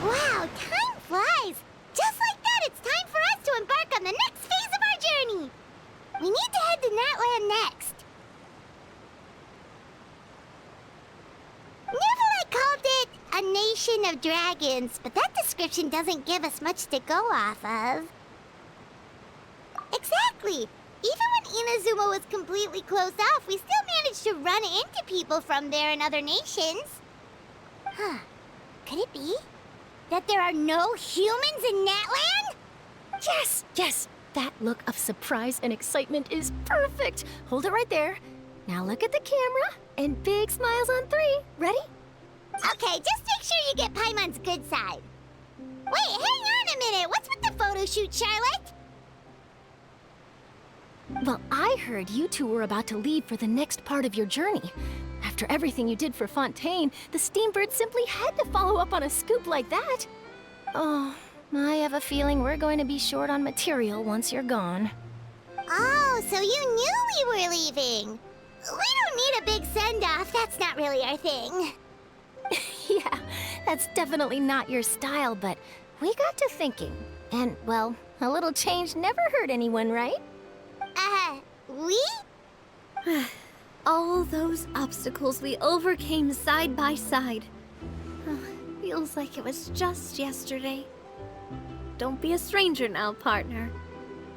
Wow, time flies! Just like that, it's time for us to embark on the next phase of our journey! We need to head to Natlan next. Natlan called it a nation of dragons, but that description doesn't give us much to go off of. Exactly! Even when Inazuma was completely closed off, we still managed to run into people from there and other nations. Huh. Could it be that there are no humans in Natlan? Yes, yes! That look of surprise and excitement is perfect! Hold it right there. Now look at the camera, and big smiles on 3. Ready? Okay, just make sure you get Paimon's good side. Wait, hang on a minute! What's with the photo shoot, Charlotte? Well, I heard you two were about to leave for the next part of your journey. After everything you did for Fontaine, the Steambird simply had to follow up on a scoop like that. Oh, I have a feeling we're going to be short on material once you're gone. Oh, so you knew we were leaving. We don't need a big send-off. That's not really our thing. Yeah, that's definitely not your style, but we got to thinking. And, well, a little change never hurt anyone, right? We? All those obstacles we overcame side by side. Feels like it was just yesterday. Don't be a stranger now, partner.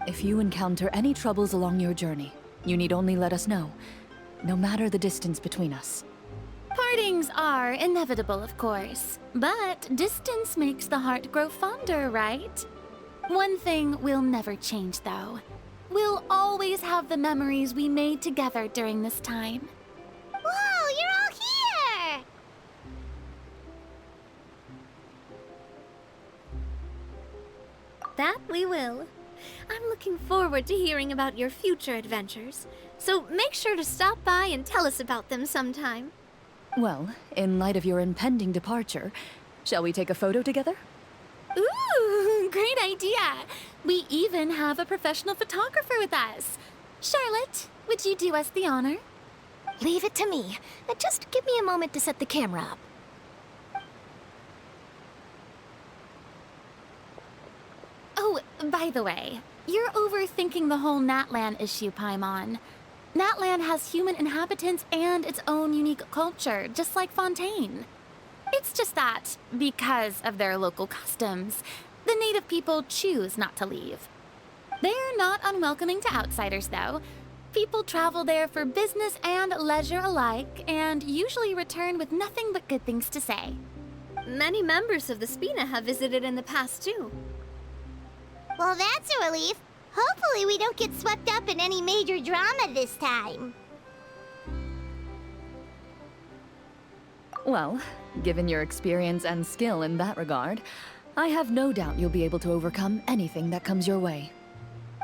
If you encounter any troubles along your journey, you need only let us know, no matter the distance between us. Partings are inevitable, of course, but distance makes the heart grow fonder, right? One thing will never change, though. We'll always have the memories we made together during this time. Whoa, you're all here! That we will. I'm looking forward to hearing about your future adventures, so make sure to stop by and tell us about them sometime. Well, in light of your impending departure, shall we take a photo together? Ooh, great idea! We even have a professional photographer with us. Charlotte, would you do us the honor? Leave it to me. Just give me a moment to set the camera up. Oh, by the way, you're overthinking the whole Natlan issue, Paimon. Natlan has human inhabitants and its own unique culture, just like Fontaine. It's just that, because of their local customs, the native people choose not to leave. They're not unwelcoming to outsiders, though. People travel there for business and leisure alike, and usually return with nothing but good things to say. Many members of the Spina have visited in the past, too. Well, that's a relief. Hopefully we don't get swept up in any major drama this time. Well, given your experience and skill in that regard, I have no doubt you'll be able to overcome anything that comes your way.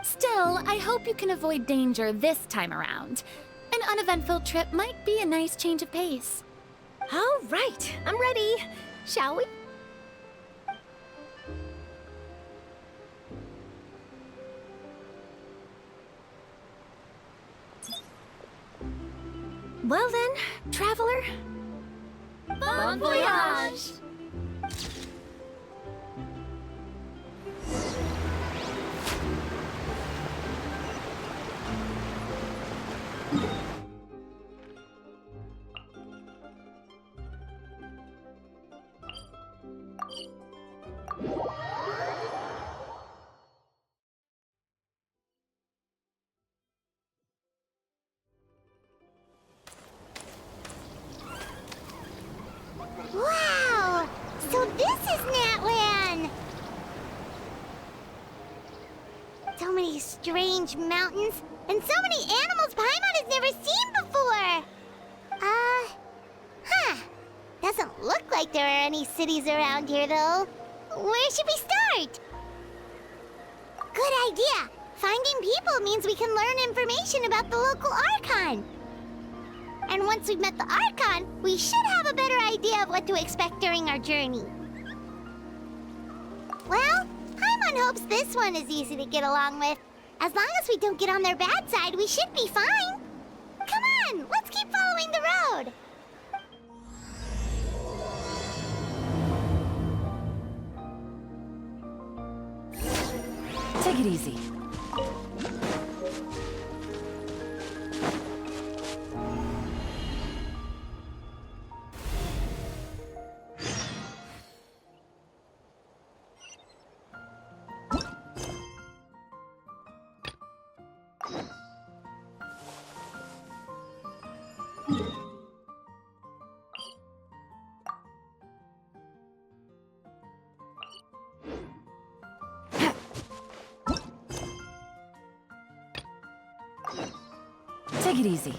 Still, I hope you can avoid danger this time around. An uneventful trip might be a nice change of pace. All right, I'm ready. Shall we? Well then, traveler. Bon voyage! Wow! So this is Natlan! So many strange mountains, and so many animals Paimon has never seen before! Doesn't look like there are any cities around here, though. Where should we start? Good idea! Finding people means we can learn information about the local Archon. And once we've met the Archon, we should have a better idea of what to expect during our journey. Well, Paimon hopes this one is easy to get along with. As long as we don't get on their bad side, we should be fine. Come on, let's keep following the road. Take it easy. Take it easy.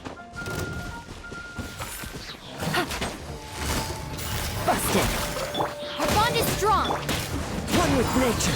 Busted! Our bond is strong. One with nature.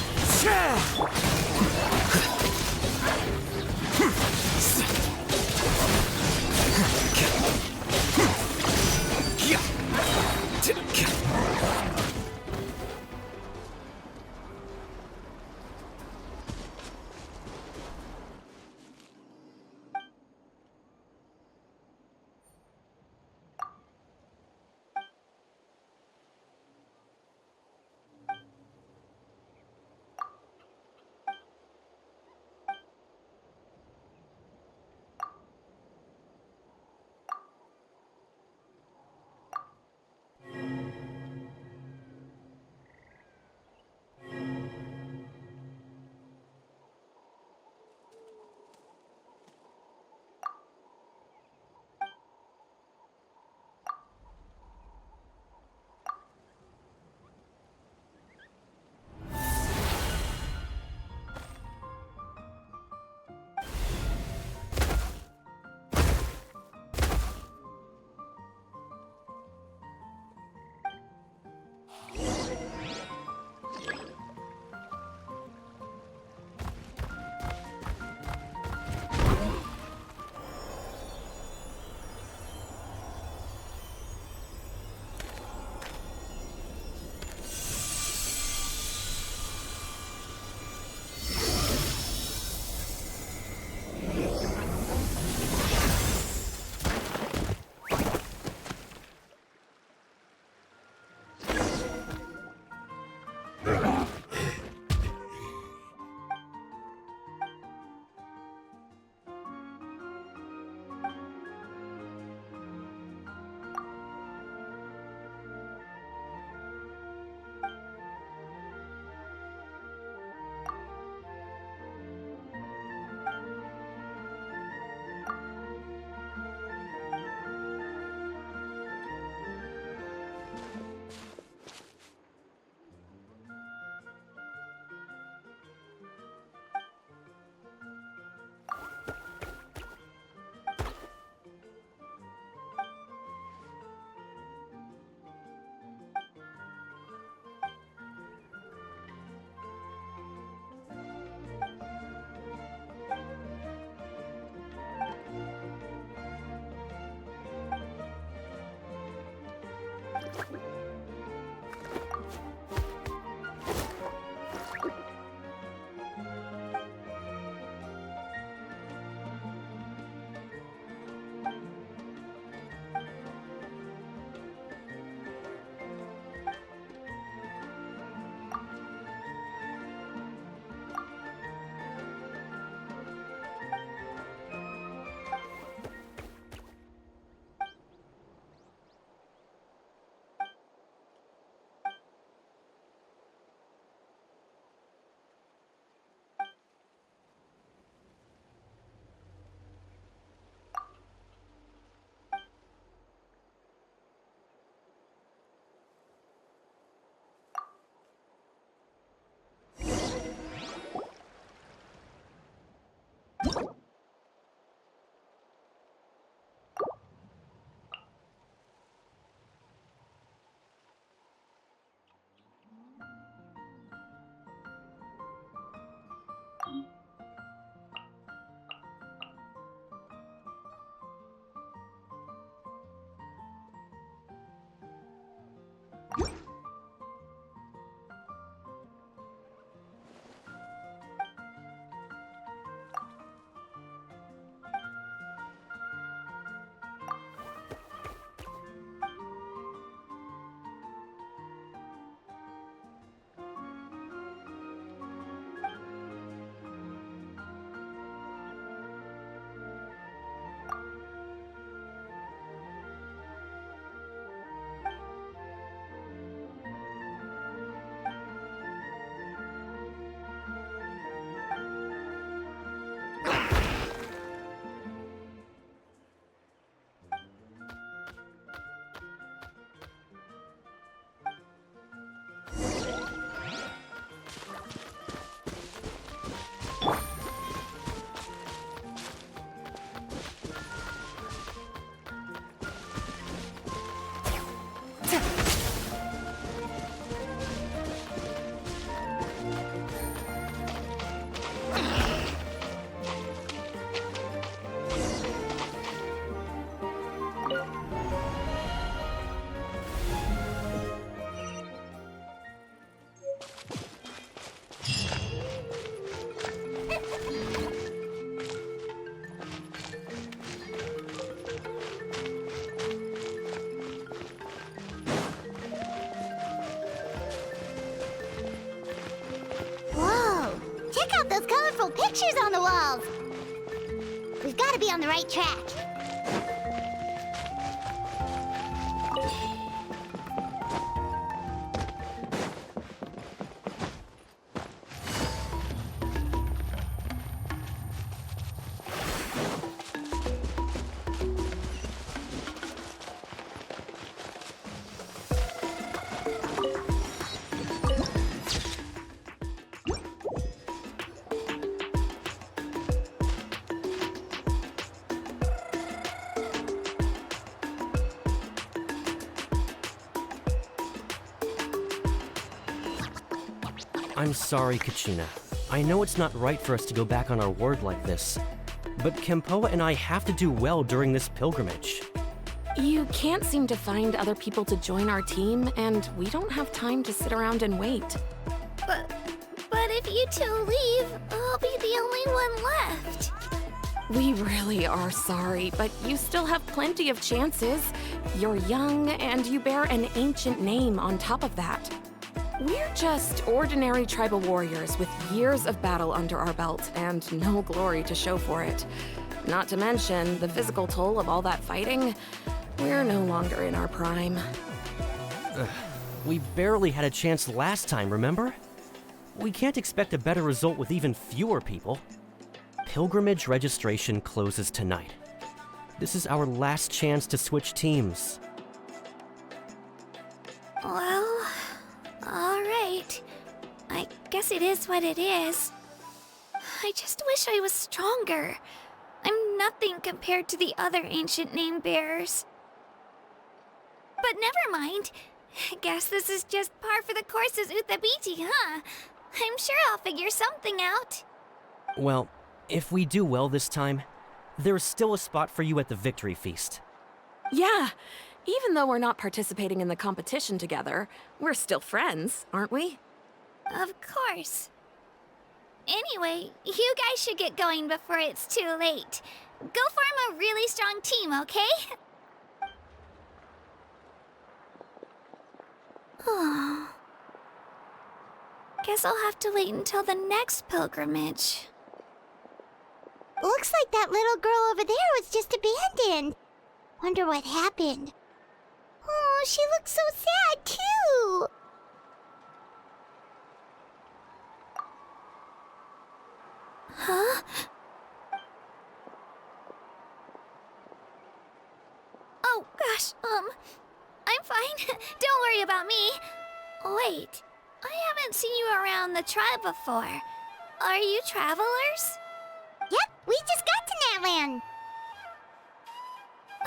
pictures on the walls! We've got to be on the right track. I'm sorry, Kachina. I know it's not right for us to go back on our word like this, but Kempoa and I have to do well during this pilgrimage. You can't seem to find other people to join our team, and we don't have time to sit around and wait. But if you two leave, I'll be the only one left. We really are sorry, but you still have plenty of chances. You're young, and you bear an ancient name on top of that. We're just ordinary tribal warriors with years of battle under our belt and no glory to show for it. Not to mention the physical toll of all that fighting. We're no longer in our prime. We barely had a chance last time, remember? We can't expect a better result with even fewer people. Pilgrimage registration closes tonight. This is our last chance to switch teams. Well, all right. I guess it is what it is. I just wish I was stronger. I'm nothing compared to the other ancient name bearers. But never mind. Guess this is just par for the course as Utabiti, huh? I'm sure I'll figure something out. Well, if we do well this time, there's still a spot for you at the victory feast. Yeah, even though we're not participating in the competition together, we're still friends, aren't we? Of course. Anyway, you guys should get going before it's too late. Go form a really strong team, okay? Oh. Guess I'll have to wait until the next pilgrimage. Looks like that little girl over there was just abandoned. Wonder what happened. Oh, she looks so sad, too. Huh? Oh, gosh, I'm fine. Don't worry about me. Wait, I haven't seen you around the tribe before. Are you travelers? Yep, we just got to Natlan.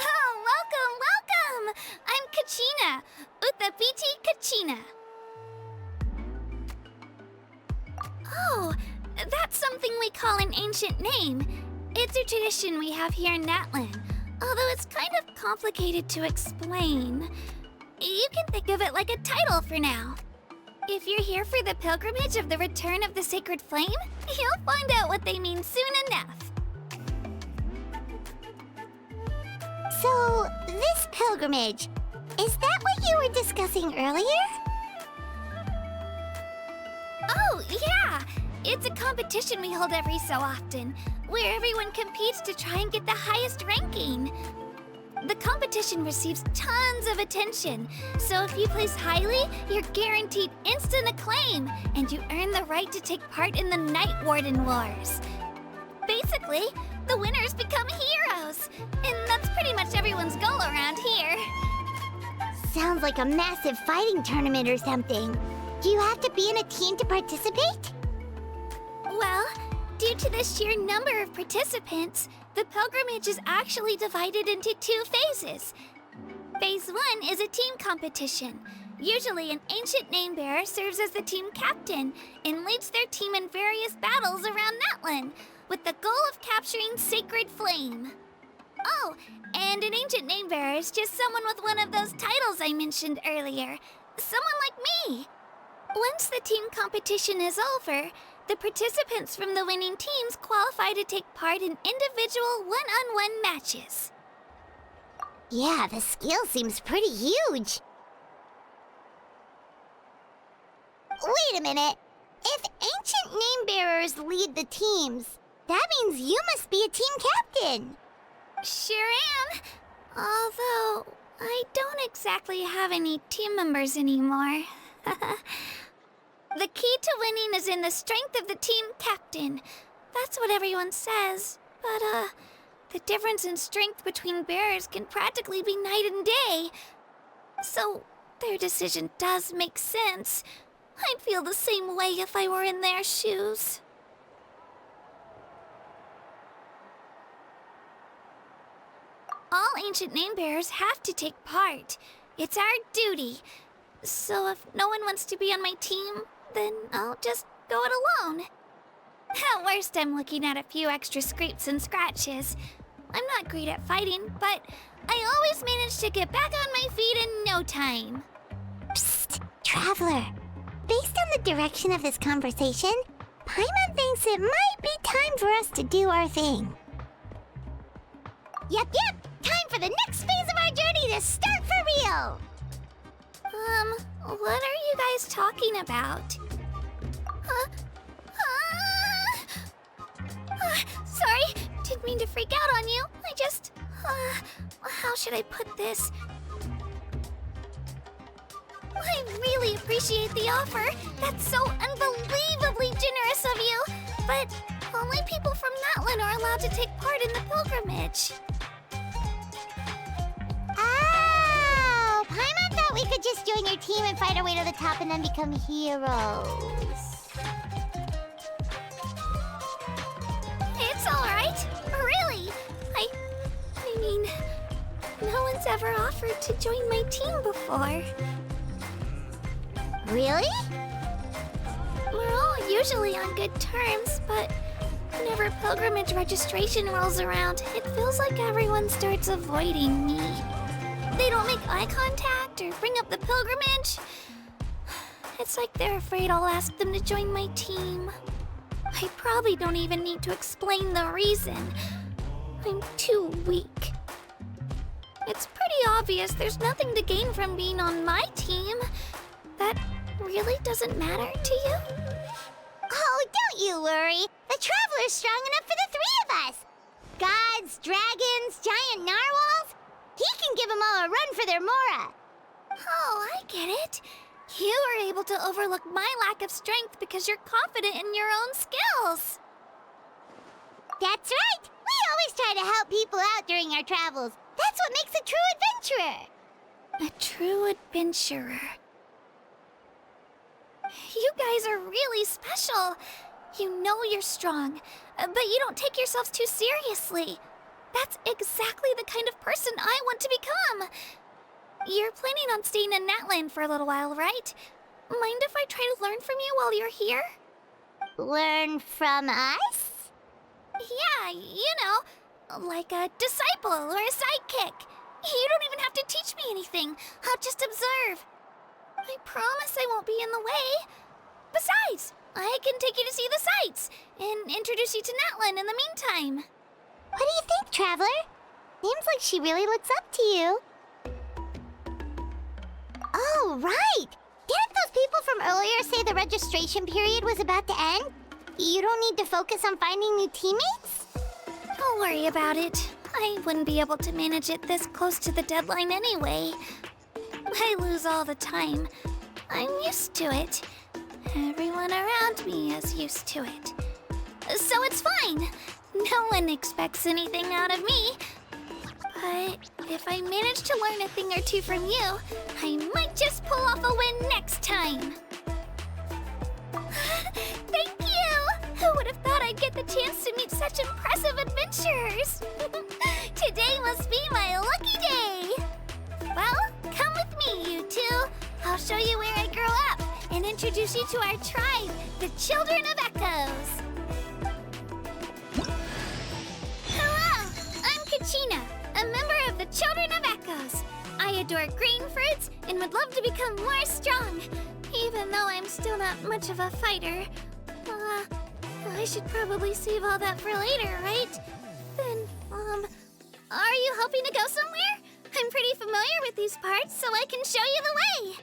Oh, welcome! I'm Kachina, Utabiti Kachina. Oh, that's something we call an ancient name. It's a tradition we have here in Natlan, although it's kind of complicated to explain. You can think of it like a title for now. If you're here for the pilgrimage of the return of the sacred flame, you'll find out what they mean soon enough. So, this pilgrimage, is that what you were discussing earlier? Oh, yeah! It's a competition we hold every so often, where everyone competes to try and get the highest ranking. The competition receives tons of attention, so if you place highly, you're guaranteed instant acclaim, and you earn the right to take part in the Night Warden Wars. Basically, the winners become heroes, and that's pretty much everyone's goal around here. Sounds like a massive fighting tournament or something. Do you have to be in a team to participate? Well, due to the sheer number of participants, the pilgrimage is actually divided into 2 phases. Phase 1 is a team competition. Usually, an ancient name bearer serves as the team captain and leads their team in various battles around Natlan, with the goal of capturing Sacred Flame. Oh, and an ancient name bearer is just someone with one of those titles I mentioned earlier. Someone like me. Once the team competition is over, the participants from the winning teams qualify to take part in individual one-on-one matches. Yeah, the scale seems pretty huge. Wait a minute. If ancient name bearers lead the teams, That means you must be a team captain. Sure am. Although, I don't exactly have any team members anymore. The key to winning is in the strength of the team captain. That's what everyone says. But, the difference in strength between bearers can practically be night and day. So, their decision does make sense. I'd feel the same way if I were in their shoes. All ancient name bearers have to take part. It's our duty. So if no one wants to be on my team, then I'll just go it alone. At worst, I'm looking at a few extra scrapes and scratches. I'm not great at fighting, but I always manage to get back on my feet in no time. Psst, Traveler. Based on the direction of this conversation, Paimon thinks it might be time for us to do our thing. Yep. Time for the next phase of our journey to start for real. What are you guys talking about? Sorry, didn't mean to freak out on you. I just, how should I put this? I really appreciate the offer. That's so unbelievably generous of you. But only people from Natlan are allowed to take part in the pilgrimage. Oh, Paimon thought we could just join your team and fight our way to the top and then become heroes. It's all right. Really. I mean, no one's ever offered to join my team before. Really? We're all usually on good terms, but whenever pilgrimage registration rolls around, it feels like everyone starts avoiding me. They don't make eye contact or bring up the pilgrimage. It's like they're afraid I'll ask them to join my team. I probably don't even need to explain the reason. I'm too weak. It's pretty obvious there's nothing to gain from being on my team. That really doesn't matter to you? Oh, don't you worry. The Traveler's strong enough for the three of us. Gods, dragons, giant narwhals. He can give them all a run for their Mora. Oh, I get it. You were able to overlook my lack of strength because you're confident in your own skills. That's right. We always try to help people out during our travels. That's what makes a true adventurer. A true adventurer. You guys are really special. You know you're strong, but you don't take yourselves too seriously. That's exactly the kind of person I want to become. You're planning on staying in Natlan for a little while, right? Mind if I try to learn from you while you're here? Learn from us? Yeah, you know, like a disciple or a sidekick. You don't even have to teach me anything. I'll just observe. I promise I won't be in the way. Besides, I can take you to see the sights and introduce you to Natlan in the meantime. What do you think, Traveler? Seems like she really looks up to you. Oh, right! Didn't those people from earlier say the registration period was about to end? You don't need to focus on finding new teammates? Don't worry about it. I wouldn't be able to manage it this close to the deadline anyway. I lose all the time. I'm used to it. Everyone around me is used to it. So it's fine. No one expects anything out of me. But if I manage to learn a thing or two from you, I might just pull off a win next time. Thank you! Who would have thought I'd get the chance to meet such impressive adventurers? Today must be my lucky day. Well, come with me, you two. I'll show you where I grew up and introduce you to our tribe, the Children of Echoes. Hello, I'm Kachina, a member of the Children of Echoes. I adore green fruits and would love to become more strong, even though I'm still not much of a fighter. I should probably save all that for later, right? Then, are you hoping to go somewhere? I'm pretty familiar with these parts, so I can show you the way.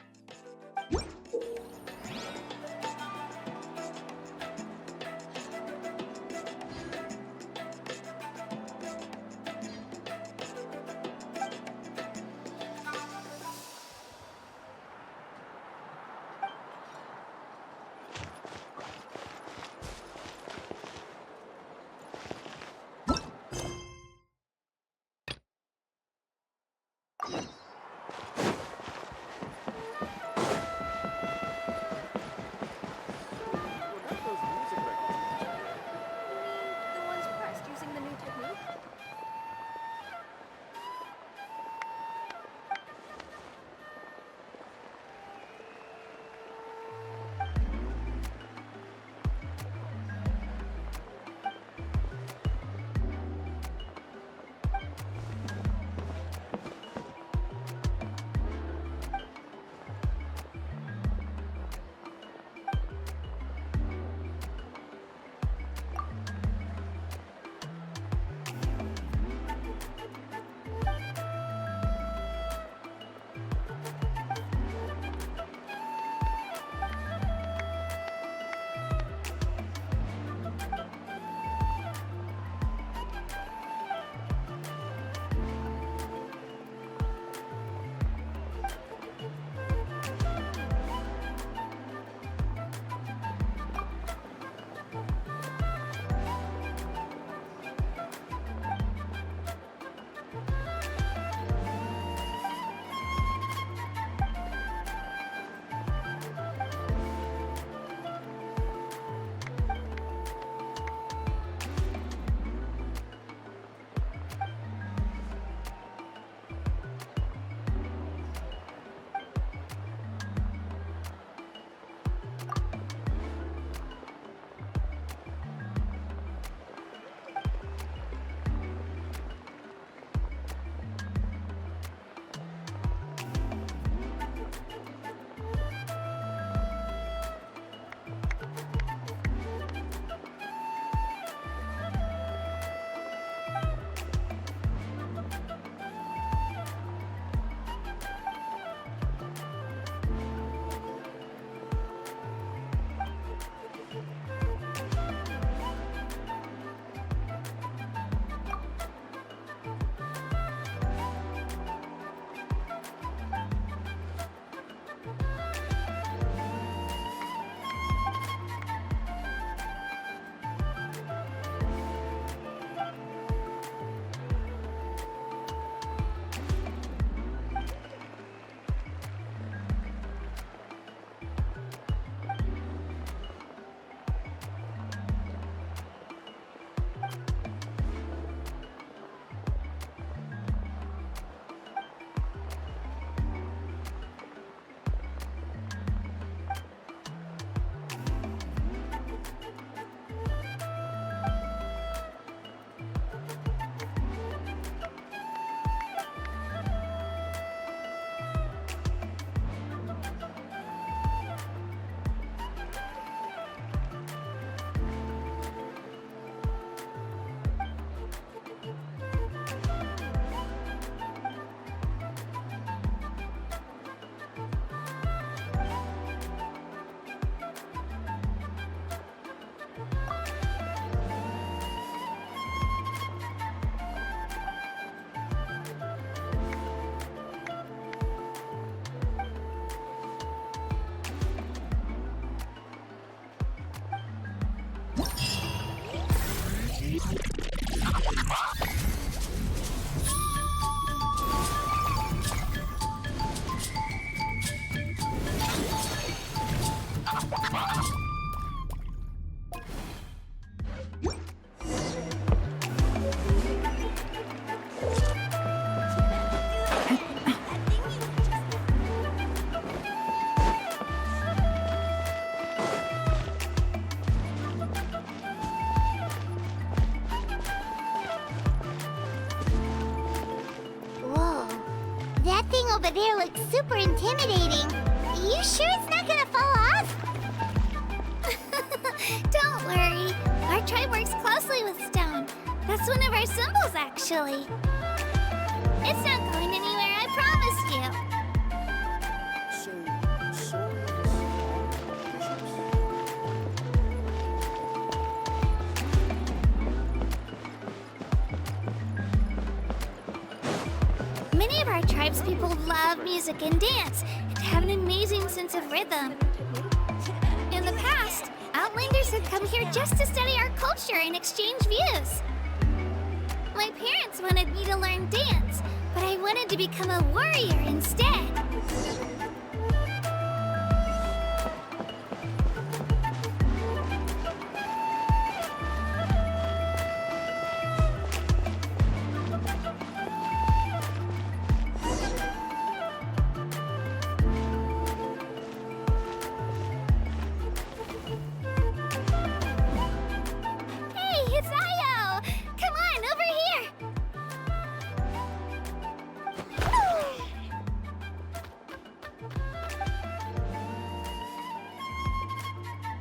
hair looks super intimidating. You sure it's not gonna fall off? Don't worry. Our tribe works closely with stone. That's one of our symbols, actually. It's not going anywhere, I promise you. Many of our tribespeople love music and dance and have an amazing sense of rhythm. In the past, Outlanders had come here just to study our culture and exchange views. My parents wanted me to learn dance, but I wanted to become a warrior instead.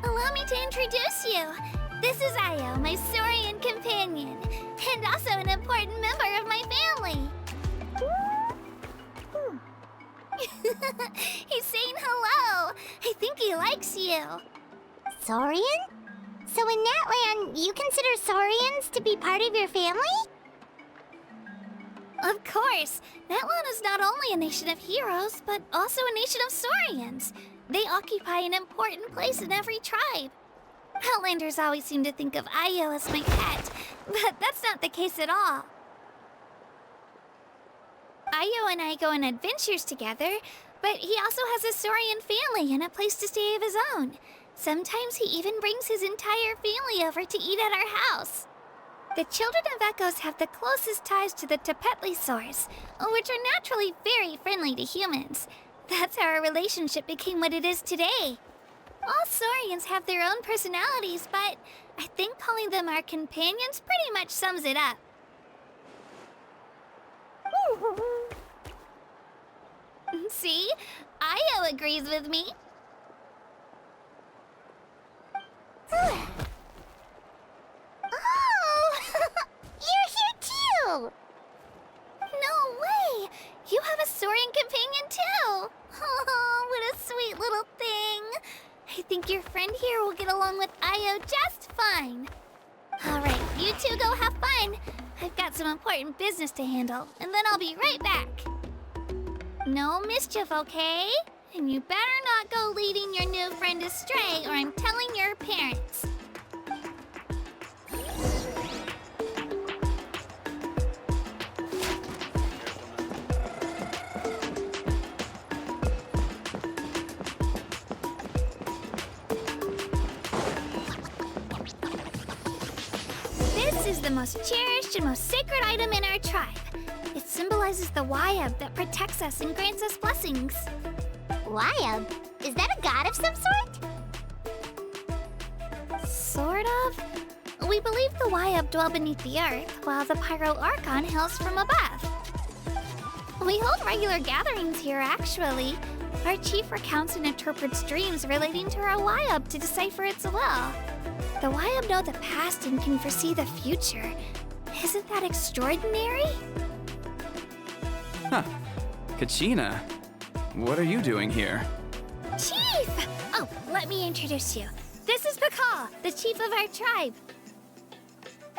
Allow me to introduce you. This is Io, my Saurian companion, and also an important member of my family. He's saying hello. I think he likes you. Saurian? So in Natlan, you consider Saurians to be part of your family? Of course. Natlan is not only a nation of heroes, but also a nation of Saurians. They occupy an important place in every tribe. Outlanders always seem to think of Io as my pet, but that's not the case at all. Io and I go on adventures together, but he also has a Saurian family and a place to stay of his own. Sometimes he even brings his entire family over to eat at our house. The children of Echoes have the closest ties to the Tepetlisaurs, which are naturally very friendly to humans. That's how our relationship became what it is today. All Saurians have their own personalities, but I think calling them our companions pretty much sums it up. See? Io agrees with me. Oh! You're here too! No way! You have a Saurian companion too! Oh, what a sweet little thing! I think your friend here will get along with Io just fine. Alright, you two go have fun. I've got some important business to handle, and then I'll be right back. No mischief, okay? And you better not go leading your new friend astray, or I'm telling your parents. This is the most cherished and most sacred item in our tribe. It symbolizes the Wayab that protects us and grants us blessings. Wayab? Is that a god of some sort? Sort of. We believe the Wayab dwell beneath the earth, while the pyro Archon hails from above. We hold regular gatherings here, actually. Our chief recounts and interprets dreams relating to our Wayab to decipher its will. The Wayab know the past and can foresee the future. Isn't that extraordinary? Huh. Kachina, what are you doing here? Chief! Oh, let me introduce you. This is Pacal, the chief of our tribe.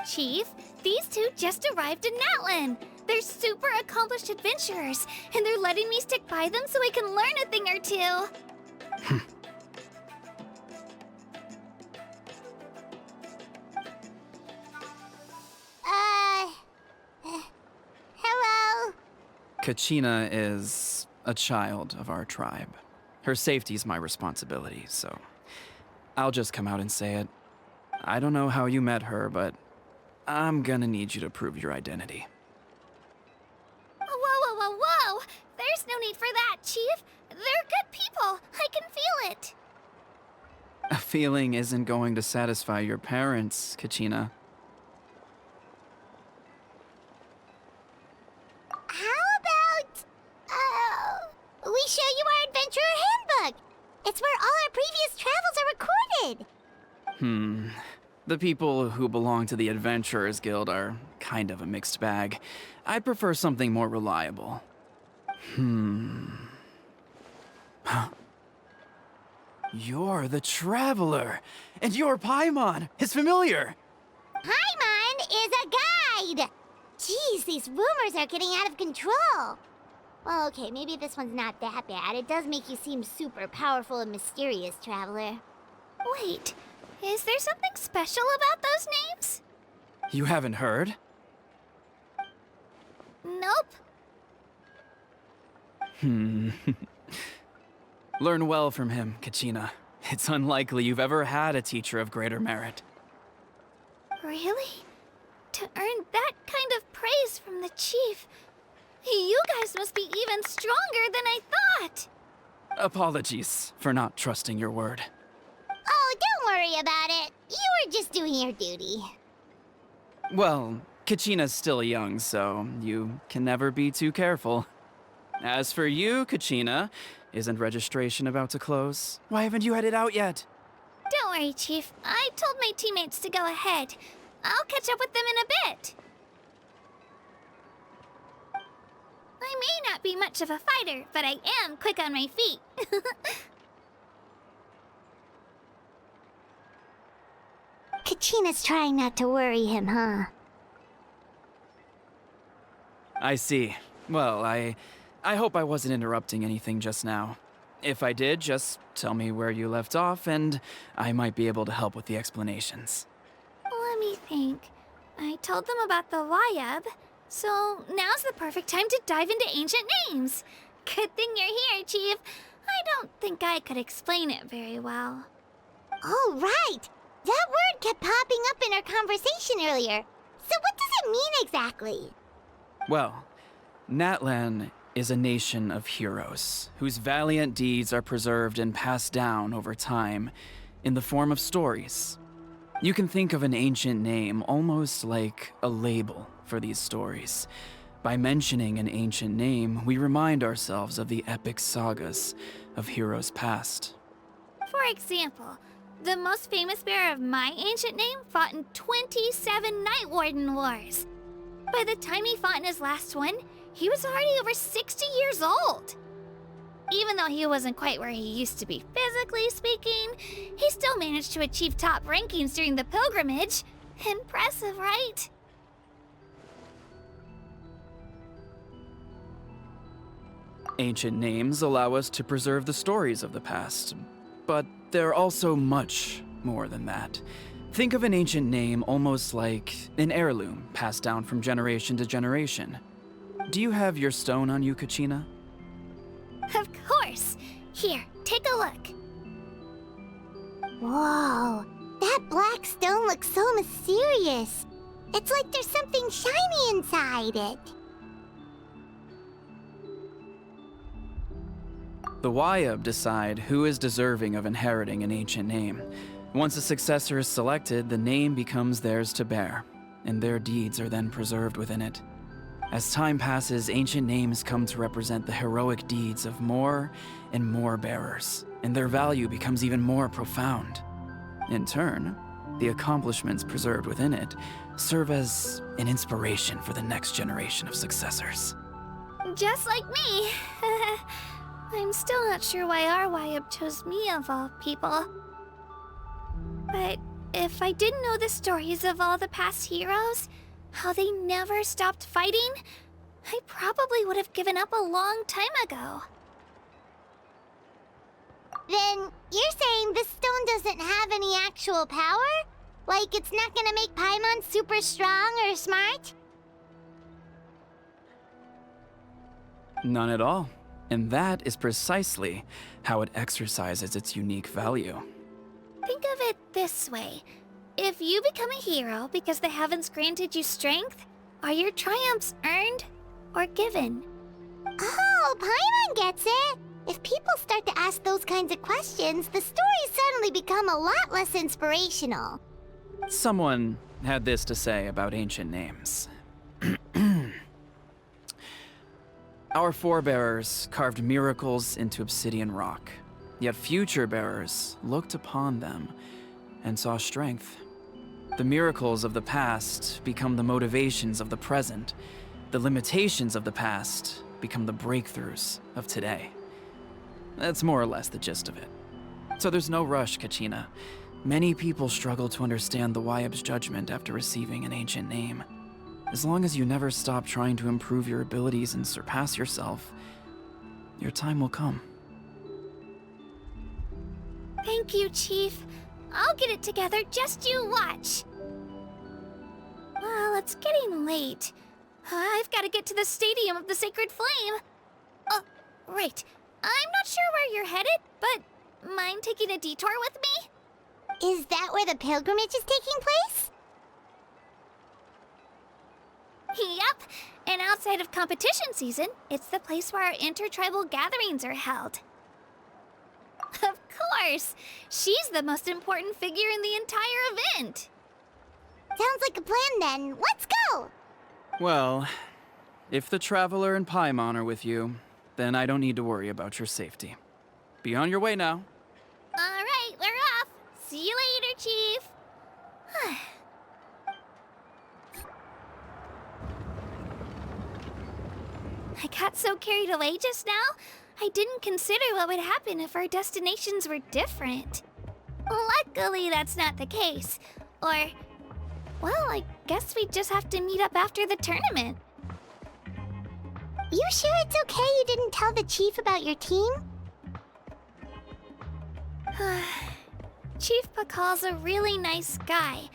Chief, these two just arrived in Natlan. They're super accomplished adventurers, and they're letting me stick by them so I can learn a thing or two. Hello? Kachina is a child of our tribe. Her safety's my responsibility, so I'll just come out and say it. I don't know how you met her, but I'm gonna need you to prove your identity. Whoa! There's no need for that, Chief. They're good people. I can feel it. A feeling isn't going to satisfy your parents, Kachina. How about, The people who belong to the Adventurers Guild are kind of a mixed bag. I'd prefer something more reliable. You're the Traveler, and you're Paimon, his familiar. Paimon is a guide! Jeez, these rumors are getting out of control. Well, okay, maybe this one's not that bad. It does make you seem super powerful and mysterious, Traveler. Wait, is there something special about those names? You haven't heard? Nope. Learn well from him, Kachina. It's unlikely you've ever had a teacher of greater merit. Really? To earn that kind of praise from the chief, you guys must be even stronger than I thought. Apologies for not trusting your word. Oh, don't worry about it. You were just doing your duty. Well, Kachina's still young, so you can never be too careful. As for you, Kachina, isn't registration about to close? Why haven't you headed out yet? Don't worry, Chief. I told my teammates to go ahead. I'll catch up with them in a bit. I may not be much of a fighter, but I am quick on my feet. Kachina's trying not to worry him, huh? I see. Well, I hope I wasn't interrupting anything just now. If I did, just tell me where you left off, and I might be able to help with the explanations. Let me think. I told them about the Wayab, so now's the perfect time to dive into ancient names. Good thing you're here, Chief. I don't think I could explain it very well. Oh, right! That word kept popping up in our conversation earlier. So what does it mean exactly? Well, Natlan is a nation of heroes whose valiant deeds are preserved and passed down over time in the form of stories. You can think of an ancient name almost like a label for these stories. By mentioning an ancient name, we remind ourselves of the epic sagas of heroes past. For example, the most famous bearer of my ancient name fought in 27 Night Warden wars. By the time he fought in his last one, he was already over 60 years old. Even though he wasn't quite where he used to be physically speaking, he still managed to achieve top rankings during the pilgrimage. Impressive, right? Ancient names allow us to preserve the stories of the past, but they're also much more than that. Think of an ancient name almost like an heirloom passed down from generation to generation. Do you have your stone on you, Kachina? Of course. Here, take a look. Whoa, that black stone looks so mysterious. It's like there's something shiny inside it. The Wayab decide who is deserving of inheriting an ancient name. Once a successor is selected, the name becomes theirs to bear, and their deeds are then preserved within it. As time passes, ancient names come to represent the heroic deeds of more and more bearers, and their value becomes even more profound. In turn, the accomplishments preserved within it serve as an inspiration for the next generation of successors. Just like me. I'm still not sure why our Wayab chose me of all people. But if I didn't know the stories of all the past heroes, how they never stopped fighting, I probably would have given up a long time ago. Then you're saying this stone doesn't have any actual power? Like it's not gonna make Paimon super strong or smart? None at all. And that is precisely how it exercises its unique value. Think of it this way. If you become a hero because the heavens granted you strength, are your triumphs earned or given? Oh, Paimon gets it! If people start to ask those kinds of questions, the stories suddenly become a lot less inspirational. Someone had this to say about ancient names. Our forebearers carved miracles into obsidian rock, yet future bearers looked upon them and saw strength. The miracles of the past become the motivations of the present. The limitations of the past become the breakthroughs of today. That's more or less the gist of it. So there's no rush, Kachina. Many people struggle to understand the Wyeb's judgment after receiving an ancient name. As long as you never stop trying to improve your abilities and surpass yourself, your time will come. Thank you, Chief. I'll get it together, just you watch. Well, it's getting late. I've got to get to the Stadium of the Sacred Flame. Oh, right. I'm not sure where you're headed, but mind taking a detour with me? Is that where the pilgrimage is taking place? Yep, and outside of competition season, it's the place where our intertribal gatherings are held. Of course! She's the most important figure in the entire event! Sounds like a plan then. Let's go! Well, if the Traveler and Paimon are with you, then I don't need to worry about your safety. Be on your way now. Alright, we're off! See you later, Chief! I got so carried away just now, I didn't consider what would happen if our destinations were different. Luckily, that's not the case. Or, well, I guess we just have to meet up after the tournament. You sure it's okay you didn't tell the chief about your team? Chief Pacal's a really nice guy.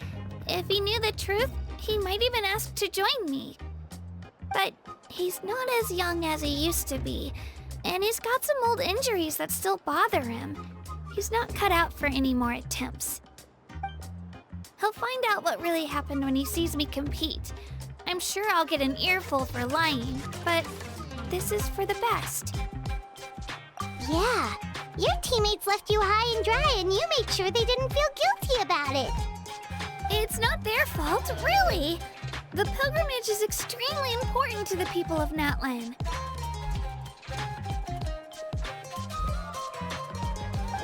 If he knew the truth, he might even ask to join me. But he's not as young as he used to be, and he's got some old injuries that still bother him. He's not cut out for any more attempts. He'll find out what really happened when he sees me compete. I'm sure I'll get an earful for lying, but this is for the best. Yeah, your teammates left you high and dry and you made sure they didn't feel guilty about it. It's not their fault, really. The pilgrimage is extremely important to the people of Natlan.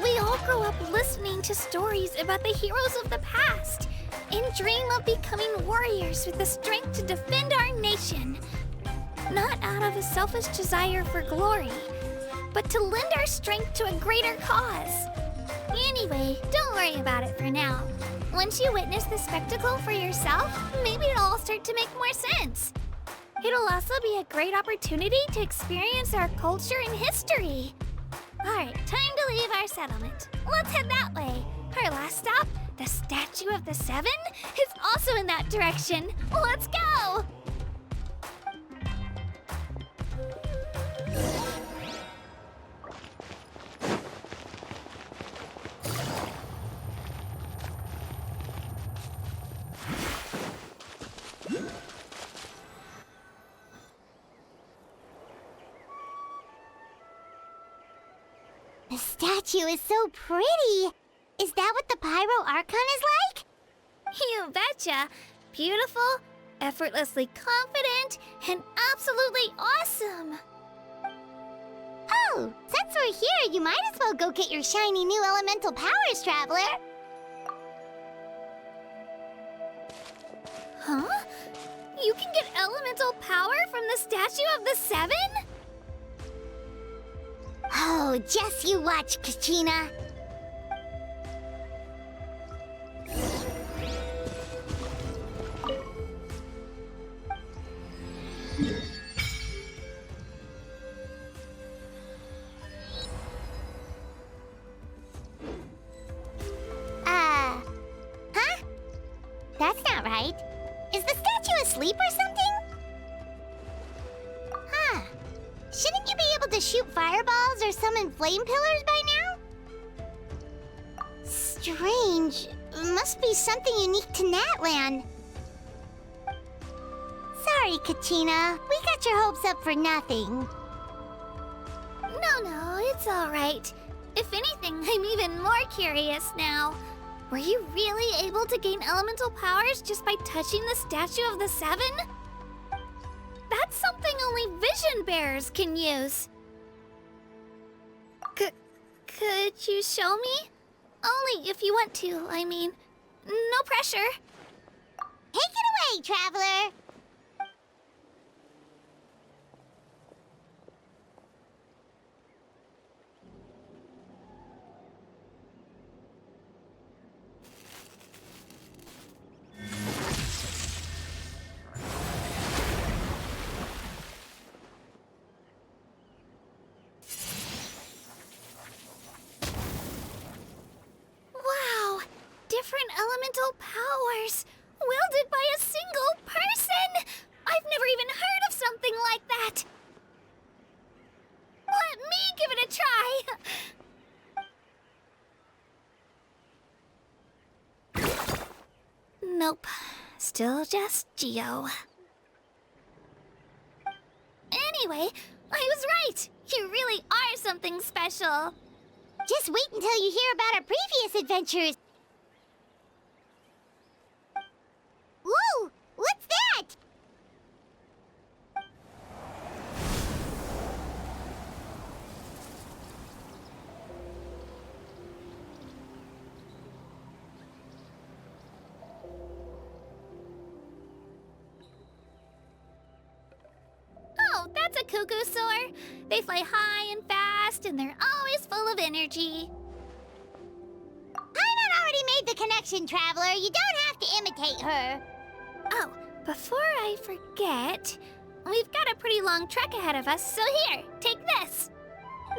We all grow up listening to stories about the heroes of the past and dream of becoming warriors with the strength to defend our nation. Not out of a selfish desire for glory, but to lend our strength to a greater cause. Anyway, don't worry about it for now. Once you witness the spectacle for yourself, maybe it'll all start to make more sense. It'll also be a great opportunity to experience our culture and history. Alright, time to leave our settlement. Let's head that way. Our last stop, the Statue of the Seven, is also in that direction. Let's go! The statue is so pretty. Is that what the pyro Archon is like? You betcha. Beautiful, effortlessly confident, and absolutely awesome. Oh, since we're here, you might as well go get your shiny new elemental powers, Traveler. Huh? You can get elemental power from the Statue of the Seven? Oh, just you watch, Kachina. Huh? That's not right. Is the statue asleep or something? Huh. Shouldn't you be able to shoot fireballs or summon flame pillars by now? Strange. Must be something unique to Natlan. Sorry, Kachina. We got your hopes up for nothing. No, it's all right. If anything, I'm even more curious now. Were you really able to gain elemental powers just by touching the Statue of the Seven? That's something only vision bearers can use. Could you show me? Only if you want to, I mean. No pressure. Take it away, traveler. Wow! Different elemental powers, wielded by a single person! I've never even heard of something like that! Let me give it a try! Nope. Still just Geo. Anyway, I was right! You really are something special! Just wait until you hear about our previous adventures. Whoa! What's that? Oh, that's a cuckoo soar. They fly high and fast, and they're always full of energy. Paimon already made the connection, traveler. You don't have to imitate her. Oh, before I forget, we've got a pretty long trek ahead of us, so here, take this.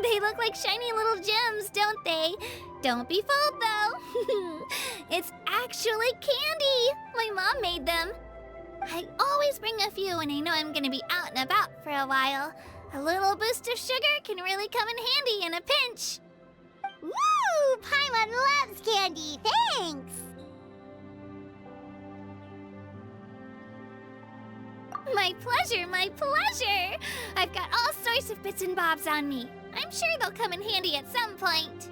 They look like shiny little gems, don't they? Don't be fooled, though. It's actually candy. My mom made them. I always bring a few when I know I'm gonna be out and about for a while. A little boost of sugar can really come in handy in a pinch. Woo! Paimon loves candy. Thanks. My pleasure, my pleasure! I've got all sorts of bits and bobs on me. I'm sure they'll come in handy at some point.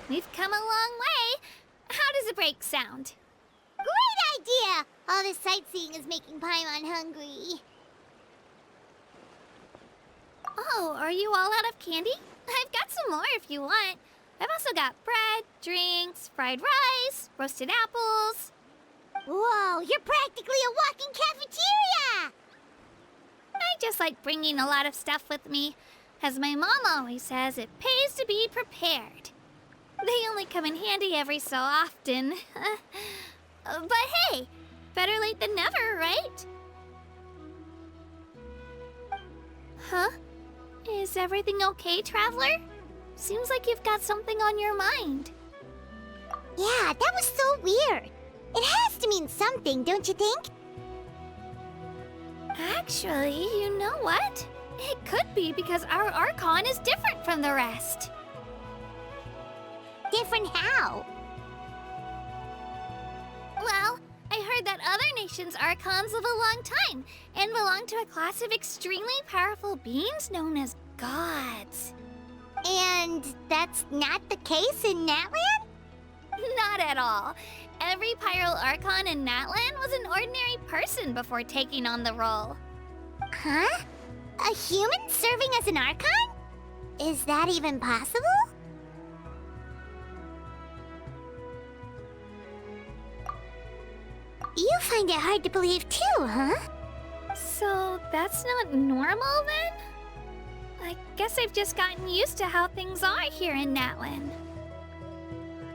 We've come a long way. How does a break sound? Great All this sightseeing is making Paimon hungry. Oh, are you all out of candy? I've got some more if you want. I've also got bread, drinks, fried rice, roasted apples. Whoa, you're practically a walking cafeteria! I just like bringing a lot of stuff with me. As my mom always says, it pays to be prepared. They only come in handy every so often. But hey, better late than never, right? Huh? Is everything okay, Traveler? Seems like you've got something on your mind. Yeah, that was so weird. It has to mean something, don't you think? Actually, you know what? It could be because our Archon is different from the rest. Different how? Well, I heard that other nations' Archons live a long time and belong to a class of extremely powerful beings known as gods. And that's not the case in Natlan? Not at all. Every Pyro Archon in Natlan was an ordinary person before taking on the role. Huh? A human serving as an Archon? Is that even possible? You find it hard to believe too, huh? So that's not normal then? I guess I've just gotten used to how things are here in Natlan.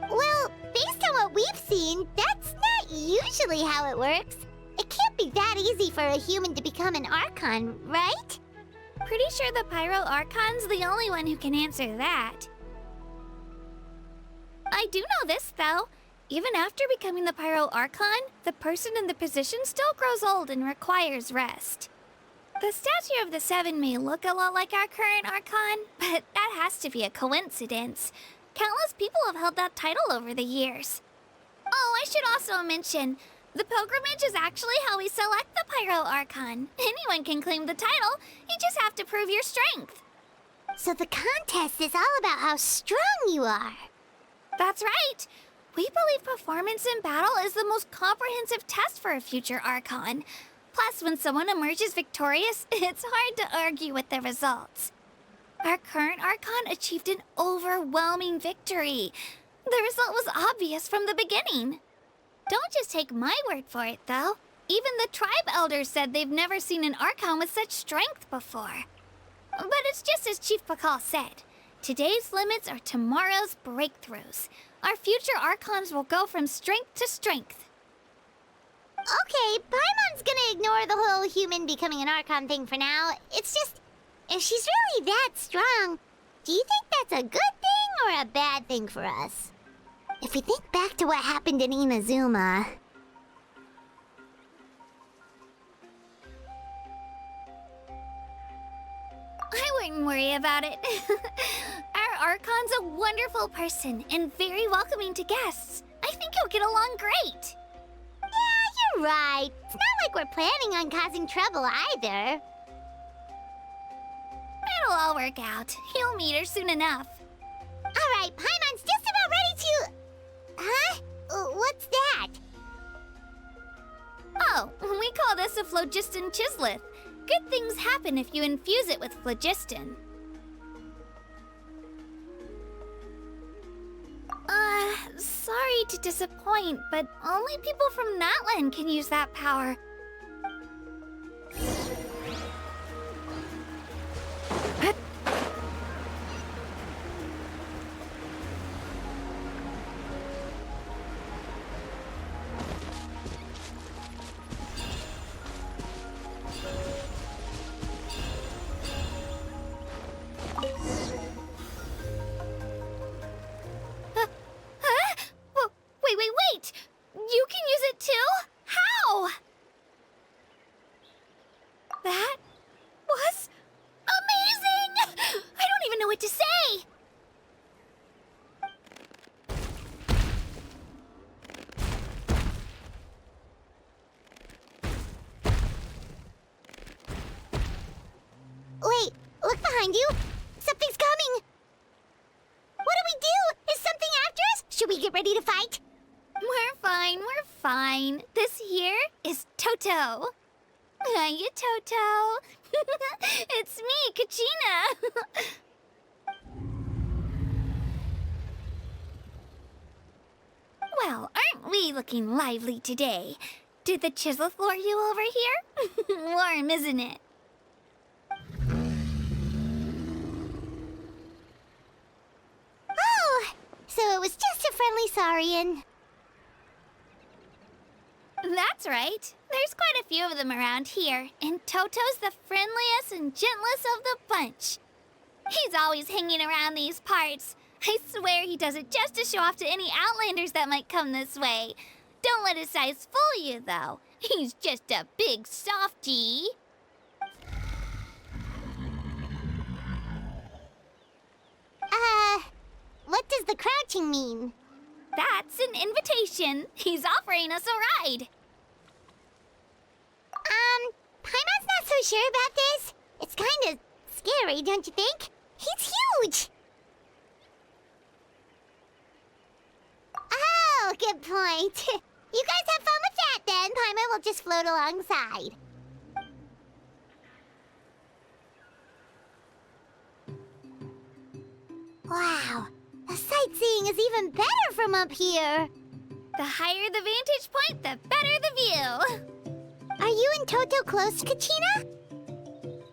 Well, based on what we've seen, that's not usually how it works. It can't be that easy for a human to become an Archon, right? Pretty sure the Pyro Archon's the only one who can answer that. I do know this, though. Even after becoming the Pyro Archon, the person in the position still grows old and requires rest. The statue of the Seven may look a lot like our current Archon, but that has to be a coincidence. Countless people have held that title over the years. Oh, I should also mention, the pilgrimage is actually how we select the Pyro Archon. Anyone can claim the title, you just have to prove your strength. So the contest is all about how strong you are. That's right. We believe performance in battle is the most comprehensive test for a future Archon. Plus, when someone emerges victorious, it's hard to argue with the results. Our current Archon achieved an overwhelming victory. The result was obvious from the beginning. Don't just take my word for it, though. Even the tribe elders said they've never seen an Archon with such strength before. But it's just as Chief Pacal said. Today's limits are tomorrow's breakthroughs. Our future Archons will go from strength to strength. Okay, Paimon's gonna ignore the whole human becoming an Archon thing for now. It's just, if she's really that strong, do you think that's a good thing or a bad thing for us? If we think back to what happened in Inazuma... I wouldn't worry about it. Our Archon's a wonderful person and very welcoming to guests. I think he'll get along great. Yeah, you're right. It's not like we're planning on causing trouble either. It'll all work out. He'll meet her soon enough. All right, Paimon's just about ready to... Huh? What's that? Oh, we call this a phlogiston chisleth. Good things happen if you infuse it with phlogiston. Sorry to disappoint, but only people from Natlan can use that power. Wait! You can use it too? How? That was amazing! I don't even know what to say! Wait, look behind you. Something's coming. What do we do? Is something after us? Should we get ready to fight? We're fine. This here is Toto. Hiya, Toto. It's me, Kachina. Well, aren't we looking lively today? Did the chisel lure you over here? Warm, isn't it? Oh, so it was just a friendly saurian. That's right. There's quite a few of them around here, and Toto's the friendliest and gentlest of the bunch. He's always hanging around these parts. I swear he does it just to show off to any outlanders that might come this way. Don't let his size fool you, though. He's just a big softie. What does the crouching mean? That's an invitation. He's offering us a ride. Paimon's not so sure about this. It's kind of scary, don't you think? He's huge! Oh, good point. You guys have fun with that then. Paimon will just float alongside. Wow, the sightseeing is even better from up here. The higher the vantage point, the better the view. Are you and Toto close, Kachina?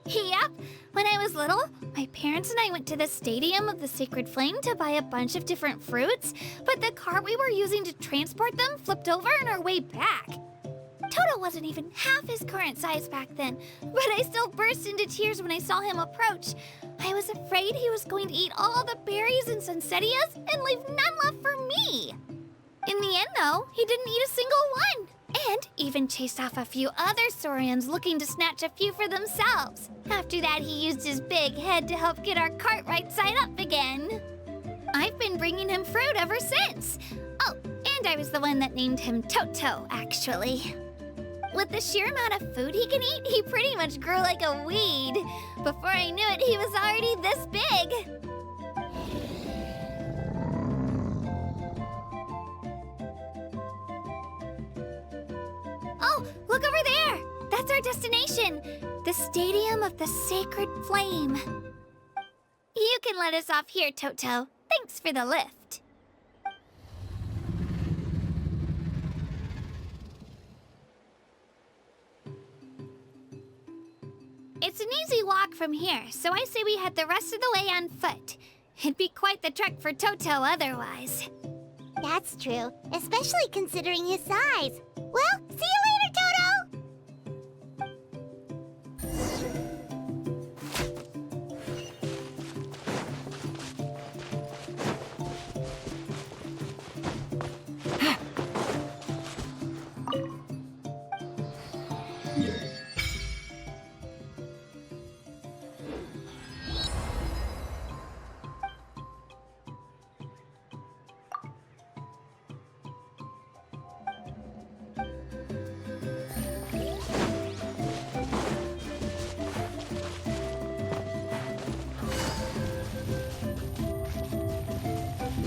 Yep. When I was little, my parents and I went to the Stadium of the Sacred Flame to buy a bunch of different fruits, but the cart we were using to transport them flipped over on our way back. Toto wasn't even half his current size back then, but I still burst into tears when I saw him approach. I was afraid he was going to eat all the berries and sunsettias and leave none left for me. In the end, though, he didn't eat a single one, and even chased off a few other saurians looking to snatch a few for themselves. After that, he used his big head to help get our cart right side up again. I've been bringing him fruit ever since. Oh, and I was the one that named him Toto, actually. With the sheer amount of food he can eat, he pretty much grew like a weed. Before I knew it, he was already this big. Oh, look over there! That's our destination, the Stadium of the Sacred Flame. You can let us off here, Toto. Thanks for the lift. It's an easy walk from here, so I say we head the rest of the way on foot. It'd be quite the trek for Toto otherwise. That's true, especially considering his size. Well, see you later, Toto!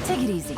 Take it easy.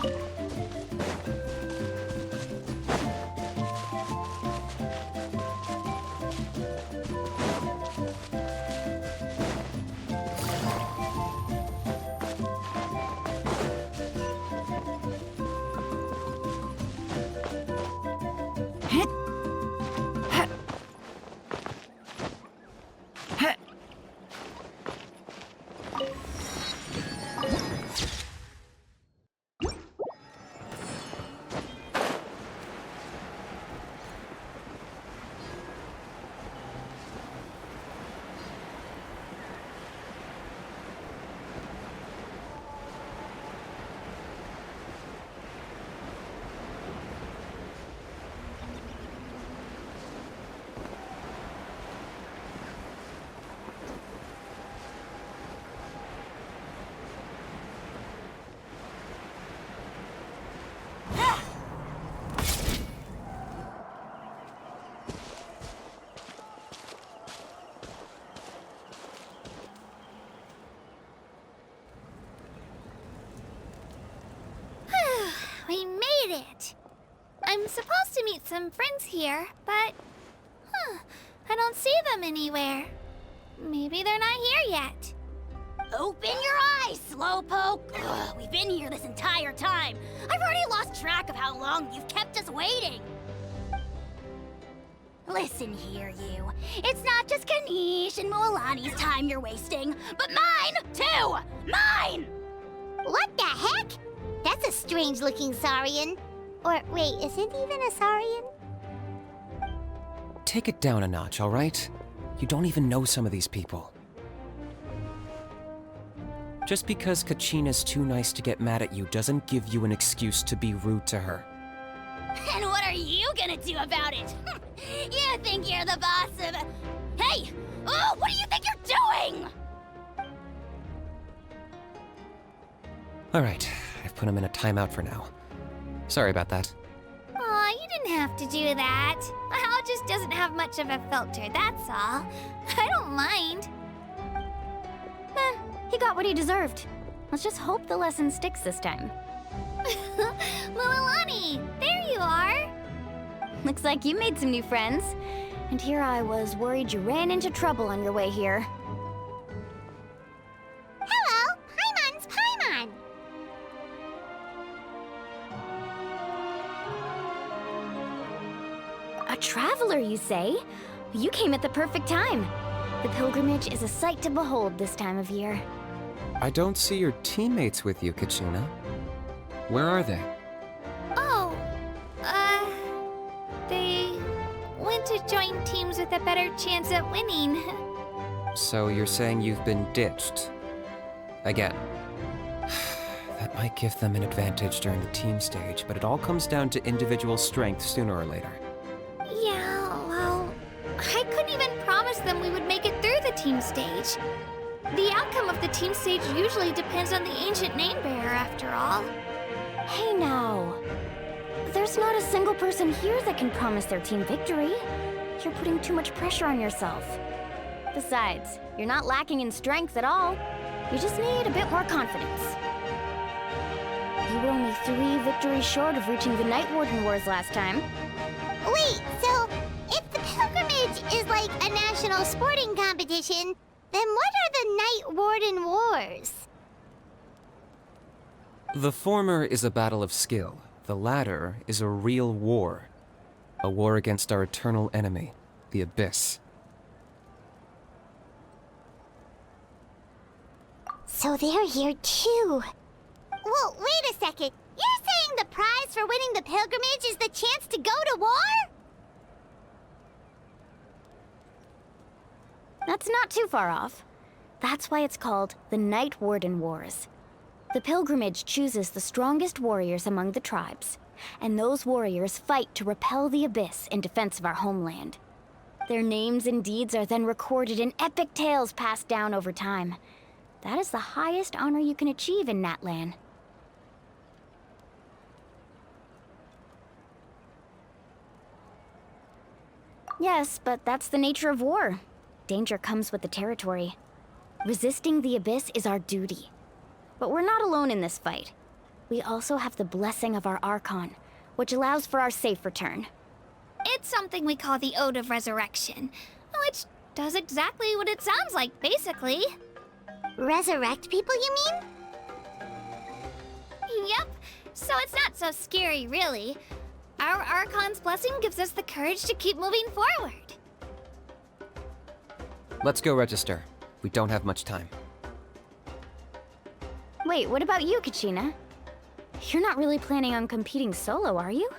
We made it! I'm supposed to meet some friends here, but I don't see them anywhere. Maybe they're not here yet. Open your eyes, Slowpoke! Ugh, we've been here this entire time. I've already lost track of how long you've kept us waiting. Listen here, you. It's not just Kanish and Moalani's time you're wasting, but mine, too! Mine! What the heck? That's a strange-looking Saurian. Or, wait, is it even a Saurian? Take it down a notch, alright? You don't even know some of these people. Just because Kachina's too nice to get mad at you doesn't give you an excuse to be rude to her. And what are you gonna do about it? You think you're the boss of... Hey! Oh, what do you think you're doing? Alright, I've put him in a timeout for now. Sorry about that. Aw, you didn't have to do that. Hal just doesn't have much of a filter, that's all. I don't mind. He got what he deserved. Let's just hope the lesson sticks this time. Moalani, there you are. Looks like you made some new friends. And here I was worried you ran into trouble on your way here. Hello, Paimon's Paimon. A traveler, you say? You came at the perfect time. The pilgrimage is a sight to behold this time of year. I don't see your teammates with you, Kachina. Where are they? Oh, they went to join teams with a better chance at winning. So you're saying you've been ditched? Again. That might give them an advantage during the team stage, but it all comes down to individual strength sooner or later. Yeah, well, I couldn't even promise them we would make it through the team stage. The outcome of the team stage usually depends on the ancient name bearer, after all. Hey now. There's not a single person here that can promise their team victory. You're putting too much pressure on yourself. Besides, you're not lacking in strength at all. You just need a bit more confidence. You were only 3 victories short of reaching the Night Warden Wars last time. Wait, so if the pilgrimage is like a national sporting competition, then what are the Night Warden Wars? The former is a battle of skill. The latter is a real war. A war against our eternal enemy, the Abyss. So they're here too. Well, wait a second. You're saying the prize for winning the pilgrimage is the chance to go to war? That's not too far off. That's why it's called the Night Warden Wars. The pilgrimage chooses the strongest warriors among the tribes, and those warriors fight to repel the Abyss in defense of our homeland. Their names and deeds are then recorded in epic tales passed down over time. That is the highest honor you can achieve in Natlan. Yes, but that's the nature of war. Danger comes with the territory. Resisting the Abyss is our duty. But we're not alone in this fight. We also have the blessing of our Archon, which allows for our safe return. It's something we call the Ode of Resurrection, which does exactly what it sounds like, basically. Resurrect people, you mean? Yep, so it's not so scary, really. Our Archon's blessing gives us the courage to keep moving forward. Let's go register. We don't have much time. Wait, what about you, Kachina? You're not really planning on competing solo, are you?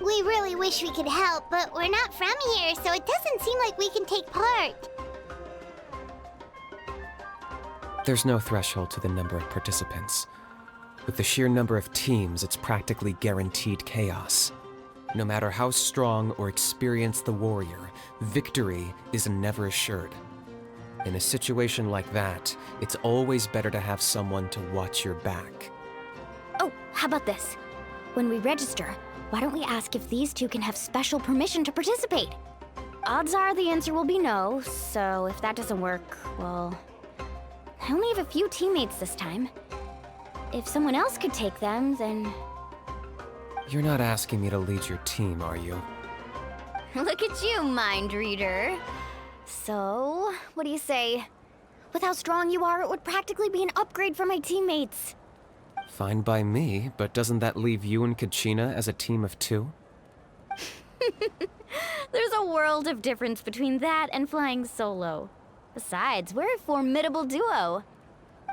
We really wish we could help, but we're not from here, so it doesn't seem like we can take part. There's no threshold to the number of participants. With the sheer number of teams, it's practically guaranteed chaos. No matter how strong or experienced the warrior, victory is never assured. In a situation like that, it's always better to have someone to watch your back. Oh, how about this? When we register, why don't we ask if these two can have special permission to participate? Odds are the answer will be no, so if that doesn't work, well... I only have a few teammates this time. If someone else could take them, then... You're not asking me to lead your team, are you? Look at you, mind reader. So, what do you say? With how strong you are, it would practically be an upgrade for my teammates. Fine by me, but doesn't that leave you and Kachina as a team of 2? There's a world of difference between that and flying solo. Besides, we're a formidable duo.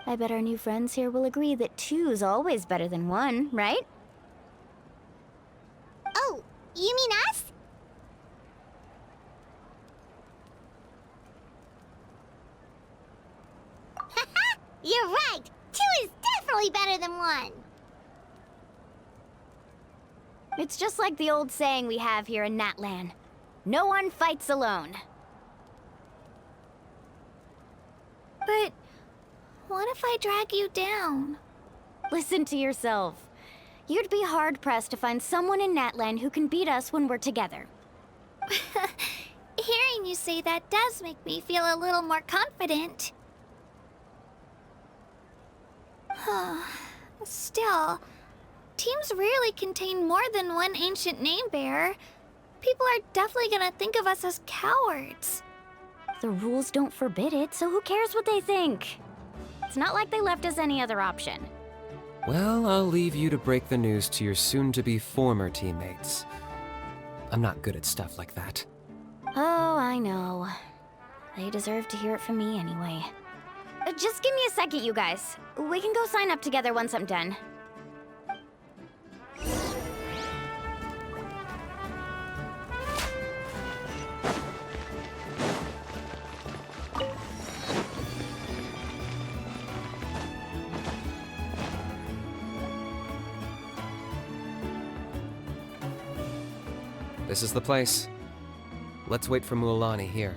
I bet our new friends here will agree that 2's always better than 1, right? Oh, you mean us? Haha, you're right. 2 is definitely better than 1. It's just like the old saying we have here in Natlan. No one fights alone. But what if I drag you down? Listen to yourself. You'd be hard-pressed to find someone in Natlan who can beat us when we're together. Hearing you say that does make me feel a little more confident. Still, teams rarely contain more than one ancient name bearer. People are definitely gonna think of us as cowards. The rules don't forbid it, so who cares what they think? It's not like they left us any other option. Well, I'll leave you to break the news to your soon-to-be former teammates. I'm not good at stuff like that. Oh, I know. They deserve to hear it from me anyway. Just give me a second, you guys. We can go sign up together once I'm done. This is the place. Let's wait for Mualani here.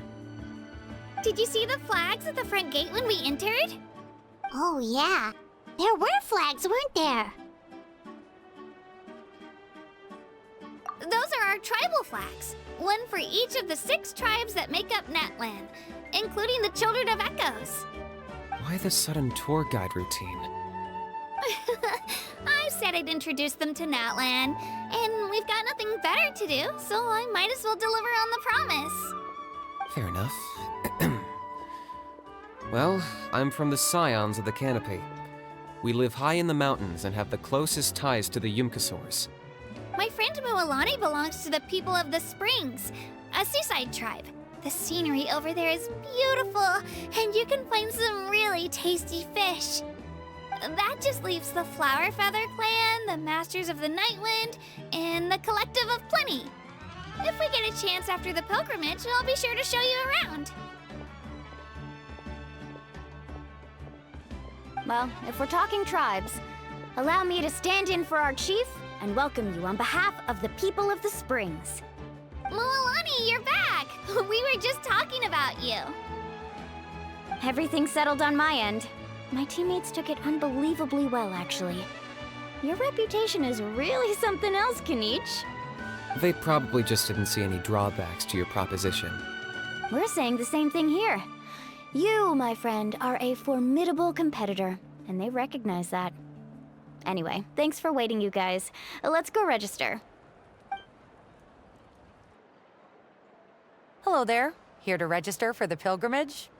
Did you see the flags at the front gate when we entered? Oh, yeah. There were flags, weren't there? Those are our tribal flags. One for each of the 6 tribes that make up Natlan, including the Children of Echoes. Why the sudden tour guide routine? I said I'd introduce them to Natlan, and we've got nothing better to do, so I might as well deliver on the promise. Fair enough. Well, I'm from the Scions of the Canopy. We live high in the mountains and have the closest ties to the Yumkasaurs. My friend Mualani belongs to the people of the Springs, a seaside tribe. The scenery over there is beautiful, and you can find some really tasty fish. That just leaves the Flower Feather Clan, the Masters of the Nightwind, and the Collective of Plenty. If we get a chance after the pilgrimage, I'll be sure to show you around. Well, if we're talking tribes, allow me to stand in for our chief and welcome you on behalf of the people of the Springs. Mualani, you're back! We were just talking about you. Everything's settled on my end. My teammates took it unbelievably well, actually. Your reputation is really something else, Kanich. They probably just didn't see any drawbacks to your proposition. We're saying the same thing here. You, my friend, are a formidable competitor, and they recognize that. Anyway, thanks for waiting, you guys. Let's go register. Hello there. Here to register for the pilgrimage?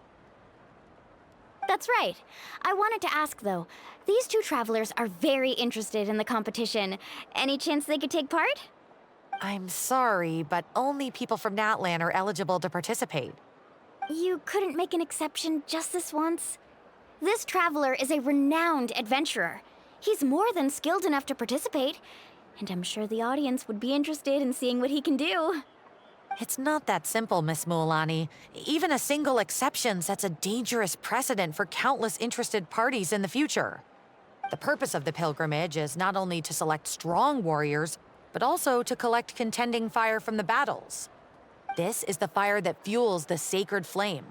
That's right. I wanted to ask, though. These 2 travelers are very interested in the competition. Any chance they could take part? I'm sorry, but only people from Natlan are eligible to participate. You couldn't make an exception just this once? This traveler is a renowned adventurer. He's more than skilled enough to participate, and I'm sure the audience would be interested in seeing what he can do. It's not that simple, Miss Mualani. Even a single exception sets a dangerous precedent for countless interested parties in the future. The purpose of the pilgrimage is not only to select strong warriors, but also to collect contending fire from the battles. This is the fire that fuels the sacred flame.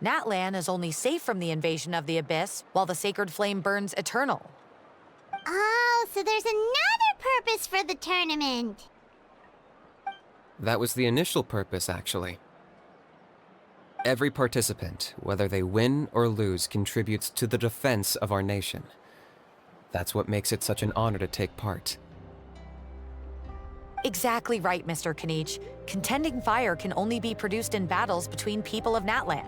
Natlan is only safe from the invasion of the Abyss, while the sacred flame burns eternal. Oh, so there's another purpose for the tournament. That was the initial purpose, actually. Every participant, whether they win or lose, contributes to the defense of our nation. That's what makes it such an honor to take part. Exactly right, Mr. Kanich. Contending fire can only be produced in battles between people of Natlan.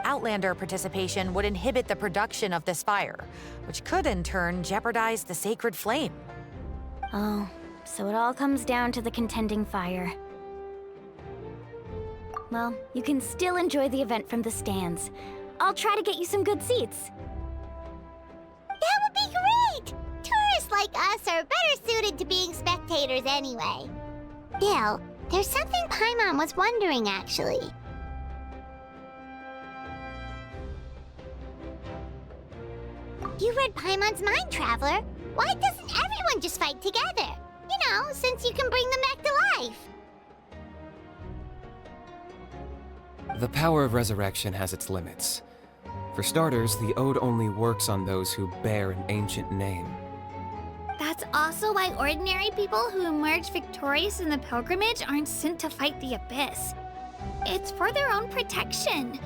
Outlander participation would inhibit the production of this fire, which could in turn jeopardize the sacred flame. Oh, so it all comes down to the contending fire. Well, you can still enjoy the event from the stands. I'll try to get you some good seats. That would be great! Tourists like us are better suited to being spectators anyway. Still, there's something Paimon was wondering, actually. You read Paimon's mind, Traveler. Why doesn't everyone just fight together? You know, since you can bring them back to life. The power of resurrection has its limits. For starters, the ode only works on those who bear an ancient name. That's also why ordinary people who emerge victorious in the pilgrimage aren't sent to fight the Abyss. It's for their own protection.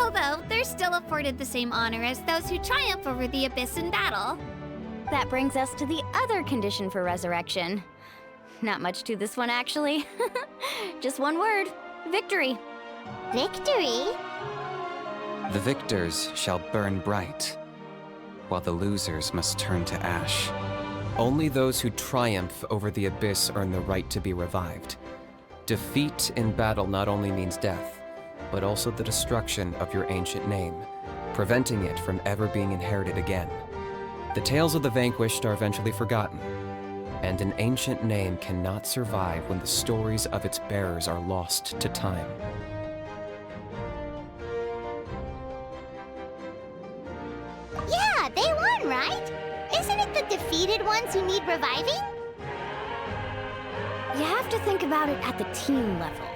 Although, they're still afforded the same honor as those who triumph over the Abyss in battle. That brings us to the other condition for resurrection. Not much to this one, actually. Just one word: victory. Victory? The victors shall burn bright, while the losers must turn to ash. Only those who triumph over the Abyss earn the right to be revived. Defeat in battle not only means death, but also the destruction of your ancient name, preventing it from ever being inherited again. The tales of the vanquished are eventually forgotten, and an ancient name cannot survive when the stories of its bearers are lost to time. Yeah, they won, right? Isn't it the defeated ones who need reviving? You have to think about it at the team level.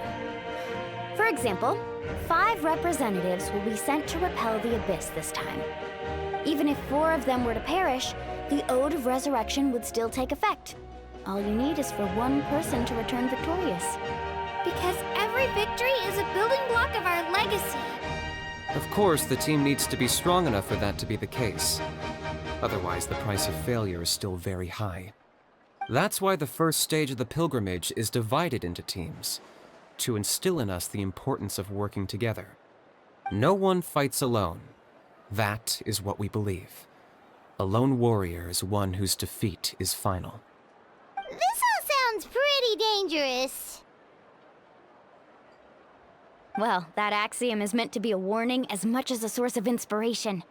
For example, 5 representatives will be sent to repel the Abyss this time. Even if 4 of them were to perish, the Ode of Resurrection would still take effect. All you need is for 1 person to return victorious. Because every victory is a building block of our legacy. Of course, the team needs to be strong enough for that to be the case. Otherwise, the price of failure is still very high. That's why the first stage of the pilgrimage is divided into teams, to instill in us the importance of working together. No one fights alone. That is what we believe. A lone warrior is one whose defeat is final. This all sounds pretty dangerous. Well, that axiom is meant to be a warning as much as a source of inspiration.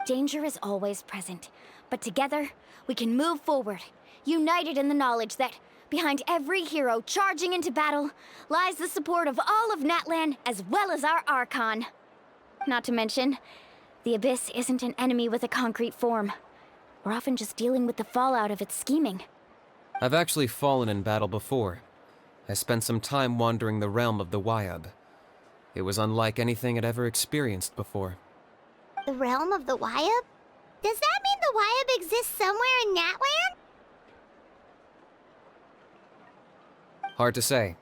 Danger is always present, but together, we can move forward, united in the knowledge that behind every hero charging into battle lies the support of all of Natlan as well as our Archon. Not to mention, the Abyss isn't an enemy with a concrete form. We're often just dealing with the fallout of its scheming. I've actually fallen in battle before. I spent some time wandering the realm of the Wyab. It was unlike anything I'd ever experienced before. The realm of the Wyab? Does that mean the Wyab exists somewhere in Natlan? Hard to say.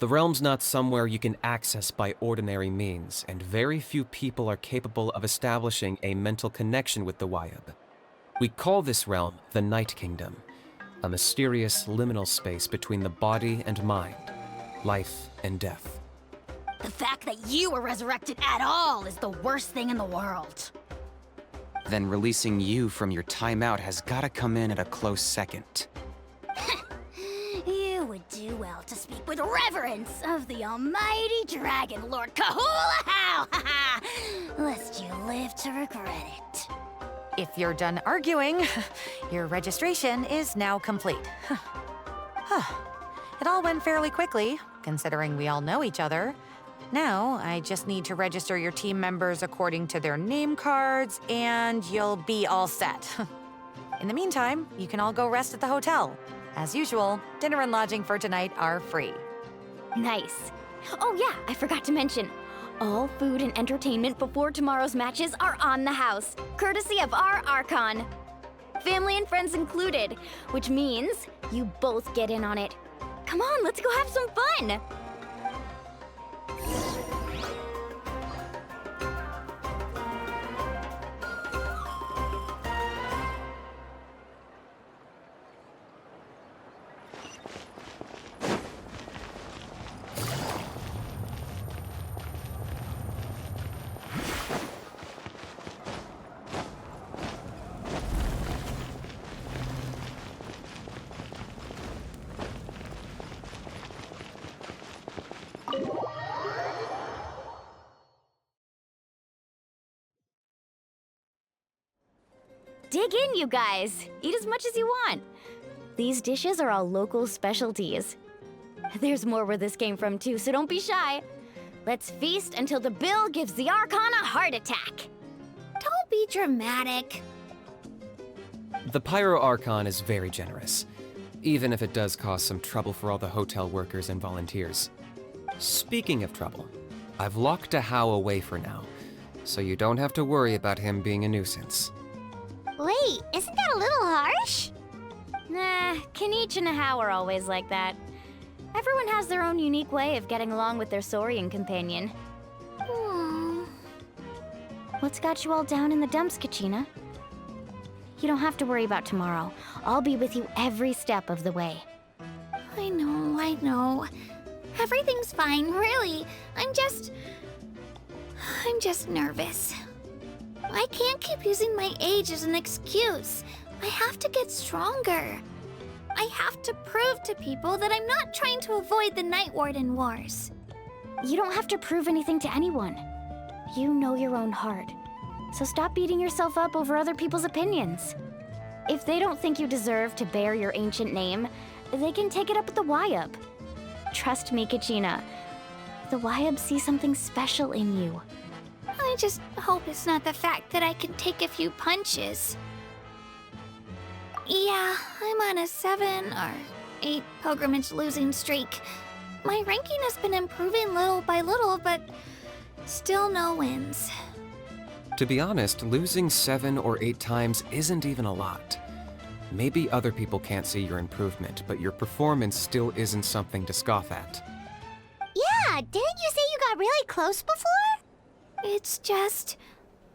The realm's not somewhere you can access by ordinary means, and very few people are capable of establishing a mental connection with the Wyab. We call this realm the Night Kingdom, a mysterious liminal space between the body and mind, life and death. The fact that you were resurrected at all is the worst thing in the world. Then releasing you from your timeout has gotta come in at a close second. You would do well to speak with reverence of the almighty Dragon Lord Kahula-How! Lest you live to regret it. If you're done arguing, your registration is now complete. It all went fairly quickly, considering we all know each other. Now, I just need to register your team members according to their name cards, and you'll be all set. In the meantime, you can all go rest at the hotel. As usual, dinner and lodging for tonight are free. Nice. Oh yeah, I forgot to mention. All food and entertainment before tomorrow's matches are on the house, courtesy of our Archon. Family and friends included, which means you both get in on it. Come on, let's go have some fun! Dig in, you guys. Eat as much as you want. These dishes are all local specialties. There's more where this came from too, so don't be shy. Let's feast until the bill gives the Archon a heart attack. Don't be dramatic. The Pyro Archon is very generous, even if it does cause some trouble for all the hotel workers and volunteers. Speaking of trouble, I've locked a How away for now, so you don't have to worry about him being a nuisance. Wait, isn't that a little harsh? Nah, Kanichi and How are always like that. Everyone has their own unique way of getting along with their Saurian companion. What's got you all down in the dumps, Kachina? You don't have to worry about tomorrow. I'll be with you every step of the way. I know. Everything's fine, really. I'm just nervous. I can't keep using my age as an excuse. I have to get stronger. I have to prove to people that I'm not trying to avoid the Night Warden wars. You don't have to prove anything to anyone. You know your own heart. So stop beating yourself up over other people's opinions. If they don't think you deserve to bear your ancient name, they can take it up with the Wyub. Trust me, Kachina. The Wyub see something special in you. I just hope it's not the fact that I can take a few punches. Yeah, I'm on a 7 or 8 pilgrimage losing streak. My ranking has been improving little by little, but still no wins. To be honest, losing 7 or 8 times isn't even a lot. Maybe other people can't see your improvement, but your performance still isn't something to scoff at. Yeah, didn't you say you got really close before? It's just,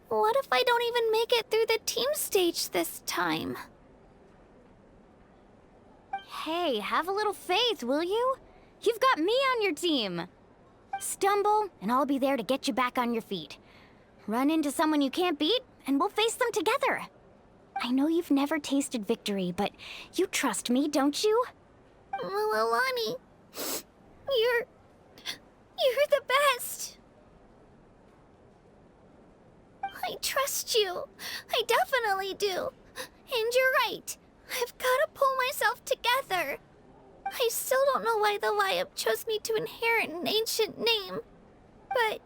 what if I don't even make it through the team stage this time? Hey, have a little faith, will you? You've got me on your team. Stumble, and I'll be there to get you back on your feet. Run into someone you can't beat, and we'll face them together. I know you've never tasted victory, but you trust me, don't you? Alani, you're the best. I trust you. I definitely do. And you're right. I've got to pull myself together. I still don't know why the Wyub chose me to inherit an ancient name. But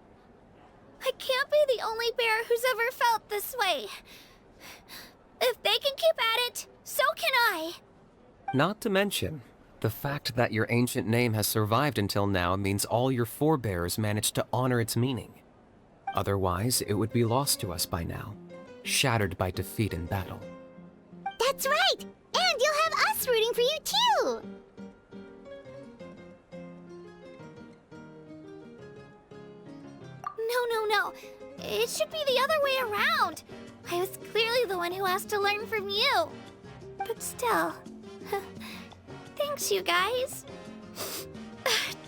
I can't be the only bear who's ever felt this way. If they can keep at it, so can I. Not to mention, the fact that your ancient name has survived until now means all your forebears managed to honor its meaning. Otherwise, it would be lost to us by now, shattered by defeat in battle. That's right! And you'll have us rooting for you too! No. It should be the other way around. I was clearly the one who asked to learn from you. But still, thanks you guys.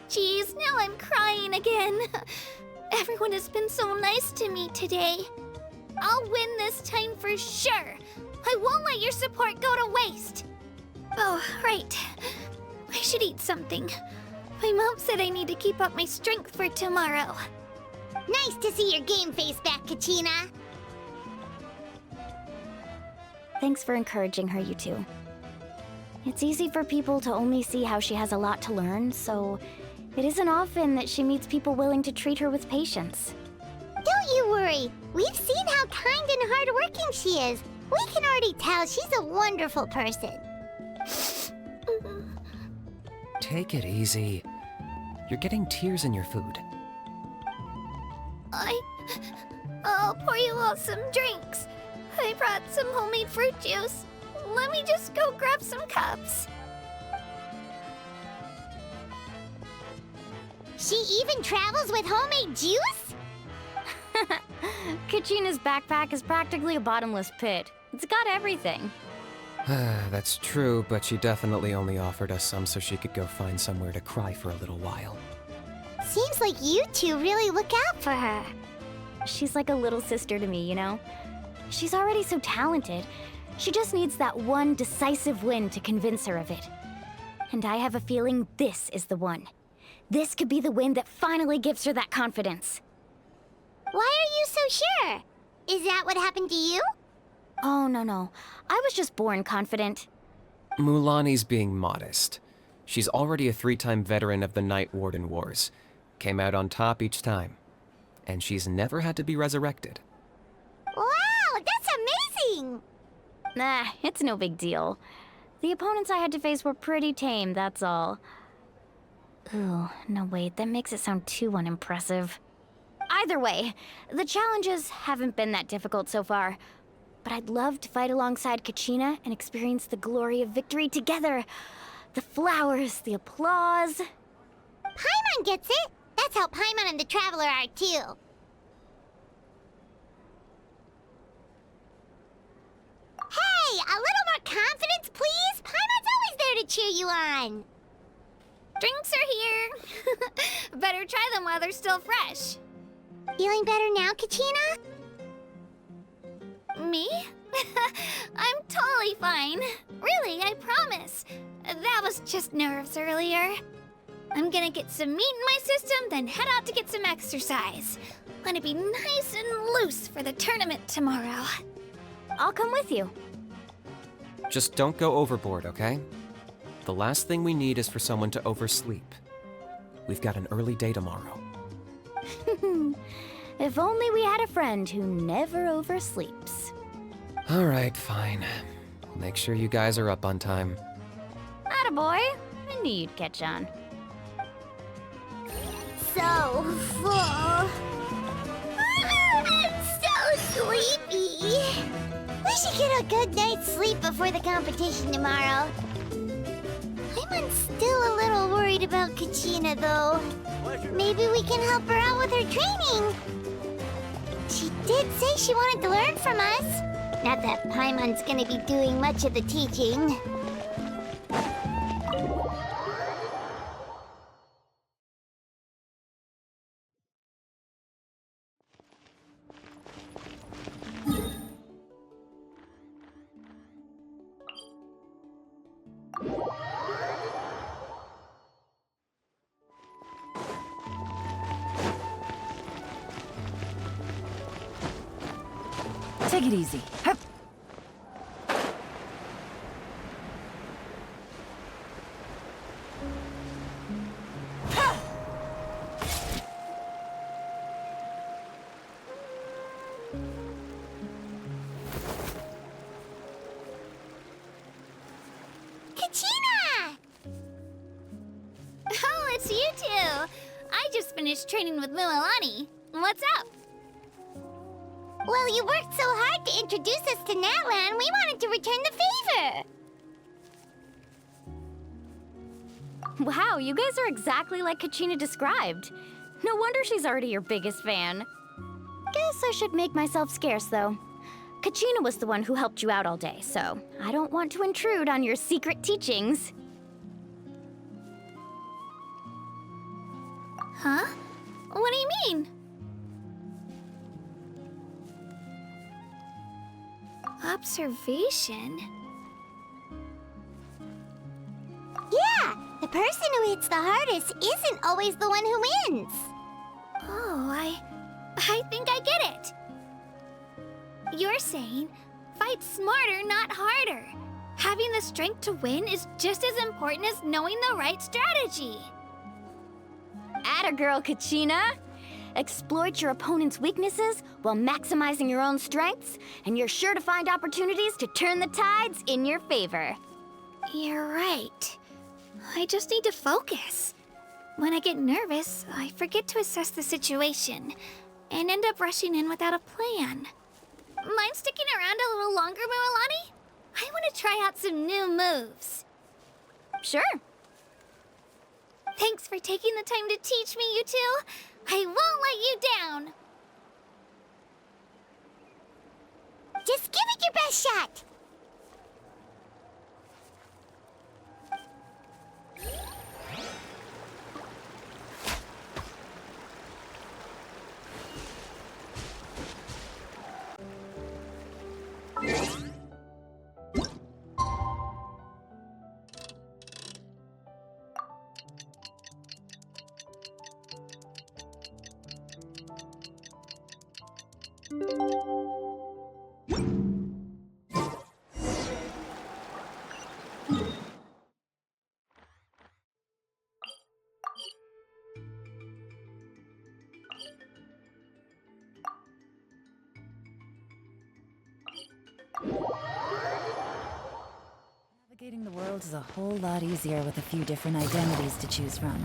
Geez, now I'm crying again. Everyone has been so nice to me today. I'll win this time for sure. I won't let your support go to waste. Oh, right. I should eat something. My mom said I need to keep up my strength for tomorrow. Nice to see your game face back, Kachina. Thanks for encouraging her, you two. It's easy for people to only see how she has a lot to learn, so it isn't often that she meets people willing to treat her with patience. Don't you worry. We've seen how kind and hardworking she is. We can already tell she's a wonderful person. Take it easy. You're getting tears in your food. I'll pour you all some drinks. I brought some homemade fruit juice. Let me just go grab some cups. She even travels with homemade juice? Kachina's backpack is practically a bottomless pit. It's got everything. That's true, but she definitely only offered us some so she could go find somewhere to cry for a little while. Seems like you two really look out for her. She's like a little sister to me, you know? She's already so talented. She just needs that one decisive win to convince her of it. And I have a feeling this is the one. This could be the win that finally gives her that confidence. Why are you so sure? Is that what happened to you? Oh, no. I was just born confident. Mulaney's being modest. She's already a 3-time veteran of the Night Warden Wars. Came out on top each time. And she's never had to be resurrected. Wow, that's amazing! Nah, it's no big deal. The opponents I had to face were pretty tame, that's all. Ooh, no wait, that makes it sound too unimpressive. Either way, the challenges haven't been that difficult so far. But I'd love to fight alongside Kachina and experience the glory of victory together. The flowers, the applause. Paimon gets it! That's how Paimon and the Traveler are, too. Hey, a little more confidence, please? Paimon's always there to cheer you on. Drinks are here. Better try them while they're still fresh. Feeling better now, Kachina? Me? I'm totally fine. Really, I promise. That was just nerves earlier. I'm gonna get some meat in my system, then head out to get some exercise. Gonna be nice and loose for the tournament tomorrow. I'll come with you. Just don't go overboard, okay? The last thing we need is for someone to oversleep. We've got an early day tomorrow. If only we had a friend who never oversleeps. All right, fine. I'll make sure you guys are up on time. Attaboy. I knew you'd catch on. So full. I'm so sleepy. We should get a good night's sleep before the competition tomorrow. I'm still a little worried about Kachina, though. Maybe we can help her out with her training. She did say she wanted to learn from us. Not that Paimon's gonna be doing much of the teaching. Take it easy. Hup. Kachina! Oh, it's you two. I just finished training with Mualani. What's up? Well, you worked so hard to introduce us to Natlan, we wanted to return the favor. Wow, you guys are exactly like Kachina described. No wonder she's already your biggest fan. Guess I should make myself scarce, though. Kachina was the one who helped you out all day, so I don't want to intrude on your secret teachings. Huh? What do you mean? Observation? Yeah, the person who hits the hardest isn't always the one who wins. Oh, I think I get it. You're saying, fight smarter, not harder. Having the strength to win is just as important as knowing the right strategy. Atta girl, Kachina! Exploit your opponent's weaknesses while maximizing your own strengths, and you're sure to find opportunities to turn the tides in your favor. You're right. I just need to focus. When I get nervous, I forget to assess the situation and end up rushing in without a plan. Mind sticking around a little longer, Mualani? I want to try out some new moves. Sure. Thanks for taking the time to teach me, you two. I won't let you down. Just give it your best shot. Navigating the world is a whole lot easier with a few different identities to choose from.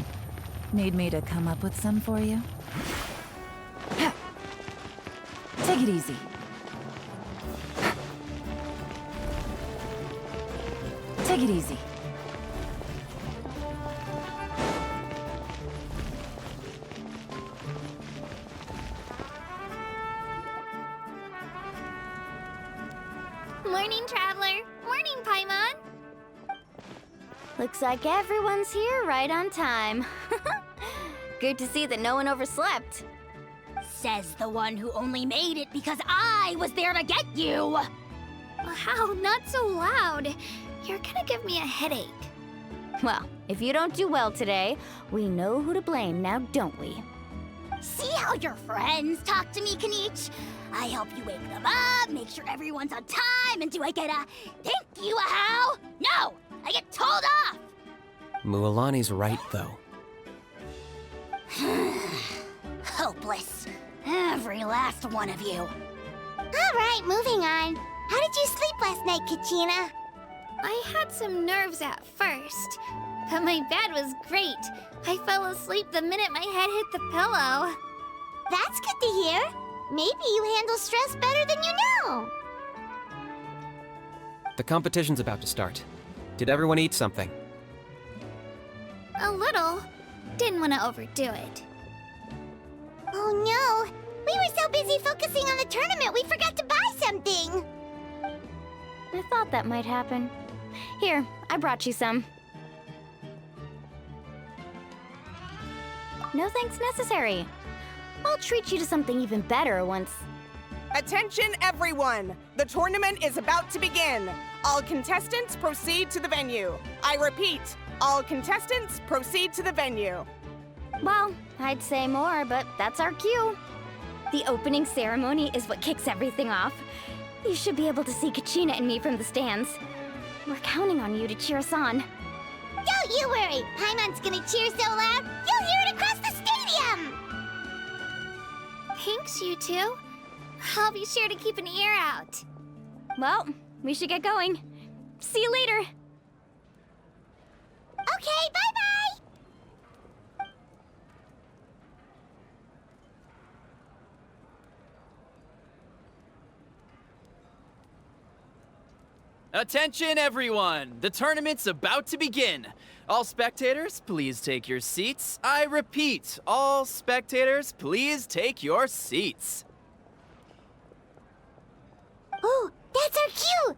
Need me to come up with some for you? Take it easy. Take it easy. Morning, Traveler. Morning, Paimon. Looks like everyone's here right on time. Good to see that no one overslept. Says the one who only made it because I was there to get you! Wow, not so loud. You're gonna give me a headache. Well, if you don't do well today, we know who to blame now, don't we? See how your friends talk to me, Kanich? I help you wake them up, make sure everyone's on time, and do I get a thank you, a how? No! I get told off! Mualani's right, though. Hopeless. Every last one of you. Alright, moving on. How did you sleep last night, Kachina? I had some nerves at first, but my bed was great. I fell asleep the minute my head hit the pillow. That's good to hear. Maybe you handle stress better than you know. The competition's about to start. Did everyone eat something? A little. Didn't want to overdo it. Oh no! We were so busy focusing on the tournament we forgot to buy something! I thought that might happen. Here, I brought you some. No thanks necessary. I'll treat you to something even better once... Attention everyone! The tournament is about to begin. All contestants proceed to the venue. I repeat, all contestants proceed to the venue. Well, I'd say more, but that's our cue. The opening ceremony is what kicks everything off. You should be able to see Kachina and me from the stands. We're counting on you to cheer us on. Don't you worry! Paimon's gonna cheer so loud, you'll hear it across the stadium! Thanks, you two. I'll be sure to keep an ear out. Well, we should get going. See you later. Okay, bye-bye! Attention everyone! The tournament's about to begin! All spectators, please take your seats. I repeat, all spectators, please take your seats. Oh, that's our cue!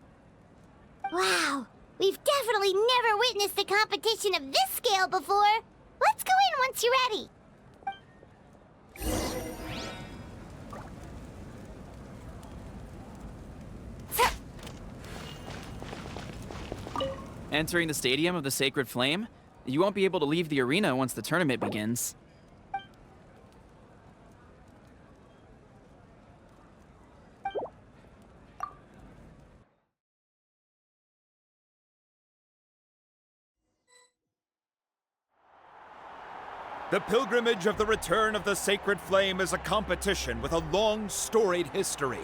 Wow, we've definitely never witnessed a competition of this scale before. Let's go in once you're ready. Entering the Stadium of the Sacred Flame, you won't be able to leave the arena once the tournament begins. The pilgrimage of the return of the Sacred Flame is a competition with a long, storied history.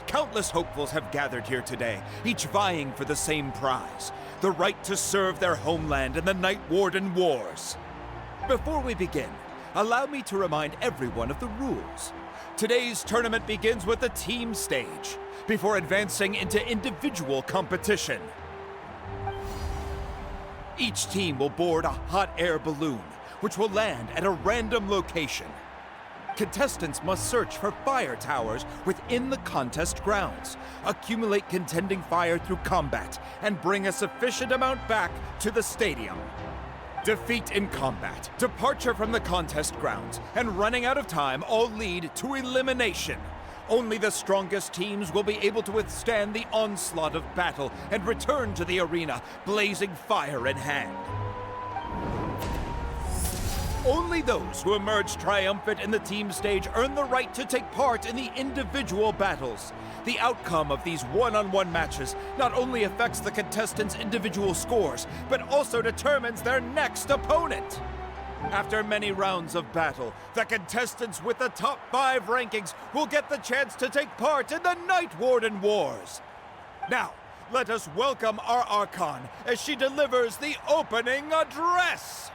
Countless hopefuls have gathered here today, each vying for the same prize, the right to serve their homeland in the Night Warden Wars. Before we begin, allow me to remind everyone of the rules. Today's tournament begins with the team stage, before advancing into individual competition. Each team will board a hot air balloon, which will land at a random location. Contestants must search for fire towers within the contest grounds, accumulate contending fire through combat, and bring a sufficient amount back to the stadium. Defeat in combat, departure from the contest grounds, and running out of time all lead to elimination. Only the strongest teams will be able to withstand the onslaught of battle and return to the arena, blazing fire in hand. Only those who emerge triumphant in the team stage earn the right to take part in the individual battles. The outcome of these one-on-one matches not only affects the contestants' individual scores, but also determines their next opponent. After many rounds of battle, the contestants with the top 5 rankings will get the chance to take part in the Night Warden Wars. Now, let us welcome our Archon as she delivers the opening address!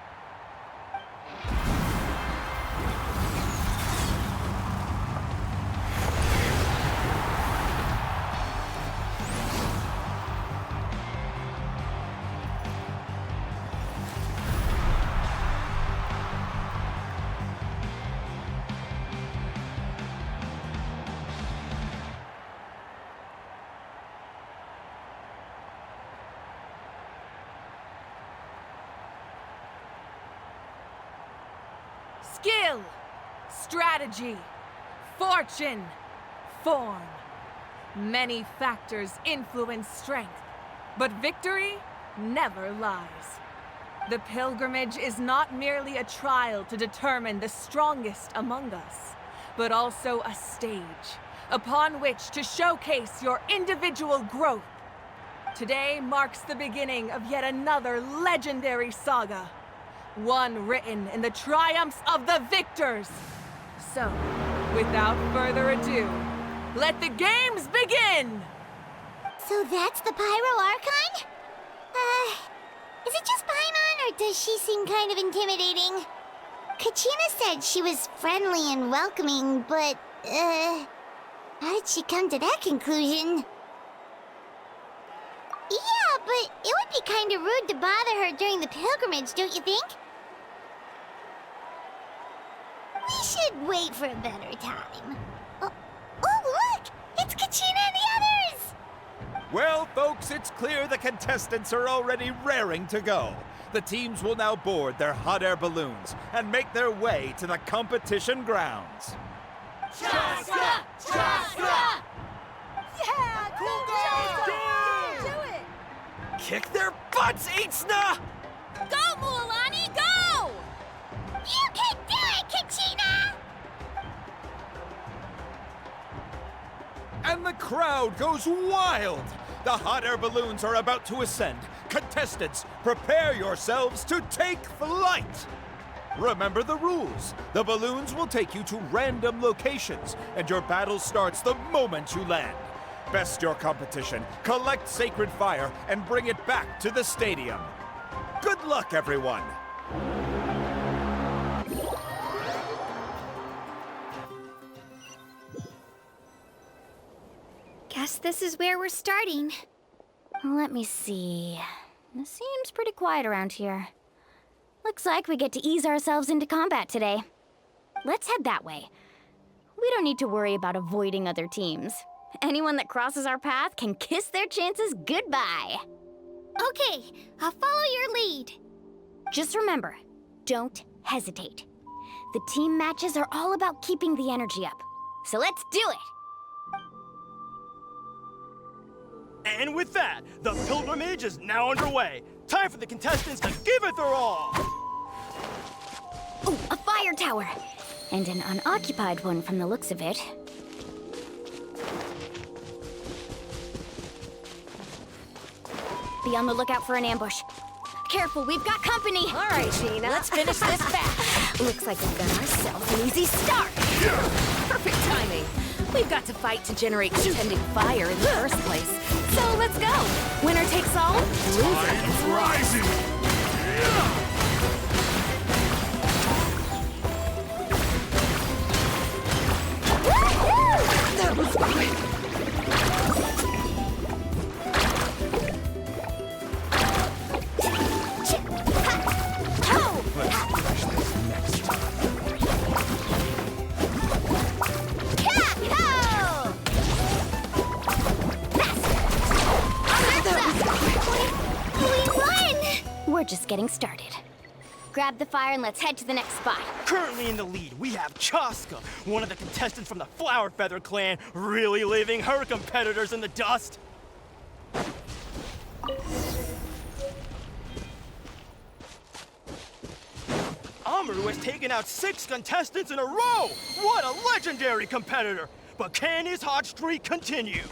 Skill, strategy, fortune, form. Many factors influence strength, but victory never lies. The pilgrimage is not merely a trial to determine the strongest among us, but also a stage upon which to showcase your individual growth. Today marks the beginning of yet another legendary saga. One written in the triumphs of the victors. So, without further ado, let the games begin! So that's the Pyro Archon? Is it just Paimon, or does she seem kind of intimidating? Kachina said she was friendly and welcoming, but, how did she come to that conclusion? Yeah, but it would be kind of rude to bother her during the pilgrimage, don't you think? We should wait for a better time. Oh, look! It's Kachina and the others! Well, folks, it's clear the contestants are already raring to go. The teams will now board their hot air balloons and make their way to the competition grounds. Chaska! Chaska! Yeah, cool girl! Do it! Kick their butts, Itzna! Go, Mualani, go! You can do it, Kachina! And the crowd goes wild! The hot air balloons are about to ascend. Contestants, prepare yourselves to take flight! Remember the rules. The balloons will take you to random locations, and your battle starts the moment you land. Best your competition, collect sacred fire, and bring it back to the stadium. Good luck, everyone! Guess this is where we're starting. Let me see. It seems pretty quiet around here. Looks like we get to ease ourselves into combat today. Let's head that way. We don't need to worry about avoiding other teams. Anyone that crosses our path can kiss their chances goodbye. Okay, I'll follow your lead. Just remember, don't hesitate. The team matches are all about keeping the energy up. So let's do it! And with that, the pilgrimage is now underway. Time for the contestants to give it their all! Ooh, a fire tower! And an unoccupied one from the looks of it. Be on the lookout for an ambush. Careful, we've got company! All right, Gina, let's finish this fast. Looks like we've got ourselves an easy start. Perfect timing. We've got to fight to generate contending fire in the first place. So let's go. Winner takes all. Loser gets rising. That was quick. We're just getting started. Grab the fire and let's head to the next spot. Currently in the lead, we have Chaska, one of the contestants from the Flower Feather clan, really leaving her competitors in the dust. Amaru has taken out 6 contestants in a row! What a legendary competitor! But can his hot streak continue?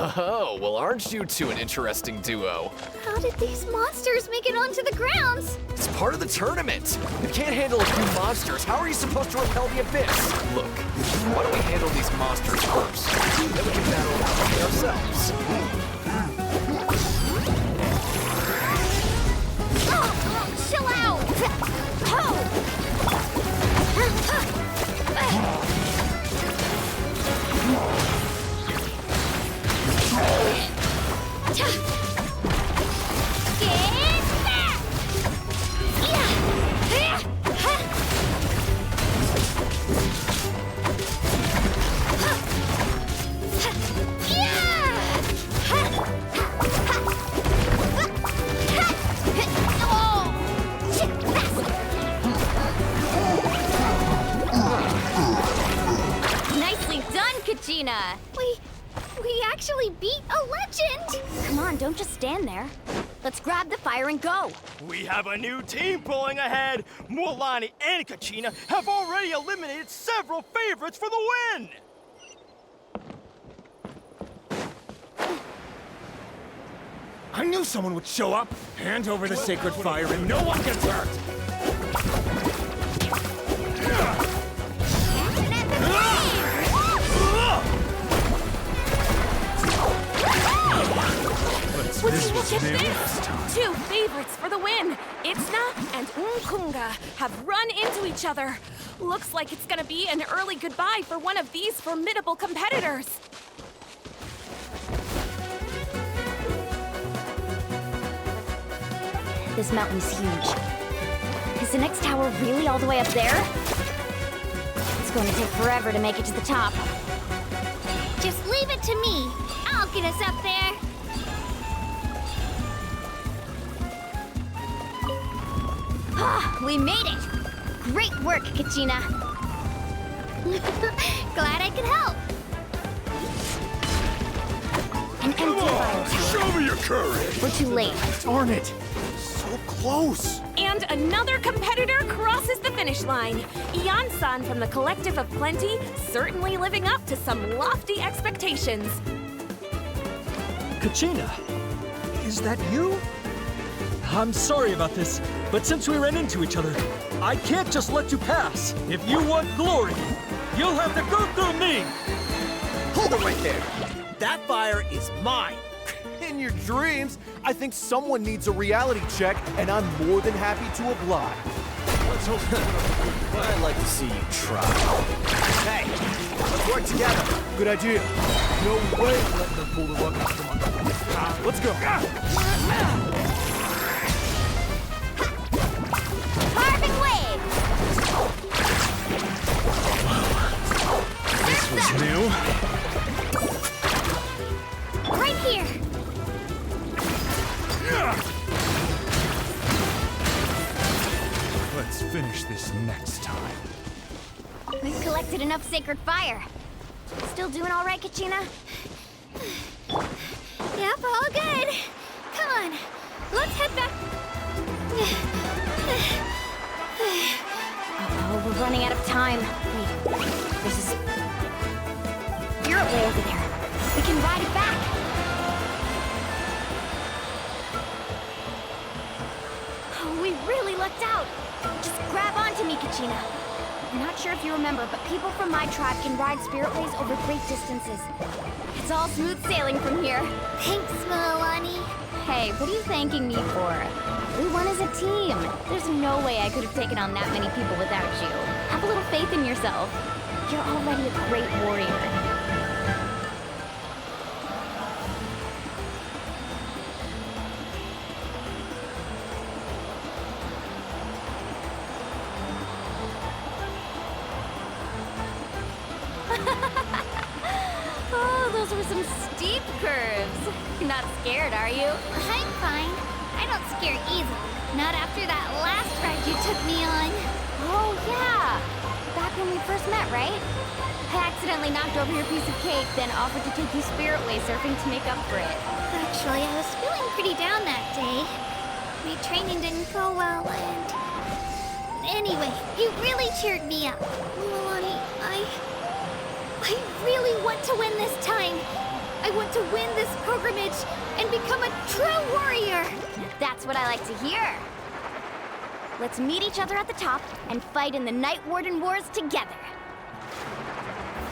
Oh, well, aren't you two an interesting duo? How did these monsters make it onto the grounds? It's part of the tournament. You can't handle a few monsters. How are you supposed to repel the abyss? Look, why don't we handle these monsters first? Then we can battle it out by ourselves. Chill out! Nicely done, Kachina! We actually beat a legend! Come on, don't just stand there. Let's grab the fire and go. We have a new team pulling ahead. Mualani and Kachina have already eliminated several favorites for the win. I knew someone would show up. Hand over the sacred fire and no one gets hurt. Would you look at this? 2 favorites for the win. Itzna and Unkunga have run into each other. Looks like it's gonna be an early goodbye for one of these formidable competitors. This mountain's huge. Is the next tower really all the way up there? It's going to take forever to make it to the top. Just leave it to me. I'll get us up there. Ah, we made it! Great work, Kachina. Glad I could help. An empty fire tower. Show me your courage! We're too late. Darn it! So close! And another competitor crosses the finish line. Ian-san from the Collective of Plenty, certainly living up to some lofty expectations. Kachina, is that you? I'm sorry about this, but since we ran into each other, I can't just let you pass. If you want glory, you'll have to go through me! Hold it right there! That fire is mine! In your dreams, I think someone needs a reality check, and I'm more than happy to oblige. Let's hope I'd like to see you try. Hey, let's work together. Good idea. No way I'm letting them pull the rug out from under me. Let's go. Carbon wave! This was new. Right here. Let's finish this next time. We've collected enough sacred fire. Still doing all right, Kachina? Yep, all good. Come on, let's head back. Uh-oh, we're running out of time. Wait, there's a spirit way over there. We can ride it back. Oh, we really lucked out. Just grab onto me, Kachina. I'm not sure if you remember, but people from my tribe can ride spiritways over great distances. It's all smooth sailing from here. Thanks, Mualani. Hey, what are you thanking me for? We won as a team. There's no way I could have taken on that many people without you. Have a little faith in yourself. You're already a great warrior. Oh, those were some steep curves. You're not scared, are you? I'm fine. I don't scare easily. Not after that last ride you took me on. Oh, yeah. Back when we first met, right? I accidentally knocked over your piece of cake, then offered to take you spiritway surfing to make up for it. Actually, I was feeling pretty down that day. My training didn't go well, and... Anyway, you really cheered me up. Mualani, I really want to win this time. I want to win this pilgrimage and become a true warrior. That's what I like to hear. Let's meet each other at the top and fight in the Night Warden Wars together.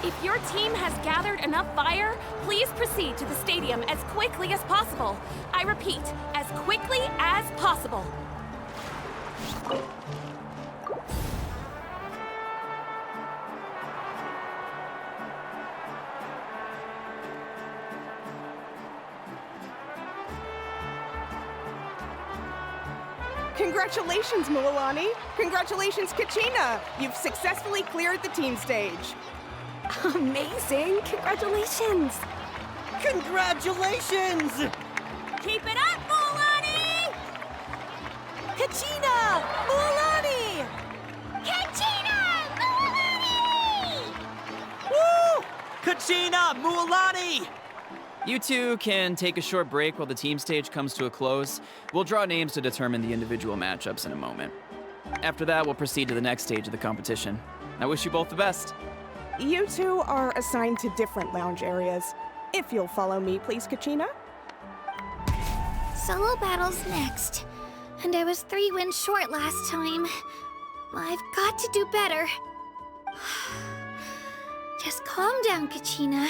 If your team has gathered enough fire, please proceed to the stadium as quickly as possible. I repeat, as quickly as possible. Congratulations, Mualani! Congratulations, Kachina! You've successfully cleared the team stage. Amazing! Congratulations! Congratulations! Keep it up, Mualani! Kachina! Mualani! Kachina! Mualani! Woo! Kachina! Mualani! You two can take a short break while the team stage comes to a close. We'll draw names to determine the individual matchups in a moment. After that, we'll proceed to the next stage of the competition. I wish you both the best. You two are assigned to different lounge areas. If you'll follow me, please, Kachina. Solo battles next. And I was 3 wins short last time. I've got to do better. Just calm down, Kachina.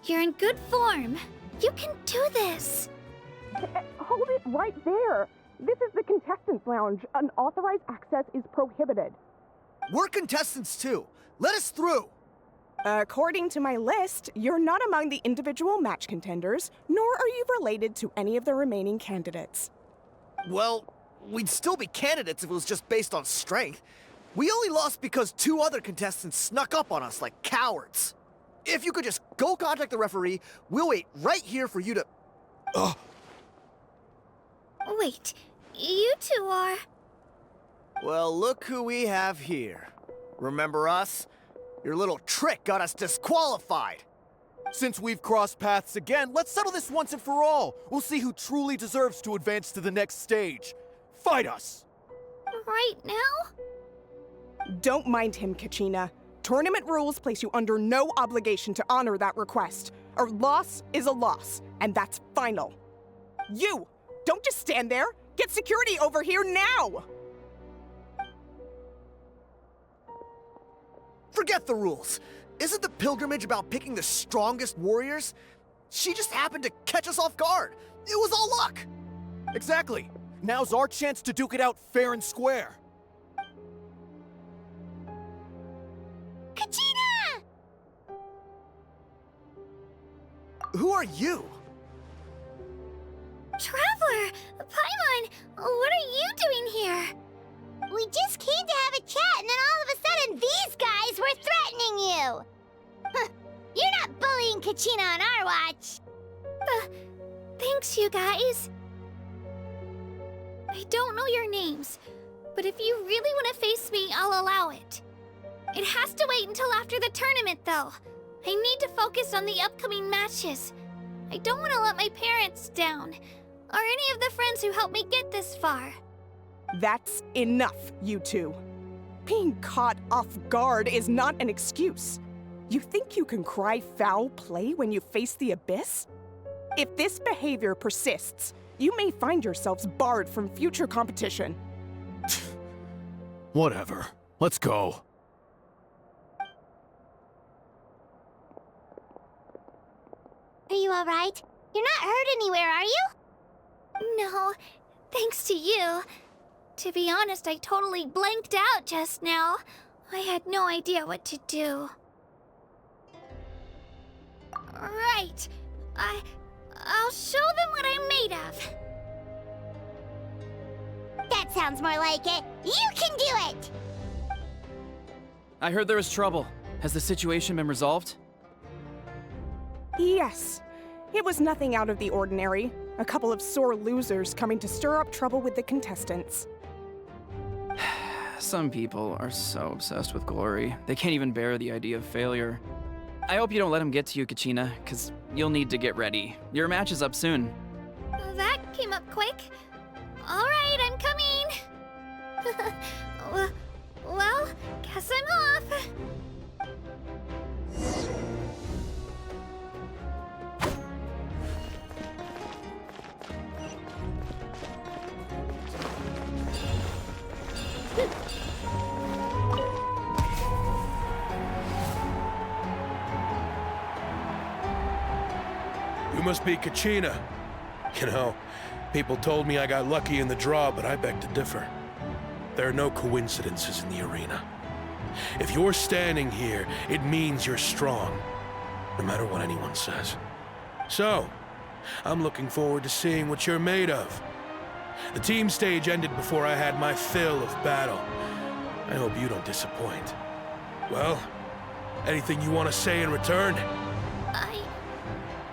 You're in good form. You can do this. Hold it right there. This is the contestants' lounge. Unauthorized access is prohibited. We're contestants too. Let us through. According to my list, you're not among the individual match contenders, nor are you related to any of the remaining candidates. Well, we'd still be candidates if it was just based on strength. We only lost because 2 other contestants snuck up on us like cowards. If you could just go contact the referee, we'll wait right here for you to... Ugh. Wait, you two are... Well, look who we have here. Remember us? Your little trick got us disqualified. Since we've crossed paths again, let's settle this once and for all. We'll see who truly deserves to advance to the next stage. Fight us! Right now? Don't mind him, Kachina. Tournament rules place you under no obligation to honor that request. A loss is a loss, and that's final. You! Don't just stand there! Get security over here now! Forget the rules. Isn't the pilgrimage about picking the strongest warriors? She just happened to catch us off guard. It was all luck. Exactly. Now's our chance to duke it out fair and square. Kachina! Who are you? Traveler! Pylon! What are you doing here? We just came to have a chat, and then all of a sudden these guys were threatening you! Huh, you're not bullying Kachina on our watch! Thanks, you guys. I don't know your names, but if you really want to face me, I'll allow it. It has to wait until after the tournament, though. I need to focus on the upcoming matches. I don't want to let my parents down, or any of the friends who helped me get this far. That's enough, you two. Being caught off guard is not an excuse. You think you can cry foul play when you face the Abyss? If this behavior persists, you may find yourselves barred from future competition. Whatever. Let's go. Are you alright? You're not hurt anywhere, are you? No, thanks to you. To be honest, I totally blanked out just now. I had no idea what to do. Right. I'll show them what I'm made of. That sounds more like it. You can do it! I heard there was trouble. Has the situation been resolved? Yes. It was nothing out of the ordinary. A couple of sore losers coming to stir up trouble with the contestants. Some people are so obsessed with glory, they can't even bear the idea of failure. I hope you don't let him get to you, Kachina, because you'll need to get ready. Your match is up soon. That came up quick. All right, I'm coming. Well, guess I'm off. must be Kachina. You know, people told me I got lucky in the draw, but I beg to differ. There are no coincidences in the arena. If you're standing here, it means you're strong, no matter what anyone says. So, I'm looking forward to seeing what you're made of. The team stage ended before I had my fill of battle. I hope you don't disappoint. Well, anything you want to say in return?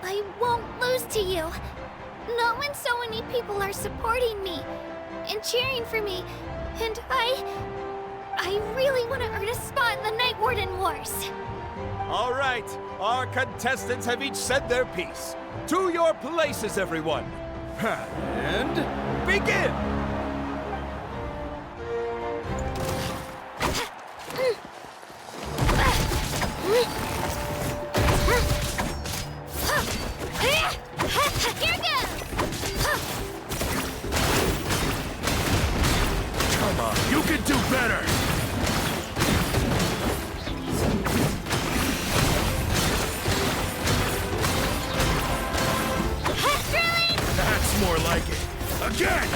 I won't lose to you. Not when so many people are supporting me and cheering for me. And I really want to earn a spot in the Night Warden Wars. All right, our contestants have each said their piece. To your places, everyone. And begin! Here goes! Come on, you can do better! That's more like it. Again!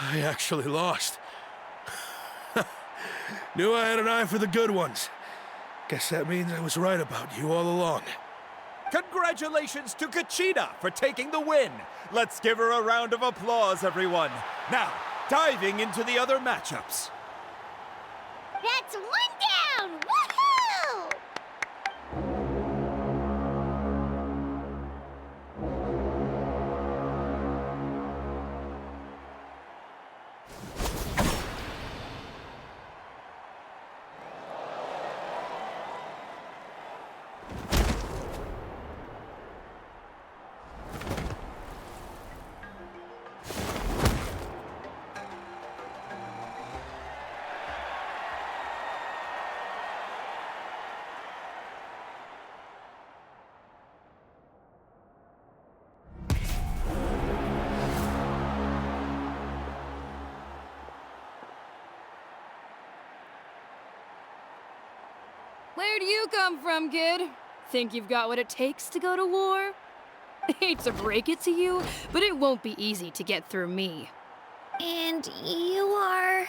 I actually lost. Knew I had an eye for the good ones. Guess that means I was right about you all along. Congratulations to Kachina for taking the win. Let's give her a round of applause, everyone. Now, diving into the other matchups. That's one down! Woohoo! Where do you come from, kid? Think you've got what it takes to go to war? Hate to break it to you, but it won't be easy to get through me. And you are...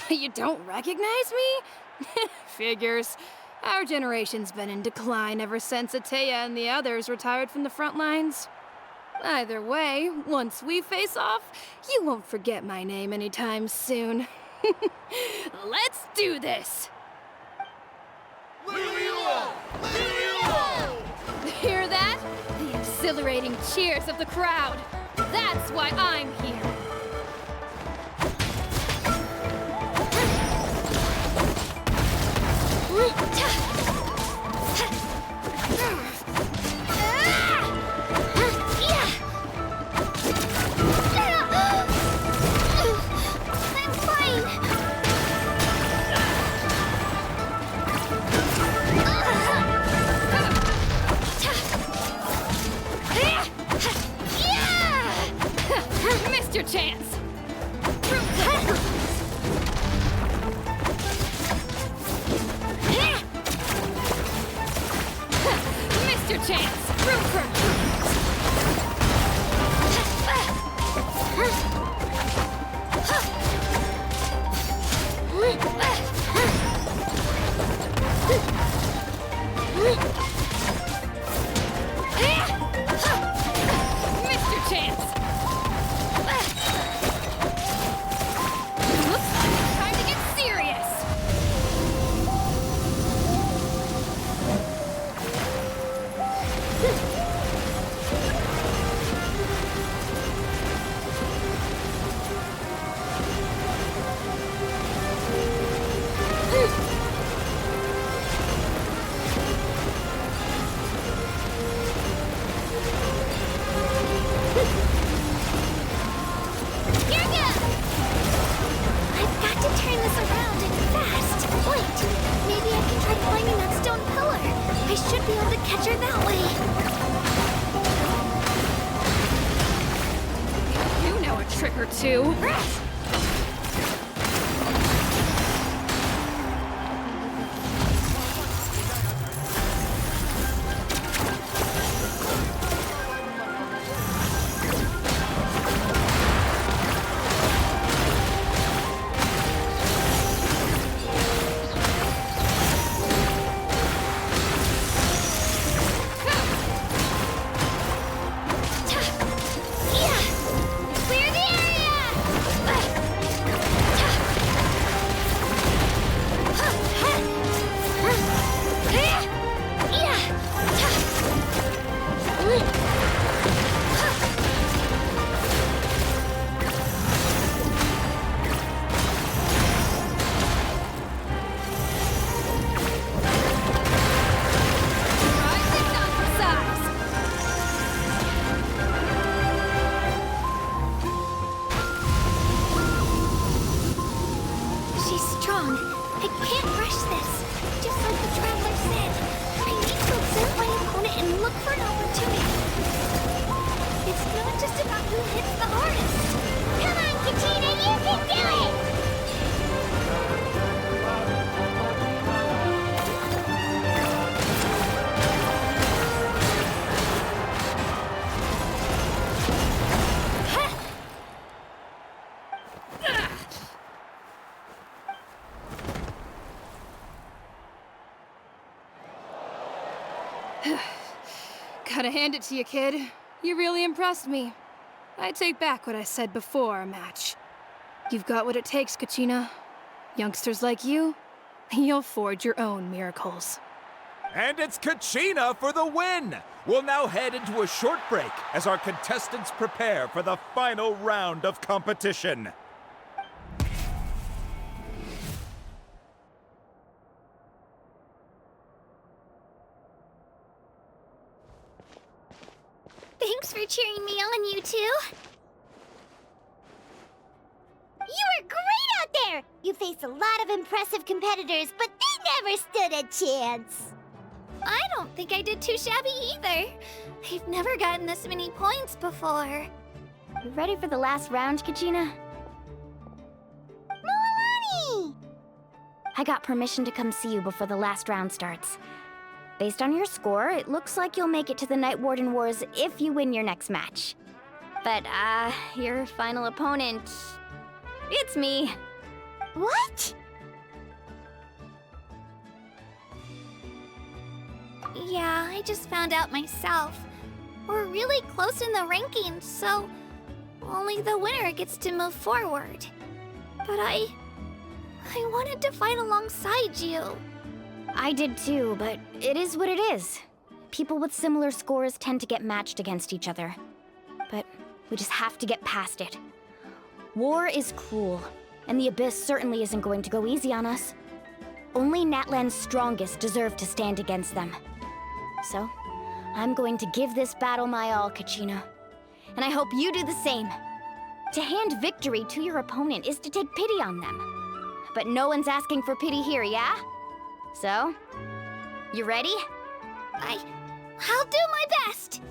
You don't recognize me? Figures. Our generation's been in decline ever since Atea and the others retired from the front lines. Either way, once we face off, you won't forget my name anytime soon. Let's do this! Hear that? The exhilarating cheers of the crowd. That's why I'm here. I'm fine. Missed your chance. Missed your chance. Missed your chance. be able to catch her that way. You know a trick or two. Gotta hand it to you, kid. You really impressed me. I take back what I said before our match. You've got what it takes, Kachina. Youngsters like you, you'll forge your own miracles. And it's Kachina for the win! We'll now head into a short break as our contestants prepare for the final round of competition. Thanks for cheering me on, you two. You were great out there! You faced a lot of impressive competitors, but they never stood a chance. I don't think I did too shabby either. I've never gotten this many points before. You ready for the last round, Kachina? Milani! I got permission to come see you before the last round starts. Based on your score, it looks like you'll make it to the Night Warden Wars if you win your next match. But, your final opponent... it's me. What? Yeah, I just found out myself. We're really close in the rankings, so only the winner gets to move forward. But I wanted to fight alongside you. I did too, but it is what it is. People with similar scores tend to get matched against each other. But we just have to get past it. War is cruel, and the Abyss certainly isn't going to go easy on us. Only Natlan's strongest deserve to stand against them. So, I'm going to give this battle my all, Kachina. And I hope you do the same. To hand victory to your opponent is to take pity on them. But no one's asking for pity here, yeah? So, you ready? I'll do my best!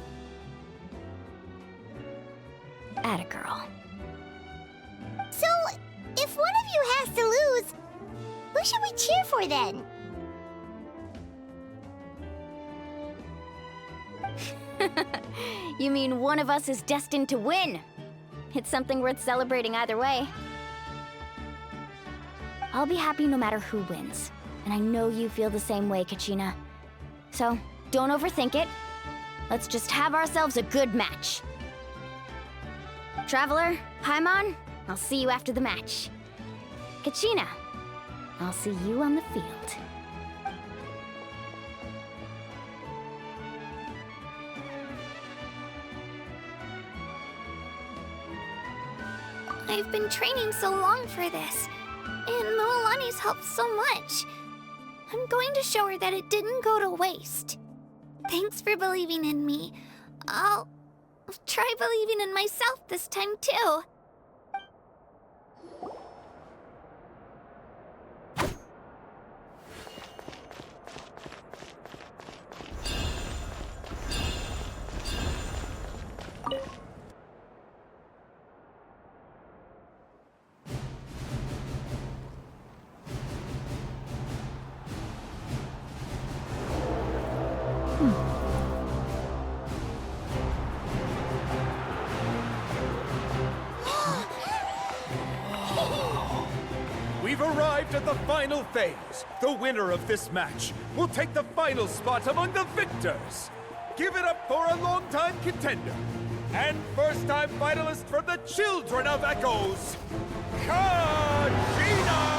Atta girl. So, if one of you has to lose, who should we cheer for then? You mean one of us is destined to win? It's something worth celebrating either way. I'll be happy no matter who wins. And I know you feel the same way, Kachina. So, don't overthink it. Let's just have ourselves a good match. Traveler, Paimon, I'll see you after the match. Kachina, I'll see you on the field. I've been training so long for this, and Milani's helped so much. I'm going to show her that it didn't go to waste. Thanks for believing in me. I'll try believing in myself this time too. arrived at the final phase. The winner of this match will take the final spot among the victors. Give it up for a longtime contender and first-time finalist from the Children of Echoes, Kachina!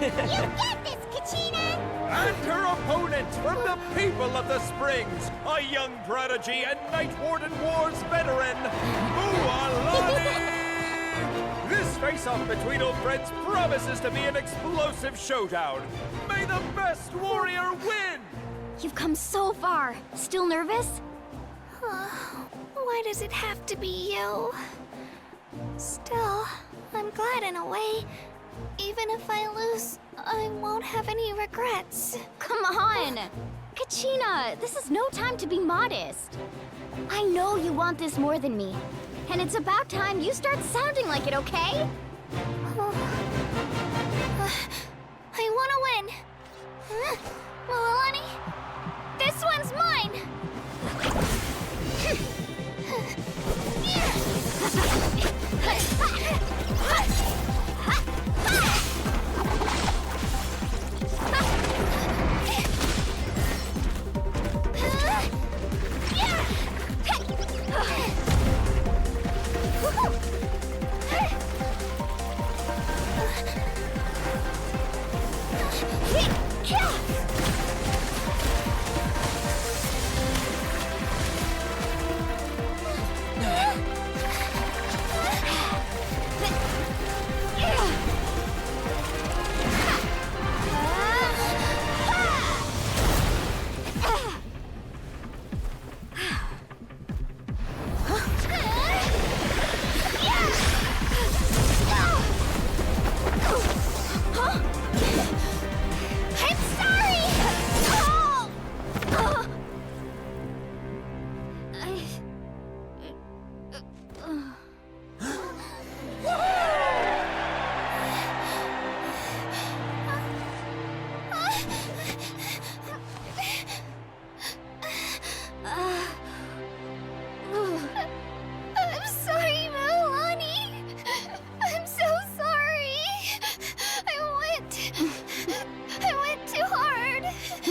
You get this, Kachina! And her opponent from the people of the Springs, a young prodigy and Night Warden Wars veteran, Mualani! This face-off between old friends promises to be an explosive showdown. May the best warrior win! You've come so far. Still nervous? Why does it have to be you? Still, I'm glad in a way. Even if I lose, I won't have any regrets. Come on! Kachina, this is no time to be modest. I know you want this more than me. And it's about time you start sounding like it, okay? I want to win. Mualani, this one's mine!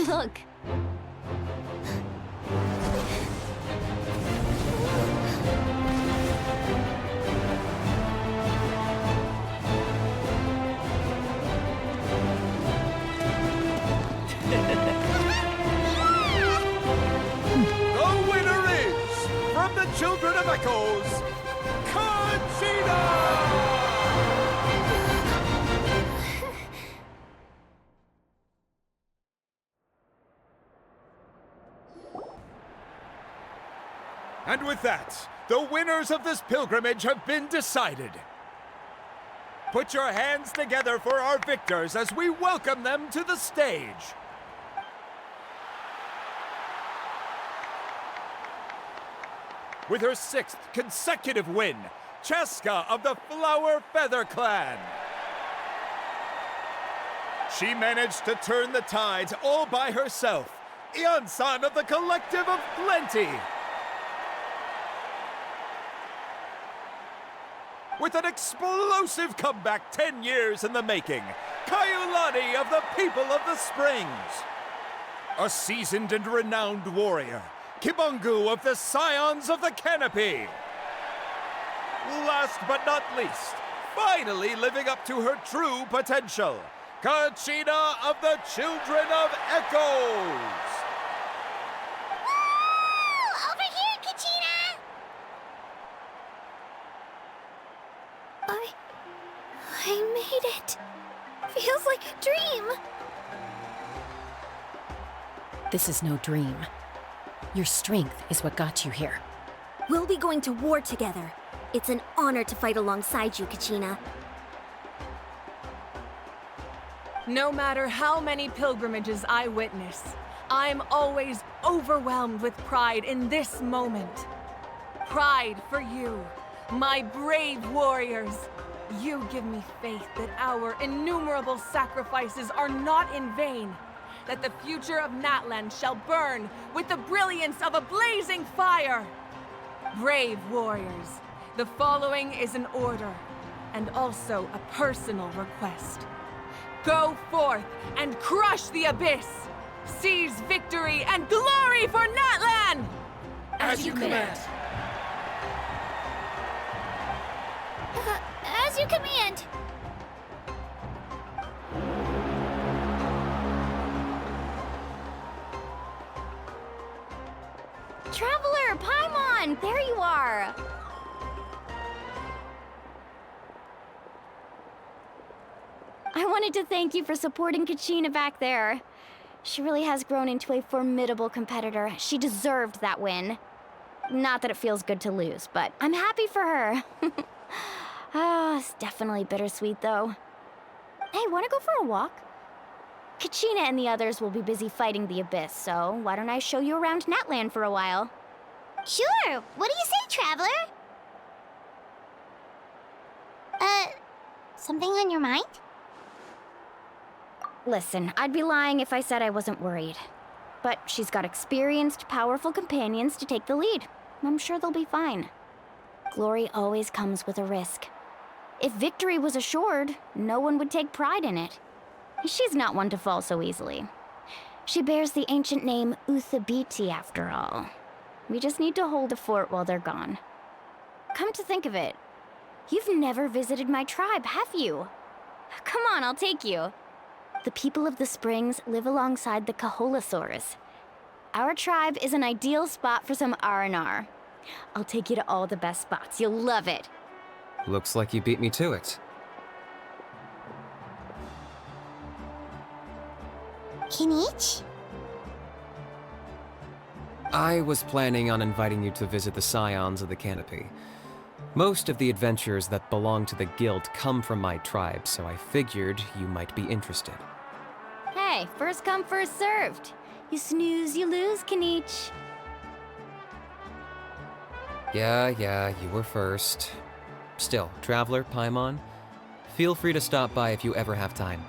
Look. The winner is, from the Children of Echoes, Kachina! And with that, the winners of this pilgrimage have been decided. Put your hands together for our victors as we welcome them to the stage. With her 6th consecutive win, Cheska of the Flower Feather Clan. She managed to turn the tides all by herself. Ian-san of the Collective of Plenty. With an explosive comeback 10 years in the making, Kayulani of the People of the Springs. A seasoned and renowned warrior, Kibungu of the Scions of the Canopy. Last but not least, finally living up to her true potential, Kachina of the Children of Echoes. Woo! Over here, Kachina! I made it. Feels like a dream. This is no dream. Your strength is what got you here. We'll be going to war together. It's an honor to fight alongside you, Kachina. No matter how many pilgrimages I witness, I'm always overwhelmed with pride in this moment. Pride for you, my brave warriors. You give me faith that our innumerable sacrifices are not in vain, that the future of Natlan shall burn with the brilliance of a blazing fire. Brave warriors, the following is an order, and also a personal request. Go forth and crush the Abyss! Seize victory and glory for Natlan! As you command. As you command. Traveler, Paimon, there you are. I wanted to thank you for supporting Kachina back there. She really has grown into a formidable competitor. She deserved that win. Not that it feels good to lose, but I'm happy for her. It's definitely bittersweet, though. Hey, wanna go for a walk? Kachina and the others will be busy fighting the Abyss, so why don't I show you around Natlan for a while? Sure. What do you say, Traveler? Something on your mind? Listen, I'd be lying if I said I wasn't worried. But she's got experienced, powerful companions to take the lead. I'm sure they'll be fine. Glory always comes with a risk. If victory was assured, no one would take pride in it. She's not one to fall so easily. She bears the ancient name Uthabiti, after all. We just need to hold the fort while they're gone. Come to think of it, you've never visited my tribe, have you? Come on, I'll take you. The people of the Springs live alongside the Kaholasaurus. Our tribe is an ideal spot for some R&R. I'll take you to all the best spots. You'll love it. Looks like you beat me to it. Kinich? I was planning on inviting you to visit the Scions of the Canopy. Most of the adventurers that belong to the guild come from my tribe, so I figured you might be interested. Hey, first come, first served. You snooze, you lose, Kinich. Yeah, you were first. Still, Traveler, Paimon, feel free to stop by if you ever have time.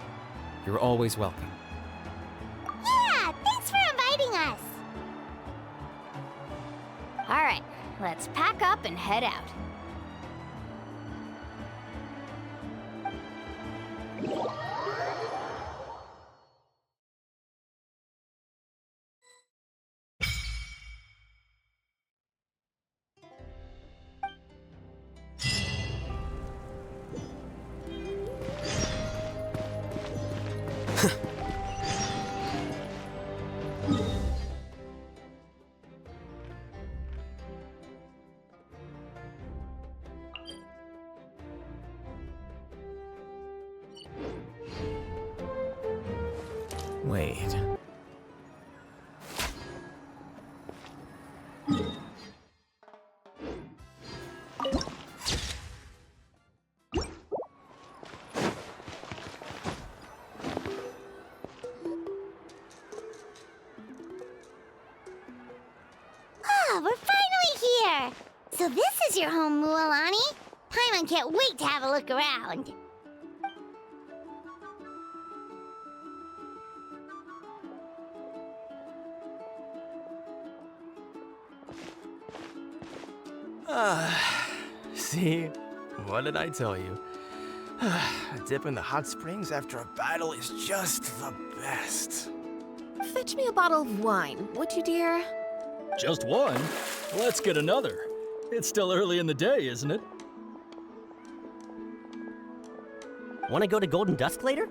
You're always welcome. Yeah, thanks for inviting us. All right, let's pack up and head out. Wait. Ah, we're finally here. So this is your home, Mualani. Paimon can't wait to have a look around. See? What did I tell you? A dip in the hot springs after a battle is just the best. Fetch me a bottle of wine, would you, dear? Just one? Let's get another. It's still early in the day, isn't it? Want to go to Golden Dusk later?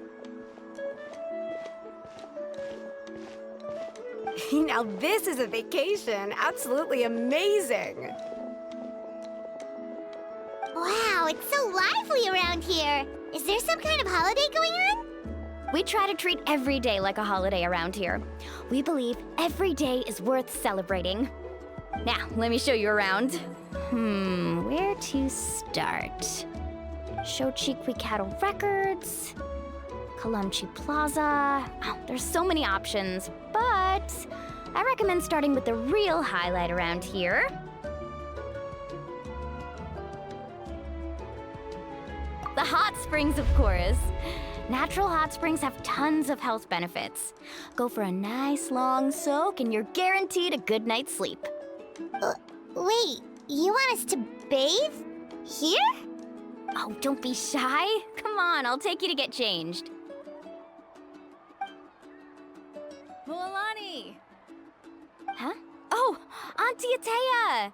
Now this is a vacation. Absolutely amazing. Wow, it's so lively around here. Is there some kind of holiday going on? We try to treat every day like a holiday around here. We believe every day is worth celebrating. Now, let me show you around. Where to start? Shochiqui Cattle Records, Kalamchi Plaza. Oh, there's so many options, but I recommend starting with the real highlight around here. The hot springs, of course. Natural hot springs have tons of health benefits. Go for a nice long soak and you're guaranteed a good night's sleep. Wait, you want us to bathe? Here? Oh, don't be shy. Come on, I'll take you to get changed. Mualani! Huh? Oh, Auntie Ata!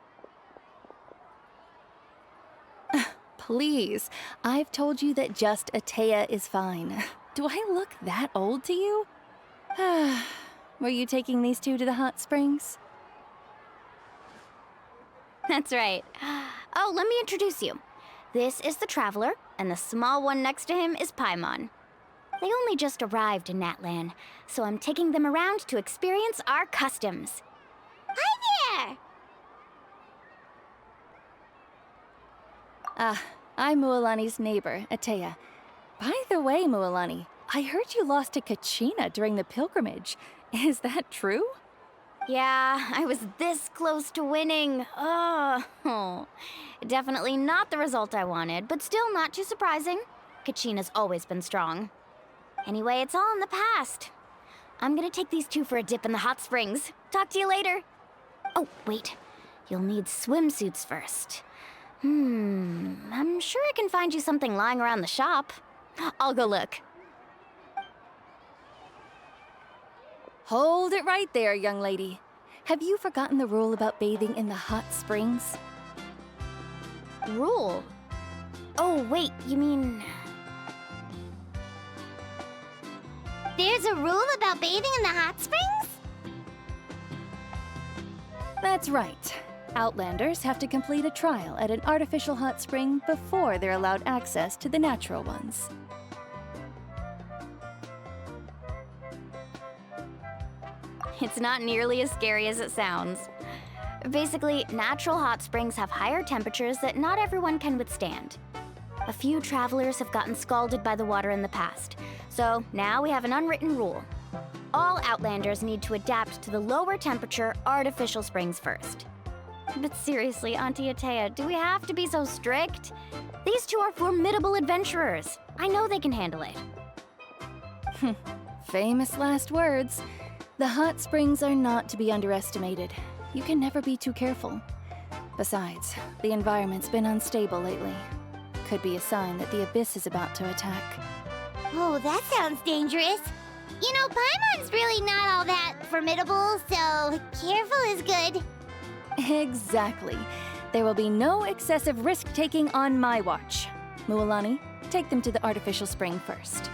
Please, I've told you that just Atea is fine. Do I look that old to you? Were you taking these two to the hot springs? That's right. Oh, let me introduce you. This is the Traveler, and the small one next to him is Paimon. They only just arrived in Natlan, so I'm taking them around to experience our customs. Hi there! I'm Mualani's neighbor, Atea. By the way, Mualani, I heard you lost to Kachina during the pilgrimage. Is that true? Yeah, I was this close to winning. Oh, definitely not the result I wanted, but still not too surprising. Kachina's always been strong. Anyway, it's all in the past. I'm gonna take these two for a dip in the hot springs. Talk to you later. Oh, wait. You'll need swimsuits first. I'm sure I can find you something lying around the shop. I'll go look. Hold it right there, young lady. Have you forgotten the rule about bathing in the hot springs? Rule? Oh, wait, you mean... There's a rule about bathing in the hot springs? That's right. Outlanders have to complete a trial at an artificial hot spring before they're allowed access to the natural ones. It's not nearly as scary as it sounds. Basically, natural hot springs have higher temperatures that not everyone can withstand. A few travelers have gotten scalded by the water in the past, so now we have an unwritten rule. All Outlanders need to adapt to the lower temperature artificial springs first. But seriously, Auntie Ata, do we have to be so strict? These two are formidable adventurers. I know they can handle it. Famous last words. The hot springs are not to be underestimated. You can never be too careful. Besides, the environment's been unstable lately. Could be a sign that the Abyss is about to attack. Oh, that sounds dangerous. You know, Paimon's really not all that formidable, so careful is good. Exactly. There will be no excessive risk-taking on my watch. Mualani, take them to the artificial spring first.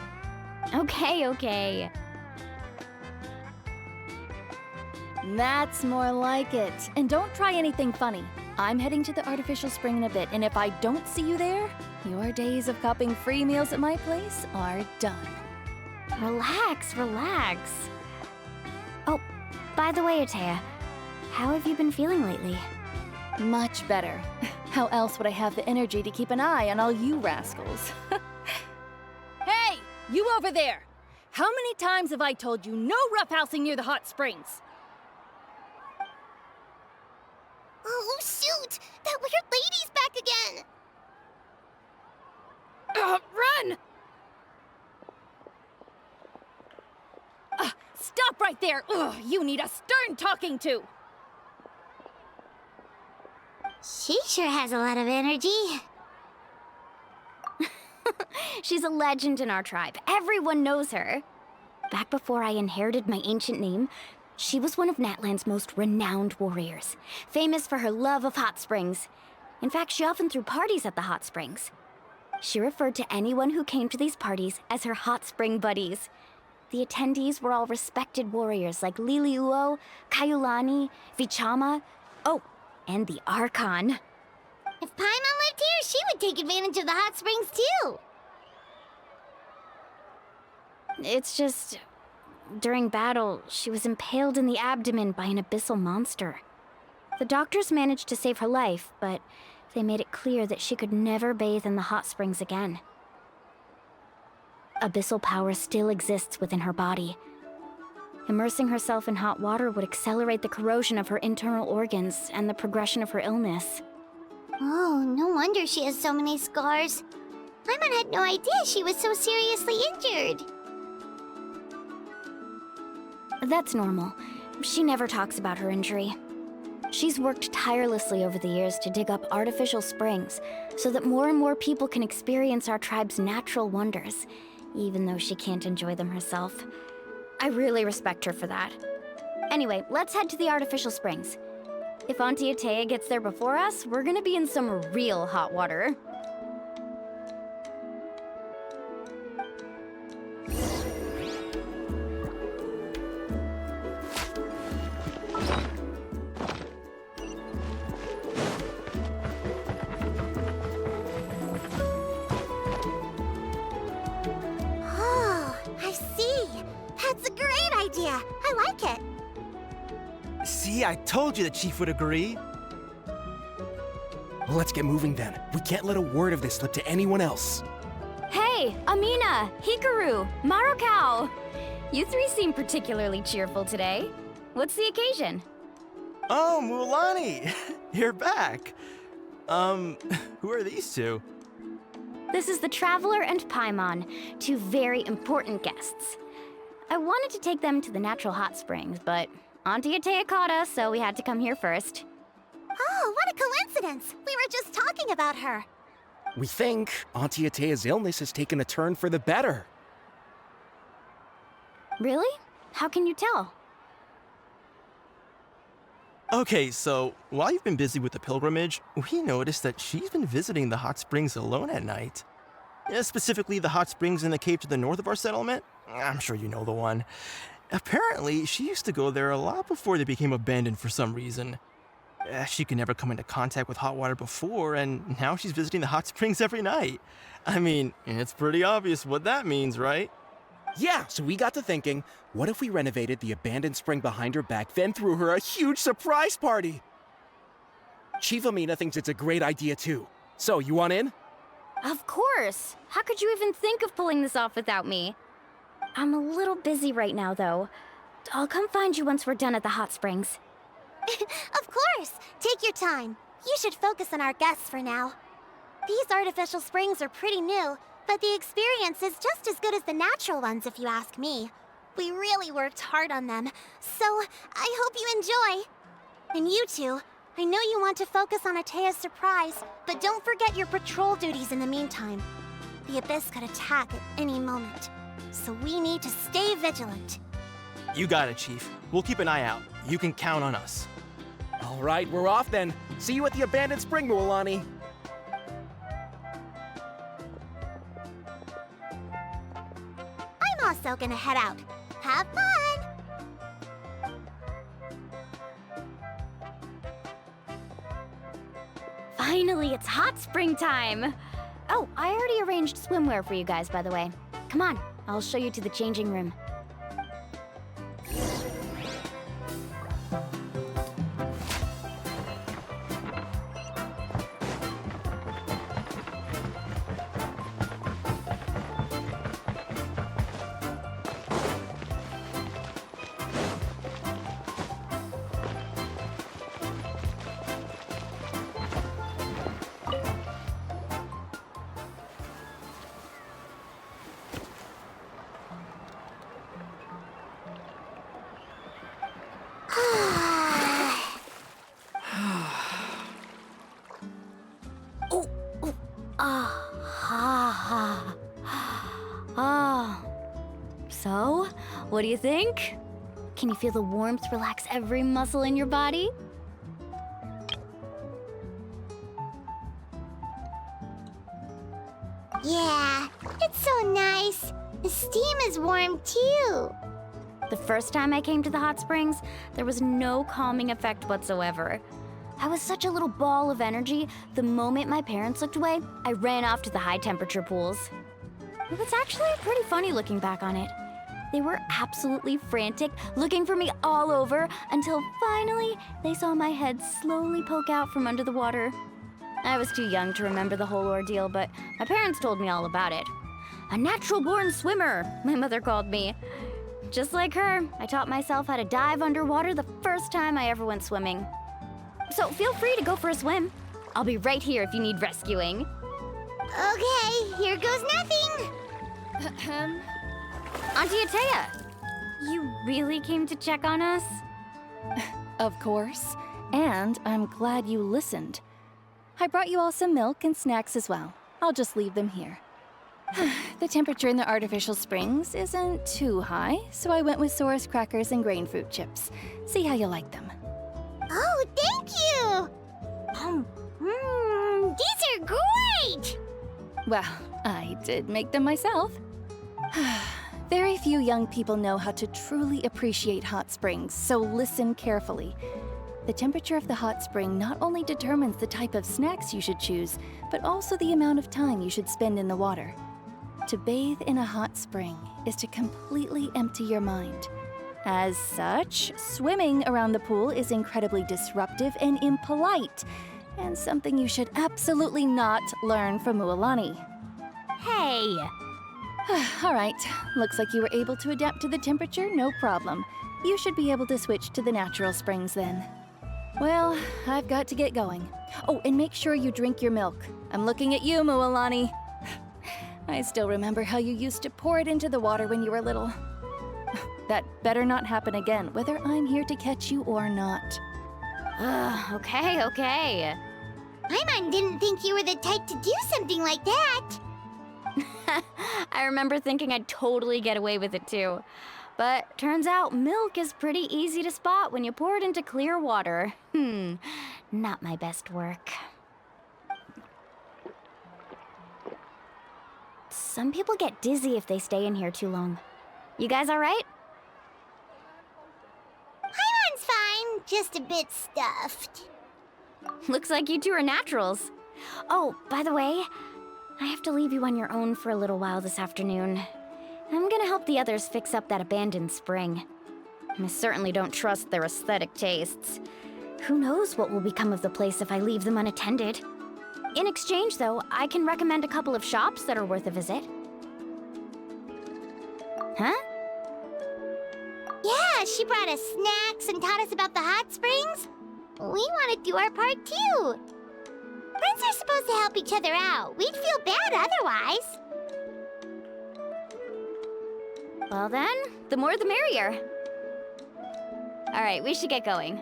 Okay. That's more like it. And don't try anything funny. I'm heading to the artificial spring in a bit, and if I don't see you there, your days of copping free meals at my place are done. Relax. Oh, by the way, Ata, how have you been feeling lately? Much better. How else would I have the energy to keep an eye on all you rascals? Hey, you over there! How many times have I told you no roughhousing near the hot springs? Oh, shoot! That weird lady's back again! Run! Stop right there! You need a stern talking to! She sure has a lot of energy. She's a legend in our tribe. Everyone knows her. Back before I inherited my ancient name, she was one of Natlan's most renowned warriors, famous for her love of hot springs. In fact, she often threw parties at the hot springs. She referred to anyone who came to these parties as her hot spring buddies. The attendees were all respected warriors like Liliuo, Kaiulani, Vichama, and the Archon. If Paimon lived here, she would take advantage of the hot springs too. It's just... during battle, she was impaled in the abdomen by an abyssal monster. The doctors managed to save her life, but they made it clear that she could never bathe in the hot springs again. Abyssal power still exists within her body. Immersing herself in hot water would accelerate the corrosion of her internal organs and the progression of her illness. Oh, no wonder she has so many scars. Paimon had no idea she was so seriously injured. That's normal. She never talks about her injury. She's worked tirelessly over the years to dig up artificial springs so that more and more people can experience our tribe's natural wonders, even though she can't enjoy them herself. I really respect her for that. Anyway, let's head to the artificial springs. If Auntie Ata gets there before us, we're gonna be in some real hot water. Oh, I see. That's a great idea. I like it. See, I told you the chief would agree. Well, let's get moving then. We can't let a word of this slip to anyone else. Hey, Amina, Hikaru, Marukau! You three seem particularly cheerful today. What's the occasion? Oh, Mulani! You're back. Who are these two? This is the Traveler and Paimon, two very important guests. I wanted to take them to the natural hot springs, but Auntie Ata caught us, so we had to come here first. Oh, what a coincidence! We were just talking about her. We think Auntie Ata's illness has taken a turn for the better. Really? How can you tell? Okay, so while you've been busy with the pilgrimage, we noticed that she's been visiting the hot springs alone at night. Specifically, the hot springs in the cave to the north of our settlement. I'm sure you know the one. Apparently, she used to go there a lot before they became abandoned for some reason. She could never come into contact with hot water before, and now she's visiting the hot springs every night. I mean, it's pretty obvious what that means, right? Yeah, so we got to thinking, what if we renovated the abandoned spring behind her back, then threw her a huge surprise party? Chief Amina thinks it's a great idea too. So, you want in? Of course! How could you even think of pulling this off without me? I'm a little busy right now, though. I'll come find you once we're done at the hot springs. Of course! Take your time. You should focus on our guests for now. These artificial springs are pretty new, but the experience is just as good as the natural ones if you ask me. We really worked hard on them, so I hope you enjoy. And you two, I know you want to focus on Ataya's surprise, but don't forget your patrol duties in the meantime. The Abyss could attack at any moment, so we need to stay vigilant. You got it, Chief. We'll keep an eye out. You can count on us. All right, we're off then. See you at the abandoned spring, Mulani. I'm also gonna head out. Have fun! Finally, it's hot spring time! Oh, I already arranged swimwear for you guys, by the way. Come on, I'll show you to the changing room. So, what do you think? Can you feel the warmth relax every muscle in your body? Yeah, it's so nice. The steam is warm too. The first time I came to the hot springs, there was no calming effect whatsoever. I was such a little ball of energy, the moment my parents looked away, I ran off to the high temperature pools. It was actually pretty funny looking back on it. They were absolutely frantic, looking for me all over, until finally they saw my head slowly poke out from under the water. I was too young to remember the whole ordeal, but my parents told me all about it. A natural-born swimmer, my mother called me. Just like her, I taught myself how to dive underwater the first time I ever went swimming. So feel free to go for a swim. I'll be right here if you need rescuing. Okay, here goes nothing. Auntie Ata, you really came to check on us? Of course. And I'm glad you listened. I brought you all some milk and snacks as well. I'll just leave them here. The temperature in the artificial springs isn't too high, so I went with Saurus crackers and grain fruit chips. See how you like them. Oh, thank you! These are great! Well, I did make them myself. Very few young people know how to truly appreciate hot springs, so listen carefully. The temperature of the hot spring not only determines the type of snacks you should choose, but also the amount of time you should spend in the water. To bathe in a hot spring is to completely empty your mind. As such, swimming around the pool is incredibly disruptive and impolite, and something you should absolutely not learn from Mualani. Hey! All right, looks like you were able to adapt to the temperature, no problem. You should be able to switch to the natural springs then. Well, I've got to get going. Oh, and make sure you drink your milk. I'm looking at you, Mualani. I still remember how you used to pour it into the water when you were little. That better not happen again, whether I'm here to catch you or not. Okay. Paimon didn't think you were the type to do something like that. I remember thinking I'd totally get away with it too. But turns out milk is pretty easy to spot when you pour it into clear water. Not my best work. Some people get dizzy if they stay in here too long. You guys all right? Paimon's fine, just a bit stuffed. Looks like you two are naturals. Oh, by the way, I have to leave you on your own for a little while this afternoon. I'm gonna help the others fix up that abandoned spring. I certainly don't trust their aesthetic tastes. Who knows what will become of the place if I leave them unattended? In exchange, though, I can recommend a couple of shops that are worth a visit. Huh? Yeah, she brought us snacks and taught us about the hot springs. We want to do our part too. Friends are supposed to help each other out. We'd feel bad otherwise. Well then, the more the merrier. All right, we should get going.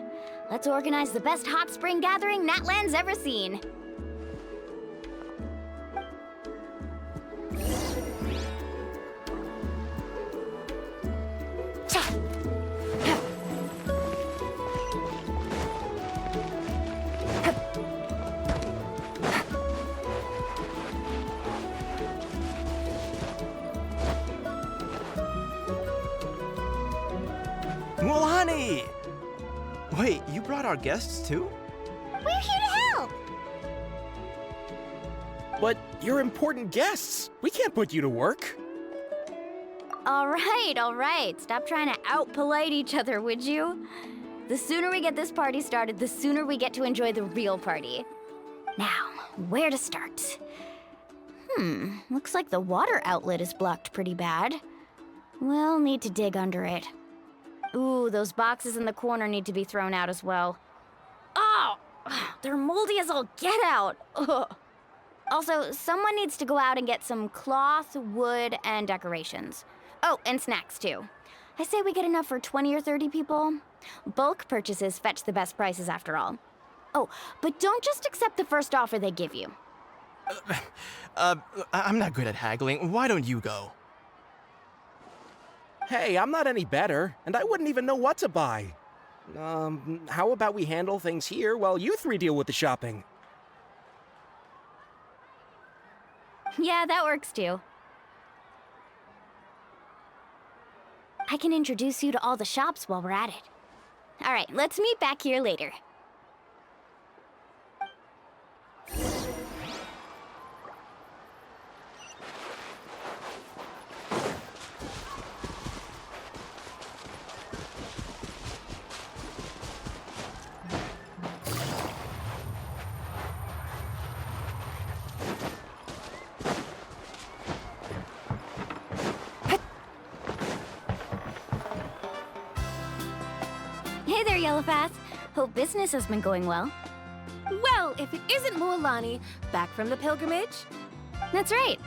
Let's organize the best hot spring gathering Natlan's ever seen. Mualani! Wait, you brought our guests too? We're here to help. But you're important guests. We can't put you to work. All right. Stop trying to out-polite each other, would you? The sooner we get this party started, the sooner we get to enjoy the real party. Now, where to start? Looks like the water outlet is blocked pretty bad. We'll need to dig under it. Ooh, those boxes in the corner need to be thrown out as well. Oh! They're moldy as all get out! Ugh. Also, someone needs to go out and get some cloth, wood, and decorations. Oh, and snacks too. I say we get enough for 20 or 30 people. Bulk purchases fetch the best prices after all. Oh, but don't just accept the first offer they give you. I'm not good at haggling. Why don't you go? Hey, I'm not any better, and I wouldn't even know what to buy. How about we handle things here while you three deal with the shopping? Yeah, that works too. I can introduce you to all the shops while we're at it. All right, let's meet back here later. Hey there, Yellowpath. Hope business has been going well. Well, if it isn't Mualani, back from the pilgrimage. That's right.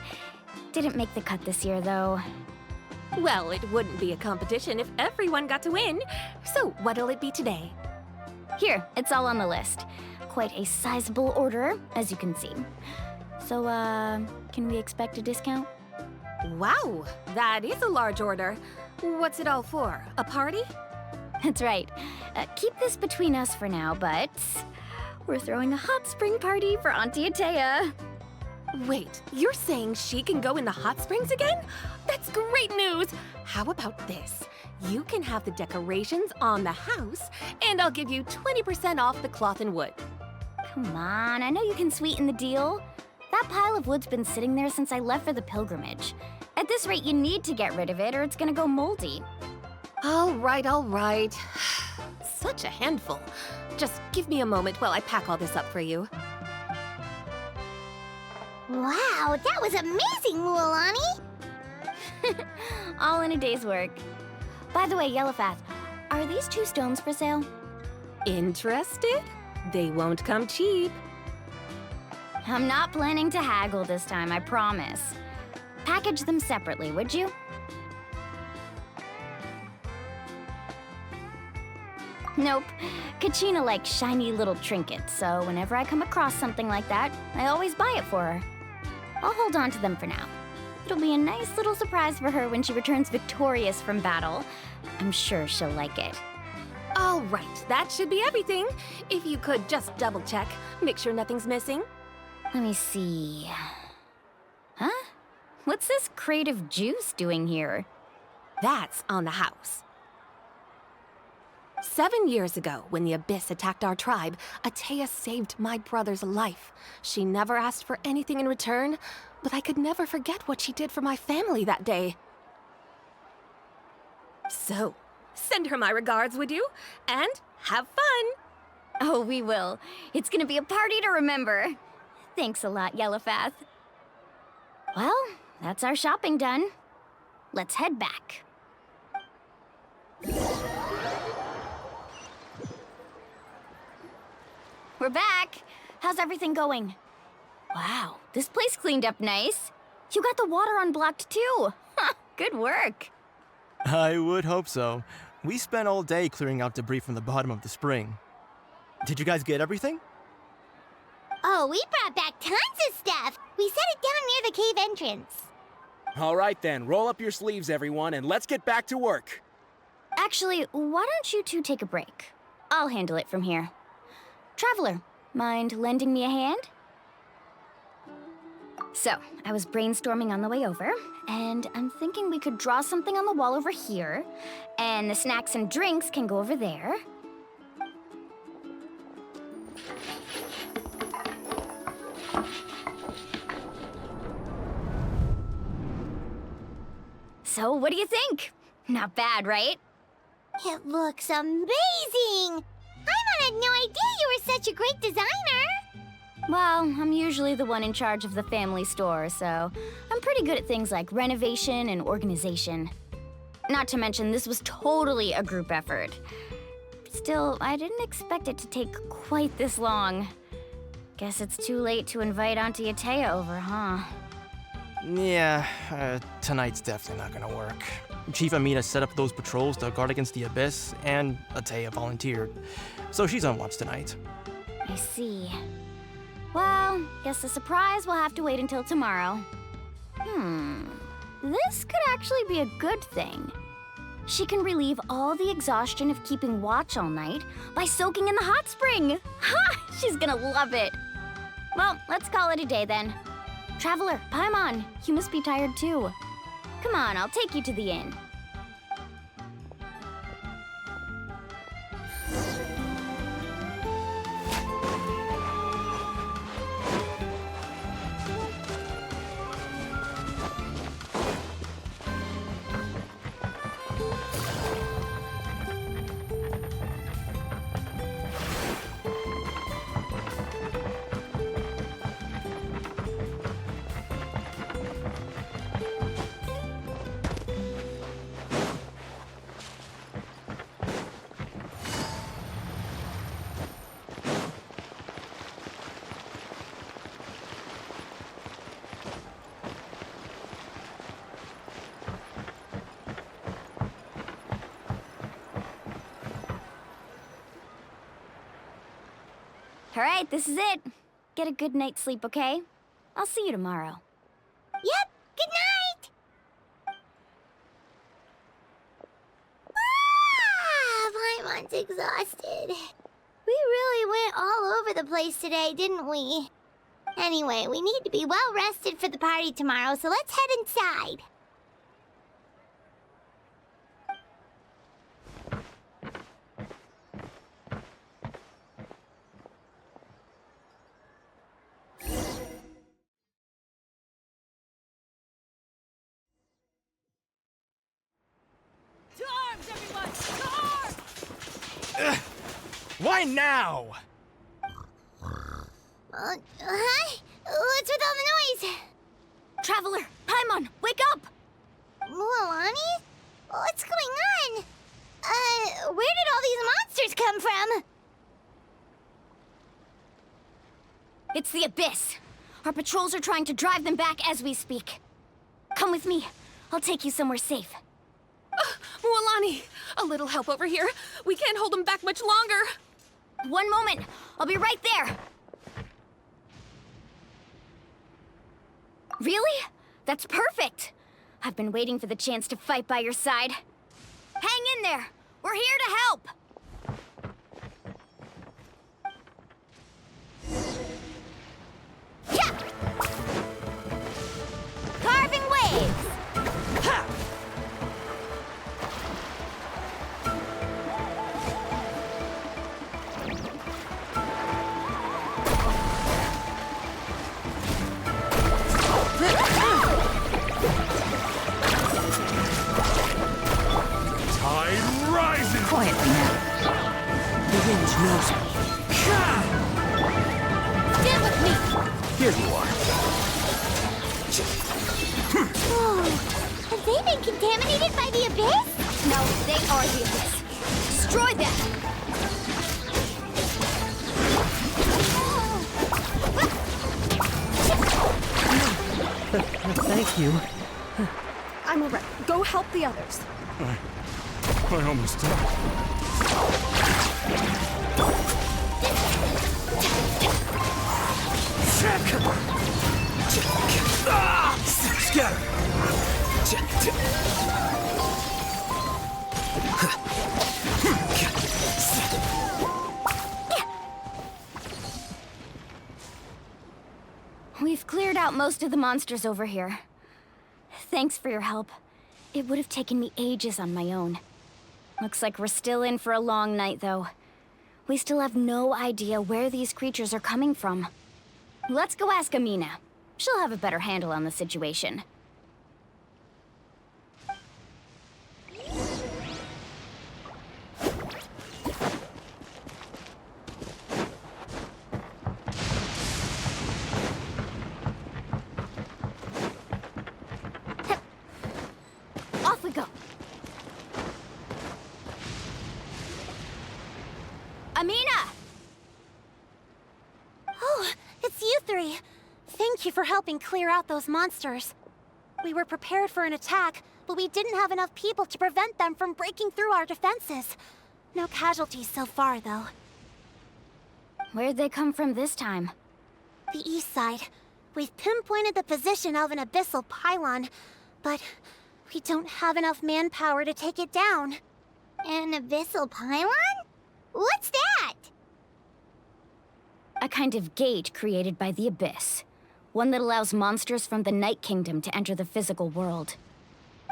Didn't make the cut this year, though. Well, it wouldn't be a competition if everyone got to win. So, what'll it be today? Here, it's all on the list. Quite a sizable order, as you can see. So, can we expect a discount? Wow, that is a large order. What's it all for? A party? That's right. Keep this between us for now, but we're throwing a hot spring party for Auntie Ata. Wait, you're saying she can go in the hot springs again? That's great news! How about this? You can have the decorations on the house, and I'll give you 20% off the cloth and wood. Come on, I know you can sweeten the deal. That pile of wood's been sitting there since I left for the pilgrimage. At this rate, you need to get rid of it or it's gonna go moldy. All right. Such a handful. Just give me a moment while I pack all this up for you. Wow, that was amazing, Lualani! All in a day's work. By the way, Yellowfath, are these 2 stones for sale? Interested? They won't come cheap. I'm not planning to haggle this time, I promise. Package them separately, would you? Nope. Kachina likes shiny little trinkets, so whenever I come across something like that, I always buy it for her. I'll hold on to them for now. It'll be a nice little surprise for her when she returns victorious from battle. I'm sure she'll like it. All right, that should be everything. If you could just double check, make sure nothing's missing. Let me see. Huh? What's this crate of juice doing here? That's on the house. 7 years ago, when the Abyss attacked our tribe, Ata saved my brother's life. She never asked for anything in return, but I could never forget what she did for my family that day. So, send her my regards, would you? And have fun! Oh, we will. It's gonna be a party to remember. Thanks a lot, Yellowfath. Well, that's our shopping done. Let's head back. We're back. How's everything going? Wow, this place cleaned up nice. You got the water unblocked too. Huh, good work. I would hope so. We spent all day clearing out debris from the bottom of the spring. Did you guys get everything? Oh, we brought back tons of stuff! We set it down near the cave entrance. All right then, roll up your sleeves, everyone, and let's get back to work. Actually, why don't you two take a break? I'll handle it from here. Traveler, mind lending me a hand? So, I was brainstorming on the way over, and I'm thinking we could draw something on the wall over here, and the snacks and drinks can go over there. So, what do you think? Not bad, right? It looks amazing! I had no idea you were such a great designer! Well, I'm usually the one in charge of the family store, so I'm pretty good at things like renovation and organization. Not to mention, this was totally a group effort. Still, I didn't expect it to take quite this long. Guess it's too late to invite Auntie Ata over, huh? Yeah, tonight's definitely not gonna work. Chief Amina set up those patrols to guard against the Abyss, and Ata volunteered. So she's on watch tonight. I see. Well, guess the surprise will have to wait until tomorrow. This could actually be a good thing. She can relieve all the exhaustion of keeping watch all night by soaking in the hot spring. Ha! She's gonna love it. Well, let's call it a day then. Traveler, Paimon, you must be tired too. Come on, I'll take you to the inn. All right, this is it. Get a good night's sleep, okay? I'll see you tomorrow. Yep, good night! Paimon's exhausted. We really went all over the place today, didn't we? Anyway, we need to be well rested for the party tomorrow, so let's head inside. To arms, everyone! To arms! Why now? What's with all the noise? Traveler, Paimon, wake up! Mualani? What's going on? Where did all these monsters come from? It's the Abyss. Our patrols are trying to drive them back as we speak. Come with me. I'll take you somewhere safe. Mualani, a little help over here. We can't hold them back much longer. One moment. I'll be right there. Really? That's perfect. I've been waiting for the chance to fight by your side. Hang in there. We're here to help. Yeah! Carving waves. Ha! Tide rises! Quietly now. The wind knows me. Stand with me. Here you are. Whoa, have they been contaminated by the Abyss? No, they are the Abyss. Destroy them. Thank you. I'm alright. Go help the others. I almost died. We've cleared out most of the monsters over here. Thanks for your help. It would have taken me ages on my own. Looks like we're still in for a long night, though. We still have no idea where these creatures are coming from. Let's go ask Amina. She'll have a better handle on the situation. Off we go. Amina! Oh, it's you three. Thank you for helping clear out those monsters. We were prepared for an attack, but we didn't have enough people to prevent them from breaking through our defenses. No casualties so far, though. Where'd they come from this time? The east side. We've pinpointed the position of an Abyssal pylon, but we don't have enough manpower to take it down. An Abyssal pylon? What's that? A kind of gate created by the Abyss. One that allows monsters from the Night Kingdom to enter the physical world.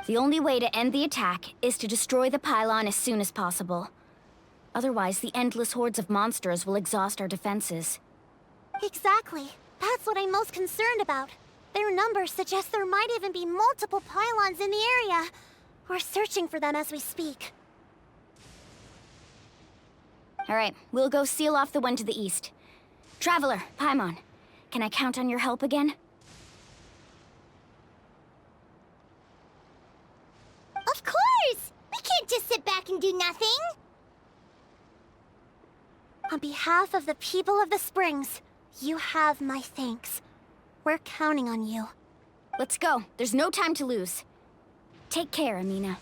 The only way to end the attack is to destroy the pylon as soon as possible. Otherwise, the endless hordes of monsters will exhaust our defenses. Exactly. That's what I'm most concerned about. Their numbers suggest there might even be multiple pylons in the area. We're searching for them as we speak. All right, we'll go seal off the one to the east. Traveler, Paimon, can I count on your help again? Of course! We can't just sit back and do nothing! On behalf of the people of the Springs, you have my thanks. We're counting on you. Let's go. There's no time to lose. Take care, Amina.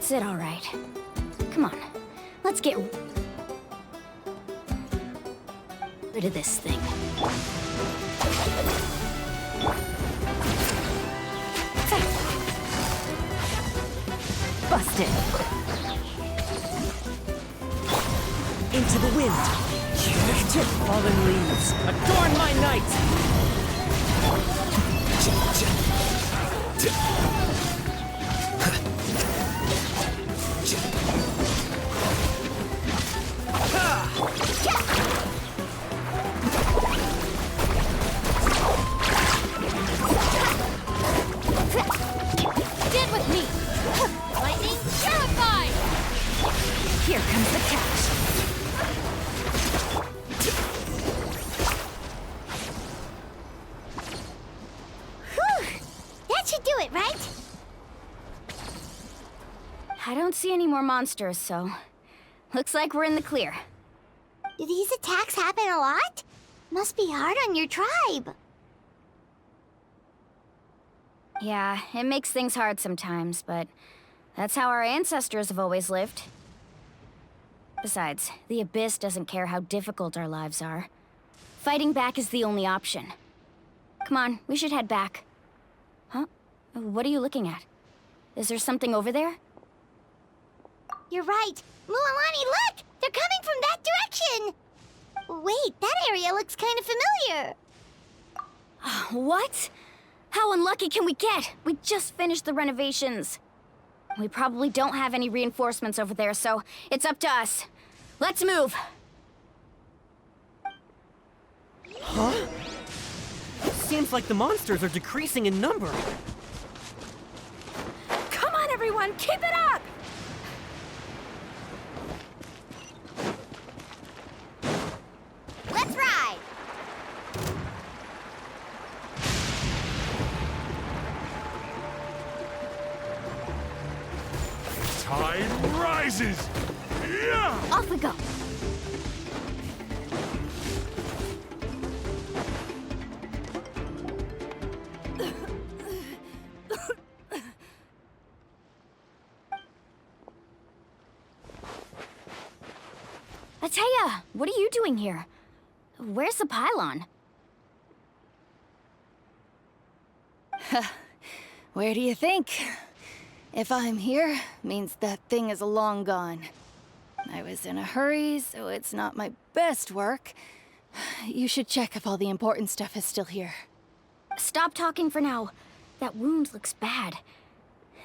That's it, all right. Come on, let's get rid of this thing. Busted. Into the wind. Fallen leaves. Adorn my night! Stand with me! Lightning purified! Here comes the catch. Whew! That should do it, right? I don't see any more monsters, so looks like we're in the clear. Do these attacks happen a lot? Must be hard on your tribe. Yeah, it makes things hard sometimes, but that's how our ancestors have always lived. Besides, the Abyss doesn't care how difficult our lives are. Fighting back is the only option. Come on, we should head back. Huh? What are you looking at? Is there something over there? You're right. Mualani, look! They're coming from that direction! Wait, that area looks kind of familiar. What? How unlucky can we get? We just finished the renovations. We probably don't have any reinforcements over there, so it's up to us. Let's move! Huh? Seems like the monsters are decreasing in number. Come on, everyone, keep it up! Let's ride! Tide rises! Yeah! Off we go! Ataya, what are you doing here? Where's the pylon? Where do you think? If I'm here, means that thing is long gone. I was in a hurry, so it's not my best work. You should check if all the important stuff is still here. Stop talking for now. That wound looks bad.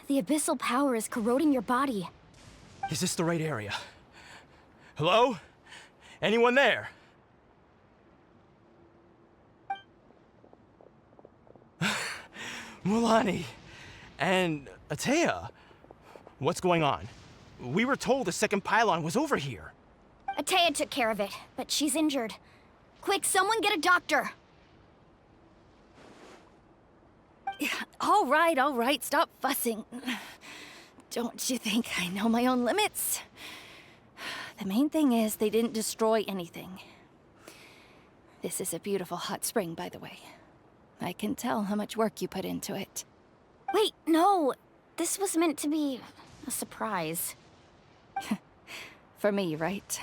The abyssal power is corroding your body. Is this the right area? Hello? Anyone there? Mulani and Atea, what's going on? We were told the second pylon was over here. Ataya took care of it, but she's injured. Quick, someone get a doctor! All right, stop fussing. Don't you think I know my own limits? The main thing is they didn't destroy anything. This is a beautiful hot spring, by the way. I can tell how much work you put into it. Wait, no! This was meant to be a surprise. For me, right?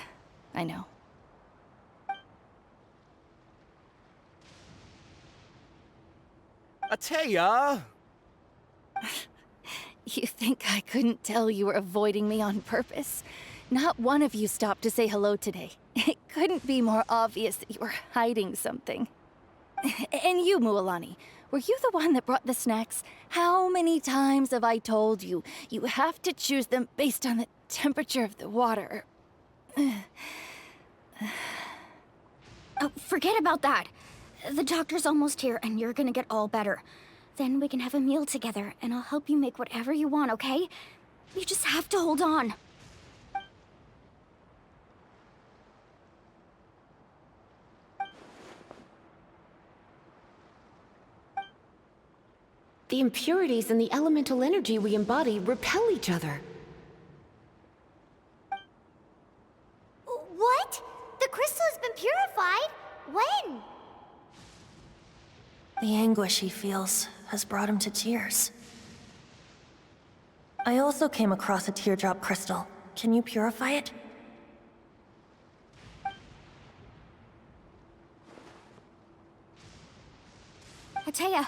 I know. Atea! You think I couldn't tell you were avoiding me on purpose? Not one of you stopped to say hello today. It couldn't be more obvious that you were hiding something. And you, Mualani, were you the one that brought the snacks? How many times have I told you, you have to choose them based on the temperature of the water? Oh, forget about that. The doctor's almost here, and you're gonna get all better. Then we can have a meal together, and I'll help you make whatever you want, okay? You just have to hold on. The impurities and the elemental energy we embody repel each other. What? The crystal has been purified? When? The anguish he feels has brought him to tears. I also came across a teardrop crystal. Can you purify it? Atea!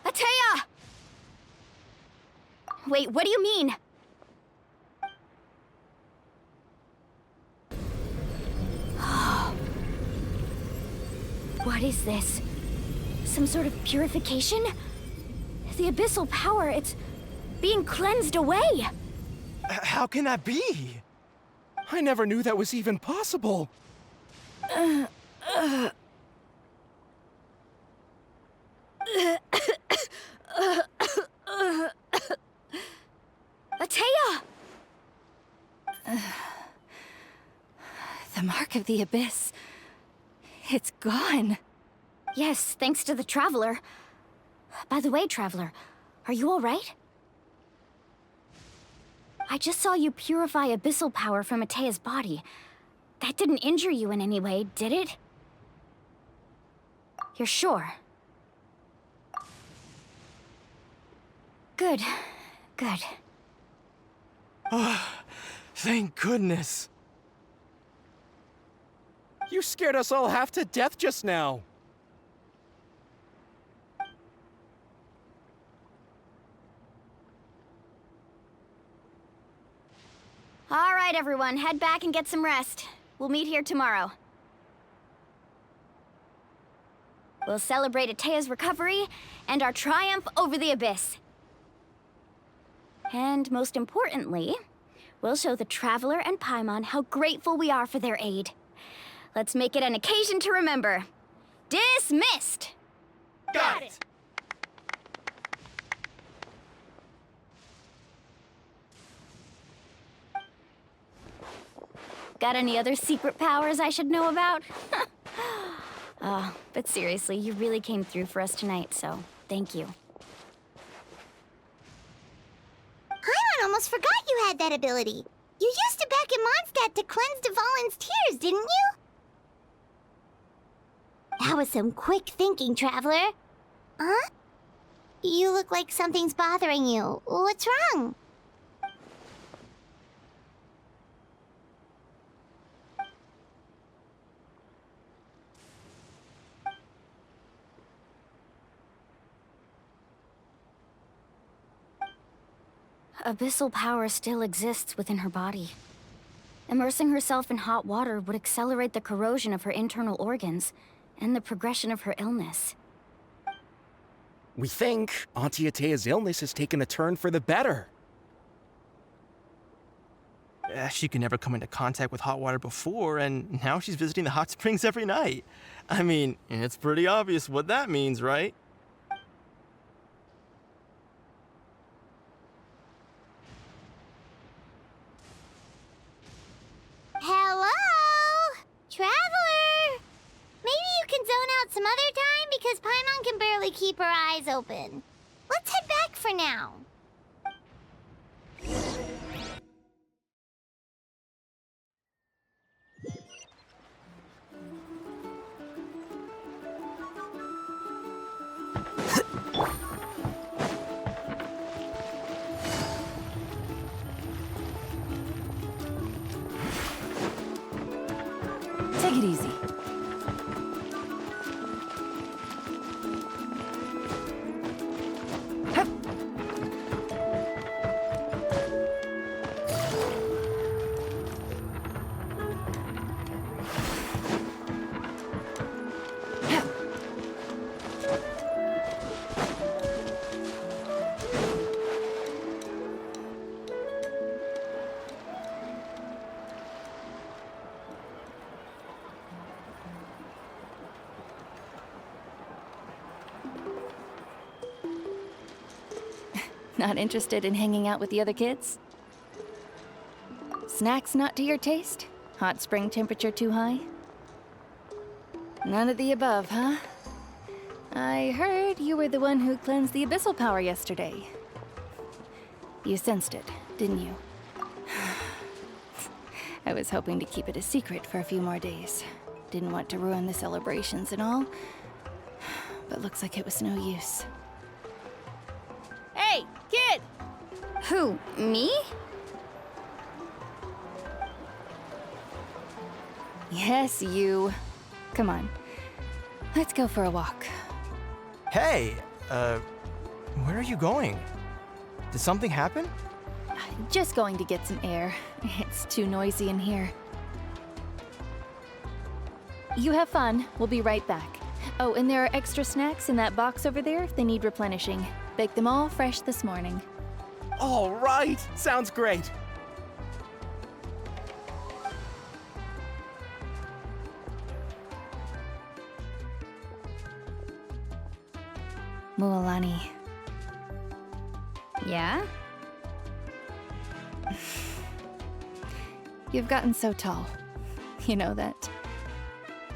Atea! Wait, what do you mean? What is this? Some sort of purification? The abyssal power, it's being cleansed away! How can that be? I never knew that was even possible. Atea! The mark of the abyss. It's gone. Yes, thanks to the Traveler. By the way, Traveler, are you alright? I just saw you purify abyssal power from Atea's body. That didn't injure you in any way, did it? You're sure? Good. Good. Oh, thank goodness. You scared us all half to death just now. All right, everyone, head back and get some rest. We'll meet here tomorrow. We'll celebrate Atea's recovery and our triumph over the Abyss. And most importantly, we'll show the Traveler and Paimon how grateful we are for their aid. Let's make it an occasion to remember. Dismissed! Got it! Got any other secret powers I should know about? But seriously, you really came through for us tonight, so thank you. Paimon almost forgot you had that ability. You used it back in Mondstadt to cleanse Dvalin's tears, didn't you? That was some quick thinking, Traveler. Huh? You look like something's bothering you. What's wrong? Abyssal power still exists within her body. Immersing herself in hot water would accelerate the corrosion of her internal organs and the progression of her illness. We think Auntie Ata's illness has taken a turn for the better. She could never come into contact with hot water before, and now she's visiting the hot springs every night. I mean, it's pretty obvious what that means, right? Hello? Traveler? Maybe you can zone out some other time because Paimon can barely keep her eyes open. Let's head back for now. Take it easy. Not interested in hanging out with the other kids? Snacks not to your taste? Hot spring temperature too high? None of the above, huh? I heard you were the one who cleansed the abyssal power yesterday. You sensed it, didn't you? I was hoping to keep it a secret for a few more days. Didn't want to ruin the celebrations and all, but looks like it was no use. Hey, kid! Who, me? Yes, you. Come on. Let's go for a walk. Hey, where are you going? Did something happen? Just going to get some air. It's too noisy in here. You have fun. We'll be right back. Oh, and there are extra snacks in that box over there if they need replenishing. Baked them all fresh this morning. All right, sounds great. Mualani. Yeah? You've gotten so tall. You know that.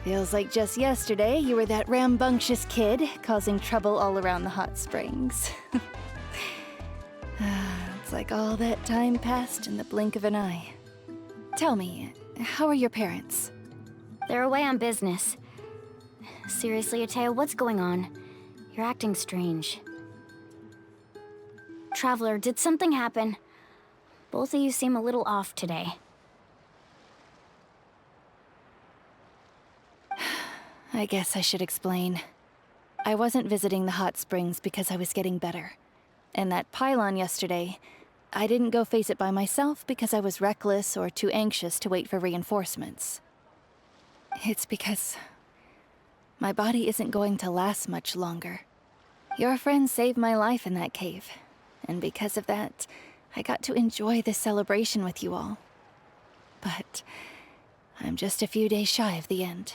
Feels like just yesterday you were that rambunctious kid causing trouble all around the hot springs. It's like all that time passed in the blink of an eye. Tell me, how are your parents? They're away on business. Seriously, Ata, what's going on? You're acting strange. Traveler, did something happen? Both of you seem a little off today. I guess I should explain. I wasn't visiting the hot springs because I was getting better. And that pylon yesterday, I didn't go face it by myself because I was reckless or too anxious to wait for reinforcements. It's because my body isn't going to last much longer. Your friend saved my life in that cave, and because of that, I got to enjoy this celebration with you all. But I'm just a few days shy of the end.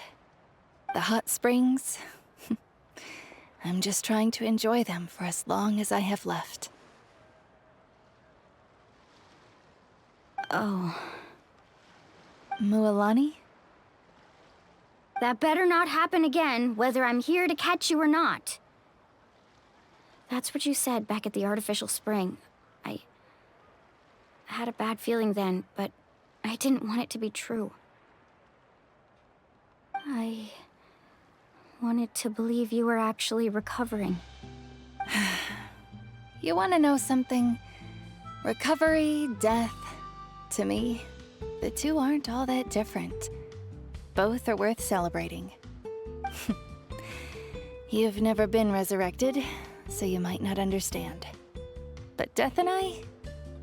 The hot springs, I'm just trying to enjoy them for as long as I have left. Oh. Mualani? That better not happen again, whether I'm here to catch you or not. That's what you said back at the artificial spring. I had a bad feeling then, but I didn't want it to be true. I wanted to believe you were actually recovering. You want to know something? Recovery, death, to me, the two aren't all that different. Both are worth celebrating. You've never been resurrected, so you might not understand. But Death and I,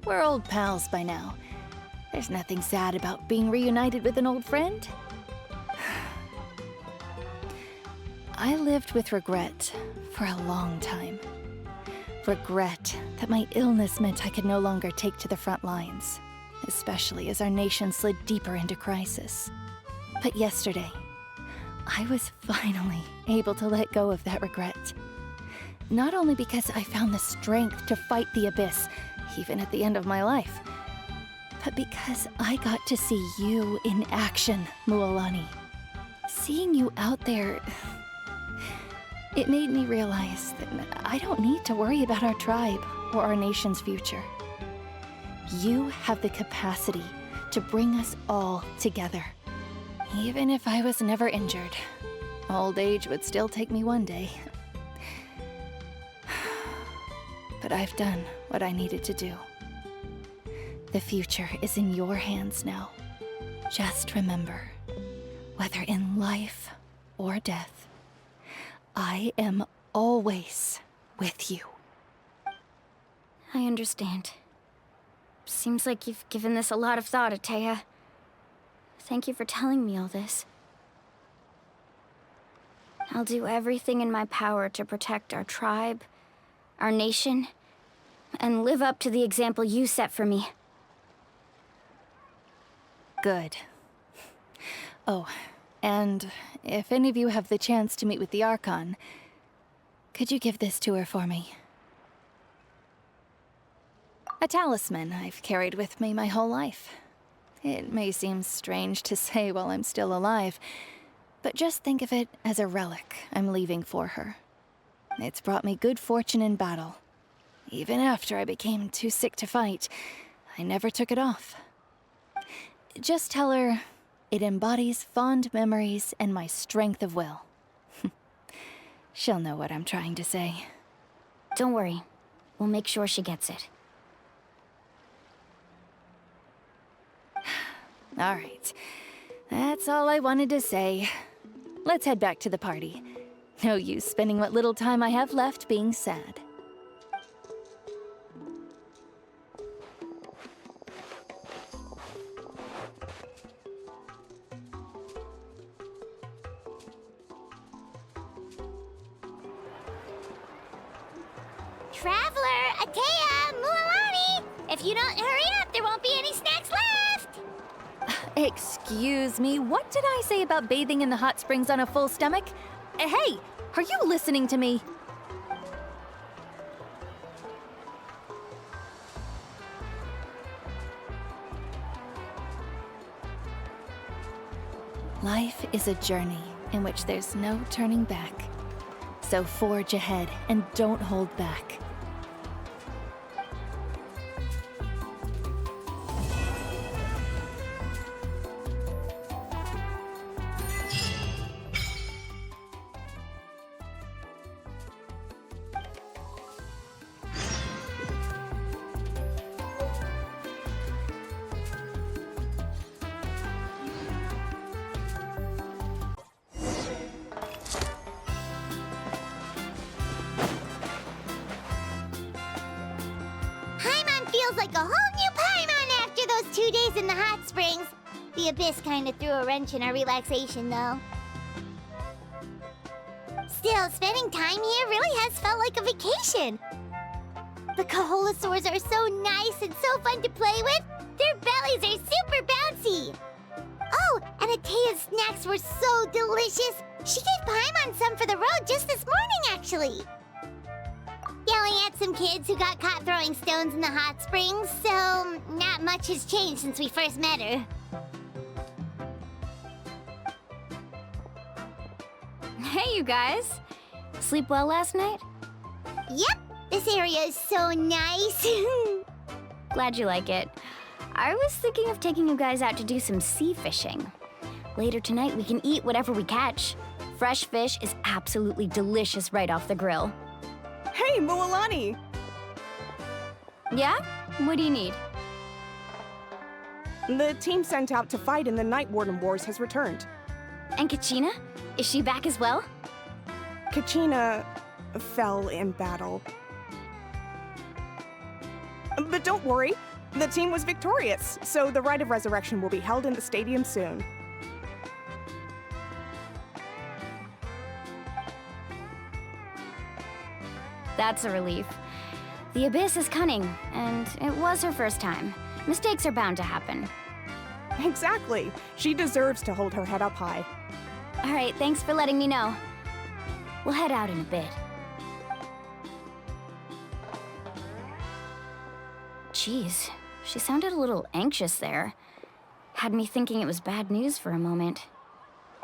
we're old pals by now. There's nothing sad about being reunited with an old friend. I lived with regret for a long time. Regret that my illness meant I could no longer take to the front lines, especially as our nation slid deeper into crisis. But yesterday, I was finally able to let go of that regret. Not only because I found the strength to fight the Abyss, even at the end of my life, but because I got to see you in action, Mualani. Seeing you out there, it made me realize that I don't need to worry about our tribe or our nation's future. You have the capacity to bring us all together. Even if I was never injured, old age would still take me one day. But I've done what I needed to do. The future is in your hands now. Just remember, whether in life or death, I am always with you. I understand. Seems like you've given this a lot of thought, Ata. Thank you for telling me all this. I'll do everything in my power to protect our tribe, our nation, and live up to the example you set for me. Good. Oh, and if any of you have the chance to meet with the Archon, could you give this to her for me? A talisman I've carried with me my whole life. It may seem strange to say while I'm still alive, but just think of it as a relic I'm leaving for her. It's brought me good fortune in battle. Even after I became too sick to fight, I never took it off. Just tell her it embodies fond memories and my strength of will. She'll know what I'm trying to say. Don't worry. We'll make sure she gets it. All right. That's all I wanted to say. Let's head back to the party. No use spending what little time I have left being sad. Traveler, Atea, Mualani! If you don't hurry up, there won't be any snacks left! Excuse me, what did I say about bathing in the hot springs on a full stomach? Hey, are you listening to me? Life is a journey in which there's no turning back. So forge ahead and don't hold back. Feels like a whole new Paimon after those 2 days in the hot springs. The Abyss kind of threw a wrench in our relaxation, though. Still, spending time here really has felt like a vacation. The Kaholosaurs are so nice and so fun to play with. Their bellies are super bouncy. Oh, and Atea's snacks were so delicious. She gave Paimon some for the road just this morning, actually. Yelling at some kids who got caught throwing stones in the hot springs, so not much has changed since we first met her. Hey, you guys. Sleep well last night? Yep, this area is so nice. Glad you like it. I was thinking of taking you guys out to do some sea fishing. Later tonight, we can eat whatever we catch. Fresh fish is absolutely delicious right off the grill. Hey, Mualani! Yeah? What do you need? The team sent out to fight in the Night Warden Wars has returned. And Kachina? Is she back as well? Kachina fell in battle. But don't worry, the team was victorious, so the Rite of Resurrection will be held in the stadium soon. That's a relief. The Abyss is cunning, and it was her first time. Mistakes are bound to happen. Exactly. She deserves to hold her head up high. All right, thanks for letting me know. We'll head out in a bit. Jeez, she sounded a little anxious there. Had me thinking it was bad news for a moment.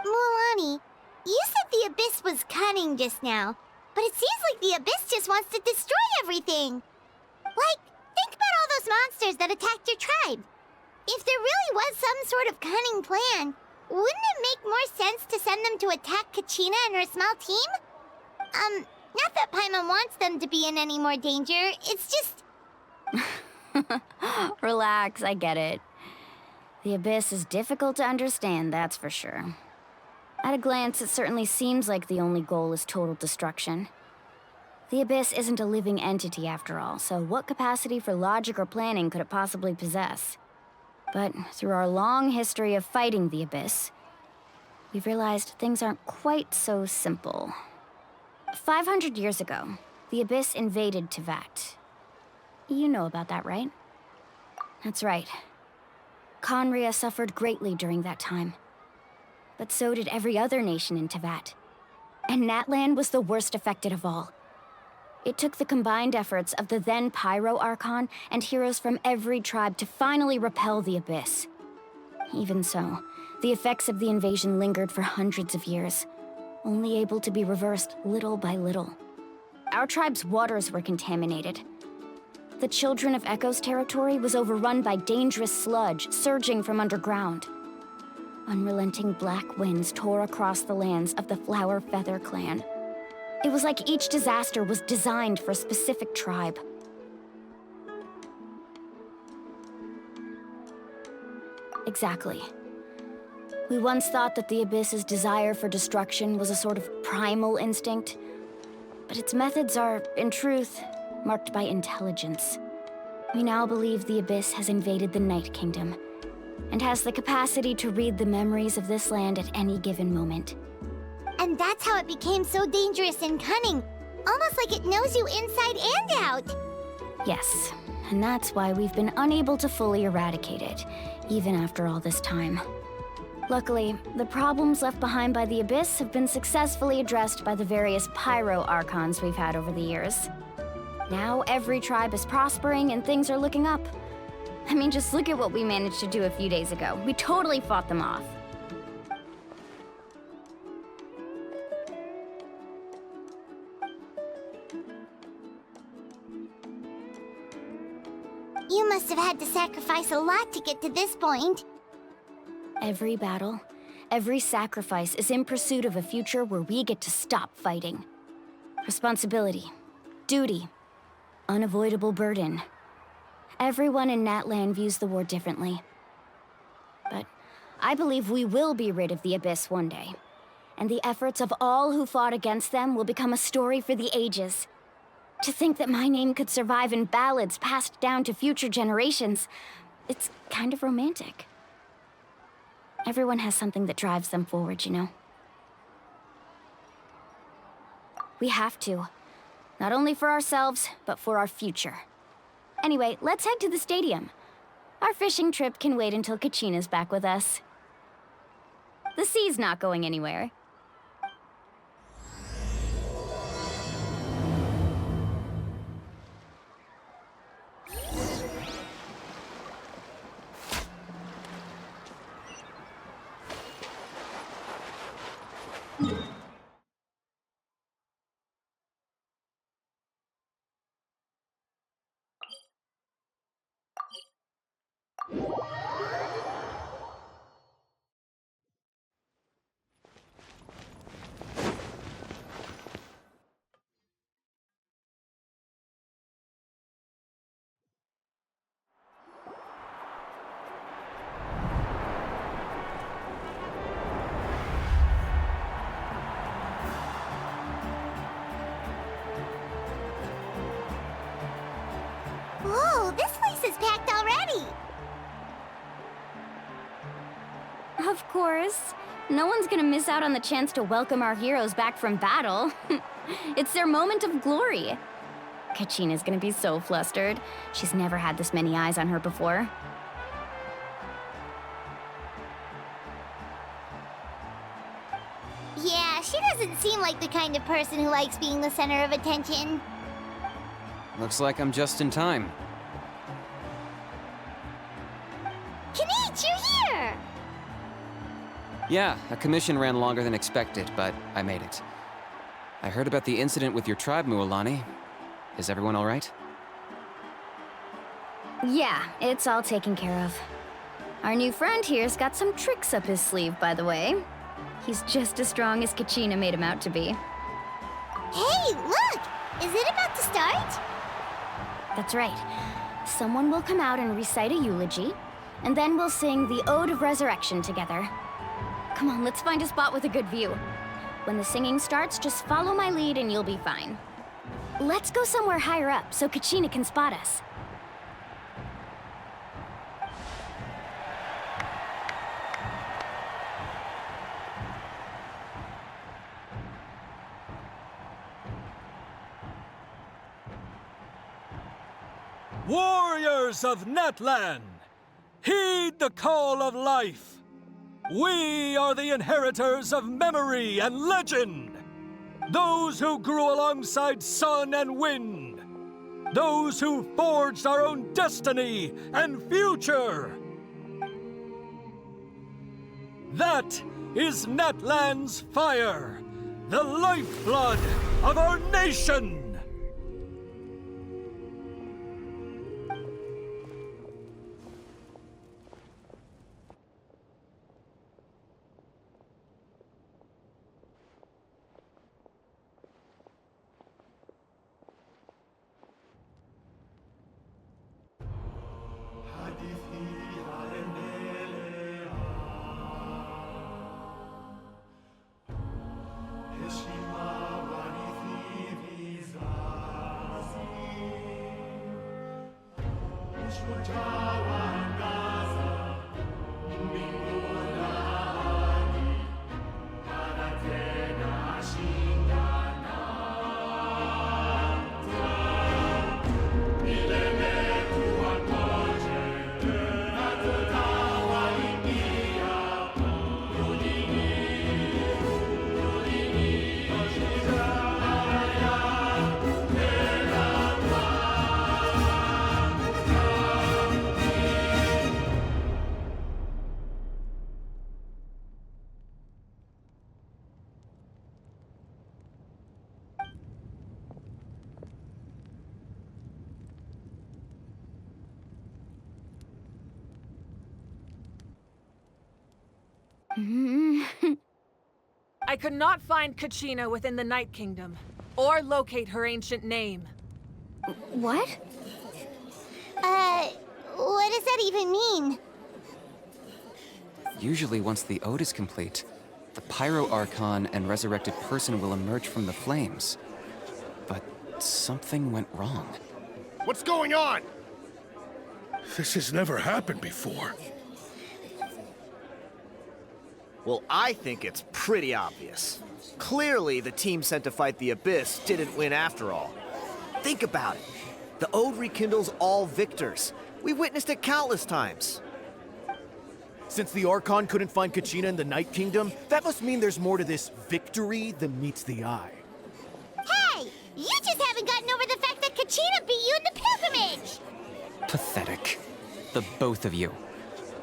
Mualani, you said the Abyss was cunning just now. But it seems like the Abyss just wants to destroy everything. Like, think about all those monsters that attacked your tribe. If there really was some sort of cunning plan, wouldn't it make more sense to send them to attack Kachina and her small team? Not that Paimon wants them to be in any more danger, it's just... Relax, I get it. The Abyss is difficult to understand, that's for sure. At a glance, it certainly seems like the only goal is total destruction. The Abyss isn't a living entity after all, so what capacity for logic or planning could it possibly possess? But through our long history of fighting the Abyss, we've realized things aren't quite so simple. 500 years ago, the Abyss invaded Teyvat. You know about that, right? That's right. Conria suffered greatly during that time. But so did every other nation in Teyvat. And Natlan was the worst affected of all. It took the combined efforts of the then Pyro Archon and heroes from every tribe to finally repel the Abyss. Even so, the effects of the invasion lingered for hundreds of years, only able to be reversed little by little. Our tribe's waters were contaminated. The Children of Echo's territory was overrun by dangerous sludge surging from underground. Unrelenting black winds tore across the lands of the Flower Feather clan. It was like each disaster was designed for a specific tribe. Exactly. We once thought that the Abyss's desire for destruction was a sort of primal instinct, but its methods are, in truth, marked by intelligence. We now believe the Abyss has invaded the Night Kingdom, and has the capacity to read the memories of this land at any given moment. And that's how it became so dangerous and cunning. Almost like it knows you inside and out. Yes, and that's why we've been unable to fully eradicate it, even after all this time. Luckily, the problems left behind by the Abyss have been successfully addressed by the various pyro Archons we've had over the years. Now every tribe is prospering and things are looking up. I mean, just look at what we managed to do a few days ago. We totally fought them off. You must have had to sacrifice a lot to get to this point. Every battle, every sacrifice is in pursuit of a future where we get to stop fighting. Responsibility, duty, unavoidable burden. Everyone in Natlan views the war differently. But I believe we will be rid of the Abyss one day. And the efforts of all who fought against them will become a story for the ages. To think that my name could survive in ballads passed down to future generations, it's kind of romantic. Everyone has something that drives them forward, you know? We have to. Not only for ourselves, but for our future. Anyway, let's head to the stadium. Our fishing trip can wait until Kachina's back with us. The sea's not going anywhere. Whoa, this place is packed already! Of course. No one's gonna miss out on the chance to welcome our heroes back from battle. It's their moment of glory. Kachina's gonna be so flustered. She's never had this many eyes on her before. Yeah, she doesn't seem like the kind of person who likes being the center of attention. Looks like I'm just in time. Kinich, you're here! Yeah, a commission ran longer than expected, but I made it. I heard about the incident with your tribe, Mualani. Is everyone all right? Yeah, it's all taken care of. Our new friend here's got some tricks up his sleeve, by the way. He's just as strong as Kachina made him out to be. Hey, look! Is it about to start? That's right. Someone will come out and recite a eulogy, and then we'll sing the Ode of Resurrection together. Come on, let's find a spot with a good view. When the singing starts, just follow my lead and you'll be fine. Let's go somewhere higher up so Kachina can spot us. Warriors of Natlan, heed the call of life. We are the inheritors of memory and legend. Those who grew alongside sun and wind. Those who forged our own destiny and future. That is Natlan's fire, the lifeblood of our nation. I could not find Kachina within the Night Kingdom, or locate her ancient name. What? What does that even mean? Usually once the ode is complete, the pyro Archon and resurrected person will emerge from the flames. But something went wrong. What's going on? This has never happened before. Well, I think it's pretty obvious. Clearly, the team sent to fight the Abyss didn't win after all. Think about it. The Ode rekindles all victors. We witnessed it countless times. Since the Archon couldn't find Kachina in the Night Kingdom, that must mean there's more to this victory than meets the eye. Hey! You just haven't gotten over the fact that Kachina beat you in the pilgrimage! Pathetic. The both of you.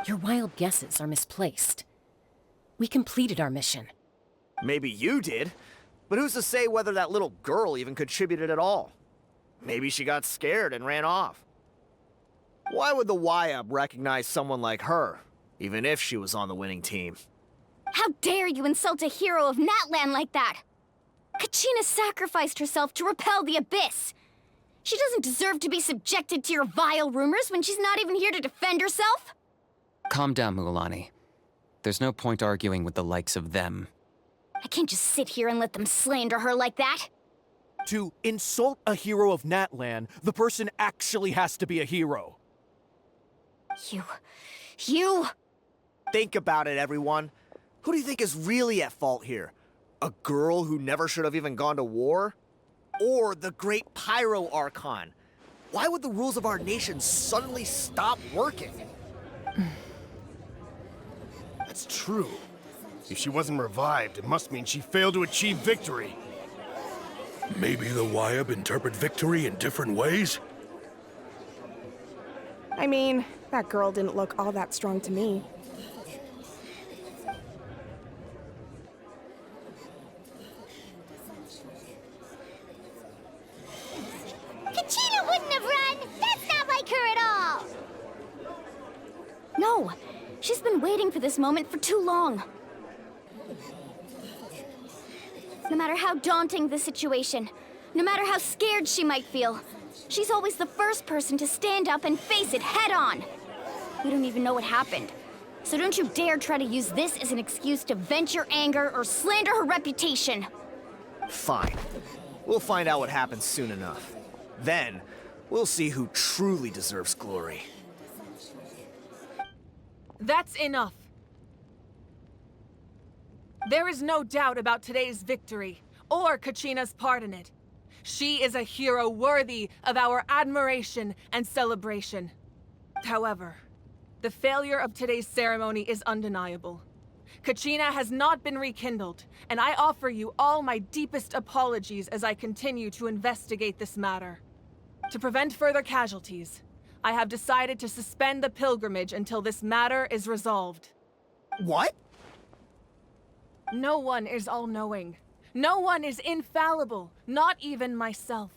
Your wild guesses are misplaced. We completed our mission. Maybe you did, but who's to say whether that little girl even contributed at all? Maybe she got scared and ran off. Why would the YUB recognize someone like her, even if she was on the winning team? How dare you insult a hero of Natlan like that? Kachina sacrificed herself to repel the Abyss. She doesn't deserve to be subjected to your vile rumors when she's not even here to defend herself. Calm down, Mualani. There's no point arguing with the likes of them. I can't just sit here and let them slander her like that. To insult a hero of Natlan, the person actually has to be a hero. You... Think about it, everyone. Who do you think is really at fault here? A girl who never should have even gone to war? Or the great Pyro Archon? Why would the rules of our nation suddenly stop working? That's true. If she wasn't revived, it must mean she failed to achieve victory. Maybe the YUB interpret victory in different ways? I mean, that girl didn't look all that strong to me. Kachina wouldn't have run! That's not like her at all! No, she's been waiting for this moment for too long. No matter how daunting the situation, no matter how scared she might feel, she's always the first person to stand up and face it head on. We don't even know what happened. So don't you dare try to use this as an excuse to vent your anger or slander her reputation. Fine. We'll find out what happens soon enough. Then, we'll see who truly deserves glory. That's enough. There is no doubt about today's victory, or Kachina's part in it. She is a hero worthy of our admiration and celebration. However, the failure of today's ceremony is undeniable. Kachina has not been rekindled, and I offer you all my deepest apologies as I continue to investigate this matter. To prevent further casualties, I have decided to suspend the pilgrimage until this matter is resolved. What? No one is all-knowing. No one is infallible, not even myself.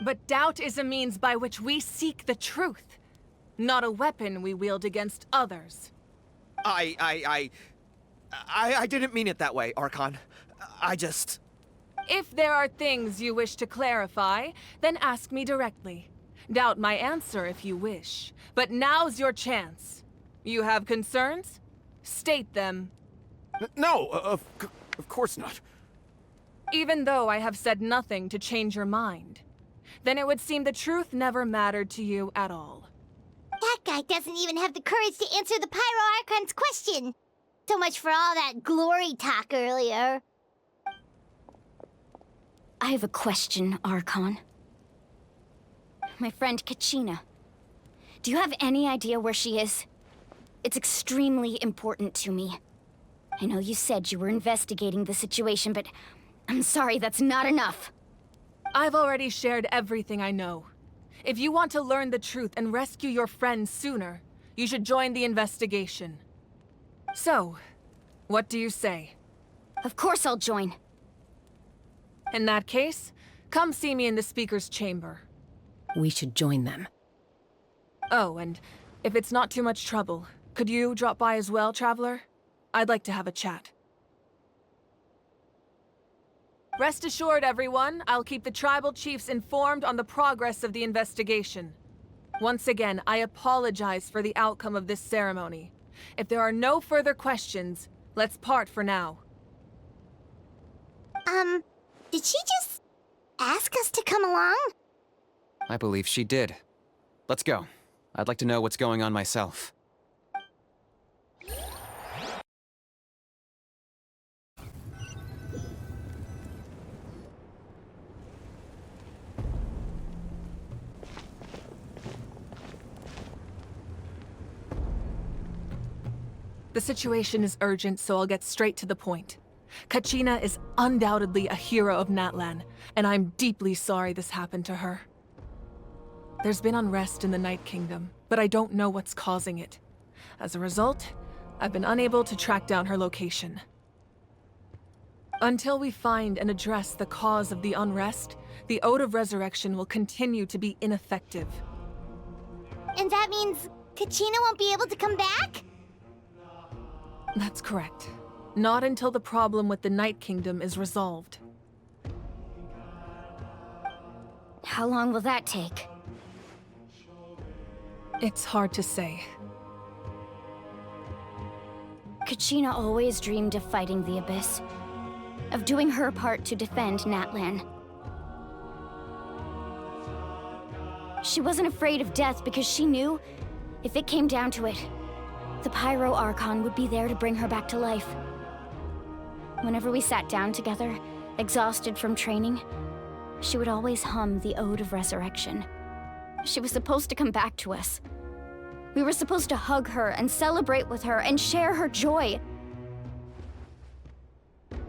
But doubt is a means by which we seek the truth, not a weapon we wield against others. I didn't mean it that way, Archon. I just... If there are things you wish to clarify, then ask me directly. Doubt my answer if you wish, but now's your chance. You have concerns? State them. No, of course not. Even though I have said nothing to change your mind, then it would seem the truth never mattered to you at all. guy doesn't even have the courage to answer the Pyro Archon's question. So much for all that glory talk earlier. I have a question, Archon. My friend Kachina. Do you have any idea where she is? It's extremely important to me. I know you said you were investigating the situation, but I'm sorry, that's not enough. I've already shared everything I know. If you want to learn the truth and rescue your friend sooner, you should join the investigation. So, what do you say? Of course I'll join. In that case, come see me in the speaker's chamber. We should join them. Oh, and if it's not too much trouble, could you drop by as well, Traveler? I'd like to have a chat. Rest assured, everyone, I'll keep the tribal chiefs informed on the progress of the investigation. Once again, I apologize for the outcome of this ceremony. If there are no further questions, let's part for now. Did she just ask us to come along? I believe she did. Let's go. I'd like to know what's going on myself. The situation is urgent, so I'll get straight to the point. Kachina is undoubtedly a hero of Natlan, and I'm deeply sorry this happened to her. There's been unrest in the Night Kingdom, but I don't know what's causing it. As a result, I've been unable to track down her location. Until we find and address the cause of the unrest, the Ode of Resurrection will continue to be ineffective. And that means Kachina won't be able to come back? That's correct. Not until the problem with the Night Kingdom is resolved. How long will that take? It's hard to say. Kachina always dreamed of fighting the Abyss. Of doing her part to defend Natlan. She wasn't afraid of death because she knew, if it came down to it, the Pyro Archon would be there to bring her back to life. Whenever we sat down together, exhausted from training, she would always hum the Ode of Resurrection. She was supposed to come back to us. We were supposed to hug her and celebrate with her and share her joy.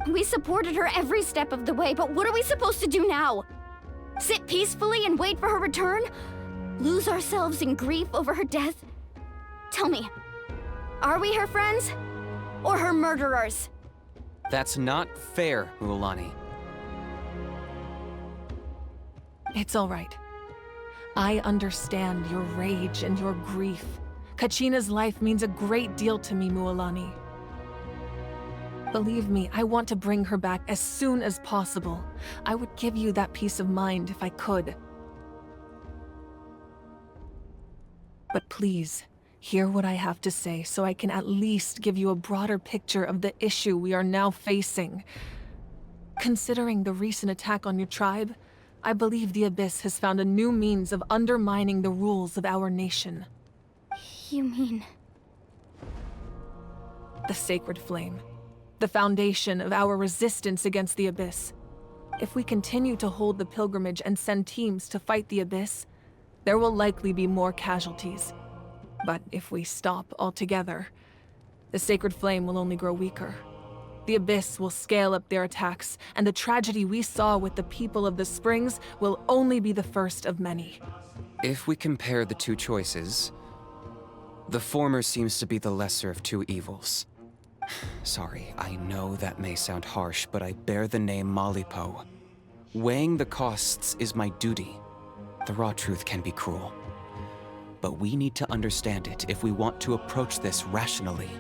We supported her every step of the way, but what are we supposed to do now? Sit peacefully and wait for her return? Lose ourselves in grief over her death? Tell me, are we her friends? Or her murderers? That's not fair, Mualani. It's all right. I understand your rage and your grief. Kachina's life means a great deal to me, Mualani. Believe me, I want to bring her back as soon as possible. I would give you that peace of mind if I could. But please, hear what I have to say so I can at least give you a broader picture of the issue we are now facing. Considering the recent attack on your tribe, I believe the Abyss has found a new means of undermining the rules of our nation. You mean... The Sacred Flame. The foundation of our resistance against the Abyss. If we continue to hold the pilgrimage and send teams to fight the Abyss, there will likely be more casualties. But if we stop altogether, the Sacred Flame will only grow weaker. The Abyss will scale up their attacks, and the tragedy we saw with the people of the Springs will only be the first of many. If we compare the two choices, the former seems to be the lesser of two evils. Sorry, I know that may sound harsh, but I bear the name Malipo. Weighing the costs is my duty. The raw truth can be cruel. But we need to understand it if we want to approach this rationally.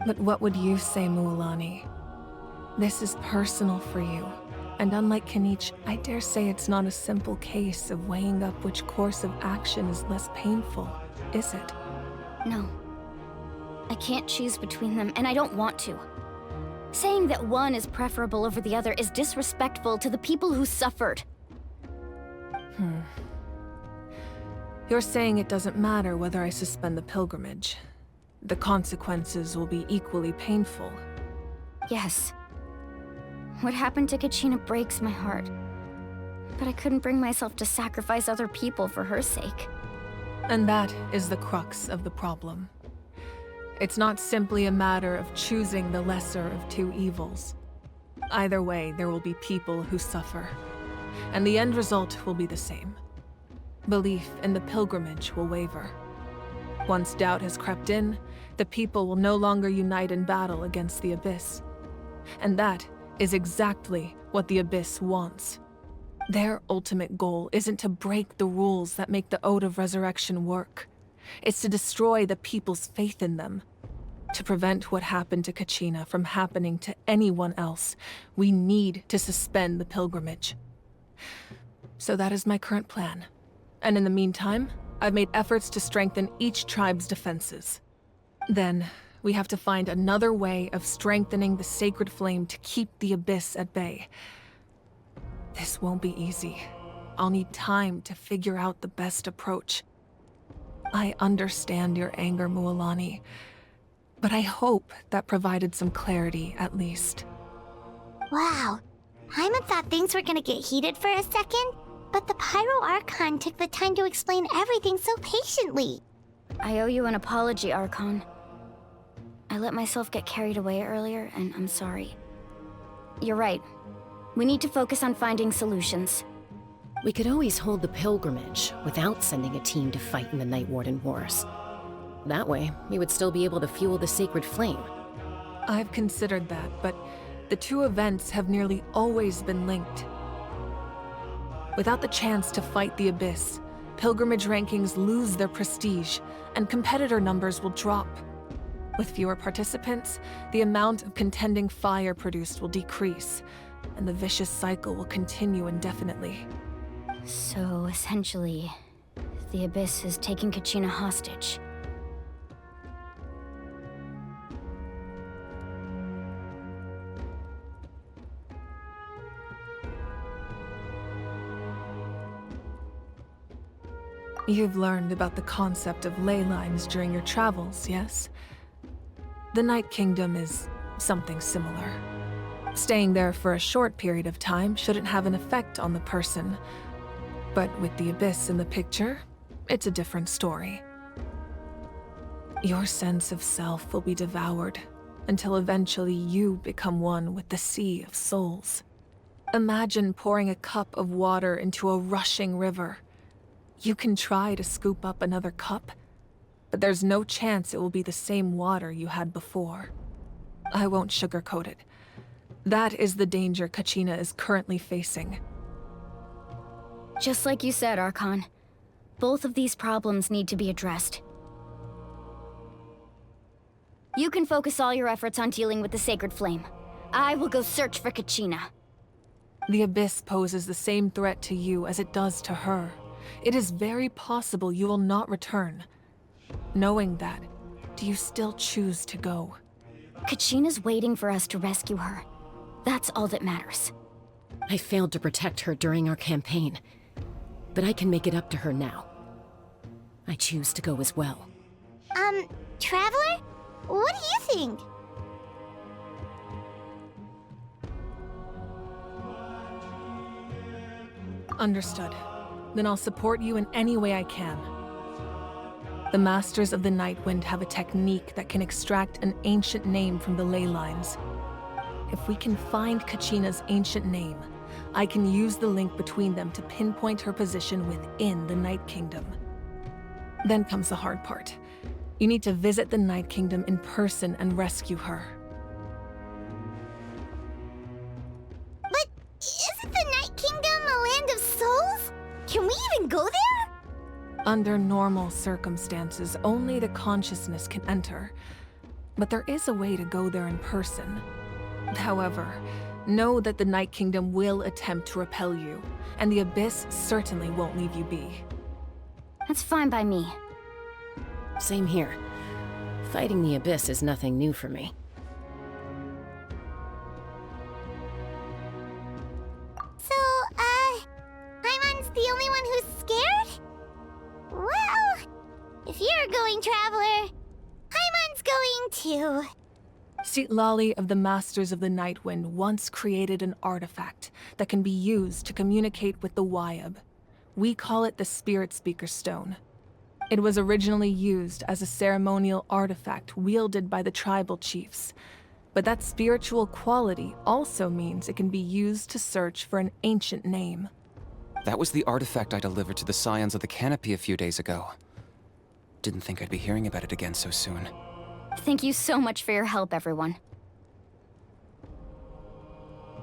But what would you say, Mualani? This is personal for you. And unlike Kanich, I dare say it's not a simple case of weighing up which course of action is less painful, is it? No. I can't choose between them, and I don't want to. Saying that one is preferable over the other is disrespectful to the people who suffered. You're saying it doesn't matter whether I suspend the pilgrimage. The consequences will be equally painful. Yes. What happened to Kachina breaks my heart. But I couldn't bring myself to sacrifice other people for her sake. And that is the crux of the problem. It's not simply a matter of choosing the lesser of two evils. Either way, there will be people who suffer. And the end result will be the same. Belief in the pilgrimage will waver. Once doubt has crept in, the people will no longer unite in battle against the Abyss. And that is exactly what the Abyss wants. Their ultimate goal isn't to break the rules that make the Ode of Resurrection work. It's to destroy the people's faith in them. To prevent what happened to Kachina from happening to anyone else, we need to suspend the pilgrimage. So that is my current plan. And in the meantime, I've made efforts to strengthen each tribe's defenses. Then, we have to find another way of strengthening the sacred flame to keep the Abyss at bay. This won't be easy. I'll need time to figure out the best approach. I understand your anger, Mualani, but I hope that provided some clarity, at least. Wow. Hyman thought things were gonna get heated for a second, but the Pyro Archon took the time to explain everything so patiently. I owe you an apology, Archon. I let myself get carried away earlier, and I'm sorry. You're right. We need to focus on finding solutions. We could always hold the pilgrimage without sending a team to fight in the Night Warden Wars. That way, we would still be able to fuel the sacred flame. I've considered that, but the two events have nearly always been linked. Without the chance to fight the Abyss, pilgrimage rankings lose their prestige, and competitor numbers will drop. With fewer participants, the amount of contending fire produced will decrease, and the vicious cycle will continue indefinitely. So, essentially, the Abyss is taking Kachina hostage. You've learned about the concept of ley lines during your travels, yes? The Night Kingdom is something similar. Staying there for a short period of time shouldn't have an effect on the person. But with the Abyss in the picture, it's a different story. Your sense of self will be devoured until eventually you become one with the sea of souls. Imagine pouring a cup of water into a rushing river. You can try to scoop up another cup, but there's no chance it will be the same water you had before. I won't sugarcoat it. That is the danger Kachina is currently facing. Just like you said, Archon. Both of these problems need to be addressed. You can focus all your efforts on dealing with the sacred flame. I will go search for Kachina. The Abyss poses the same threat to you as it does to her. It is very possible you will not return. Knowing that, do you still choose to go? Kachina's waiting for us to rescue her. That's all that matters. I failed to protect her during our campaign, but I can make it up to her now. I choose to go as well. Traveler? What do you think? Understood. Then I'll support you in any way I can. The Masters of the Nightwind have a technique that can extract an ancient name from the ley lines. If we can find Kachina's ancient name, I can use the link between them to pinpoint her position within the Night Kingdom. Then comes the hard part. You need to visit the Night Kingdom in person and rescue her. But isn't the Night Kingdom a land of souls? Can we even go there? Under normal circumstances, only the consciousness can enter. But there is a way to go there in person. However, know that the Night Kingdom will attempt to repel you, and the Abyss certainly won't leave you be. That's fine by me. Same here. Fighting the Abyss is nothing new for me. So, Hyman's the only one who's scared? Wow. If you're going, Traveler, Paimon's going too. Seatlali of the Masters of the Nightwind once created an artifact that can be used to communicate with the Wyab. We call it the Spirit Speaker Stone. It was originally used as a ceremonial artifact wielded by the tribal chiefs, but that spiritual quality also means it can be used to search for an ancient name. That was the artifact I delivered to the Scions of the Canopy a few days ago. Didn't think I'd be hearing about it again so soon. Thank you so much for your help, everyone.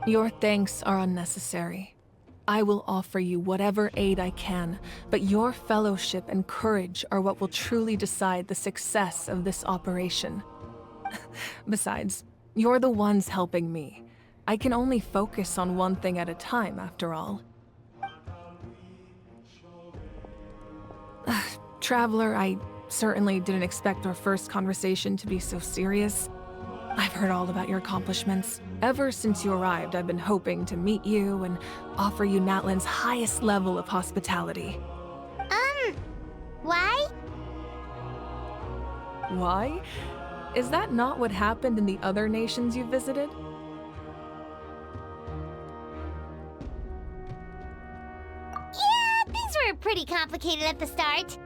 Your thanks are unnecessary. I will offer you whatever aid I can, but your fellowship and courage are what will truly decide the success of this operation. Besides, you're the ones helping me. I can only focus on one thing at a time, after all. Traveler, I certainly didn't expect our first conversation to be so serious. I've heard all about your accomplishments. Ever since you arrived, I've been hoping to meet you and offer you Natlan's highest level of hospitality. Why? Why? Is that not what happened in the other nations you visited? Yeah, things were pretty complicated at the start.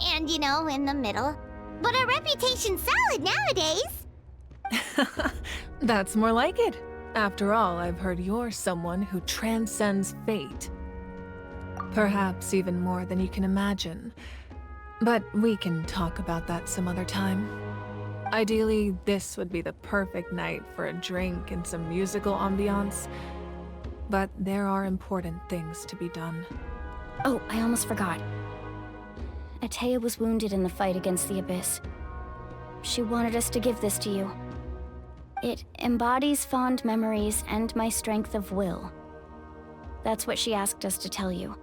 And, you know, in the middle. But our reputation's solid nowadays. That's more like it. After all, I've heard you're someone who transcends fate. Perhaps even more than you can imagine. But we can talk about that some other time. Ideally, this would be the perfect night for a drink and some musical ambiance. But there are important things to be done. Oh, I almost forgot. Atea was wounded in the fight against the Abyss. She wanted us to give this to you. It embodies fond memories and my strength of will. That's what she asked us to tell you.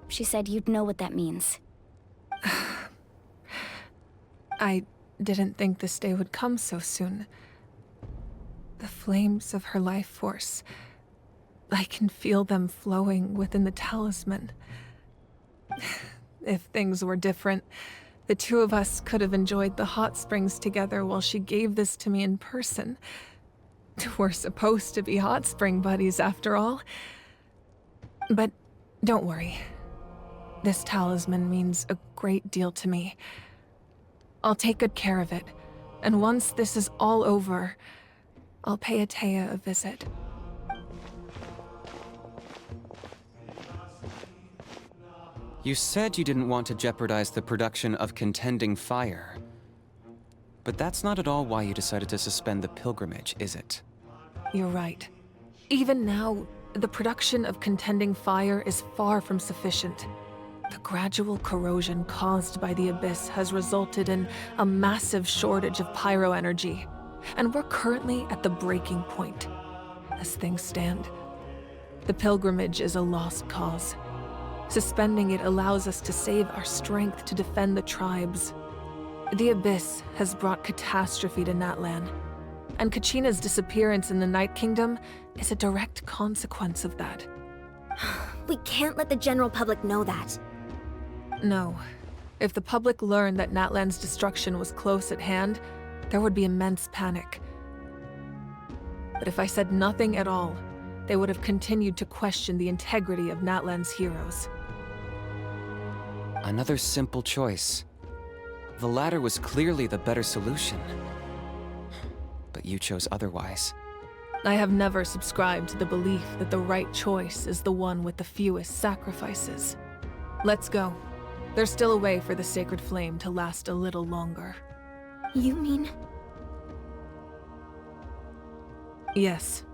She said you'd know what that means. I didn't think this day would come so soon. The flames of her life force. I can feel them flowing within the talisman. If things were different, the two of us could have enjoyed the hot springs together while she gave this to me in person. We're supposed to be hot spring buddies after all. But don't worry. This talisman means a great deal to me. I'll take good care of it, and once this is all over, I'll pay Atea a visit. You said you didn't want to jeopardize the production of Contending Fire. But that's not at all why you decided to suspend the pilgrimage, is it? You're right. Even now, the production of Contending Fire is far from sufficient. The gradual corrosion caused by the Abyss has resulted in a massive shortage of pyro energy, and we're currently at the breaking point. As things stand, the pilgrimage is a lost cause. Suspending it allows us to save our strength to defend the tribes. The Abyss has brought catastrophe to Natlan, and Kachina's disappearance in the Night Kingdom is a direct consequence of that. We can't let the general public know that. No. If the public learned that Natlan's destruction was close at hand, there would be immense panic. But if I said nothing at all, they would have continued to question the integrity of Natlan's heroes. Another simple choice. The latter was clearly the better solution. But you chose otherwise. I have never subscribed to the belief that the right choice is the one with the fewest sacrifices. Let's go. There's still a way for the sacred flame to last a little longer. You mean? Yes.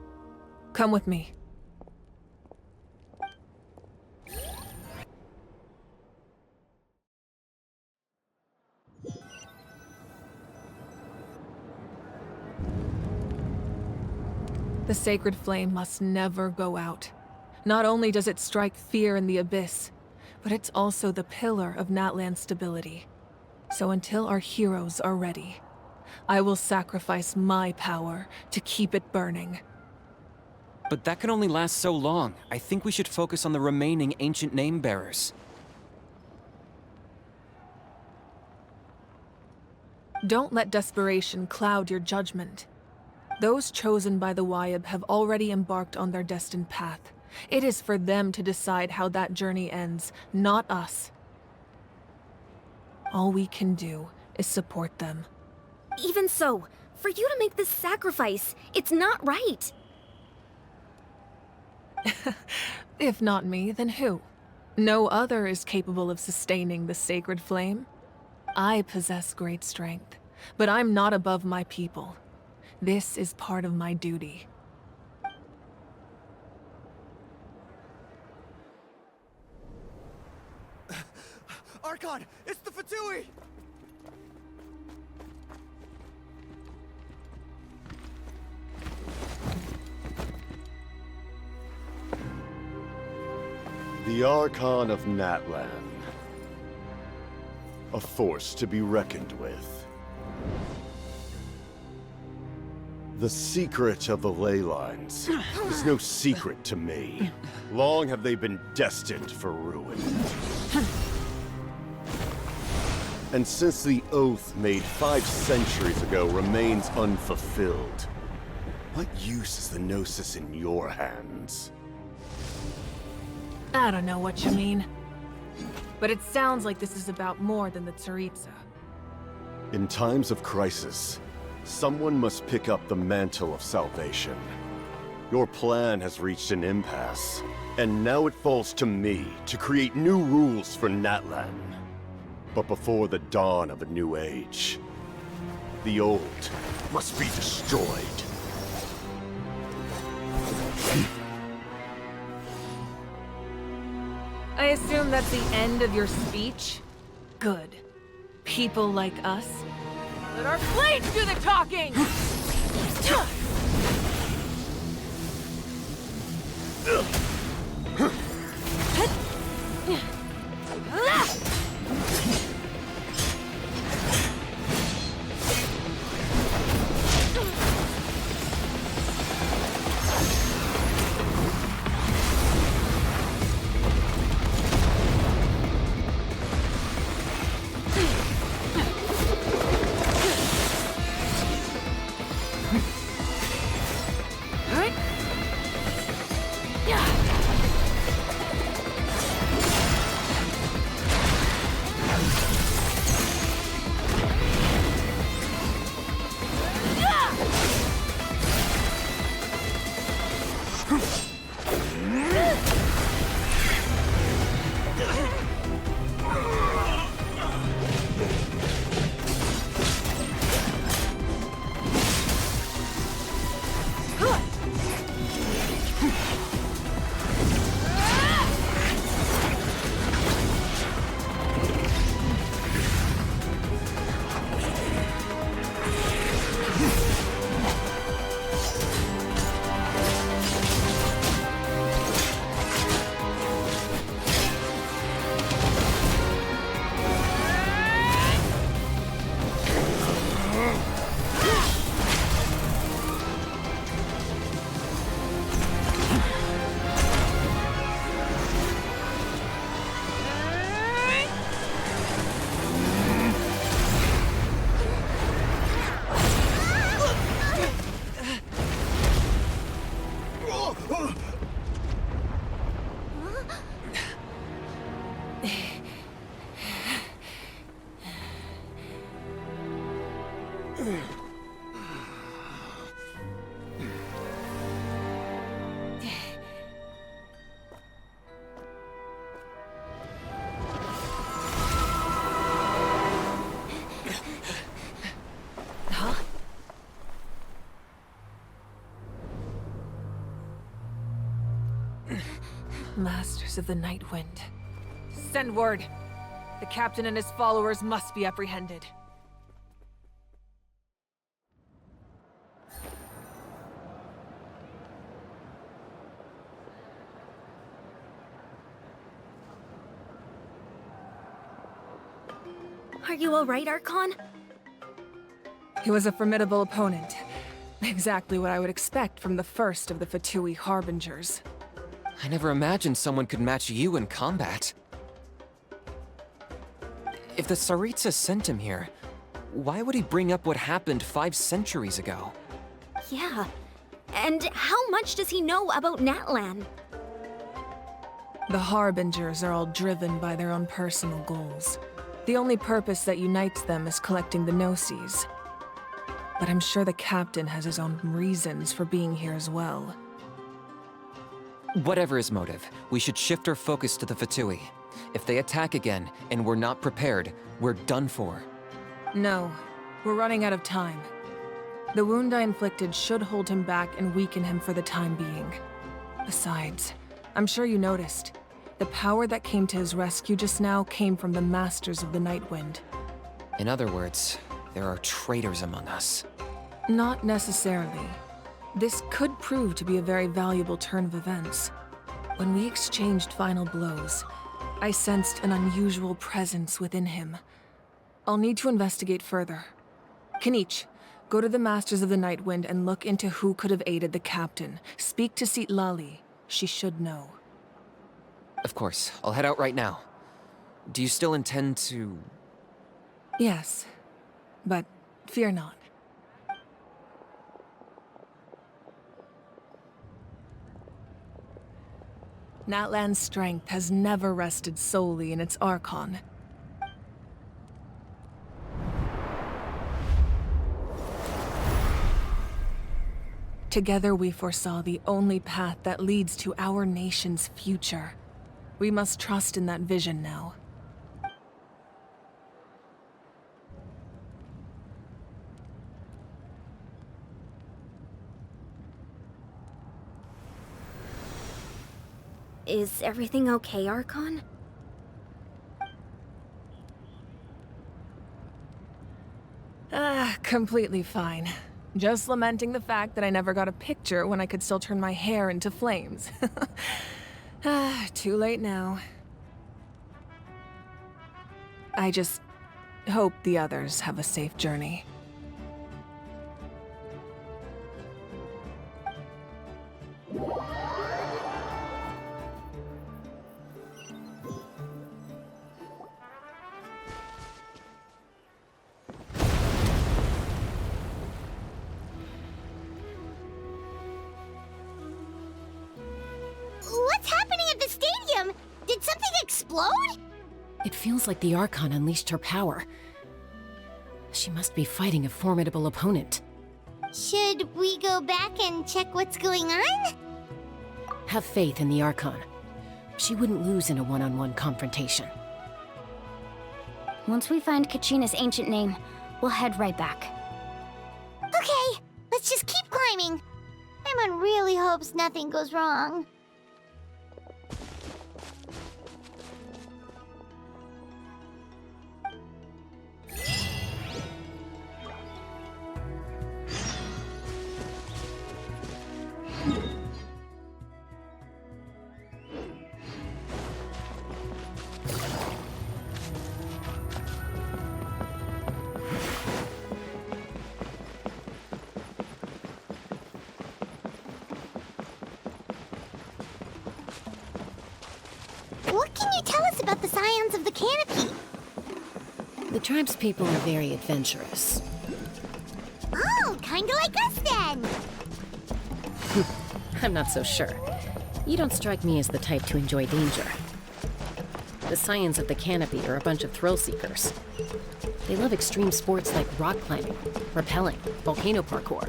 Come with me. The sacred flame must never go out. Not only does it strike fear in the Abyss, but it's also the pillar of Natlan's stability. So until our heroes are ready, I will sacrifice my power to keep it burning. But that can only last so long. I think we should focus on the remaining ancient name bearers. Don't let desperation cloud your judgment. Those chosen by the Wyab have already embarked on their destined path. It is for them to decide how that journey ends, not us. All we can do is support them. Even so, for you to make this sacrifice, it's not right. If not me, then who? No other is capable of sustaining the sacred flame. I possess great strength, but I'm not above my people. This is part of my duty. Archon, it's the Fatui! The Archon of Natlan. A force to be reckoned with. The secret of the ley lines is no secret to me. Long have they been destined for ruin. And since the oath made 5 centuries ago remains unfulfilled, what use is the Gnosis in your hands? I don't know what you mean. But it sounds like this is about more than the Tsaritsa. In times of crisis, someone must pick up the mantle of salvation. Your plan has reached an impasse, and now it falls to me to create new rules for Natlan. But before the dawn of a new age, the old must be destroyed. I assume that's the end of your speech? Good. People like us. Let our blades do the talking! Masters of the Night Wind. Send word. The captain and his followers must be apprehended. Are you alright, Archon? He was a formidable opponent. Exactly what I would expect from the first of the Fatui Harbingers. I never imagined someone could match you in combat. If the Tsaritsa sent him here, Why would he bring up what happened 5 centuries ago? Yeah. And how much does he know about Natlan? The Harbingers are all driven by their own personal goals. The only purpose that unites them is collecting the Gnosis. But I'm sure the captain has his own reasons for being here as well. Whatever his motive, we should shift our focus to the Fatui. If they attack again, and we're not prepared, we're done for. No, we're running out of time. The wound I inflicted should hold him back and weaken him for the time being. Besides, I'm sure you noticed, the power that came to his rescue just now came from the Masters of the Nightwind. In other words, there are traitors among us. Not necessarily. This could prove to be a very valuable turn of events. When we exchanged final blows, I sensed an unusual presence within him. I'll need to investigate further. Kenichi, go to the Masters of the Nightwind and look into who could have aided the captain. Speak to Citlali. She should know. Of course, I'll head out right now. Do you still intend to... Yes, but fear not. Natlan's strength has never rested solely in its Archon. Together we foresaw the only path that leads to our nation's future. We must trust in that vision now. Is everything okay, Archon? Completely fine. Just lamenting the fact that I never got a picture when I could still turn my hair into flames. Too late now. I just hope the others have a safe journey. What's happening at the stadium? Did something explode? It feels like the Archon unleashed her power. She must be fighting a formidable opponent. Should we go back and check what's going on? Have faith in the Archon. She wouldn't lose in a one-on-one confrontation. Once we find Kachina's ancient name, we'll head right back. Okay, let's just keep climbing. Emon really hopes nothing goes wrong. What can you tell us about the scions of the canopy? The tribespeople are very adventurous. Oh, kinda like us then! I'm not so sure. You don't strike me as the type to enjoy danger. The scions of the canopy are a bunch of thrill-seekers. They love extreme sports like rock climbing, rappelling, volcano parkour,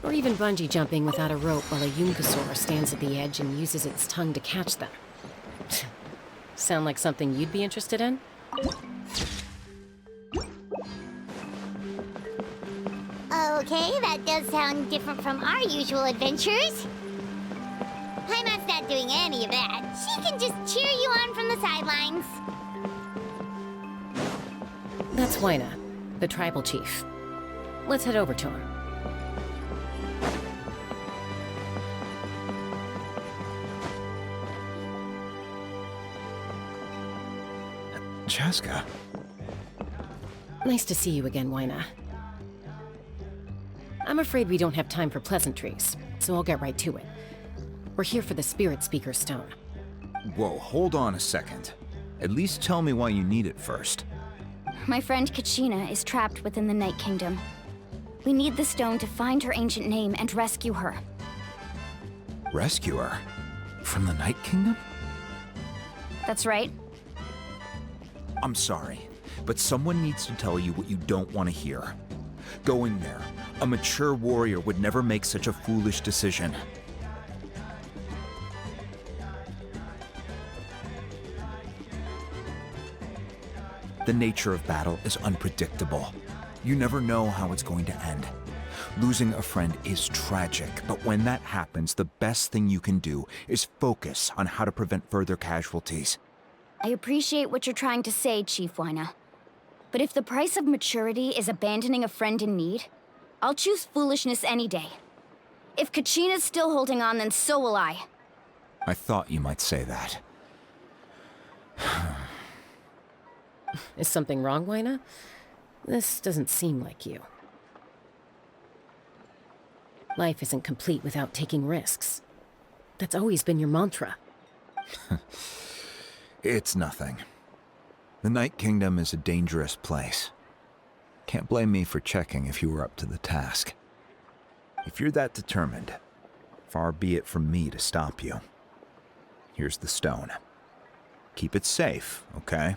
or even bungee jumping without a rope while a Yunkasaur stands at the edge and uses its tongue to catch them. Sound like something you'd be interested in? Okay, that does sound different from our usual adventures. Paimon's not doing any of that. She can just cheer you on from the sidelines. That's Waina, the tribal chief. Let's head over to him. Chaska. Nice to see you again, Waina. I'm afraid we don't have time for pleasantries, so I'll get right to it. We're here for the Spirit Speaker Stone. Whoa, hold on a second. At least tell me why you need it first. My friend Kachina is trapped within the Night Kingdom. We need the stone to find her ancient name and rescue her. Rescue her? From the Night Kingdom? That's right. I'm sorry, but someone needs to tell you what you don't want to hear. Go in there. A mature warrior would never make such a foolish decision. The nature of battle is unpredictable. You never know how it's going to end. Losing a friend is tragic, but when that happens, the best thing you can do is focus on how to prevent further casualties. I appreciate what you're trying to say, Chief Wyna. But if the price of maturity is abandoning a friend in need, I'll choose foolishness any day. If Kachina's still holding on, then so will I. I thought you might say that. Is something wrong, Wyna? This doesn't seem like you. Life isn't complete without taking risks. That's always been your mantra. It's nothing. The Night Kingdom is a dangerous place. Can't blame me for checking if you were up to the task. If you're that determined, far be it from me to stop you. Here's the stone. Keep it safe, okay?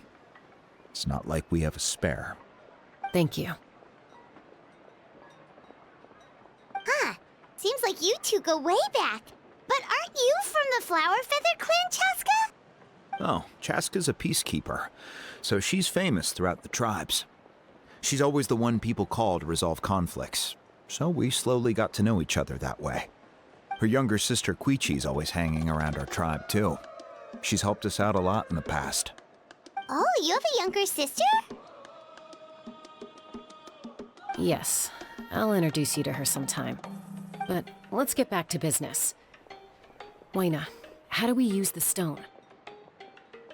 It's not like we have a spare. Thank you. Huh. Seems like you two go way back. But aren't you from the Flower Feather Clan, Chaska? Oh, Chaska's a peacekeeper, so she's famous throughout the tribes. She's always the one people call to resolve conflicts, so we slowly got to know each other that way. Her younger sister Quichi's always hanging around our tribe, too. She's helped us out a lot in the past. Oh, you have a younger sister? Yes, I'll introduce you to her sometime. But let's get back to business. Wyna, how do we use the stone?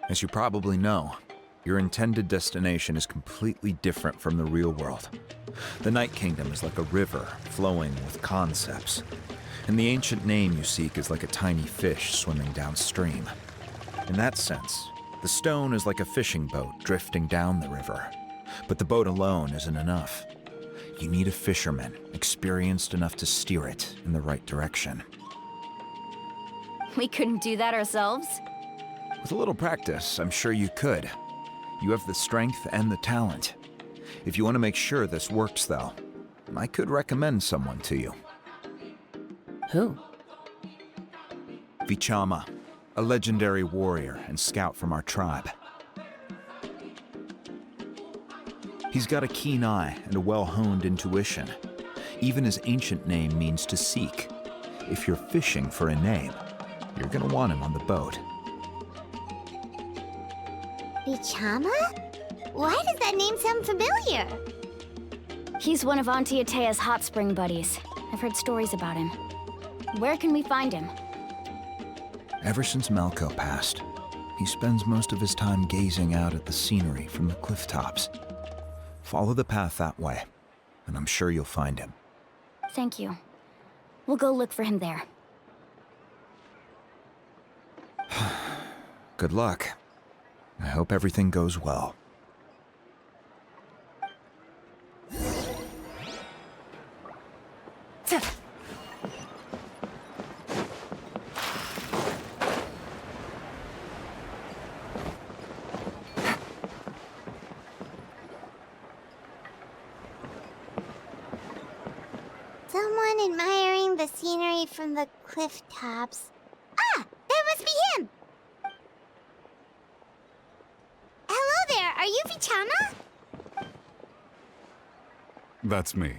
As you probably know, your intended destination is completely different from the real world. The Night Kingdom is like a river flowing with concepts, and the ancient name you seek is like a tiny fish swimming downstream. In that sense, the stone is like a fishing boat drifting down the river, but the boat alone isn't enough. You need a fisherman experienced enough to steer it in the right direction. We couldn't do that ourselves? With a little practice, I'm sure you could. You have the strength and the talent. If you want to make sure this works, though, I could recommend someone to you. Who? Vichama, a legendary warrior and scout from our tribe. He's got a keen eye and a well-honed intuition. Even his ancient name means to seek. If you're fishing for a name, you're gonna want him on the boat. Vichama? Why does that name sound familiar? He's one of Auntie Ata's hot spring buddies. I've heard stories about him. Where can we find him? Ever since Malco passed, he spends most of his time gazing out at the scenery from the cliff tops. Follow the path that way, and I'm sure you'll find him. Thank you. We'll go look for him there. Good luck. I hope everything goes well. Someone admiring the scenery from the cliff tops. Ah! That must be him! Hello there! Are you Vichama? That's me.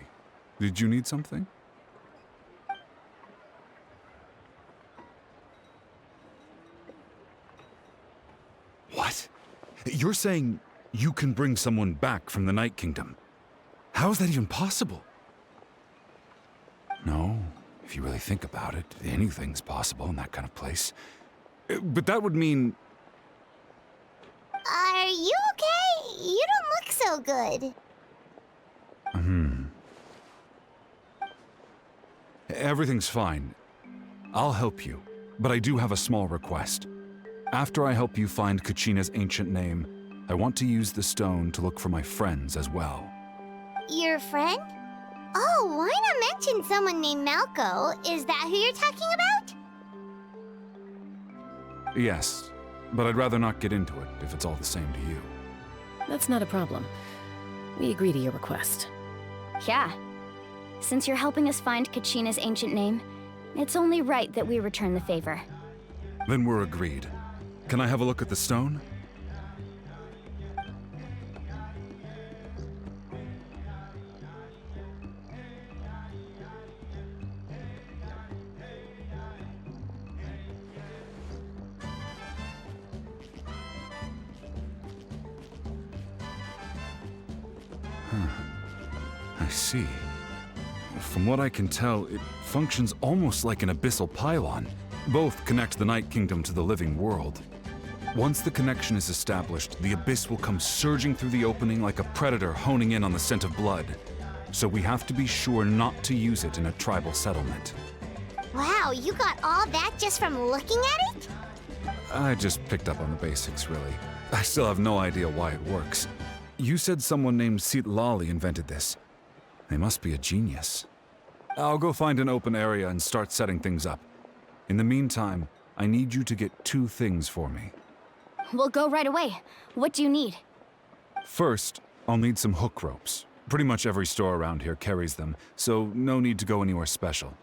Did you need something? What? You're saying you can bring someone back from the Night Kingdom? How is that even possible? No, if you really think about it, anything's possible in that kind of place. But that would mean... Are you okay? You don't look so good. Everything's fine. I'll help you, but I do have a small request. After I help you find Kachina's ancient name, I want to use the stone to look for my friends as well. Your friend? Oh, why not mention someone named Malco? Is that who you're talking about? Yes, but I'd rather not get into it if it's all the same to you. That's not a problem. We agree to your request. Yeah. Since you're helping us find Kachina's ancient name, it's only right that we return the favor. Then we're agreed. Can I have a look at the stone? I see. From what I can tell, it functions almost like an abyssal pylon. Both connect the Night Kingdom to the living world. Once the connection is established, the abyss will come surging through the opening like a predator honing in on the scent of blood. So we have to be sure not to use it in a tribal settlement. Wow, you got all that just from looking at it? I just picked up on the basics, really. I still have no idea why it works. You said someone named Lali invented this. They must be a genius. I'll go find an open area and start setting things up. In the meantime, I need you to get 2 things for me. We'll go right away. What do you need? First, I'll need some hook ropes. Pretty much every store around here carries them, so no need to go anywhere special.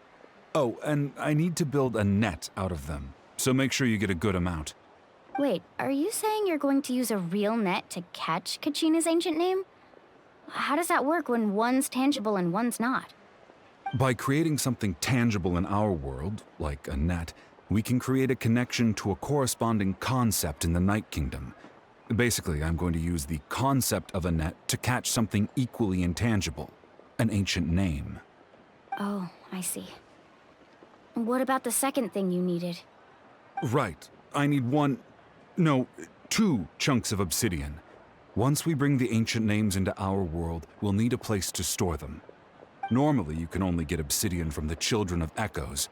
Oh, and I need to build a net out of them, so make sure you get a good amount. Wait, are you saying you're going to use a real net to catch Kachina's ancient name? How does that work when one's tangible and one's not? By creating something tangible in our world, like a net, we can create a connection to a corresponding concept in the Night Kingdom. Basically, I'm going to use the concept of a net to catch something equally intangible, an ancient name. Oh, I see. What about the second thing you needed? Right. I need 2 chunks of obsidian. Once we bring the ancient names into our world, we'll need a place to store them. Normally, you can only get obsidian from the Children of Echoes,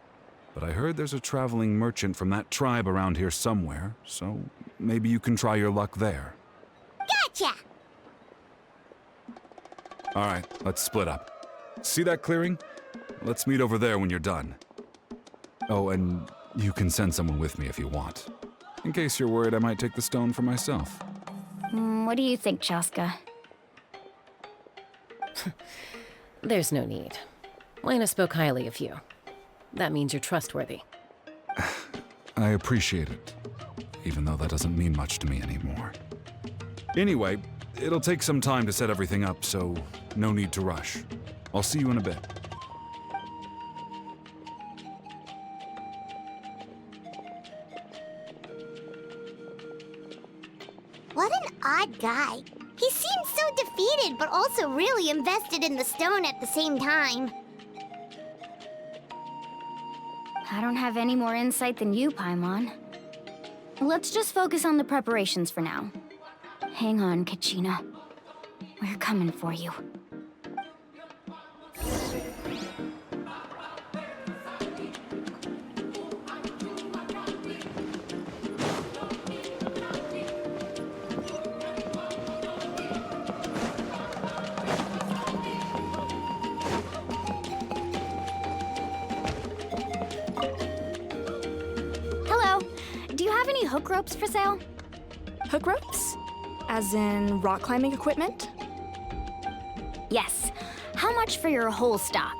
but I heard there's a traveling merchant from that tribe around here somewhere, so maybe you can try your luck there. Gotcha! All right, let's split up. See that clearing? Let's meet over there when you're done. Oh, and you can send someone with me if you want. In case you're worried I might take the stone for myself. What do you think, Chaska? There's no need. Lena spoke highly of you. That means you're trustworthy. I appreciate it, even though that doesn't mean much to me anymore. Anyway, it'll take some time to set everything up, so no need to rush. I'll see you in a bit. What an odd guy. He seems so defeated, but also really invested in the stone at the same time. I don't have any more insight than you, Paimon. Let's just focus on the preparations for now. Hang on, Kachina. We're coming for you. Hook ropes for sale? Hook ropes? As in rock climbing equipment? Yes. How much for your whole stock?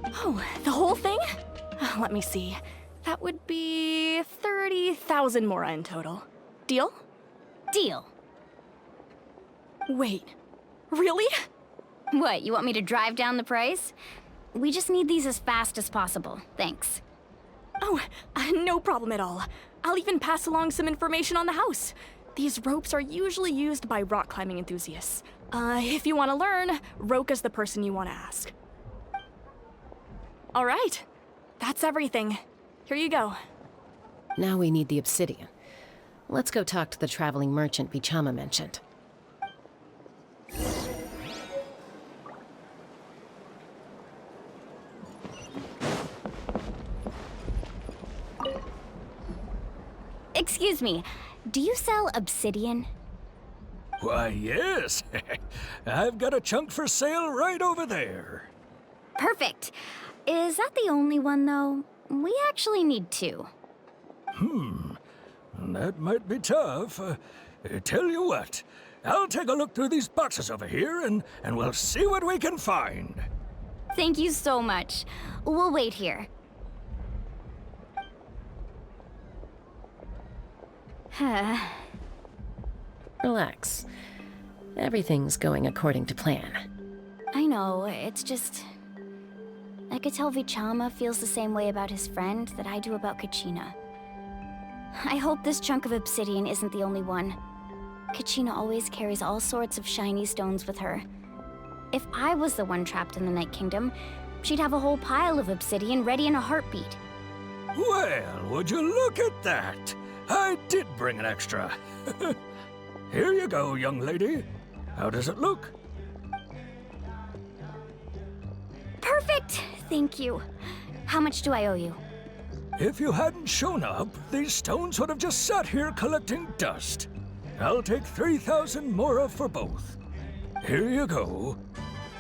Oh, the whole thing? Let me see. That would be 30,000 mora in total. Deal? Deal. Wait, really? What, you want me to drive down the price? We just need these as fast as possible. Thanks. Oh, no problem at all. I'll even pass along some information on the house. These ropes are usually used by rock climbing enthusiasts. If you want to learn, Roka's the person you want to ask. All right, that's everything. Here you go. Now we need the obsidian. Let's go talk to the traveling merchant Bichama mentioned. Excuse me, do you sell obsidian? Why, yes. I've got a chunk for sale right over there. Perfect. Is that the only one, though? We actually need two. That might be tough. Tell you what, I'll take a look through these boxes over here, and we'll see what we can find. Thank you so much. We'll wait here. Relax. Everything's going according to plan. I know, it's just... I could tell Vichama feels the same way about his friend that I do about Kachina. I hope this chunk of obsidian isn't the only one. Kachina always carries all sorts of shiny stones with her. If I was the one trapped in the Night Kingdom, she'd have a whole pile of obsidian ready in a heartbeat. Well, would you look at that? I did bring an extra. Here you go, young lady. How does it look? Perfect! Thank you. How much do I owe you? If you hadn't shown up, these stones would have just sat here collecting dust. I'll take 3,000 mora for both. Here you go.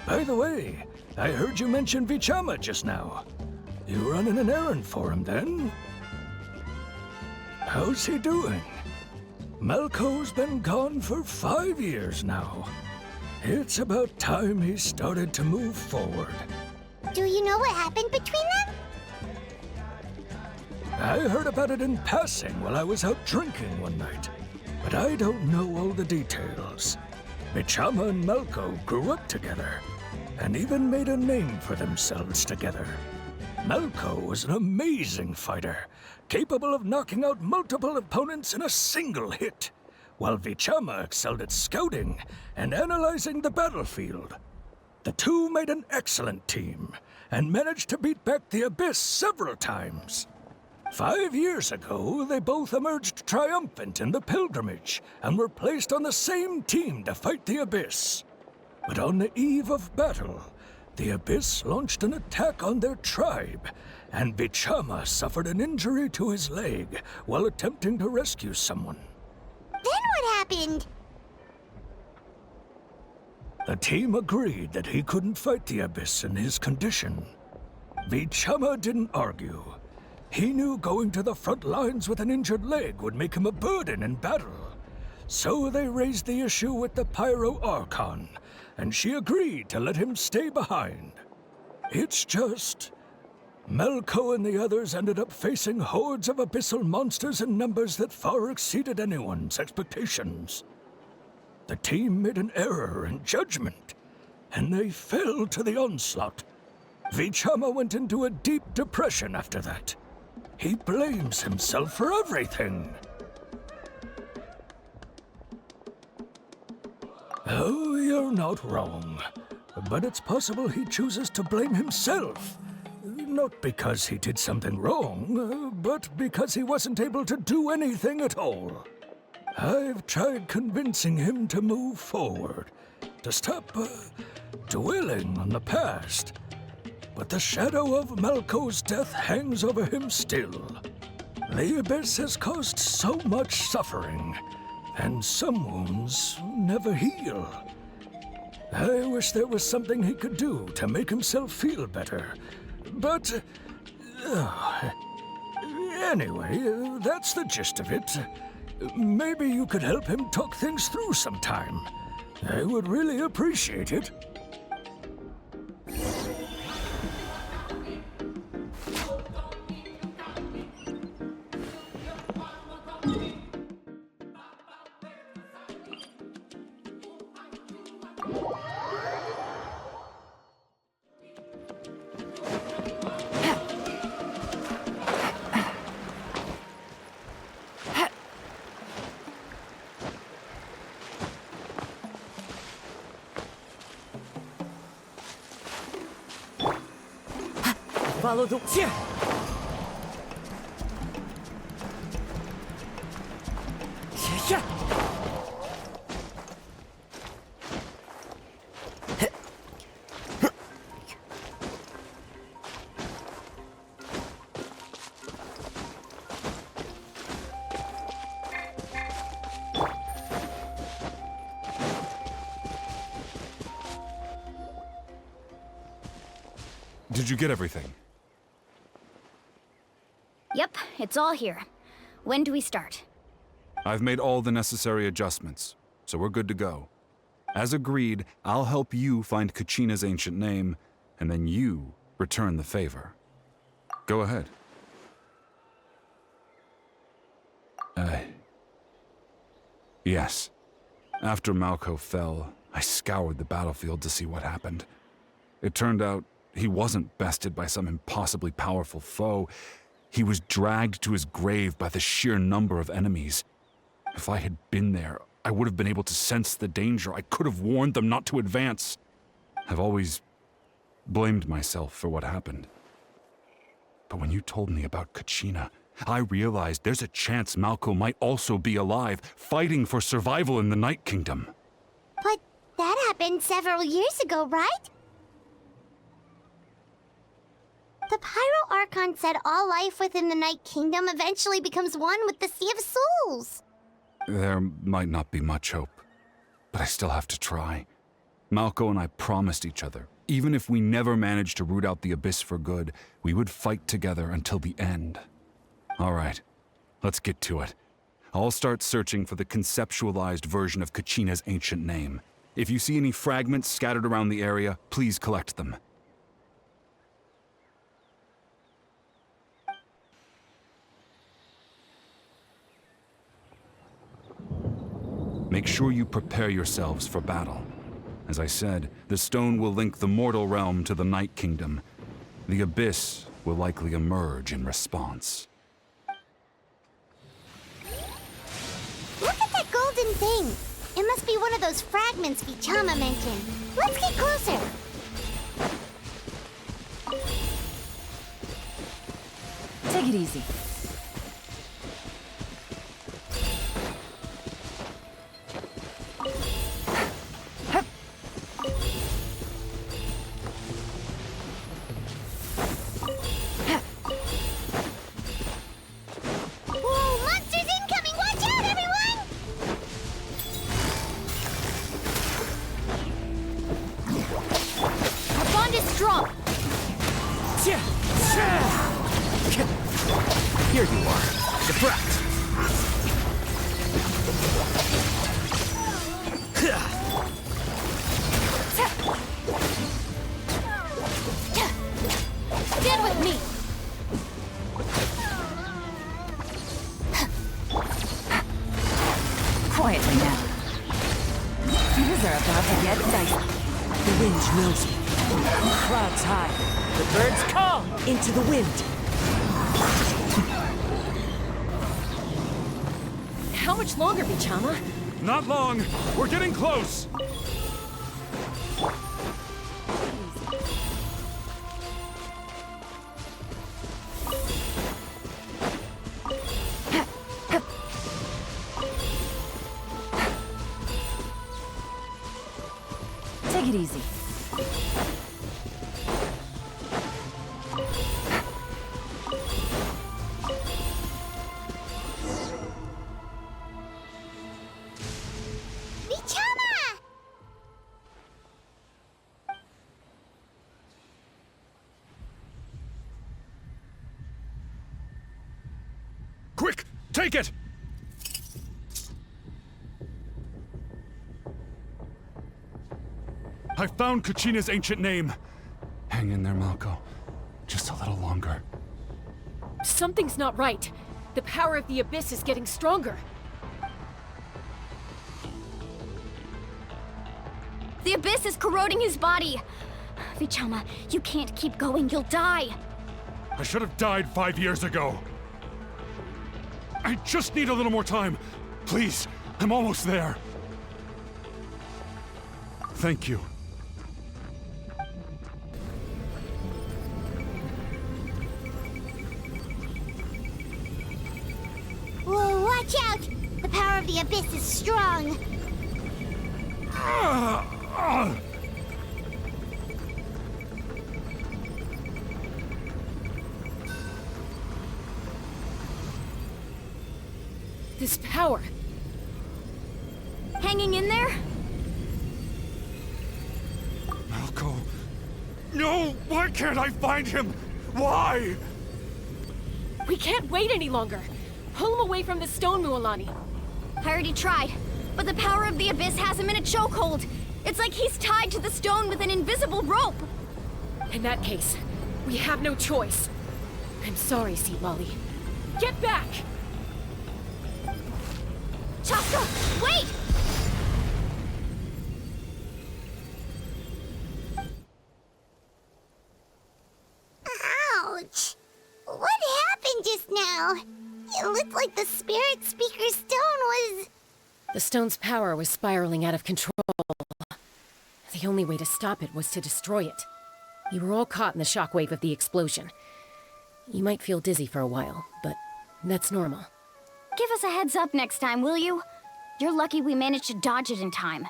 By the way, I heard you mention Vichama just now. You running an errand for him, then? How's he doing? Malco's been gone for 5 years now. It's about time he started to move forward. Do you know what happened between them? I heard about it in passing while I was out drinking one night, but I don't know all the details. Vichama and Malco grew up together, and even made a name for themselves together. Malco was an amazing fighter, capable of knocking out multiple opponents in a single hit, while Vichama excelled at scouting and analyzing the battlefield. The two made an excellent team, and managed to beat back the Abyss several times. 5 years ago, they both emerged triumphant in the pilgrimage, and were placed on the same team to fight the Abyss. But on the eve of battle, the Abyss launched an attack on their tribe, and Vichama suffered an injury to his leg while attempting to rescue someone. Then what happened? The team agreed that he couldn't fight the Abyss in his condition. Vichama didn't argue. He knew going to the front lines with an injured leg would make him a burden in battle. So they raised the issue with the pyro Archon, and she agreed to let him stay behind. It's just... Malco and the others ended up facing hordes of abyssal monsters in numbers that far exceeded anyone's expectations. The team made an error in judgment, and they fell to the onslaught. Vichama went into a deep depression after that. He blames himself for everything. Oh, you're not wrong. But it's possible he chooses to blame himself. Not because he did something wrong, but because he wasn't able to do anything at all. I've tried convincing him to move forward, to stop dwelling on the past. But the shadow of Malco's death hangs over him still. The Abyss has caused so much suffering, and some wounds never heal. I wish there was something he could do to make himself feel better, but... anyway, that's the gist of it. Maybe you could help him talk things through sometime. I would really appreciate it. Follow the... Did you get everything? Yep, it's all here. When do we start? I've made all the necessary adjustments, so we're good to go. As agreed, I'll help you find Kachina's ancient name, and then you return the favor. Go ahead. Yes. After Malco fell, I scoured the battlefield to see what happened. It turned out he wasn't bested by some impossibly powerful foe. He was dragged to his grave by the sheer number of enemies. If I had been there, I would have been able to sense the danger. I could have warned them not to advance. I've always blamed myself for what happened. But when you told me about Kachina, I realized there's a chance Malco might also be alive, fighting for survival in the Night Kingdom. But that happened several years ago, right? The Pyro Archon said all life within the Night Kingdom eventually becomes one with the Sea of Souls. There might not be much hope, but I still have to try. Malco and I promised each other, even if we never managed to root out the Abyss for good, we would fight together until the end. All right, let's get to it. I'll start searching for the conceptualized version of Kachina's ancient name. If you see any fragments scattered around the area, please collect them. Make sure you prepare yourselves for battle. As I said, the stone will link the mortal realm to the Night Kingdom. The Abyss will likely emerge in response. Look at that golden thing. It must be one of those fragments Vichama mentioned. Let's get closer. Take it easy. Whoa, monsters incoming! Watch out, everyone! Our bond is strong. Here you are. Deflect! Stand with me. Quietly now. Things are about to get dicey. The wind knows me. Clouds high. The birds come into the wind. How much longer, Vichama? Not long. We're getting close. Take it easy. Vichama! Quick, take it! I found Kachina's ancient name. Hang in there, Malco. Just a little longer. Something's not right. The power of the Abyss is getting stronger. The Abyss is corroding his body. Vichama, you can't keep going. You'll die. I should have died 5 years ago. I just need a little more time. Please, I'm almost there. Thank you. Whoa, watch out! The power of the Abyss is strong. This power. Hanging in there? Malco, No! Why can't I find him? Why? We can't wait any longer. Pull him away from the stone, Mualani. I already tried, but the power of the Abyss has him in a chokehold. It's like he's tied to the stone with an invisible rope. In that case, we have no choice. I'm sorry, Seat Molly. Get back! Chaska, wait! Ouch! What happened just now? It looked like the spirit speaker's stone was... The stone's power was spiraling out of control. The only way to stop it was to destroy it. You were all caught in the shockwave of the explosion. You might feel dizzy for a while, but that's normal. Give us a heads up next time, will you? You're lucky we managed to dodge it in time.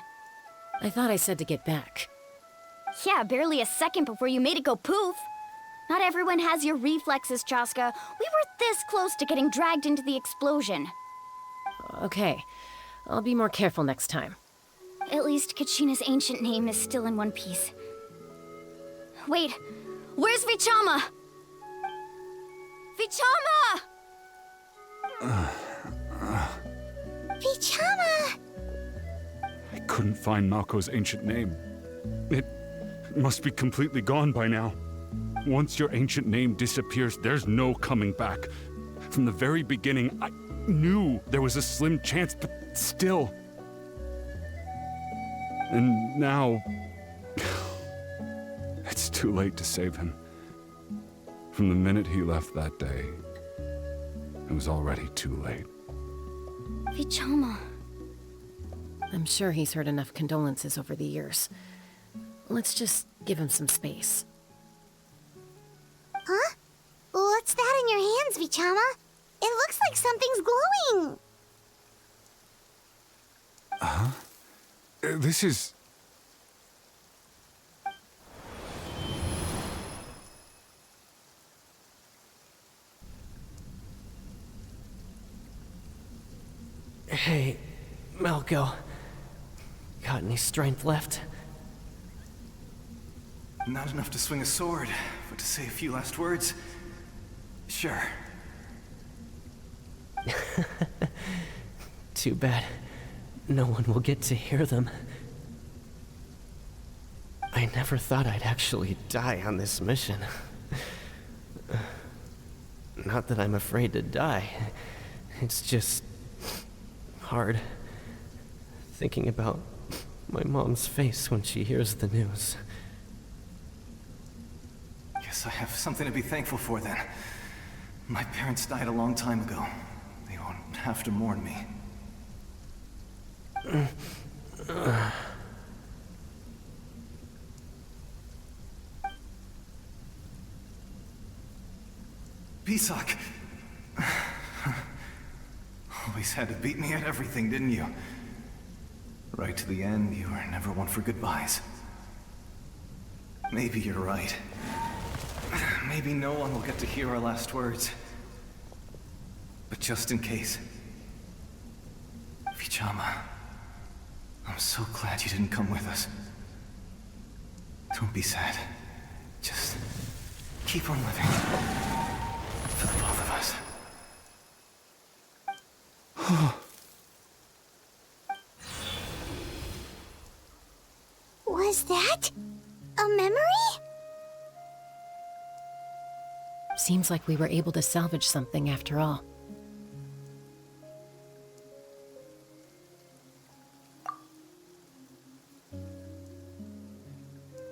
I thought I said to get back. Yeah, barely a second before you made it go poof. Not everyone has your reflexes, Chaska. We were this close to getting dragged into the explosion. Okay, I'll be more careful next time. At least Kachina's ancient name is still in one piece. Wait, where's Vichama? Vichama! Vichama! I couldn't find Malko's ancient name. It must be completely gone by now. Once your ancient name disappears, there's no coming back. From the very beginning, I knew there was a slim chance, but still. And now... it's too late to save him. From the minute he left that day, it was already too late. Vichama. I'm sure he's heard enough condolences over the years. Let's just give him some space. Huh? What's that in your hands, Vichama? It looks like something's glowing. Huh? This is... Hey, Malko. Got any strength left? Not enough to swing a sword, but to say a few last words? Sure. Too bad. No one will get to hear them. I never thought I'd actually die on this mission. Not that I'm afraid to die. It's just... hard. Thinking about my mom's face when she hears the news. Guess I have something to be thankful for then. My parents died a long time ago. They won't have to mourn me. Pisak! Always had to beat me at everything, didn't you? Right to the end, you were never one for goodbyes. Maybe you're right. Maybe no one will get to hear our last words. But just in case... Vichama, I'm so glad you didn't come with us. Don't be sad. Just keep on living. For the both of us. Was that a memory? Seems like we were able to salvage something after all.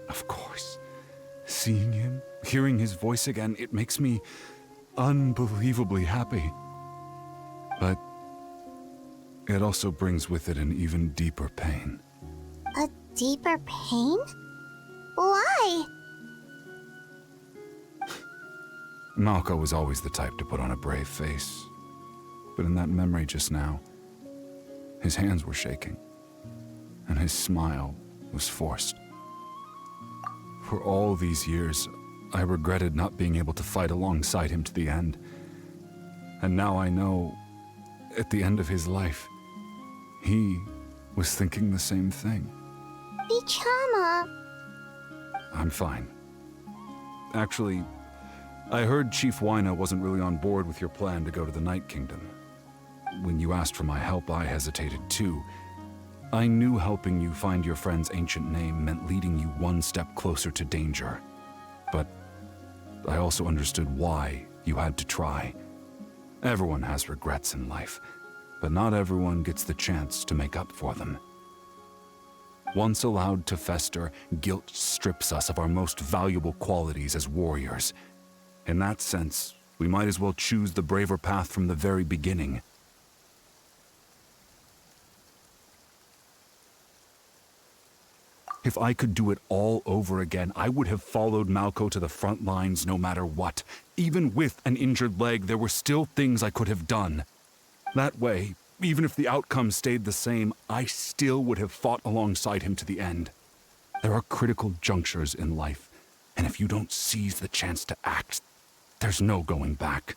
Of course. Seeing him, hearing his voice again, it makes me unbelievably happy. But it also brings with it an even deeper pain. A deeper pain? Why? Malko was always the type to put on a brave face. But in that memory just now, his hands were shaking, and his smile was forced. For all these years, I regretted not being able to fight alongside him to the end. And now I know, at the end of his life, he was thinking the same thing. Vichama. I'm fine. Actually, I heard Chief Wyna wasn't really on board with your plan to go to the Night Kingdom. When you asked for my help, I hesitated too. I knew helping you find your friend's ancient name meant leading you one step closer to danger. But I also understood why you had to try. Everyone has regrets in life, but not everyone gets the chance to make up for them. Once allowed to fester, guilt strips us of our most valuable qualities as warriors. In that sense, we might as well choose the braver path from the very beginning. If I could do it all over again, I would have followed Malco to the front lines no matter what. Even with an injured leg, there were still things I could have done. That way, even if the outcome stayed the same, I still would have fought alongside him to the end. There are critical junctures in life, and if you don't seize the chance to act, there's no going back.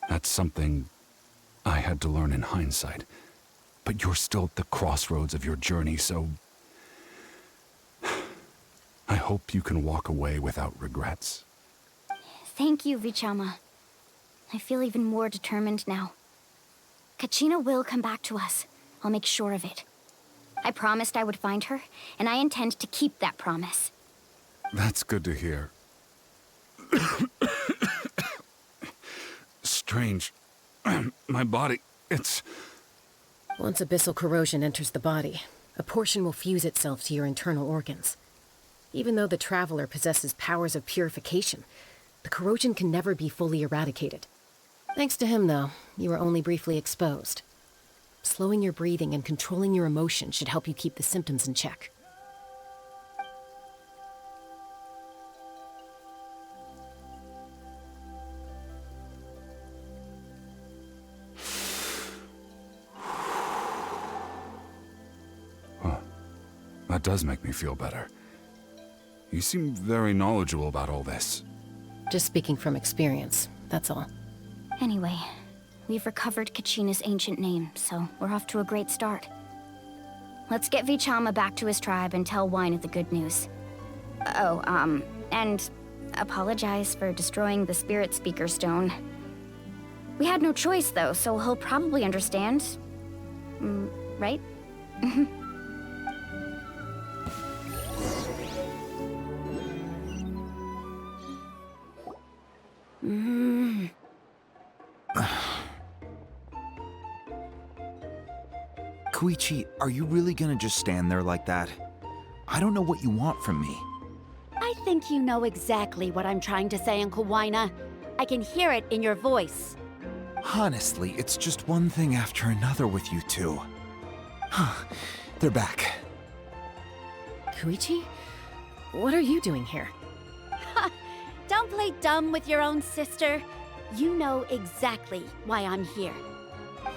That's something I had to learn in hindsight. But you're still at the crossroads of your journey, so I hope you can walk away without regrets. Thank you, Vichama. I feel even more determined now. Kachina will come back to us. I'll make sure of it. I promised I would find her, and I intend to keep that promise. That's good to hear. Strange. My body, it's... Once abyssal corrosion enters the body, a portion will fuse itself to your internal organs. Even though the Traveler possesses powers of purification, the corrosion can never be fully eradicated. Thanks to him, though, you were only briefly exposed. Slowing your breathing and controlling your emotions should help you keep the symptoms in check. That does make me feel better. You seem very knowledgeable about all this. Just speaking from experience, that's all. Anyway, we've recovered Kachina's ancient name, so we're off to a great start. Let's get Vichama back to his tribe and tell Wyna the good news. Oh, and apologize for destroying the Spirit Speaker Stone. We had no choice, though, so he'll probably understand. Right? Koichi, are you really gonna just stand there like that? I don't know what you want from me. I think you know exactly what I'm trying to say, Uncle Wyna. I can hear it in your voice. Honestly, it's just one thing after another with you two. They're back. Koichi? What are you doing here? Don't play dumb with your own sister. You know exactly why I'm here.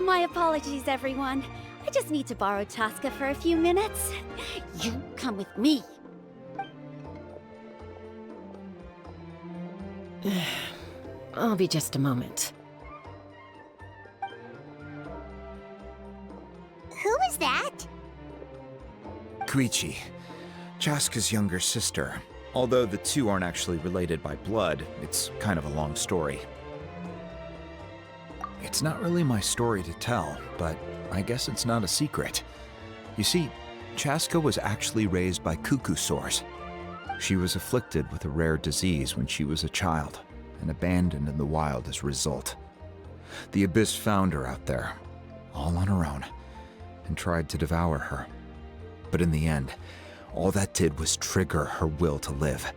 My apologies, everyone. I just need to borrow Chaska for a few minutes. You come with me. I'll be just a moment. Who was that? Koichi, Chaska's younger sister. Although the two aren't actually related by blood, it's kind of a long story. It's not really my story to tell, but I guess it's not a secret. You see, Chaska was actually raised by cuckoo sores. She was afflicted with a rare disease when she was a child, and abandoned in the wild as a result. The Abyss found her out there, all on her own, and tried to devour her. But in the end, all that did was trigger her will to live.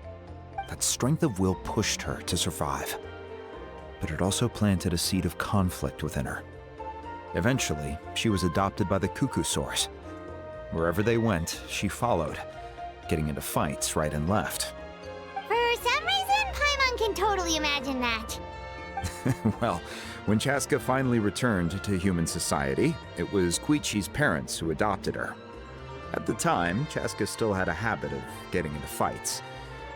That strength of will pushed her to survive. But it also planted a seed of conflict within her. Eventually, she was adopted by the cuckoo sores. Wherever they went, she followed, getting into fights right and left. For some reason, Paimon can totally imagine that. Well, when Chaska finally returned to human society, it was Koichi's parents who adopted her. At the time, Chaska still had a habit of getting into fights,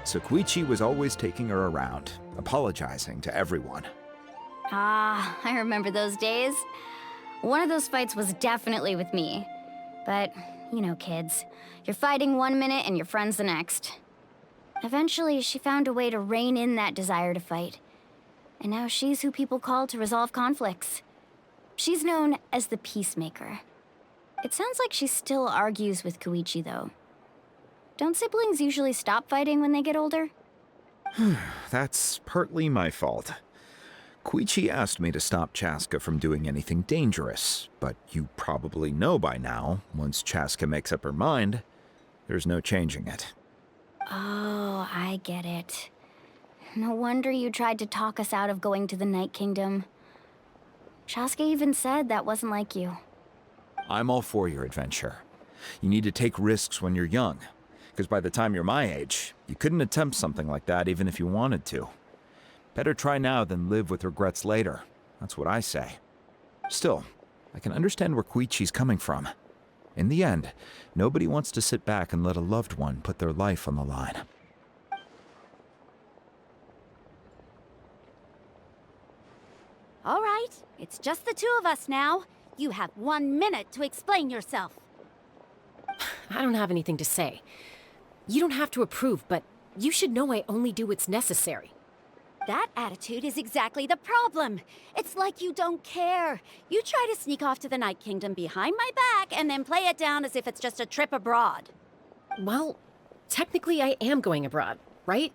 so Koichi was always taking her around, apologizing to everyone. Ah, I remember those days. One of those fights was definitely with me. But, you know, kids. You're fighting one minute and your friend's the next. Eventually, she found a way to rein in that desire to fight. And now she's who people call to resolve conflicts. She's known as the Peacemaker. It sounds like she still argues with Koichi, though. Don't siblings usually stop fighting when they get older? That's partly my fault. Koichi asked me to stop Chaska from doing anything dangerous, but you probably know by now, once Chaska makes up her mind, there's no changing it. Oh, I get it. No wonder you tried to talk us out of going to the Night Kingdom. Chaska even said that wasn't like you. I'm all for your adventure. You need to take risks when you're young, because by the time you're my age, you couldn't attempt something like that even if you wanted to. Better try now than live with regrets later. That's what I say. Still, I can understand where Koichi's coming from. In the end, nobody wants to sit back and let a loved one put their life on the line. All right, it's just the two of us now. You have 1 minute to explain yourself. I don't have anything to say. You don't have to approve, but you should know I only do what's necessary. That attitude is exactly the problem. It's like you don't care. You try to sneak off to the Night Kingdom behind my back and then play it down as if it's just a trip abroad. Well, technically I am going abroad, right?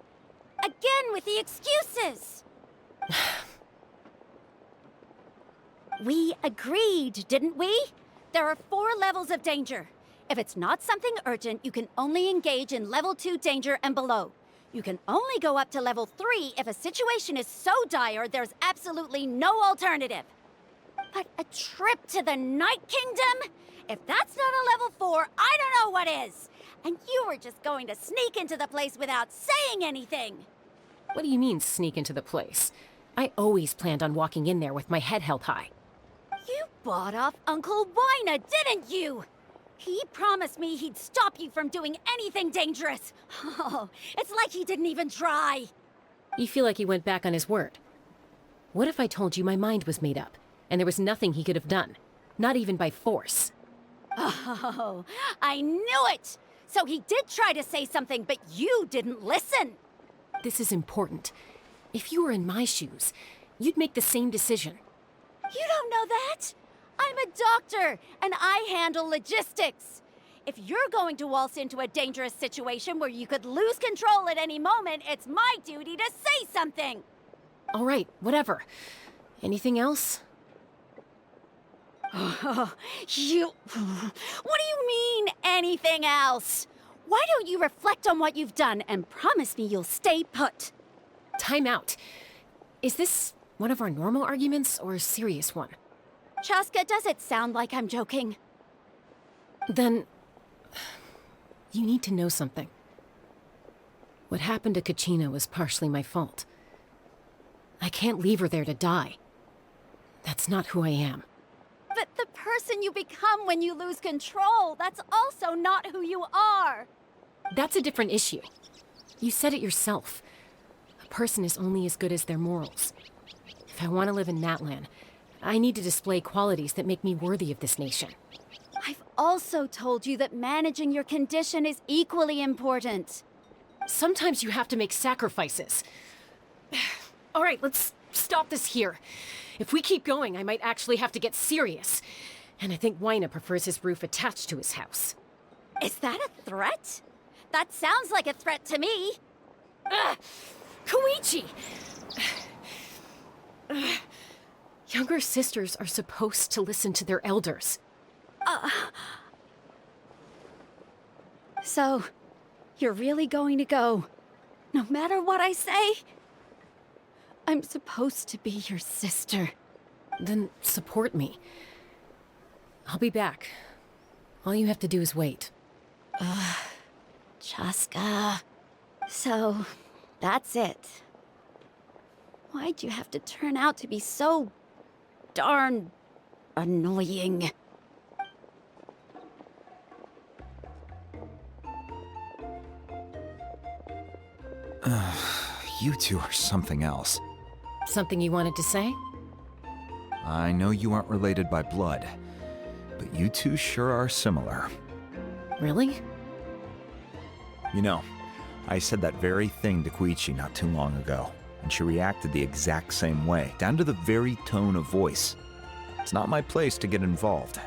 Again with the excuses! We agreed, didn't we? There are 4 levels of danger. If it's not something urgent, you can only engage in level 2 danger and below. You can only go up to level 3 if a situation is so dire there's absolutely no alternative. But a trip to the Night Kingdom? If that's not a level 4, I don't know what is. And you were just going to sneak into the place without saying anything. What do you mean, sneak into the place? I always planned on walking in there with my head held high. You bought off Uncle Wina, didn't you? He promised me he'd stop you from doing anything dangerous. Oh, it's like he didn't even try. You feel like he went back on his word. What if I told you my mind was made up, and there was nothing he could have done? Not even by force. Oh, I knew it! So he did try to say something, but you didn't listen. This is important. If you were in my shoes, you'd make the same decision. You don't know that? I'm a doctor, and I handle logistics. If you're going to waltz into a dangerous situation where you could lose control at any moment, it's my duty to say something. All right, whatever. Anything else? What do you mean, anything else? Why don't you reflect on what you've done and promise me you'll stay put? Time out. Is this one of our normal arguments or a serious one? Chaska, does it sound like I'm joking? Then, you need to know something. What happened to Kachina was partially my fault. I can't leave her there to die. That's not who I am. But the person you become when you lose control, that's also not who you are. That's a different issue. You said it yourself. A person is only as good as their morals. If I want to live in Natlan, I need to display qualities that make me worthy of this nation. I've also told you that managing your condition is equally important. Sometimes you have to make sacrifices. All right, let's stop this here. If we keep going, I might actually have to get serious. And I think Wina prefers his roof attached to his house. Is that a threat? That sounds like a threat to me. Koichi! Younger sisters are supposed to listen to their elders. So, you're really going to go, no matter what I say? I'm supposed to be your sister. Then support me. I'll be back. All you have to do is wait. Chaska. So, that's it. Why'd you have to turn out to be so darn annoying? You two are something else. Something you wanted to say? I know you aren't related by blood, but you two sure are similar. Really? You know, I said that very thing to Koichi not too long ago, and she reacted the exact same way, down to the very tone of voice. It's not my place to get involved,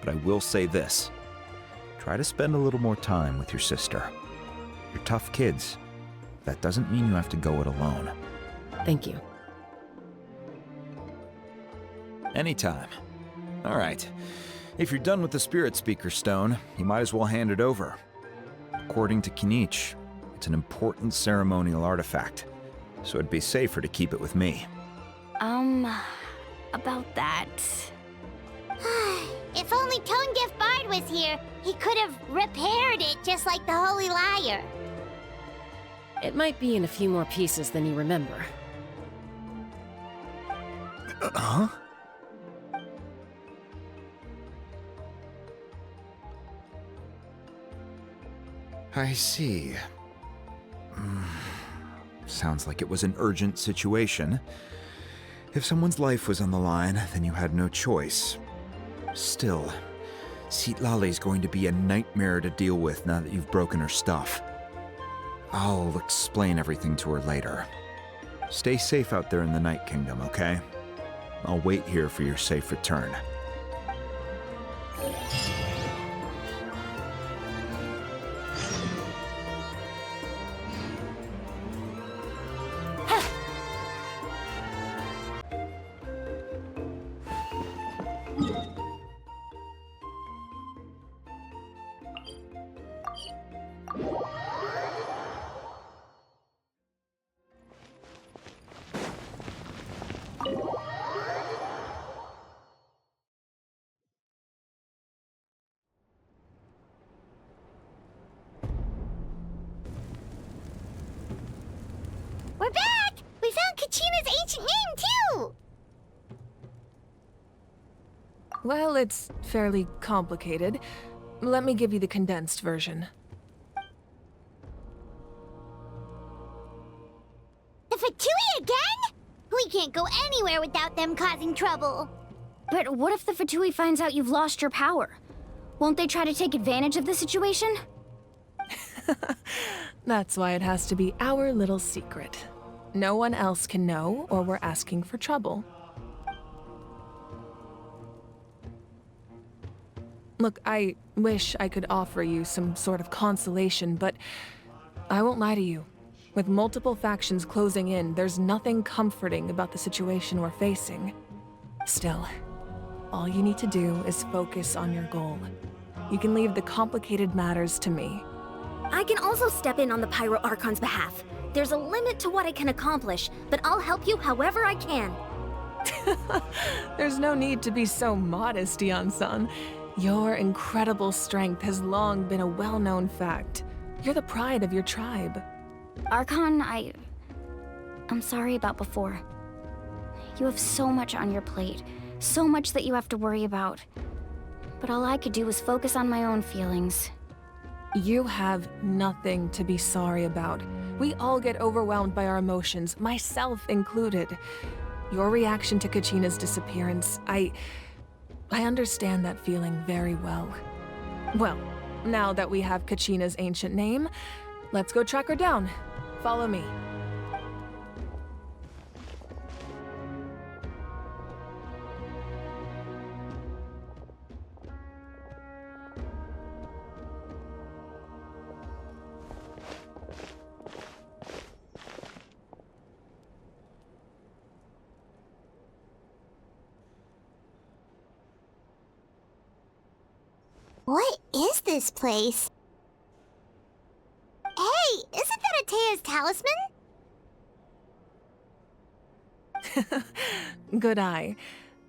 but I will say this. Try to spend a little more time with your sister. You're tough kids. That doesn't mean you have to go it alone. Thank you. Anytime. All right. If you're done with the Spirit Speaker Stone, you might as well hand it over. According to Kinich, it's an important ceremonial artifact, so it'd be safer to keep it with me. About that. If only Tone Deaf Bard was here, he could have repaired it just like the Holy Liar. It might be in a few more pieces than you remember. Huh? I see. Sounds like it was an urgent situation. If someone's life was on the line, then you had no choice. Still, Citlali's going to be a nightmare to deal with now that you've broken her stuff. I'll explain everything to her later. Stay safe out there in the Night Kingdom, okay? I'll wait here for your safe return. We're back! We found Kachina's ancient name, too! Well, it's fairly complicated. Let me give you the condensed version. The Fatui again? We can't go anywhere without them causing trouble. But what if the Fatui finds out you've lost your power? Won't they try to take advantage of the situation? That's why it has to be our little secret. No one else can know, or we're asking for trouble. Look, I wish I could offer you some sort of consolation, but I won't lie to you. With multiple factions closing in, there's nothing comforting about the situation we're facing. Still, all you need to do is focus on your goal. You can leave the complicated matters to me. I can also step in on the Pyro Archon's behalf. There's a limit to what I can accomplish, but I'll help you however I can. There's no need to be so modest, Yan-san. Your incredible strength has long been a well-known fact. You're the pride of your tribe. Archon, I'm sorry about before. You have so much on your plate, so much that you have to worry about. But all I could do was focus on my own feelings. You have nothing to be sorry about. We all get overwhelmed by our emotions, myself included. Your reaction to Kachina's disappearance, I understand that feeling very well. Well, now that we have Kachina's ancient name, let's go track her down. Follow me. What is this place? Hey, isn't that Atea's talisman? Good eye.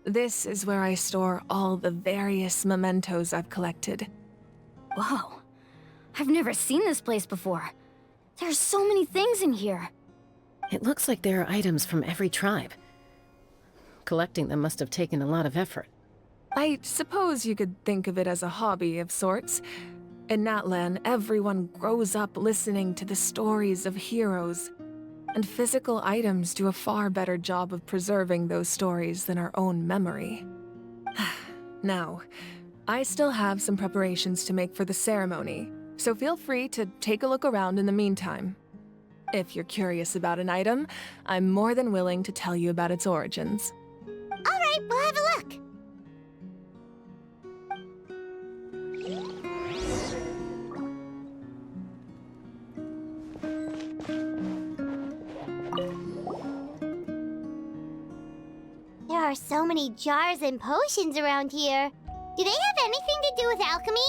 This is where I store all the various mementos I've collected. Whoa. I've never seen this place before. There's so many things in here. It looks like there are items from every tribe. Collecting them must have taken a lot of effort. I suppose you could think of it as a hobby of sorts. In Natlan, everyone grows up listening to the stories of heroes, and physical items do a far better job of preserving those stories than our own memory. Now, I still have some preparations to make for the ceremony, so feel free to take a look around in the meantime. If you're curious about an item, I'm more than willing to tell you about its origins. Alright, we'll have a look. There are so many jars and potions around here. Do they have anything to do with alchemy?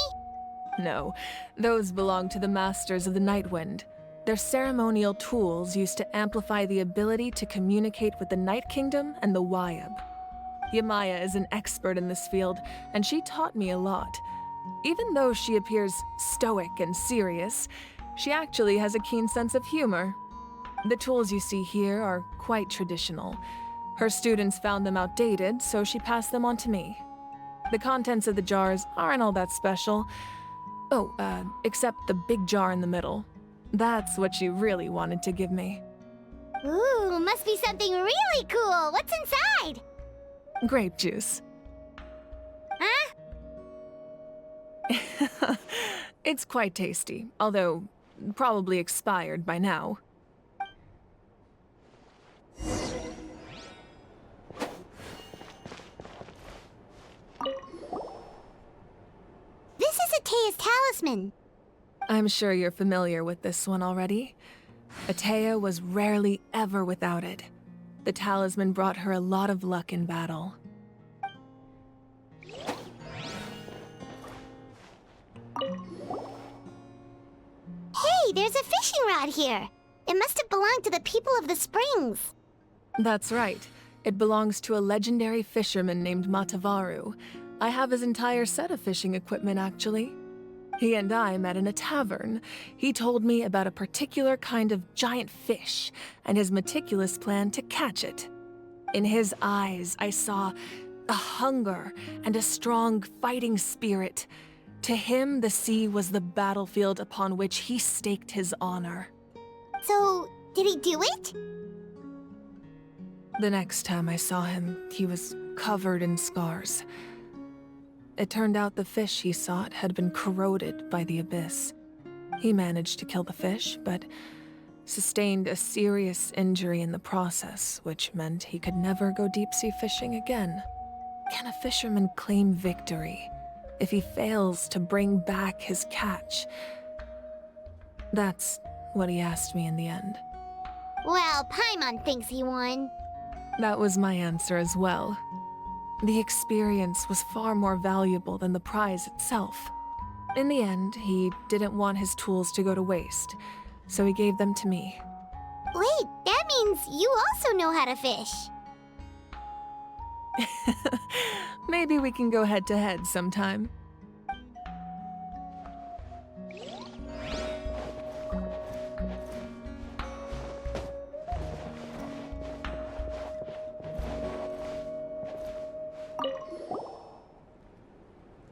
No, those belong to the Masters of the Nightwind. They're ceremonial tools used to amplify the ability to communicate with the Night Kingdom and the Wyab. Yamaya is an expert in this field, and she taught me a lot. Even though she appears stoic and serious, she actually has a keen sense of humor. The tools you see here are quite traditional. Her students found them outdated, so she passed them on to me. The contents of the jars aren't all that special. Oh, except the big jar in the middle. That's what she really wanted to give me. Ooh, must be something really cool. What's inside? Grape juice. Huh? It's quite tasty, although probably expired by now. This is Ataya's talisman. I'm sure you're familiar with this one already. Ataya was rarely ever without it. The talisman brought her a lot of luck in battle. Hey, there's a fishing rod here. It must have belonged to the people of the springs. That's right. It belongs to a legendary fisherman named Matavaru. I have his entire set of fishing equipment, actually. He and I met in a tavern. He told me about a particular kind of giant fish and his meticulous plan to catch it. In his eyes, I saw a hunger and a strong fighting spirit. To him, the sea was the battlefield upon which he staked his honor. So, did he do it? The next time I saw him, he was covered in scars. It turned out the fish he sought had been corroded by the abyss. He managed to kill the fish, but sustained a serious injury in the process, which meant he could never go deep-sea fishing again. Can a fisherman claim victory if he fails to bring back his catch? That's what he asked me in the end. Well, Paimon thinks he won. That was my answer as well. The experience was far more valuable than the prize itself. In the end, he didn't want his tools to go to waste, so he gave them to me. Wait, that means you also know how to fish. Maybe we can go head-to-head sometime.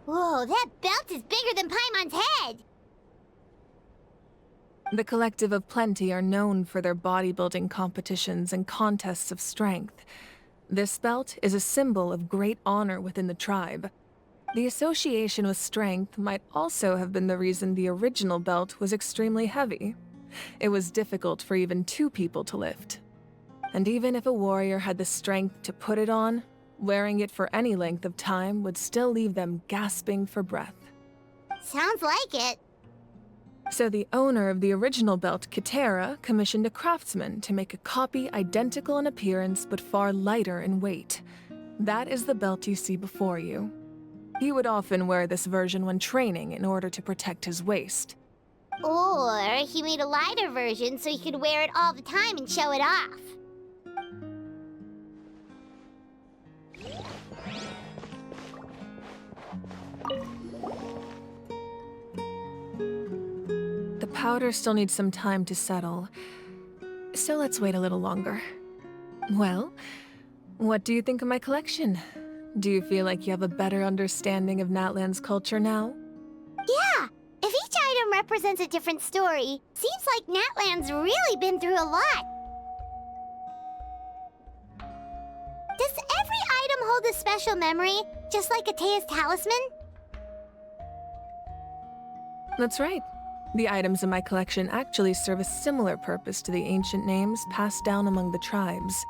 Whoa, that belt is bigger than Paimon's head! The Collective of Plenty are known for their bodybuilding competitions and contests of strength. This belt is a symbol of great honor within the tribe. The association with strength might also have been the reason the original belt was extremely heavy. It was difficult for even two people to lift. And even if a warrior had the strength to put it on, wearing it for any length of time would still leave them gasping for breath. Sounds like it. So the owner of the original belt, Kitera, commissioned a craftsman to make a copy identical in appearance but far lighter in weight. That is the belt you see before you. He would often wear this version when training in order to protect his waist. Or he made a lighter version so he could wear it all the time and show it off. The powder still needs some time to settle, so let's wait a little longer. Well, what do you think of my collection? Do you feel like you have a better understanding of Natlan's culture now? Yeah! If each item represents a different story, seems like Natlan's really been through a lot. Does every item hold a special memory, just like Ataya's talisman? That's right. The items in my collection actually serve a similar purpose to the ancient names passed down among the tribes.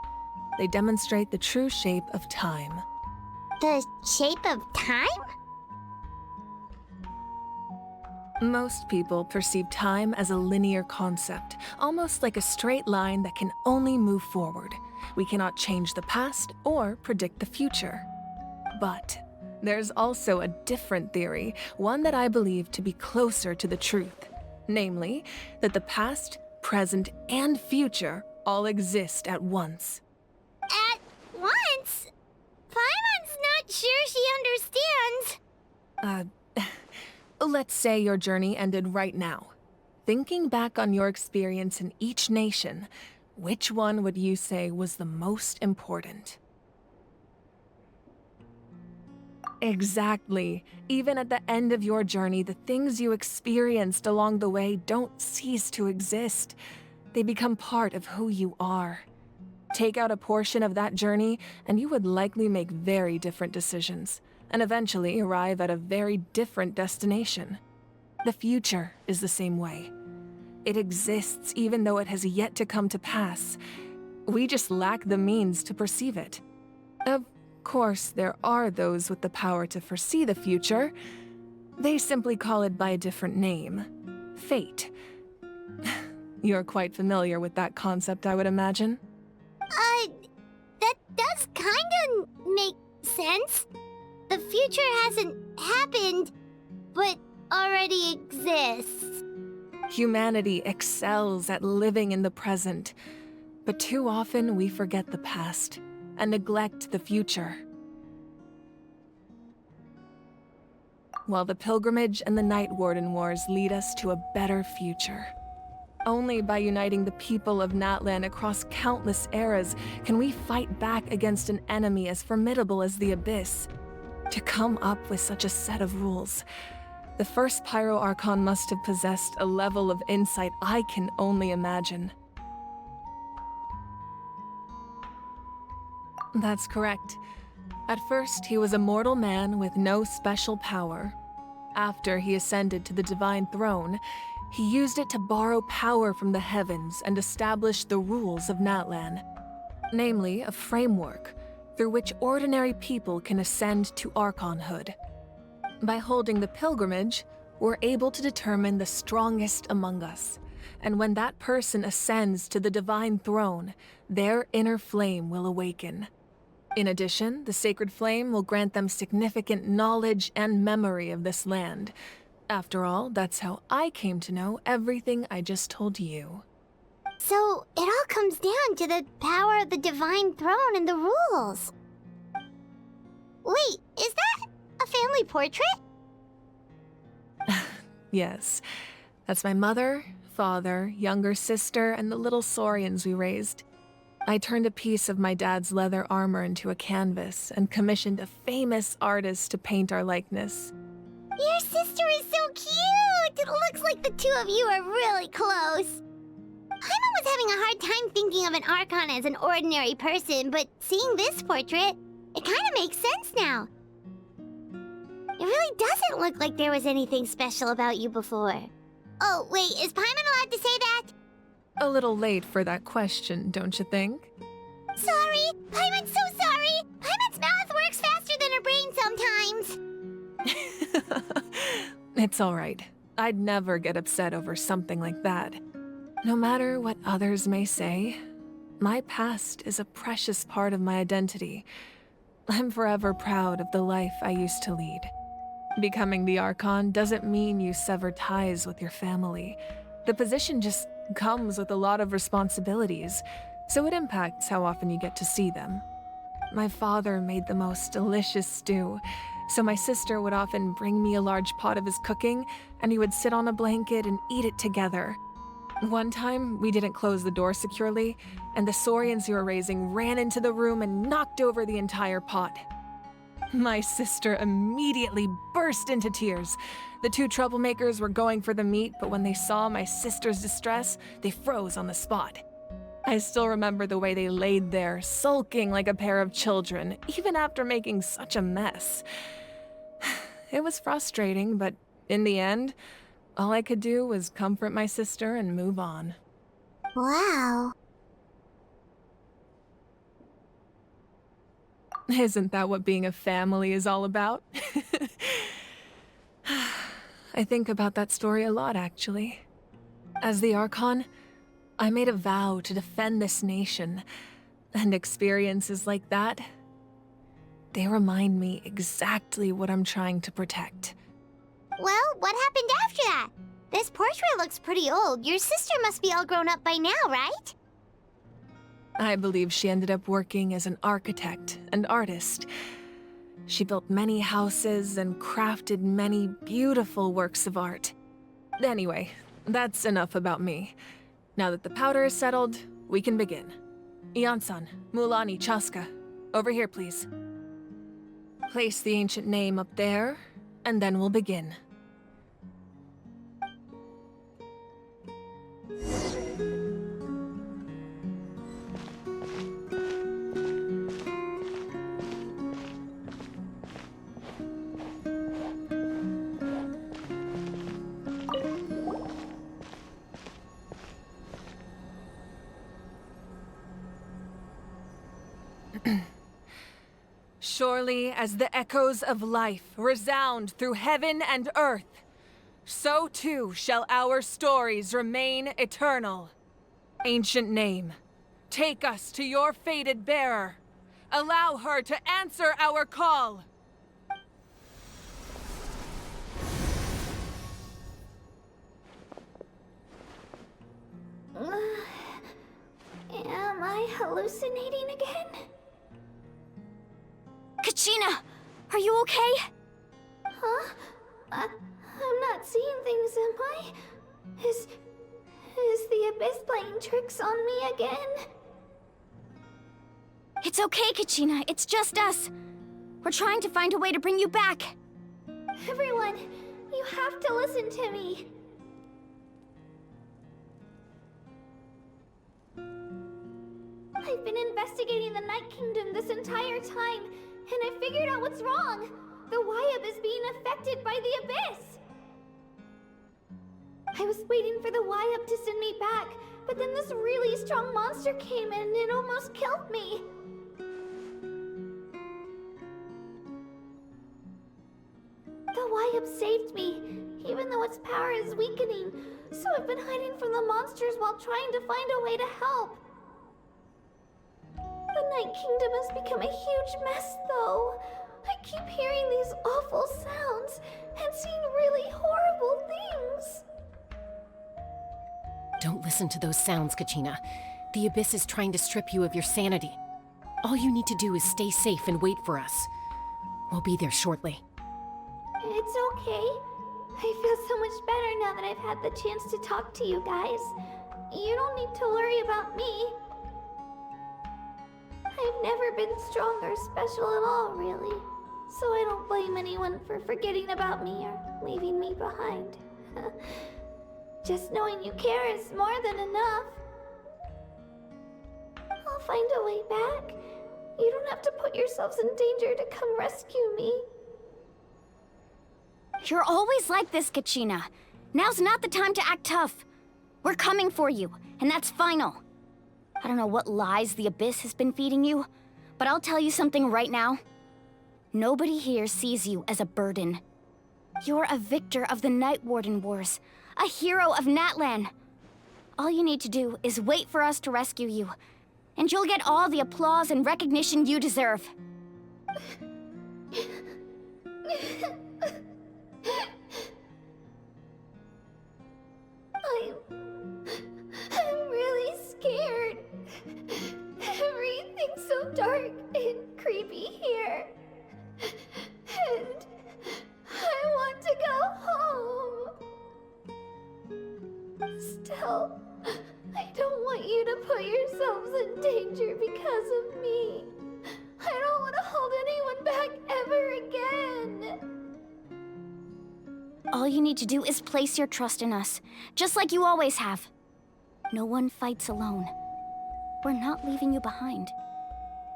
They demonstrate the true shape of time. The shape of time? Most people perceive time as a linear concept, almost like a straight line that can only move forward. We cannot change the past or predict the future. But there's also a different theory, one that I believe to be closer to the truth. Namely, that the past, present, and future all exist at once. At once? Paimon's not sure she understands. Let's say your journey ended right now. Thinking back on your experience in each nation, which one would you say was the most important? Exactly. Even at the end of your journey, the things you experienced along the way don't cease to exist. They become part of who you are. Take out a portion of that journey, and you would likely make very different decisions, and eventually arrive at a very different destination. The future is the same way. It exists even though it has yet to come to pass. We just lack the means to perceive it. Of course, there are those with the power to foresee the future. They simply call it by a different name. Fate. You're quite familiar with that concept, I would imagine. That does kinda make sense. The future hasn't happened, but already exists. Humanity excels at living in the present, but too often we forget the past and neglect the future. While the pilgrimage and the Night Warden Wars lead us to a better future. Only by uniting the people of Natlan across countless eras can we fight back against an enemy as formidable as the Abyss. To come up with such a set of rules, the first Pyro Archon must have possessed a level of insight I can only imagine. That's correct. At first, he was a mortal man with no special power. After he ascended to the Divine Throne, he used it to borrow power from the heavens and establish the rules of Natlan. Namely, a framework through which ordinary people can ascend to Archonhood. By holding the pilgrimage, we're able to determine the strongest among us. And when that person ascends to the Divine Throne, their inner flame will awaken. In addition, the sacred flame will grant them significant knowledge and memory of this land. After all, that's how I came to know everything I just told you. So, it all comes down to the power of the Divine Throne and the rules. Wait, is that a family portrait? Yes. That's my mother, father, younger sister, and the little saurians we raised. I turned a piece of my dad's leather armor into a canvas and commissioned a famous artist to paint our likeness. Your sister is so cute! It looks like the two of you are really close. Paimon was having a hard time thinking of an Archon as an ordinary person, but seeing this portrait, it kind of makes sense now. It really doesn't look like there was anything special about you before. Oh, wait, is Paimon allowed to say that? A little late for that question, don't you think? Sorry! Paimon's so sorry! Paimon's mouth works faster than her brain sometimes! It's all right. I'd never get upset over something like that. No matter what others may say, my past is a precious part of my identity. I'm forever proud of the life I used to lead. Becoming the Archon doesn't mean you sever ties with your family. The position just comes with a lot of responsibilities, so it impacts how often you get to see them. My father made the most delicious stew, so my sister would often bring me a large pot of his cooking, and we would sit on a blanket and eat it together. One time, we didn't close the door securely, and the saurians we were raising ran into the room and knocked over the entire pot. My sister immediately burst into tears. The two troublemakers were going for the meat, but when they saw my sister's distress, they froze on the spot. I still remember the way they laid there, sulking like a pair of children, even after making such a mess. It was frustrating, but in the end, All I could do was comfort my sister and move on. Wow. Isn't that what being a family is all about? I think about that story a lot, actually. As the Archon, I made a vow to defend this nation, and experiences like that, they remind me exactly what I'm trying to protect. Well, what happened after that? This portrait looks pretty old. Your sister must be all grown up by now, right? I believe she ended up working as an architect and artist. She built many houses and crafted many beautiful works of art. Anyway, that's enough about me. Now that the powder is settled, we can begin. Ian-san, Mulani, Chaska, over here, please. Place the ancient name up there, and then we'll begin. Surely as the echoes of life resound through heaven and earth, so too shall our stories remain eternal. Ancient name, take us to your fated bearer. Allow her to answer our call. Am I hallucinating again? Kachina! Are you okay? Huh? I'm not seeing things, am I? Is the Abyss playing tricks on me again? It's okay, Kachina. It's just us. We're trying to find a way to bring you back. Everyone, you have to listen to me. I've been investigating the Night Kingdom this entire time, and I figured out what's wrong. The Wyab is being affected by the Abyss. I was waiting for the Wyab to send me back, but then this really strong monster came in and it almost killed me. The Wyab saved me, even though its power is weakening, so I've been hiding from the monsters while trying to find a way to help. The Night Kingdom has become a huge mess, though. I keep hearing these awful sounds and seeing really horrible things. Don't listen to those sounds, Kachina. The Abyss is trying to strip you of your sanity. All you need to do is stay safe and wait for us. We'll be there shortly. It's okay. I feel so much better now that I've had the chance to talk to you guys. You don't need to worry about me. I've never been strong or special at all, really. So I don't blame anyone for forgetting about me or leaving me behind. Just knowing you care is more than enough. I'll find a way back. You don't have to put yourselves in danger to come rescue me. You're always like this, Kachina. Now's not the time to act tough. We're coming for you, and that's final. I don't know what lies the Abyss has been feeding you, but I'll tell you something right now. Nobody here sees you as a burden. You're a victor of the Night Warden Wars, a hero of Natlan. All you need to do is wait for us to rescue you, and you'll get all the applause and recognition you deserve. I'm really scared. Everything's so dark and creepy here. And I want to go home. Still, I don't want you to put yourselves in danger because of me. I don't want to hold anyone back ever again. All you need to do is place your trust in us, just like you always have. No one fights alone. We're not leaving you behind.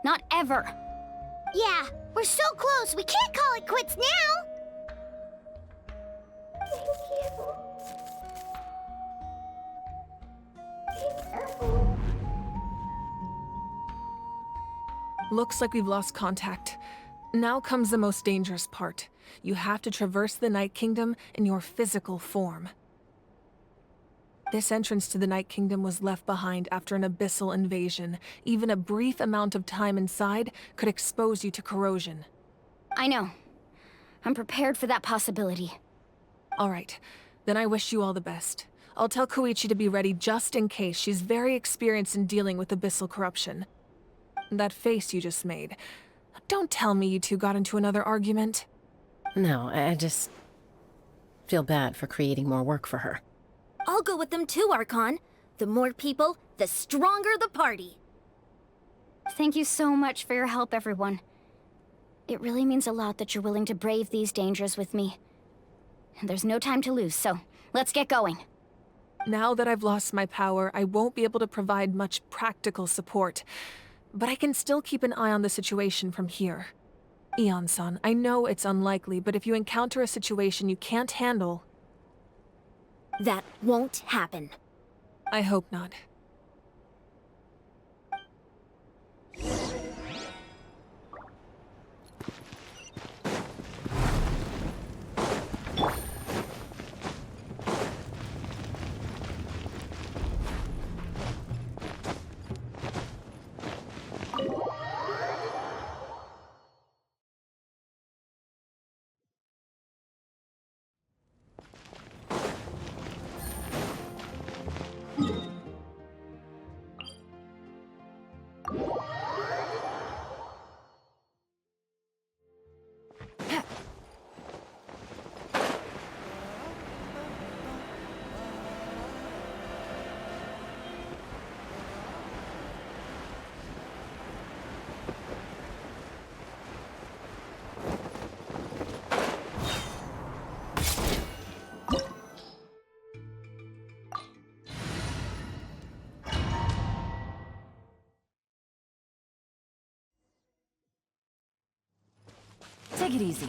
Not ever. Yeah, we're so close. We can't call it quits now. Thank you. Looks like we've lost contact. Now comes the most dangerous part. You have to traverse the Night Kingdom in your physical form. This entrance to the Night Kingdom was left behind after an abyssal invasion. Even a brief amount of time inside could expose you to corrosion. I know. I'm prepared for that possibility. All right, then I wish you all the best. I'll tell Koichi to be ready just in case. She's very experienced in dealing with abyssal corruption. That face you just made. Don't tell me you two got into another argument. No, I just feel bad for creating more work for her. I'll go with them too, Archon. The more people, the stronger the party. Thank you so much for your help, everyone. It really means a lot that you're willing to brave these dangers with me. And there's no time to lose, so let's get going. Now that I've lost my power, I won't be able to provide much practical support. But I can still keep an eye on the situation from here. Eon-san, I know it's unlikely, but if you encounter a situation you can't handle... That won't happen. I hope not. Take it easy.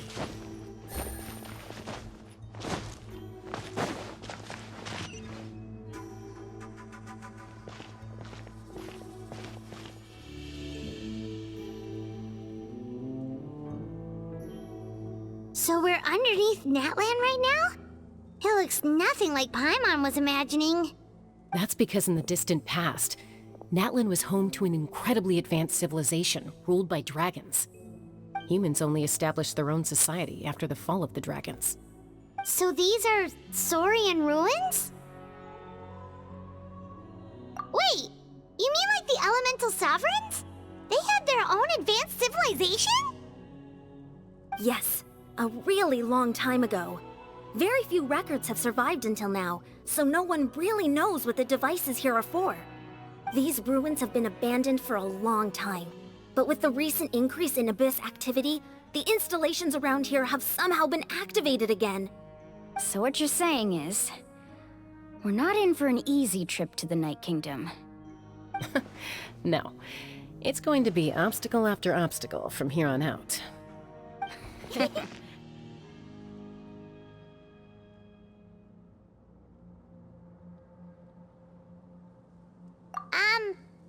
So we're underneath Natlan right now? It looks nothing like Paimon was imagining. That's because in the distant past, Natlan was home to an incredibly advanced civilization ruled by dragons. Humans only established their own society after the fall of the dragons. So these are Saurian ruins? Wait, you mean like the elemental sovereigns? They had their own advanced civilization? Yes, a really long time ago. Very few records have survived until now, so no one really knows what the devices here are for. These ruins have been abandoned for a long time. But with the recent increase in Abyss activity, the installations around here have somehow been activated again. So what you're saying is, we're not in for an easy trip to the Night Kingdom. No, it's going to be obstacle after obstacle from here on out.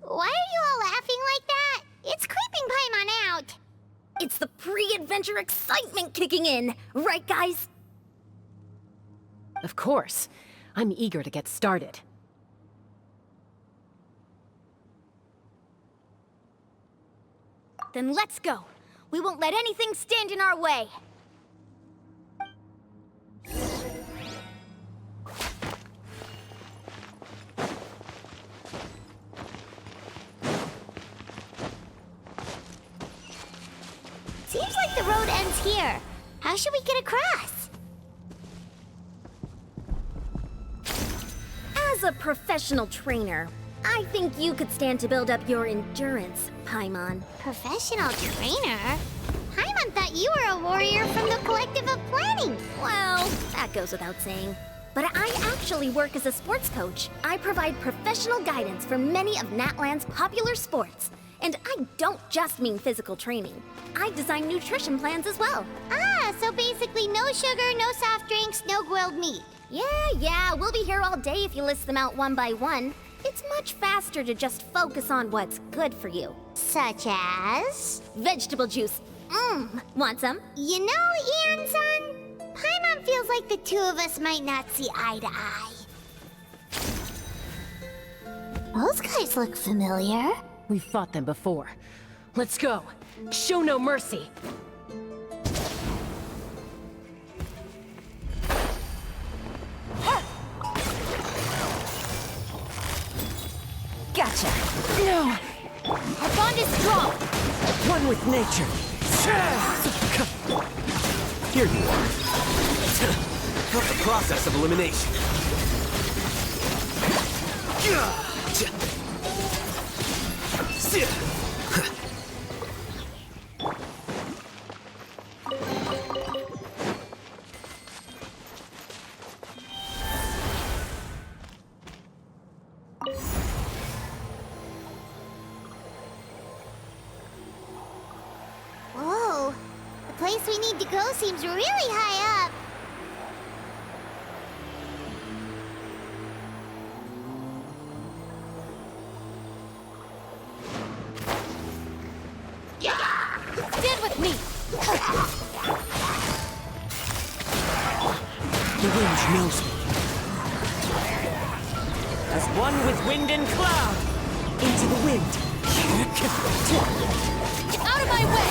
Why are you all laughing like that? It's creeping Paimon out. It's the pre-adventure excitement kicking in, right guys? Of course. I'm eager to get started. Then let's go. We won't let anything stand in our way. Seems like the road ends here. How should we get across? As a professional trainer, I think you could stand to build up your endurance, Paimon. Professional trainer? Paimon thought you were a warrior from the Collective of Planning. Well, that goes without saying. But I actually work as a sports coach. I provide professional guidance for many of Natlan's popular sports. And I don't just mean physical training. I design nutrition plans as well. Ah, so basically no sugar, no soft drinks, no grilled meat. Yeah, we'll be here all day if you list them out one by one. It's much faster to just focus on what's good for you. Such as? Vegetable juice. Want some? You know, Ian-san, Paimon feels like the two of us might not see eye to eye. Those guys look familiar. We've fought them before. Let's go. Show no mercy. Gotcha. No! Our bond is strong! One with nature. Here you are. Help the process of elimination. Whoa, the place we need to go seems really high up. Stand with me! The wind knows me. As one with wind and cloud. Into the wind. Get out of my way!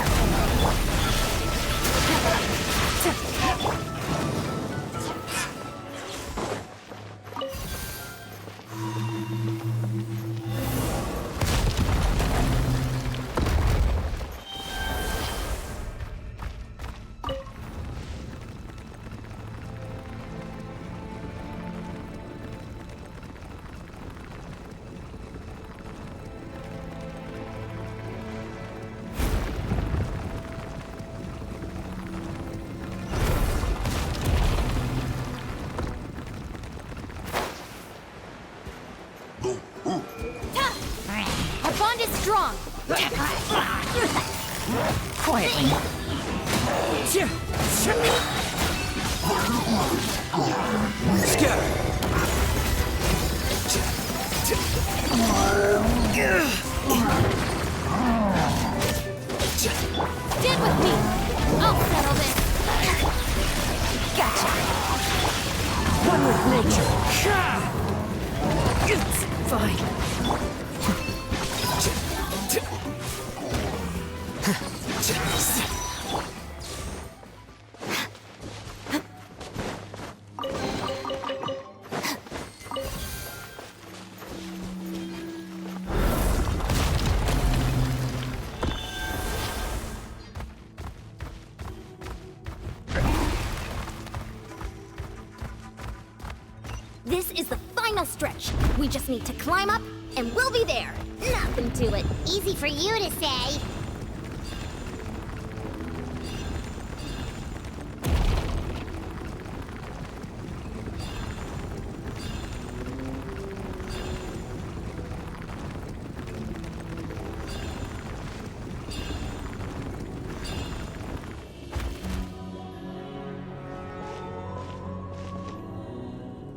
Our bond is strong! Quietly. Scatter. Stand with me! I'll settle this! Gotcha. One with nature. It's fine. This is the final stretch. We just need to climb up, and we'll be there. Nothing to it. Easy for you to say.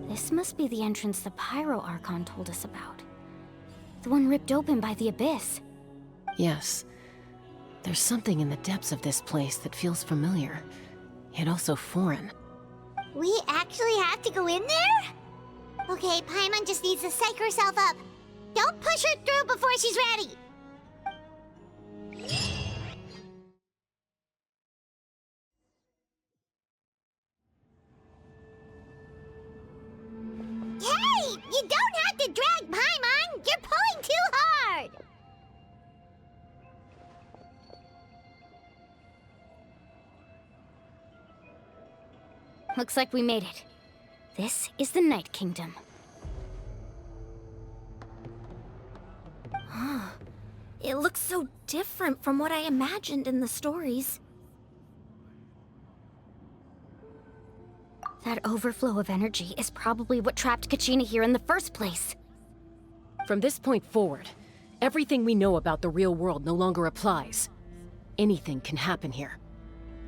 This must be the entrance the pyro Archon told us about. The one ripped open by the Abyss. Yes. There's something in the depths of this place that feels familiar, yet also foreign. We actually have to go in there? Okay, Paimon just needs to psych herself up. Don't push her through before she's ready. Hey! You don't have to drag Paimon! You're pulling too hard! Looks like we made it. This is the Night Kingdom. It looks so different from what I imagined in the stories. That overflow of energy is probably what trapped Kachina here in the first place. From this point forward, everything we know about the real world no longer applies. Anything can happen here.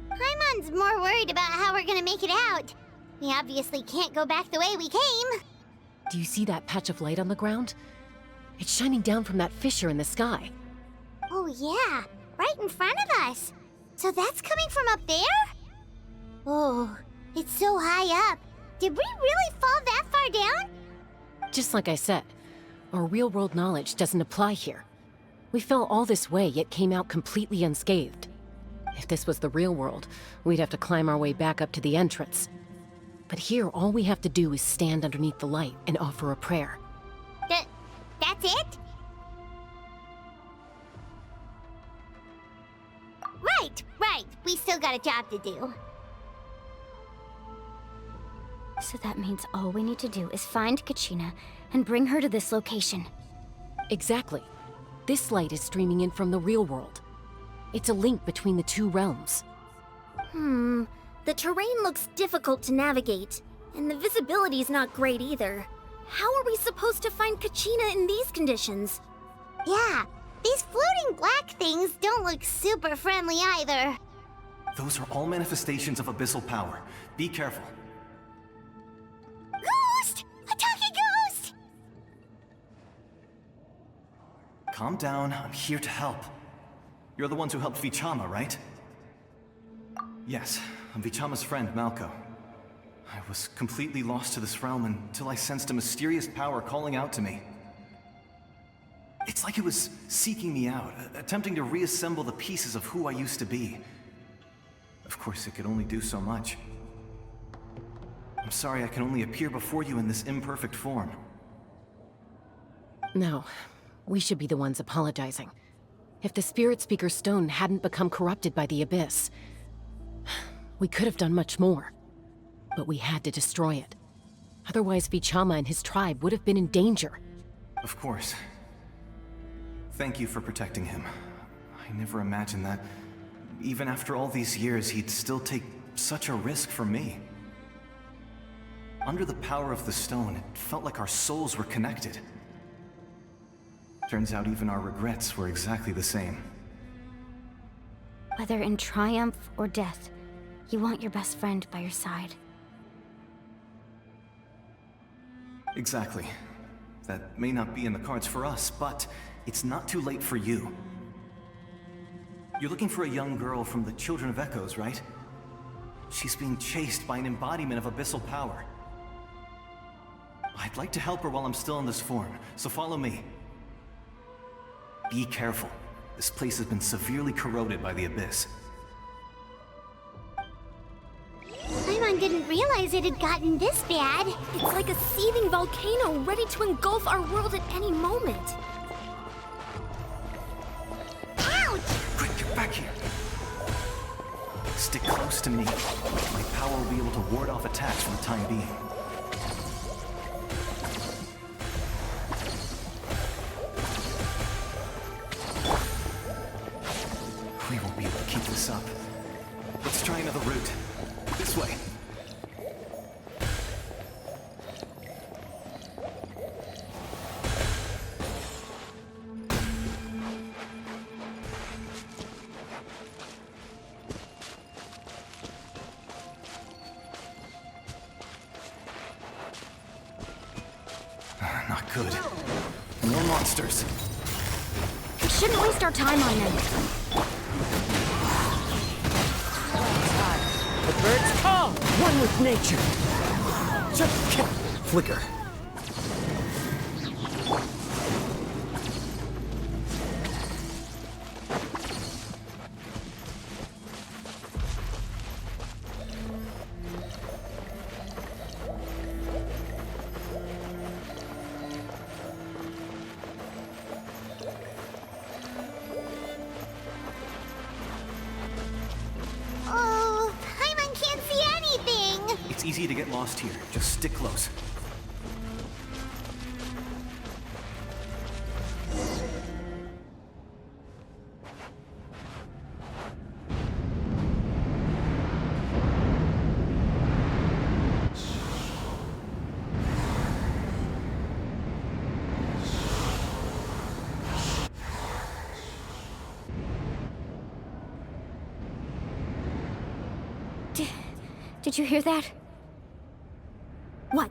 Paimon's more worried about how we're gonna make it out. We obviously can't go back the way we came. Do you see that patch of light on the ground? It's shining down from that fissure in the sky. Oh yeah, right in front of us. So that's coming from up there? Oh, it's so high up. Did we really fall that far down? Just like I said, our real-world knowledge doesn't apply here. We fell all this way, yet came out completely unscathed. If this was the real world, we'd have to climb our way back up to the entrance. But here, all we have to do is stand underneath the light and offer a prayer. That's it? Right. We still got a job to do. So that means all we need to do is find Kachina and bring her to this location. Exactly. This light is streaming in from the real world. It's a link between the two realms. The terrain looks difficult to navigate, and the visibility's not great either. How are we supposed to find Kachina in these conditions? Yeah, these floating black things don't look super friendly either. Those are all manifestations of abyssal power. Be careful. Ghost! A talking ghost! Calm down, I'm here to help. You're the ones who helped Vichama, right? Yes, I'm Vichama's friend, Malko. I was completely lost to this realm until I sensed a mysterious power calling out to me. It's like it was seeking me out, attempting to reassemble the pieces of who I used to be. Of course, it could only do so much. I'm sorry I can only appear before you in this imperfect form. No, we should be the ones apologizing. If the Spirit Speaker Stone hadn't become corrupted by the Abyss, we could have done much more. But we had to destroy it. Otherwise, Vichama and his tribe would have been in danger. Of course. Thank you for protecting him. I never imagined that, even after all these years, he'd still take such a risk for me. Under the power of the stone, it felt like our souls were connected. Turns out even our regrets were exactly the same. Whether in triumph or death, you want your best friend by your side. Exactly. That may not be in the cards for us, but it's not too late for you. You're looking for a young girl from the Children of Echoes, right? She's being chased by an embodiment of abyssal power. I'd like to help her while I'm still in this form, so follow me. Be careful. This place has been severely corroded by the Abyss. Paimon didn't realize it had gotten this bad. It's like a seething volcano ready to engulf our world at any moment. Ouch! Quick, get back here. Stick close to me. My power will be able to ward off attacks for the time being. We won't be able to keep this up. Let's try another route. This way. Not good. More monsters. We shouldn't waste our time on them. The birds call! One with nature! Flicker. Oh, Paimon can't see anything! It's easy to get lost here. Just stick close. Did you hear that? What?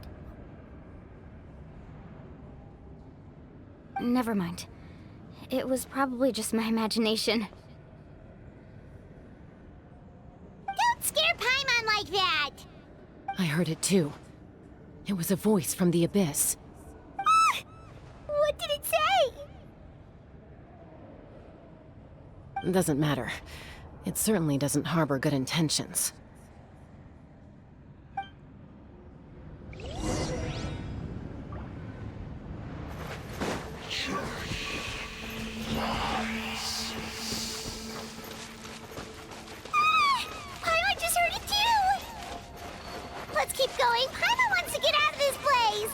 Never mind. It was probably just my imagination. Don't scare Paimon like that! I heard it too. It was a voice from the Abyss. What did it say? Doesn't matter. It certainly doesn't harbor good intentions. Paimon just heard it too! Let's keep going. Paimon wants to get out of this place!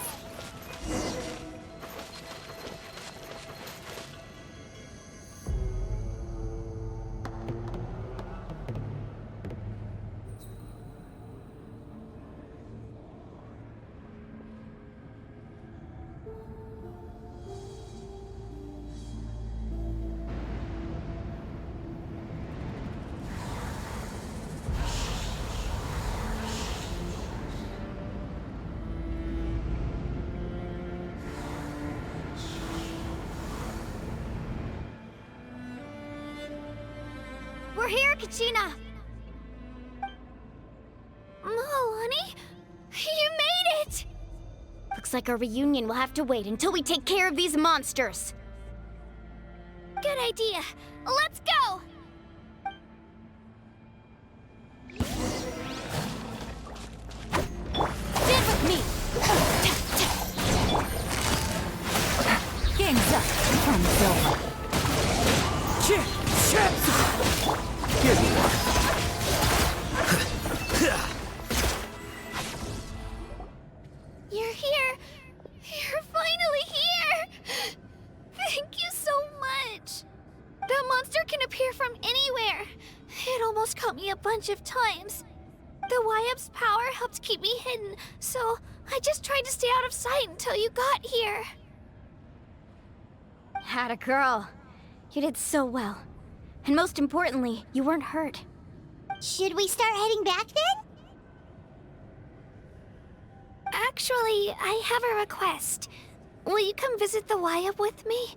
We're here, Kachina! Honey? You made it! Looks like our reunion will have to wait until we take care of these monsters. Good idea. Let's go! Stand with me! Game's up. Time's over. Here you are. You're here! You're finally here! Thank you so much! That monster can appear from anywhere. It almost caught me a bunch of times. The Wyab's power helped keep me hidden, so I just tried to stay out of sight until you got here. Atta girl. You did so well. And most importantly, you weren't hurt. Should we start heading back then? Actually, I have a request. Will you come visit the Wyab with me?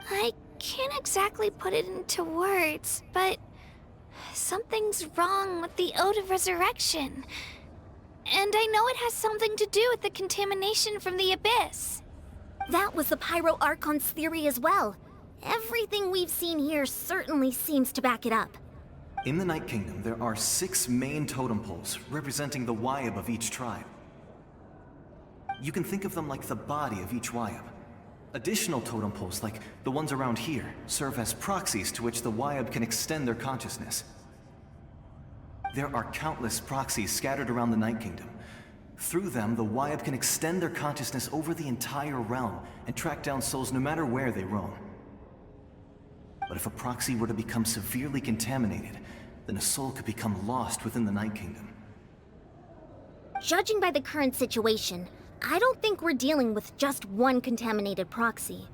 I can't exactly put it into words, but something's wrong with the Ode of Resurrection. And I know it has something to do with the contamination from the Abyss. That was the Pyro Archon's theory as well. Everything we've seen here certainly seems to back it up. In the Night Kingdom, there are 6 main totem poles representing the Wyab of each tribe. You can think of them like the body of each Wyab. Additional totem poles, like the ones around here, serve as proxies to which the Wyab can extend their consciousness. There are countless proxies scattered around the Night Kingdom. Through them, the Wyab can extend their consciousness over the entire realm and track down souls no matter where they roam. But if a proxy were to become severely contaminated, then a soul could become lost within the Night Kingdom. Judging by the current situation, I don't think we're dealing with just one contaminated proxy.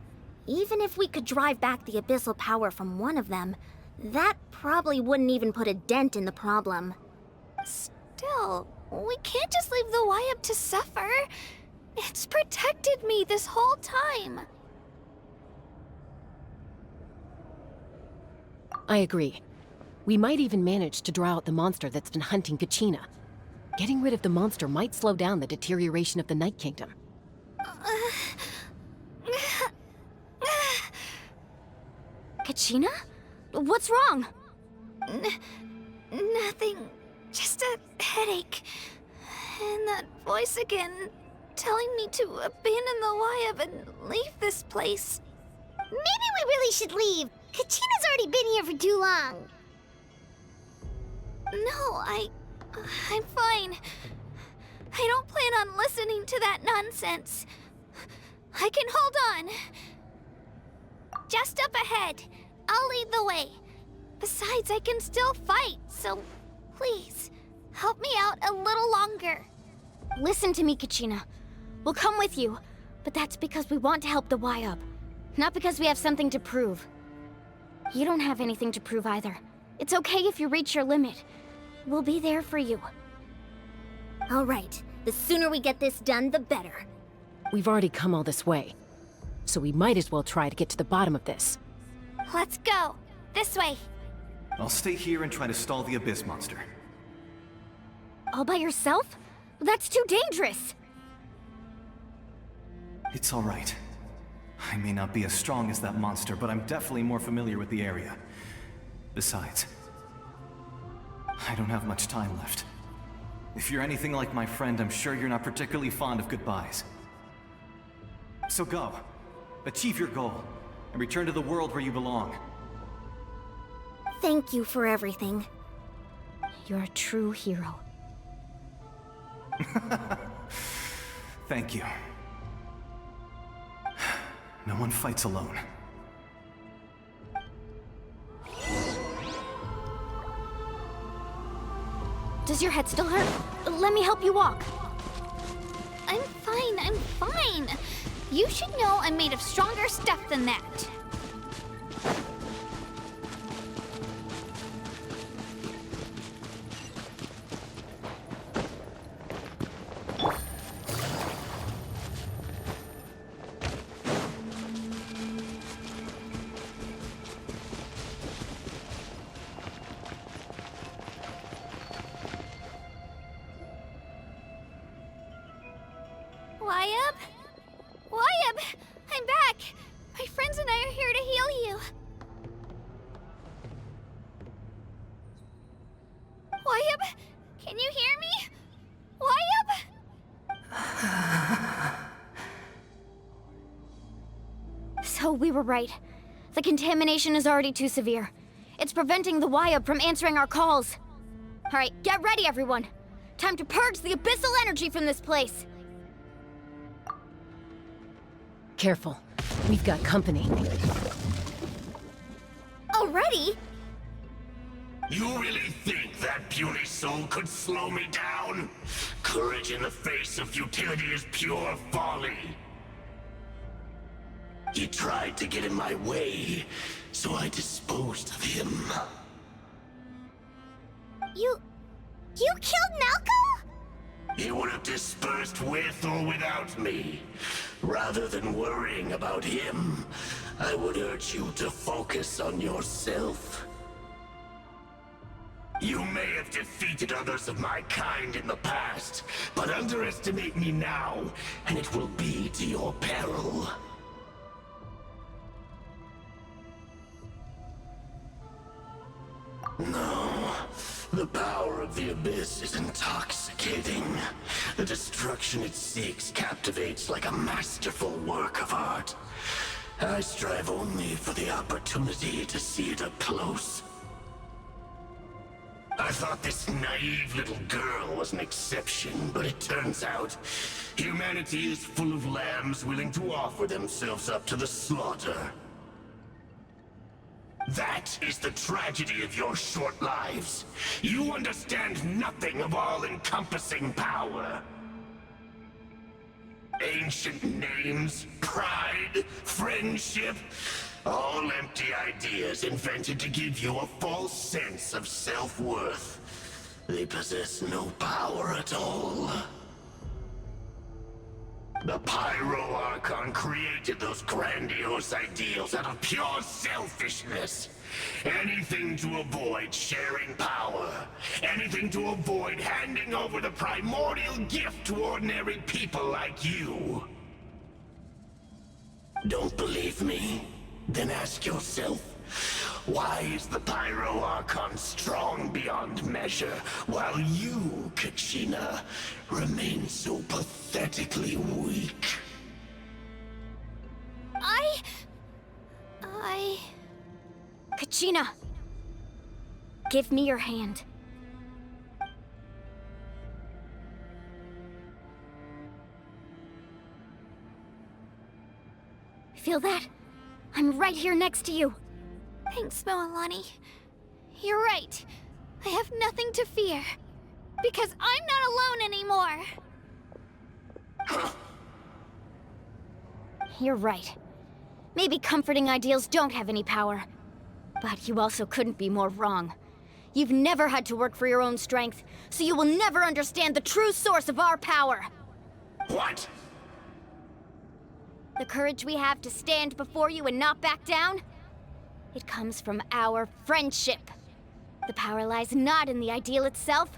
Even if we could drive back the abyssal power from one of them, that probably wouldn't even put a dent in the problem. Still, we can't just leave the Wyab to suffer. It's protected me this whole time. I agree. We might even manage to draw out the monster that's been hunting Kachina. Getting rid of the monster might slow down the deterioration of the Night Kingdom. Kachina? What's wrong? Nothing. Just a headache. And that voice again, telling me to abandon the Wyab and leave this place. Maybe we really should leave. Kachina's already been here for too long. No, I'm fine. I don't plan on listening to that nonsense. I can hold on. Just up ahead. I'll lead the way. Besides, I can still fight, so please, help me out a little longer. Listen to me, Kachina. We'll come with you, but that's because we want to help the Wyab, not because we have something to prove. You don't have anything to prove either. It's okay if you reach your limit. We'll be there for you. All right. The sooner we get this done, the better. We've already come all this way. So we might as well try to get to the bottom of this. Let's go. This way. I'll stay here and try to stall the Abyss monster. All by yourself? That's too dangerous. It's all right. I may not be as strong as that monster, but I'm definitely more familiar with the area. Besides, I don't have much time left. If you're anything like my friend, I'm sure you're not particularly fond of goodbyes. So go. Achieve your goal, and return to the world where you belong. Thank you for everything. You're a true hero. Thank you. No one fights alone. Does your head still hurt? Let me help you walk. I'm fine. You should know I'm made of stronger stuff than that. Wyabb! I'm back! My friends and I are here to heal you. Wyabb, can you hear me? Wyabb? So we were right. The contamination is already too severe. It's preventing the Wyabb from answering our calls. All right, get ready, everyone. Time to purge the abyssal energy from this place. Careful. We've got company. Already? You really think that puny soul could slow me down? Courage in the face of futility is pure folly. He tried to get in my way, so I disposed of him. You killed Malcolm? He would have dispersed with or without me. Rather than worrying about him, I would urge you to focus on yourself. You may have defeated others of my kind in the past, but underestimate me now, and it will be to your peril. No, the power of the Abyss is intoxicating. The destruction it seeks captivates like a masterful work of art. I strive only for the opportunity to see it up close. I thought this naive little girl was an exception, but it turns out humanity is full of lambs willing to offer themselves up to the slaughter. That is the tragedy of your short lives. You understand nothing of all-encompassing power. Ancient names, pride, friendship, all empty ideas invented to give you a false sense of self-worth. They possess no power at all. The pyro Archon created those grandiose ideals out of pure selfishness. Anything to avoid sharing power. Anything to avoid handing over the primordial gift to ordinary people like you. Don't believe me? Then ask yourself, why is the pyro Archon strong beyond measure, while you, Kachina, remain so pathetically weak? Kachina! Give me your hand. Feel that? I'm right here next to you. Thanks, Moalani. You're right. I have nothing to fear. Because I'm not alone anymore. You're right. Maybe comforting ideals don't have any power. But you also couldn't be more wrong. You've never had to work for your own strength, so you will never understand the true source of our power. What? The courage we have to stand before you and not back down? It comes from our friendship. The power lies not in the ideal itself,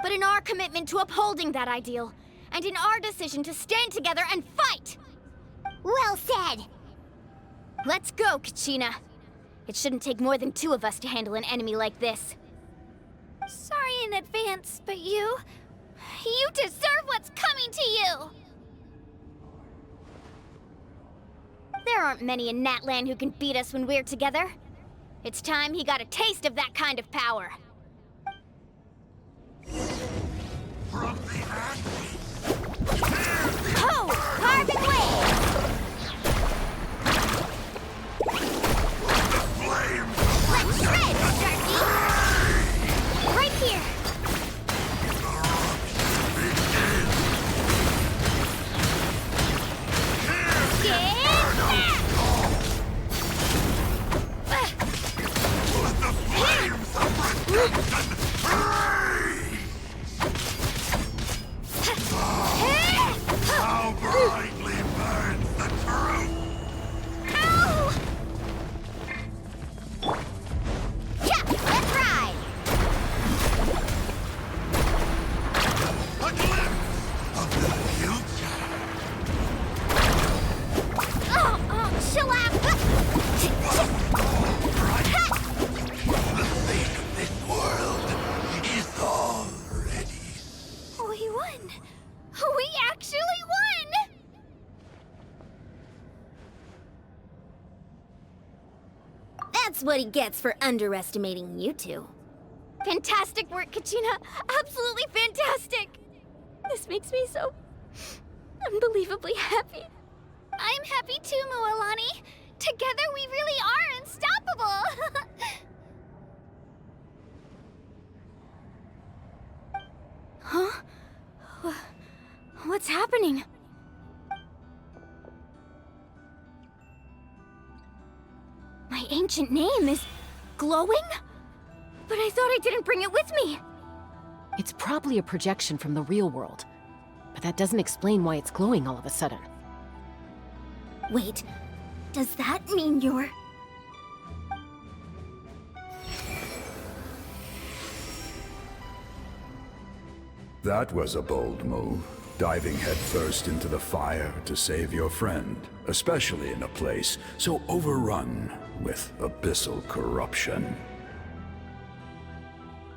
but in our commitment to upholding that ideal, and in our decision to stand together and fight! Well said! Let's go, Kachina. It shouldn't take more than 2 of us to handle an enemy like this. Sorry in advance, but you deserve what's coming to you! There aren't many in Natlan who can beat us when we're together. It's time he got a taste of that kind of power. Ho! Carving wave! Let's shred, Darky! Right here! How brightly burns the truth! Ow! Yeah, let's ride! A glimpse of the future! Oh, shellac! The fate of this world is already... We won! We actually won! That's what he gets for underestimating you two. Fantastic work, Kachina! Absolutely fantastic! This makes me so unbelievably happy. I'm happy too, Mualani. Together we really are unstoppable! Huh? What's happening? My ancient name is glowing? But I thought I didn't bring it with me. It's probably a projection from the real world, but that doesn't explain why it's glowing all of a sudden. Wait, does that mean you're... That was a bold move, diving headfirst into the fire to save your friend, especially in a place so overrun with abyssal corruption.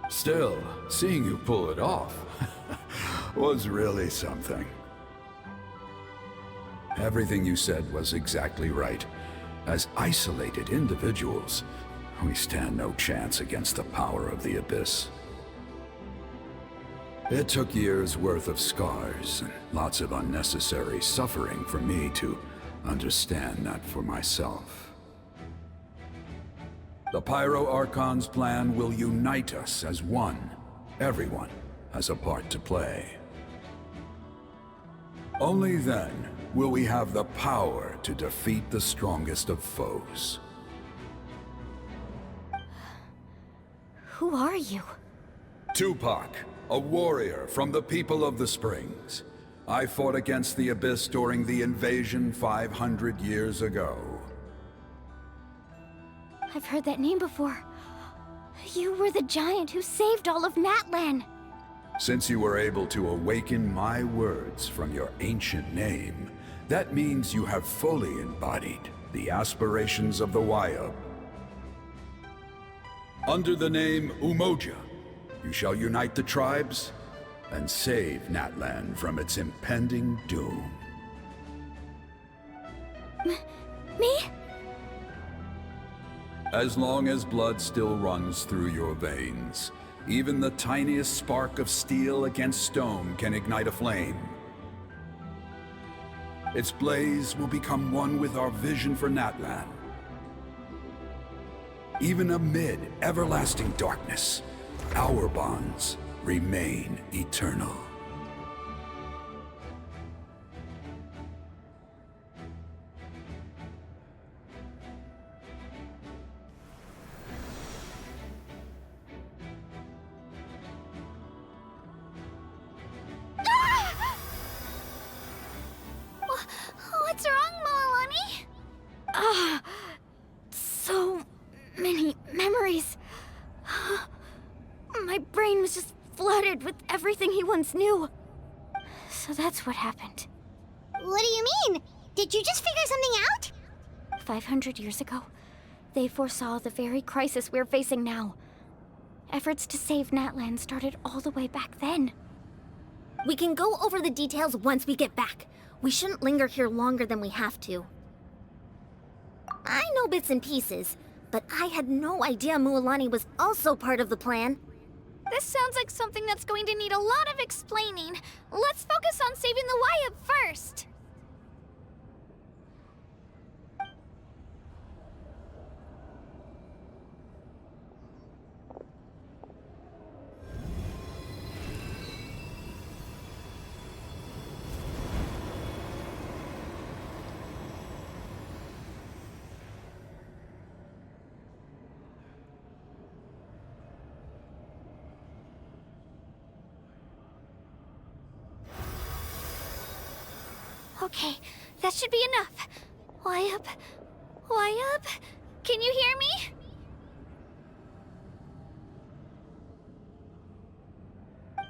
Still, seeing you pull it off was really something. Everything you said was exactly right. As isolated individuals, we stand no chance against the power of the Abyss. It took years' worth of scars and lots of unnecessary suffering for me to understand that for myself. The Pyro Archon's plan will unite us as one. Everyone has a part to play. Only then will we have the power to defeat the strongest of foes. Who are you? Tupac, a warrior from the people of the Springs. I fought against the Abyss during the invasion 500 years ago. I've heard that name before. You were the giant who saved all of Natlan. Since you were able to awaken my words from your ancient name, that means you have fully embodied the aspirations of the Wayab. Under the name Umoja, you shall unite the tribes and save Natlan from its impending doom. Me? As long as blood still runs through your veins, even the tiniest spark of steel against stone can ignite a flame. Its blaze will become one with our vision for Natlan. Even amid everlasting darkness, our bonds remain eternal. What's wrong ones knew. So that's what happened. What do you mean? Did you just figure something out? 500 years ago, they foresaw the very crisis we're facing now. Efforts to save Natlan started all the way back then. We can go over the details once we get back. We shouldn't linger here longer than we have to. I know bits and pieces, but I had no idea Mualani was also part of the plan. This sounds like something that's going to need a lot of explaining. Let's focus on saving the Wyatt first. Okay, that should be enough. Wyatt? Wyatt? Can you hear me?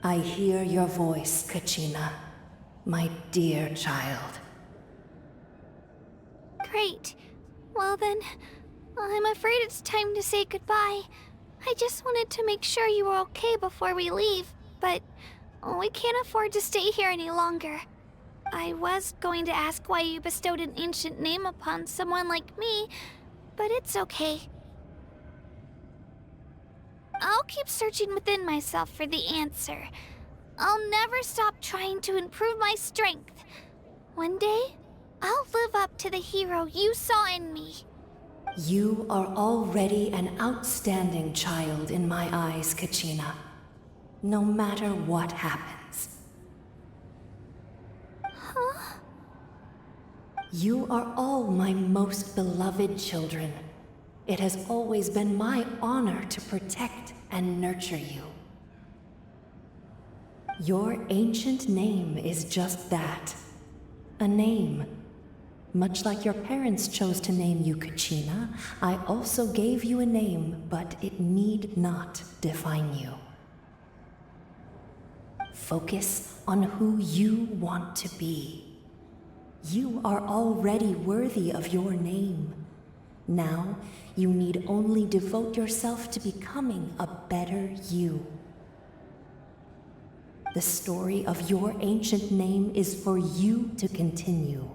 I hear your voice, Kachina, my dear child. Great. Well then, I'm afraid it's time to say goodbye. I just wanted to make sure you were okay before we leave, but we can't afford to stay here any longer. I was going to ask why you bestowed an ancient name upon someone like me, but it's okay. I'll keep searching within myself for the answer. I'll never stop trying to improve my strength. One day, I'll live up to the hero you saw in me. You are already an outstanding child in my eyes, Kachina. No matter what happens. Huh? You are all my most beloved children. It has always been my honor to protect and nurture you. Your ancient name is just that. A name. Much like your parents chose to name you Kachina, I also gave you a name, but it need not define you. Focus on who you want to be. You are already worthy of your name. Now, you need only devote yourself to becoming a better you. The story of your ancient name is for you to continue.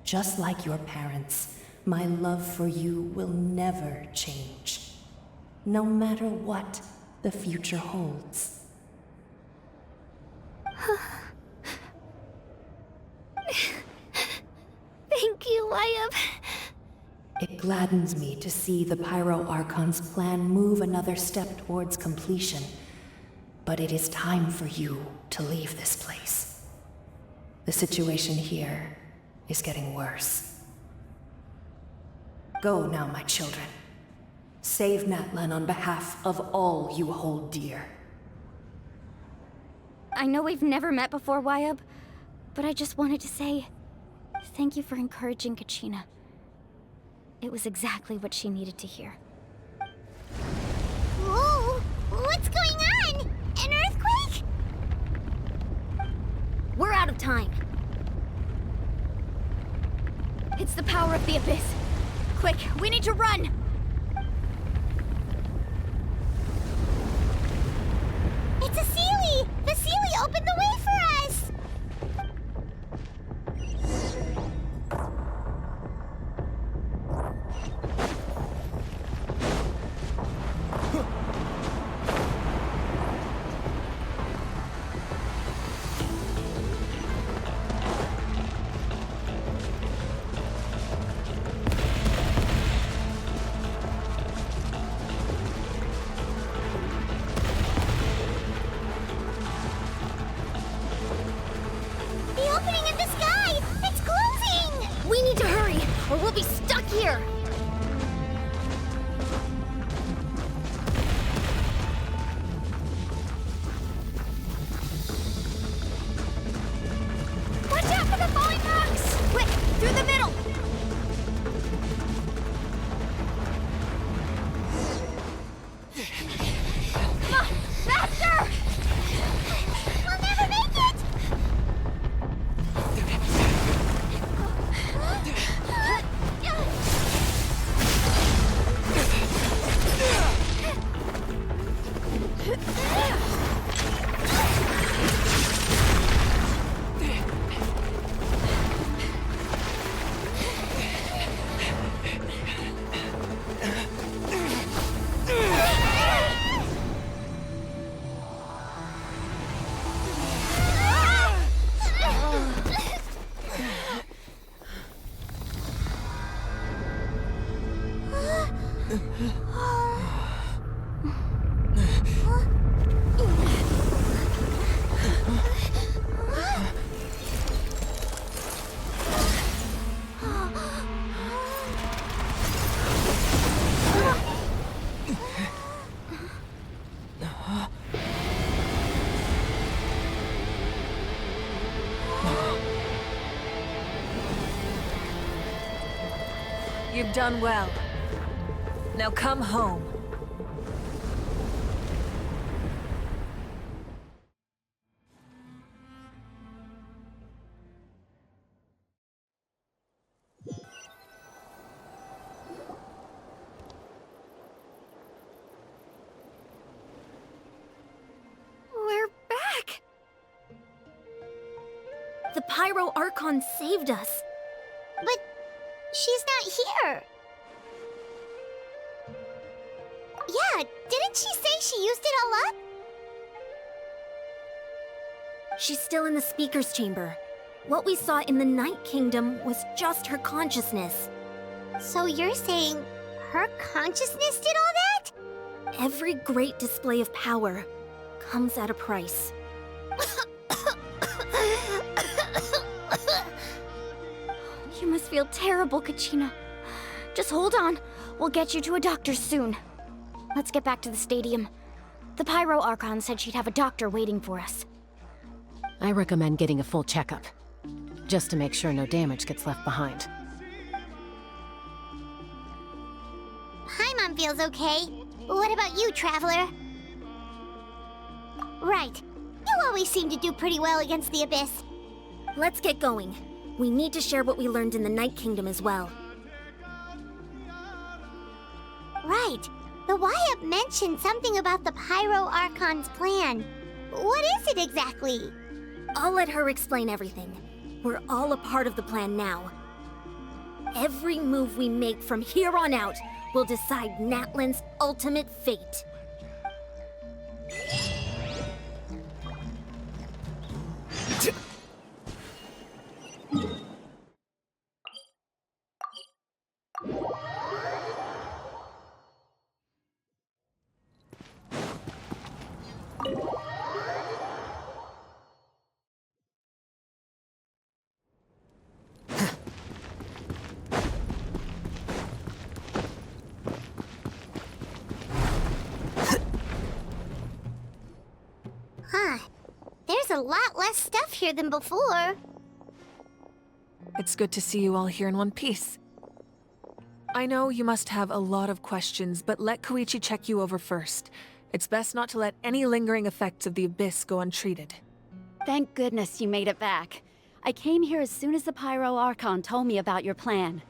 Just like your parents, my love for you will never change, no matter what the future holds. Thank you, Wyatt. It gladdens me to see the Pyro Archon's plan move another step towards completion, but it is time for you to leave this place. The situation here is getting worse. Go now, my children. Save Natlan on behalf of all you hold dear. I know we've never met before, Wyatt, but I just wanted to say thank you for encouraging Kachina. It was exactly what she needed to hear. Whoa! What's going on? An earthquake? We're out of time. It's the power of the Abyss. Quick, we need to run! It's a Sealy! The Sealy opened the way for us! Or we'll be stuck here! Watch out for the falling rocks! Quick, through the middle! Come on, faster! You've done well. Now come home. We're back! The Pyro Archon saved us. But she's not here. Yeah, didn't she say she used it all up? She's still in the speaker's chamber. What we saw in the Night Kingdom was just her consciousness. So you're saying her consciousness did all that? Every great display of power comes at a price. You must feel terrible, Kachina. Just hold on. We'll get you to a doctor soon. Let's get back to the stadium. The Pyro Archon said she'd have a doctor waiting for us. I recommend getting a full checkup, just to make sure no damage gets left behind. Paimon feels okay. What about you, Traveler? Right. You always seem to do pretty well against the Abyss. Let's get going. We need to share what we learned in the Night Kingdom as well. Right. The Wyatt mentioned something about the Pyro Archon's plan. What is it exactly? I'll let her explain everything. We're all a part of the plan now. Every move we make from here on out will decide Natlan's ultimate fate. Huh. There's a lot less stuff here than before. It's good to see you all here in one piece. I know you must have a lot of questions, but let Koichi check you over first. It's best not to let any lingering effects of the Abyss go untreated. Thank goodness you made it back. I came here as soon as the Pyro Archon told me about your plan.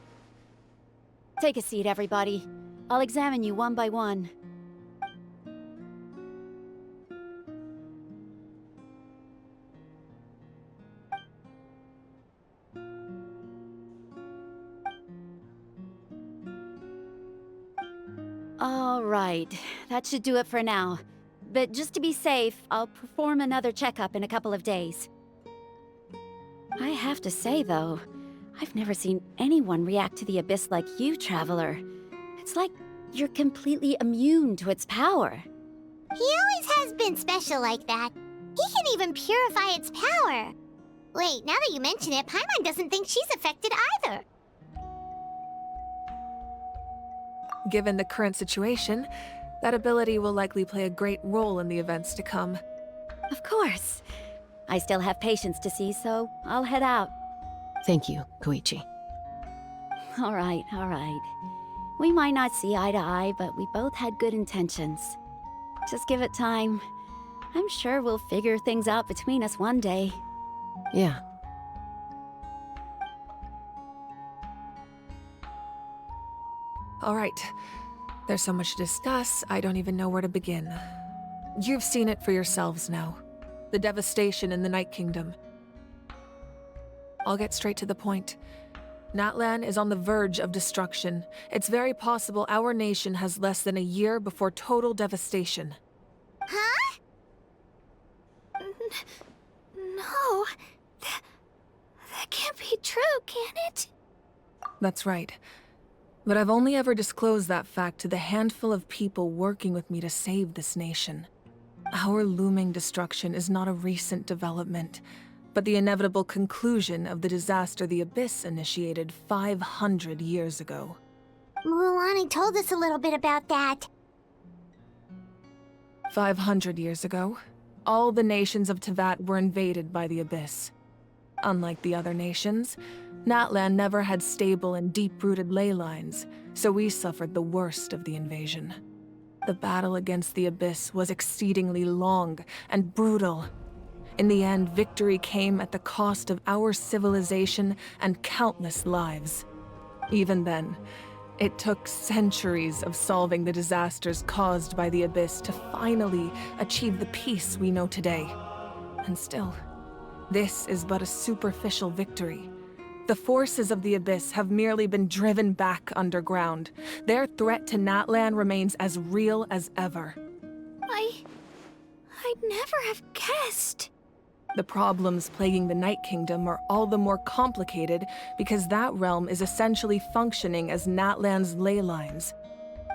Take a seat, everybody. I'll examine you one by one. All right, that should do it for now. But just to be safe, I'll perform another checkup in a couple of days. I have to say, though, I've never seen anyone react to the Abyss like you, Traveler. It's like you're completely immune to its power. He always has been special like that. He can even purify its power. Wait, now that you mention it, Paimon doesn't think she's affected either. Given the current situation, that ability will likely play a great role in the events to come. Of course. I still have patients to see, so I'll head out. Thank you, Koichi. All right, all right. We might not see eye to eye, but we both had good intentions. Just give it time. I'm sure we'll figure things out between us one day. Yeah. All right. There's so much to discuss, I don't even know where to begin. You've seen it for yourselves now. The devastation in the Night Kingdom. I'll get straight to the point. Natlan is on the verge of destruction. It's very possible our nation has less than a year before total devastation. Huh? No. That can't be true, can it? That's right. But I've only ever disclosed that fact to the handful of people working with me to save this nation. Our looming destruction is not a recent development, but the inevitable conclusion of the disaster the Abyss initiated 500 years ago. Mualani told us a little bit about that. 500 years ago, all the nations of Teyvat were invaded by the Abyss. Unlike the other nations, Natlan never had stable and deep-rooted ley lines, so we suffered the worst of the invasion. The battle against the Abyss was exceedingly long and brutal. In the end, victory came at the cost of our civilization and countless lives. Even then, it took centuries of solving the disasters caused by the Abyss to finally achieve the peace we know today. And still, this is but a superficial victory. The forces of the Abyss have merely been driven back underground. Their threat to Natlan remains as real as ever. I'd never have guessed. The problems plaguing the Night Kingdom are all the more complicated because that realm is essentially functioning as Natlan's ley lines.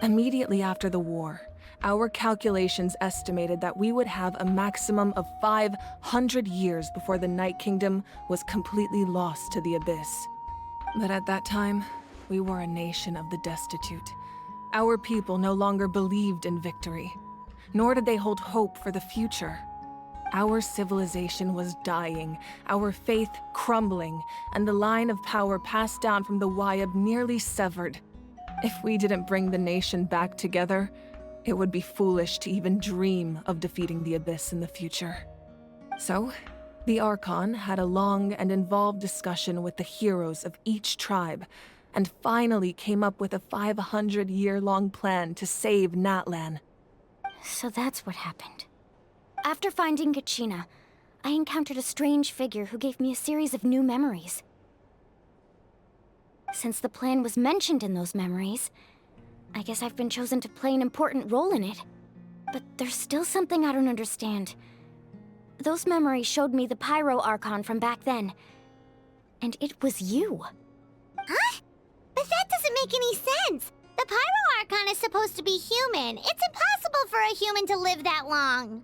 Immediately after the war, our calculations estimated that we would have a maximum of 500 years before the Night Kingdom was completely lost to the Abyss. But at that time, we were a nation of the destitute. Our people no longer believed in victory, nor did they hold hope for the future. Our civilization was dying, our faith crumbling, and the line of power passed down from the Wayab nearly severed. If we didn't bring the nation back together, it would be foolish to even dream of defeating the Abyss in the future. So, the Archon had a long and involved discussion with the heroes of each tribe, and finally came up with a 500-year-long plan to save Natlan. So that's what happened. After finding Kachina, I encountered a strange figure who gave me a series of new memories. Since the plan was mentioned in those memories, I guess I've been chosen to play an important role in it. But there's still something I don't understand. Those memories showed me the pyro Archon from back then. And it was you. Huh? But that doesn't make any sense. The pyro Archon is supposed to be human. It's impossible for a human to live that long.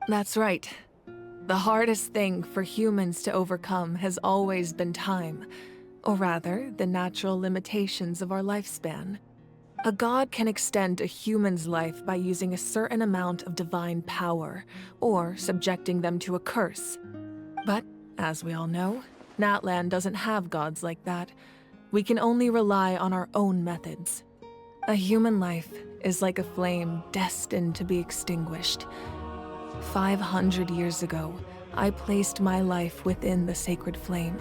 That's right. The hardest thing for humans to overcome has always been time. Or rather, the natural limitations of our lifespan. A god can extend a human's life by using a certain amount of divine power, or subjecting them to a curse. But, as we all know, Natlan doesn't have gods like that. We can only rely on our own methods. A human life is like a flame destined to be extinguished. 500 years ago, I placed my life within the sacred flame.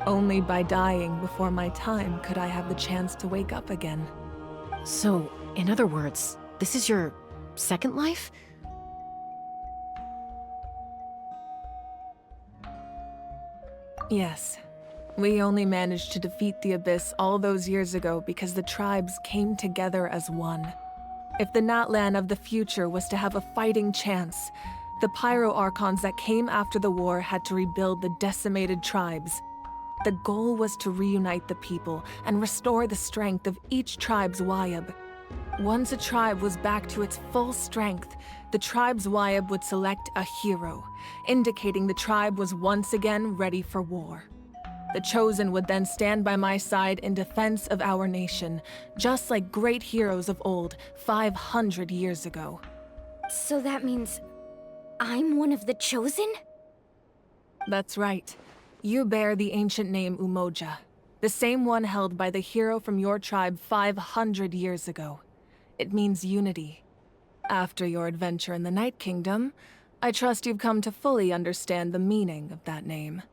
Only by dying before my time could I have the chance to wake up again. So, in other words, this is your second life? Yes. We only managed to defeat the Abyss all those years ago because the tribes came together as one. If the Natlan of the future was to have a fighting chance, the pyro Archons that came after the war had to rebuild the decimated tribes. The goal was to reunite the people and restore the strength of each tribe's Wayab. Once a tribe was back to its full strength, the tribe's Wayab would select a hero, indicating the tribe was once again ready for war. The Chosen would then stand by my side in defense of our nation, just like great heroes of old 500 years ago. So that means I'm one of the Chosen? That's right. You bear the ancient name Umoja, the same one held by the hero from your tribe 500 years ago. It means unity. After your adventure in the Night Kingdom, I trust you've come to fully understand the meaning of that name.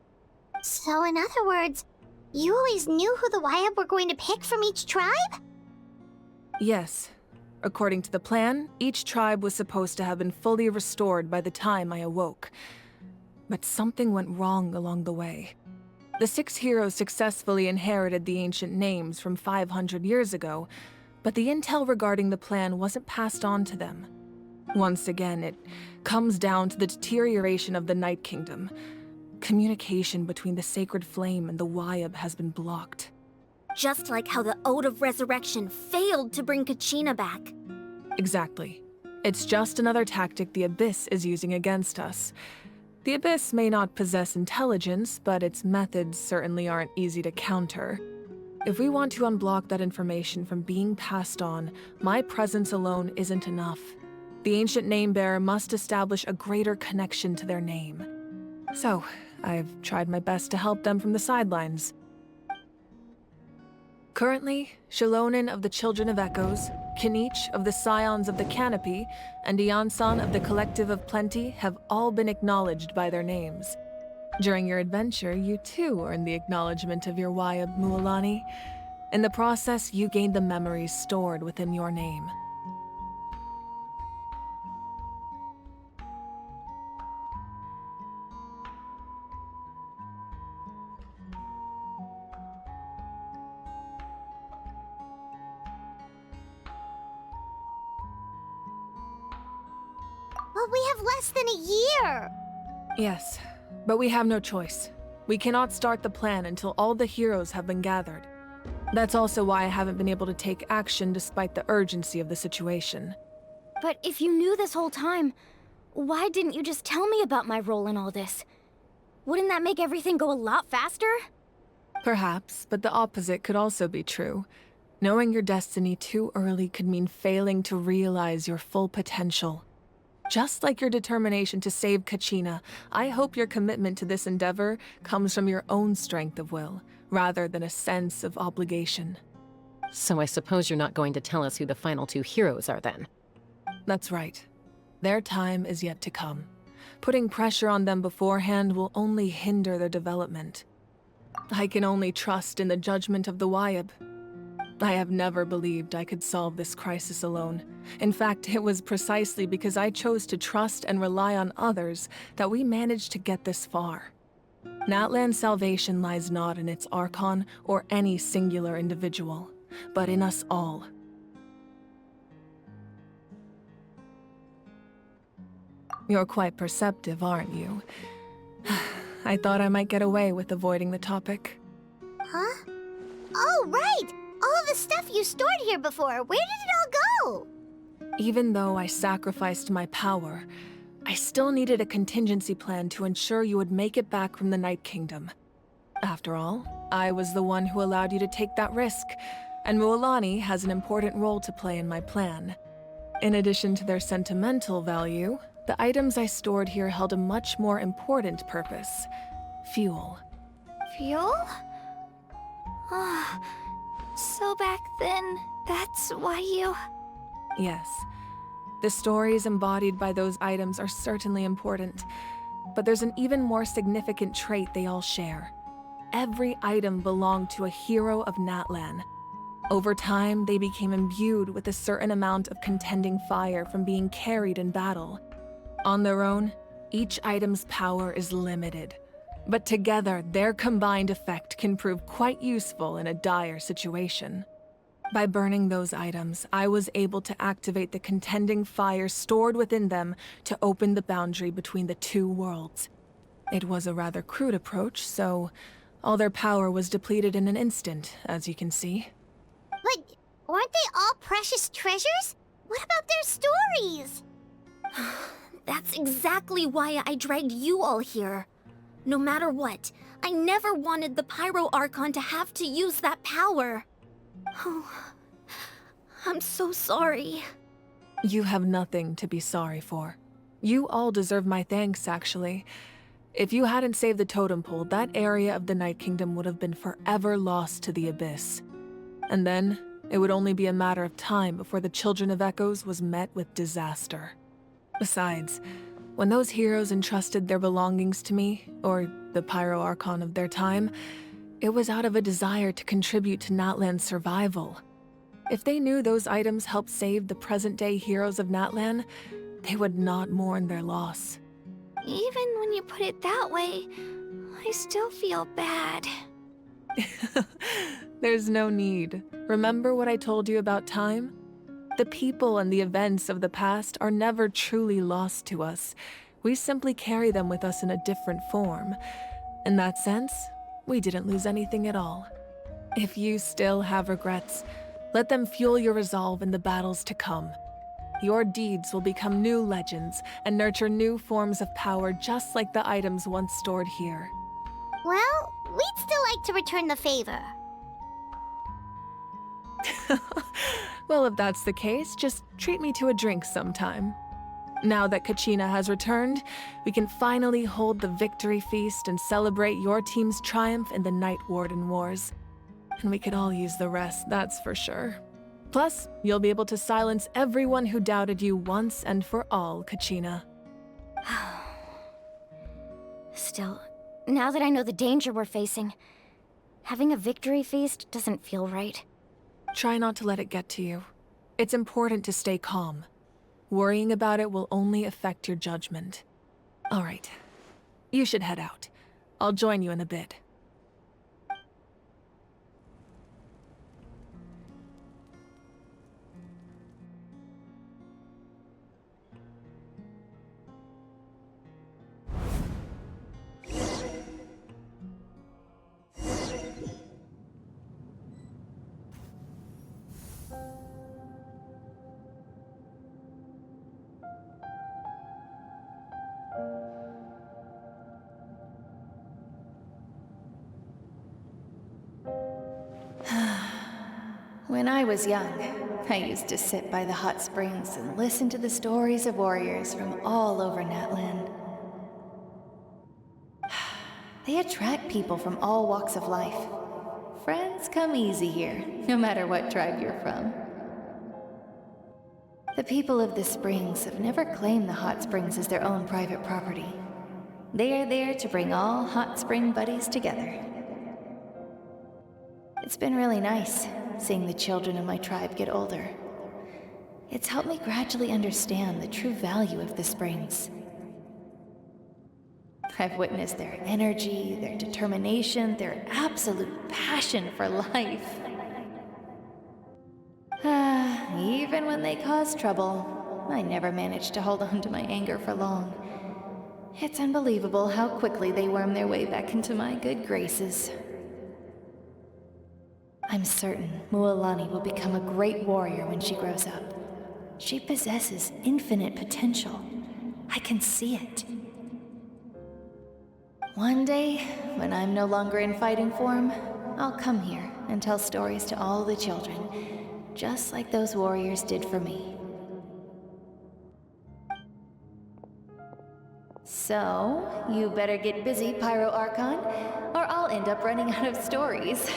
So in other words, you always knew who the Wayab were going to pick from each tribe? Yes. According to the plan, each tribe was supposed to have been fully restored by the time I awoke. But something went wrong along the way. The 6 heroes successfully inherited the ancient names from 500 years ago, but the intel regarding the plan wasn't passed on to them. Once again, it comes down to the deterioration of the Night Kingdom. Communication between the Sacred Flame and the Wayab has been blocked. Just like how the Ode of Resurrection failed to bring Kachina back. Exactly. It's just another tactic the Abyss is using against us. The Abyss may not possess intelligence, but its methods certainly aren't easy to counter. If we want to unblock that information from being passed on, my presence alone isn't enough. The ancient name-bearer must establish a greater connection to their name. So, I've tried my best to help them from the sidelines. Currently, Shalonin of the Children of Echoes, Kinich of the Scions of the Canopy, and Iansan of the Collective of Plenty have all been acknowledged by their names. During your adventure, you too earned the acknowledgement of your Wayab Mualani. In the process, you gained the memories stored within your name. But we have less than a year! Yes, but we have no choice. We cannot start the plan until all the heroes have been gathered. That's also why I haven't been able to take action despite the urgency of the situation. But if you knew this whole time, why didn't you just tell me about my role in all this? Wouldn't that make everything go a lot faster? Perhaps, but the opposite could also be true. Knowing your destiny too early could mean failing to realize your full potential. Just like your determination to save Kachina, I hope your commitment to this endeavor comes from your own strength of will, rather than a sense of obligation. So I suppose you're not going to tell us who the final two heroes are then? That's right. Their time is yet to come. Putting pressure on them beforehand will only hinder their development. I can only trust in the judgment of the Wayab. I have never believed I could solve this crisis alone. In fact, it was precisely because I chose to trust and rely on others that we managed to get this far. Natlan's salvation lies not in its Archon or any singular individual, but in us all. You're quite perceptive, aren't you? I thought I might get away with avoiding the topic. Huh? Oh, right! All the stuff you stored here before, where did it all go? Even though I sacrificed my power, I still needed a contingency plan to ensure you would make it back from the Night Kingdom. After all, I was the one who allowed you to take that risk, and Mualani has an important role to play in my plan. In addition to their sentimental value, the items I stored here held a much more important purpose: fuel. Fuel? Ah, so back then, that's why you... Yes. The stories embodied by those items are certainly important, but there's an even more significant trait they all share. Every item belonged to a hero of Natlan. Over time, they became imbued with a certain amount of contending fire from being carried in battle. On their own, each item's power is limited, but together, their combined effect can prove quite useful in a dire situation. By burning those items, I was able to activate the contending fire stored within them to open the boundary between the two worlds. It was a rather crude approach, so all their power was depleted in an instant, as you can see. But aren't they all precious treasures? What about their stories? That's exactly why I dragged you all here. No matter what, I never wanted the Pyro Archon to have to use that power. Oh, I'm so sorry. You have nothing to be sorry for. You all deserve my thanks, actually. If you hadn't saved the totem pole, that area of the Night Kingdom would have been forever lost to the Abyss. And then, it would only be a matter of time before the Children of Echoes was met with disaster. Besides, when those heroes entrusted their belongings to me, or the Pyro Archon of their time, it was out of a desire to contribute to Natlan's survival. If they knew those items helped save the present-day heroes of Natlan, they would not mourn their loss. Even when you put it that way, I still feel bad. There's no need. Remember what I told you about time? The people and the events of the past are never truly lost to us. We simply carry them with us in a different form. In that sense, we didn't lose anything at all. If you still have regrets, let them fuel your resolve in the battles to come. Your deeds will become new legends and nurture new forms of power just like the items once stored here. Well, we'd still like to return the favor. Well, if that's the case, just treat me to a drink sometime. Now that Kachina has returned, we can finally hold the victory feast and celebrate your team's triumph in the Night Warden Wars. And we could all use the rest, that's for sure. Plus, you'll be able to silence everyone who doubted you once and for all, Kachina. Still, now that I know the danger we're facing, having a victory feast doesn't feel right. Try not to let it get to you. It's important to stay calm. Worrying about it will only affect your judgment. All right, you should head out. I'll join you in a bit. When I was young, I used to sit by the hot springs and listen to the stories of warriors from all over Natlan. They attract people from all walks of life. Friends come easy here, no matter what tribe you're from. The people of the springs have never claimed the hot springs as their own private property. They are there to bring all hot spring buddies together. It's been really nice, seeing the children of my tribe get older. It's helped me gradually understand the true value of the springs. I've witnessed their energy, their determination, their absolute passion for life. Even when they cause trouble, I never managed to hold on to my anger for long. It's unbelievable how quickly they worm their way back into my good graces. I'm certain Mualani will become a great warrior when she grows up. She possesses infinite potential. I can see it. One day, when I'm no longer in fighting form, I'll come here and tell stories to all the children, just like those warriors did for me. So, you better get busy, Pyro Archon, or I'll end up running out of stories.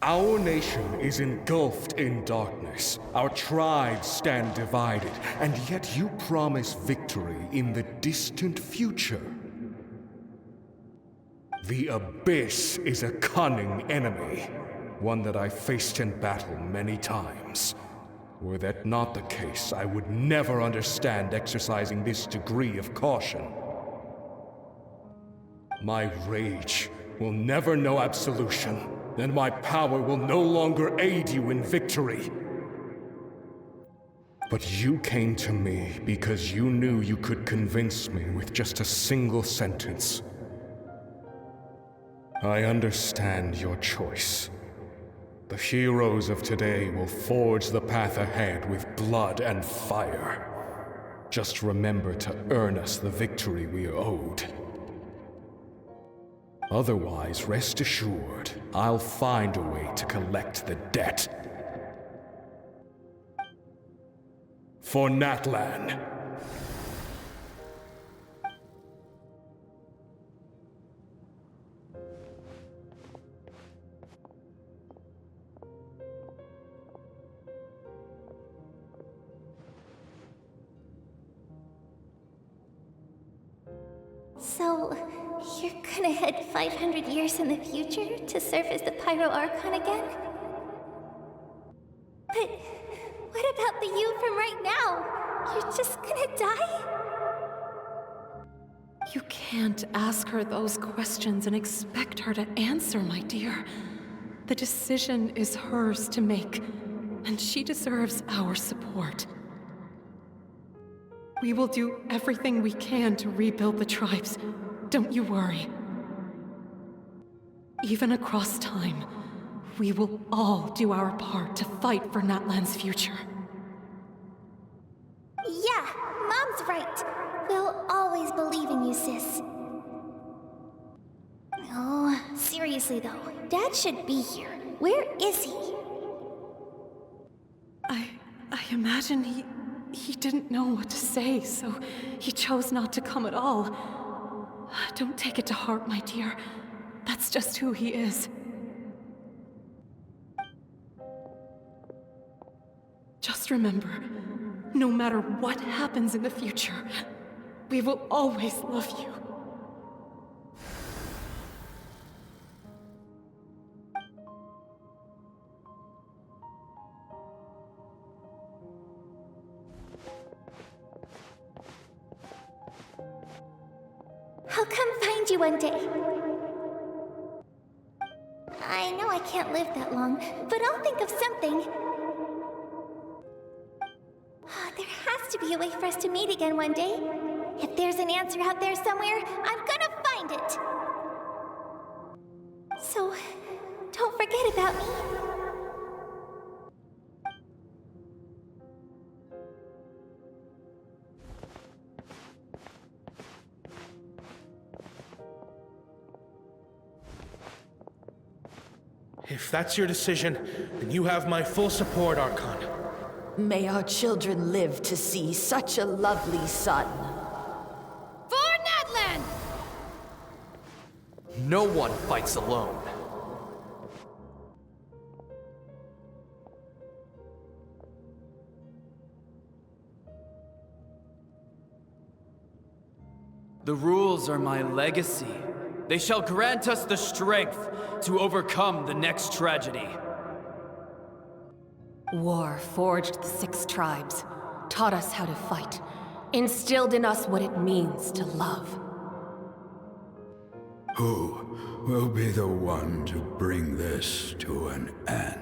Our nation is engulfed in darkness. Our tribes stand divided, and yet you promise victory in the distant future. The Abyss is a cunning enemy, one that I faced in battle many times. Were that not the case, I would never understand exercising this degree of caution. My rage will never know absolution. Then my power will no longer aid you in victory. But you came to me because you knew you could convince me with just a single sentence. I understand your choice. The heroes of today will forge the path ahead with blood and fire. Just remember to earn us the victory we are owed. Otherwise, rest assured, I'll find a way to collect the debt. For Natlan. So, you're gonna head 500 years in the future to serve as the Pyro Archon again? But what about the you from right now? You're just gonna die? You can't ask her those questions and expect her to answer, my dear. The decision is hers to make, and she deserves our support. We will do everything we can to rebuild the tribes. Don't you worry. Even across time, we will all do our part to fight for Natlan's future. Yeah, Mom's right. We'll always believe in you, sis. Oh, seriously though, Dad should be here. Where is he? I imagine he didn't know what to say, so he chose not to come at all. Don't take it to heart, my dear. That's just who he is. Just remember, no matter what happens in the future, we will always love you. I'll come find you one day. I know I can't live that long, but I'll think of something. There has to be a way for us to meet again one day. If there's an answer out there somewhere, I'm gonna find it. So, don't forget about me. If that's your decision, then you have my full support, Archon. May our children live to see such a lovely son. For Natlan! No one fights alone. The rules are my legacy. They shall grant us the strength to overcome the next tragedy. War forged the 6 tribes, taught us how to fight, instilled in us what it means to love. Who will be the one to bring this to an end?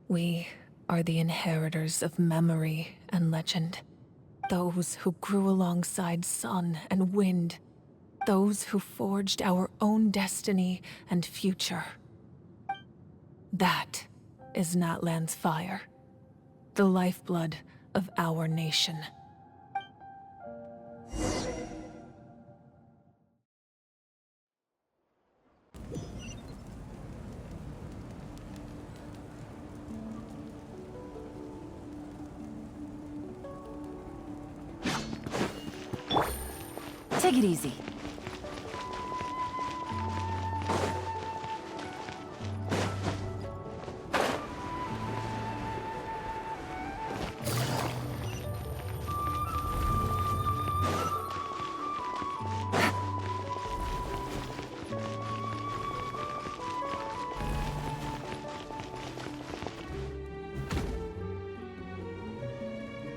We are the inheritors of memory and legend. Those who grew alongside sun and wind. Those who forged our own destiny and future. That is Natlan's fire. The lifeblood of our nation. Take it easy.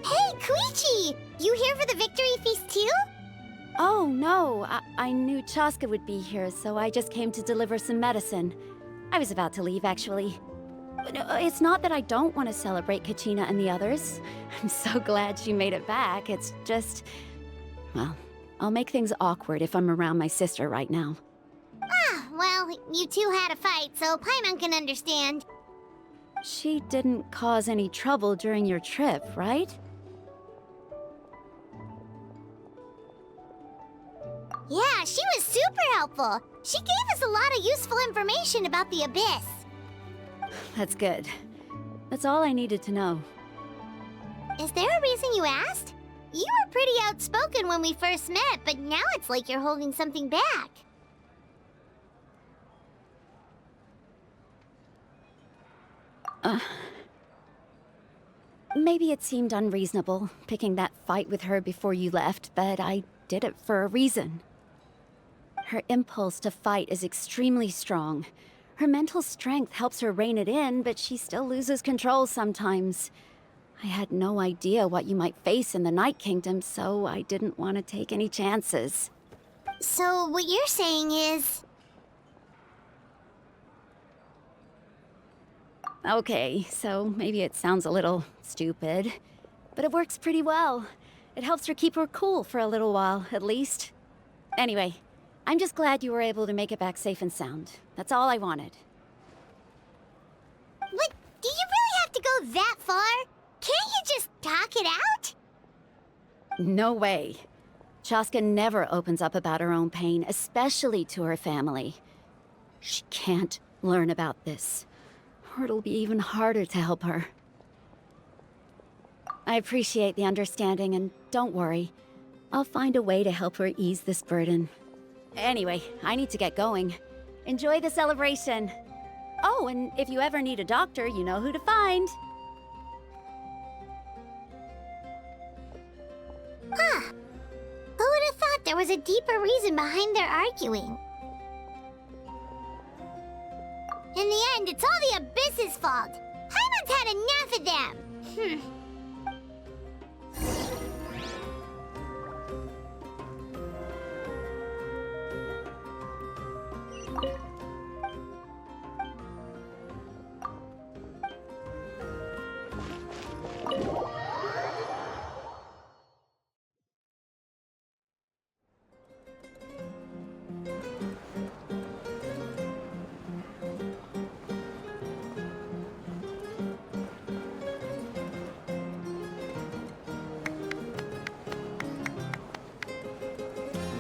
Hey, Koichi! You here for the victory feast too? Oh, no. I knew Chaska would be here, so I just came to deliver some medicine. I was about to leave, actually. No, it's not that I don't want to celebrate Kachina and the others. I'm so glad she made it back. It's just... well, I'll make things awkward if I'm around my sister right now. Ah, well, you two had a fight, so Paimon can understand. She didn't cause any trouble during your trip, right? Yeah, she was super helpful. She gave us a lot of useful information about the Abyss. That's good. That's all I needed to know. Is there a reason you asked? You were pretty outspoken when we first met, but now it's like you're holding something back. Maybe it seemed unreasonable, picking that fight with her before you left, but I did it for a reason. Her impulse to fight is extremely strong. Her mental strength helps her rein it in, but she still loses control sometimes. I had no idea what you might face in the Night Kingdom, so I didn't want to take any chances. So what you're saying is... Okay, so maybe it sounds a little stupid, but it works pretty well. It helps her keep her cool for a little while, at least. Anyway, I'm just glad you were able to make it back safe and sound. That's all I wanted. What? Do you really have to go that far? Can't you just talk it out? No way. Chaska never opens up about her own pain, especially to her family. She can't learn about this, or it'll be even harder to help her. I appreciate the understanding, and don't worry. I'll find a way to help her ease this burden. Anyway, I need to get going. Enjoy the celebration. Oh, and if you ever need a doctor, you know who to find. Huh. Who would have thought there was a deeper reason behind their arguing? In the end, it's all the Abyss's fault. Paimon's had enough of them.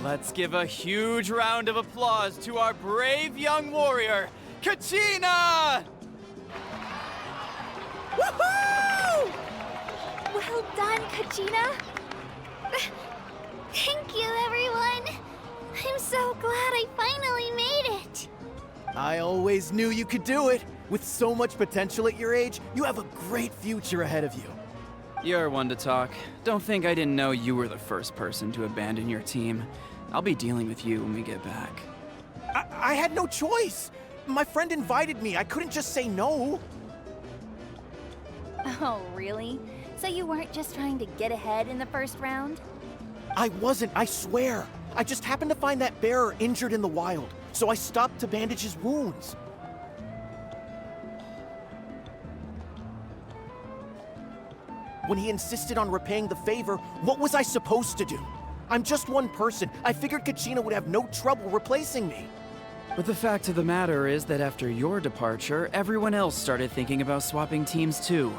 Let's give a huge round of applause to our brave young warrior, Kachina! Woohoo! Well done, Kachina. Thank you, everyone. I'm so glad I finally made it. I always knew you could do it. With so much potential at your age, you have a great future ahead of you. You're one to talk. Don't think I didn't know you were the first person to abandon your team. I'll be dealing with you when we get back. I had no choice. My friend invited me. I couldn't just say no. Oh, really? So you weren't just trying to get ahead in the first round? I wasn't, I swear. I just happened to find that bearer injured in the wild, so I stopped to bandage his wounds. When he insisted on repaying the favor, what was I supposed to do? I'm just one person. I figured Kachina would have no trouble replacing me. But the fact of the matter is that after your departure, everyone else started thinking about swapping teams too.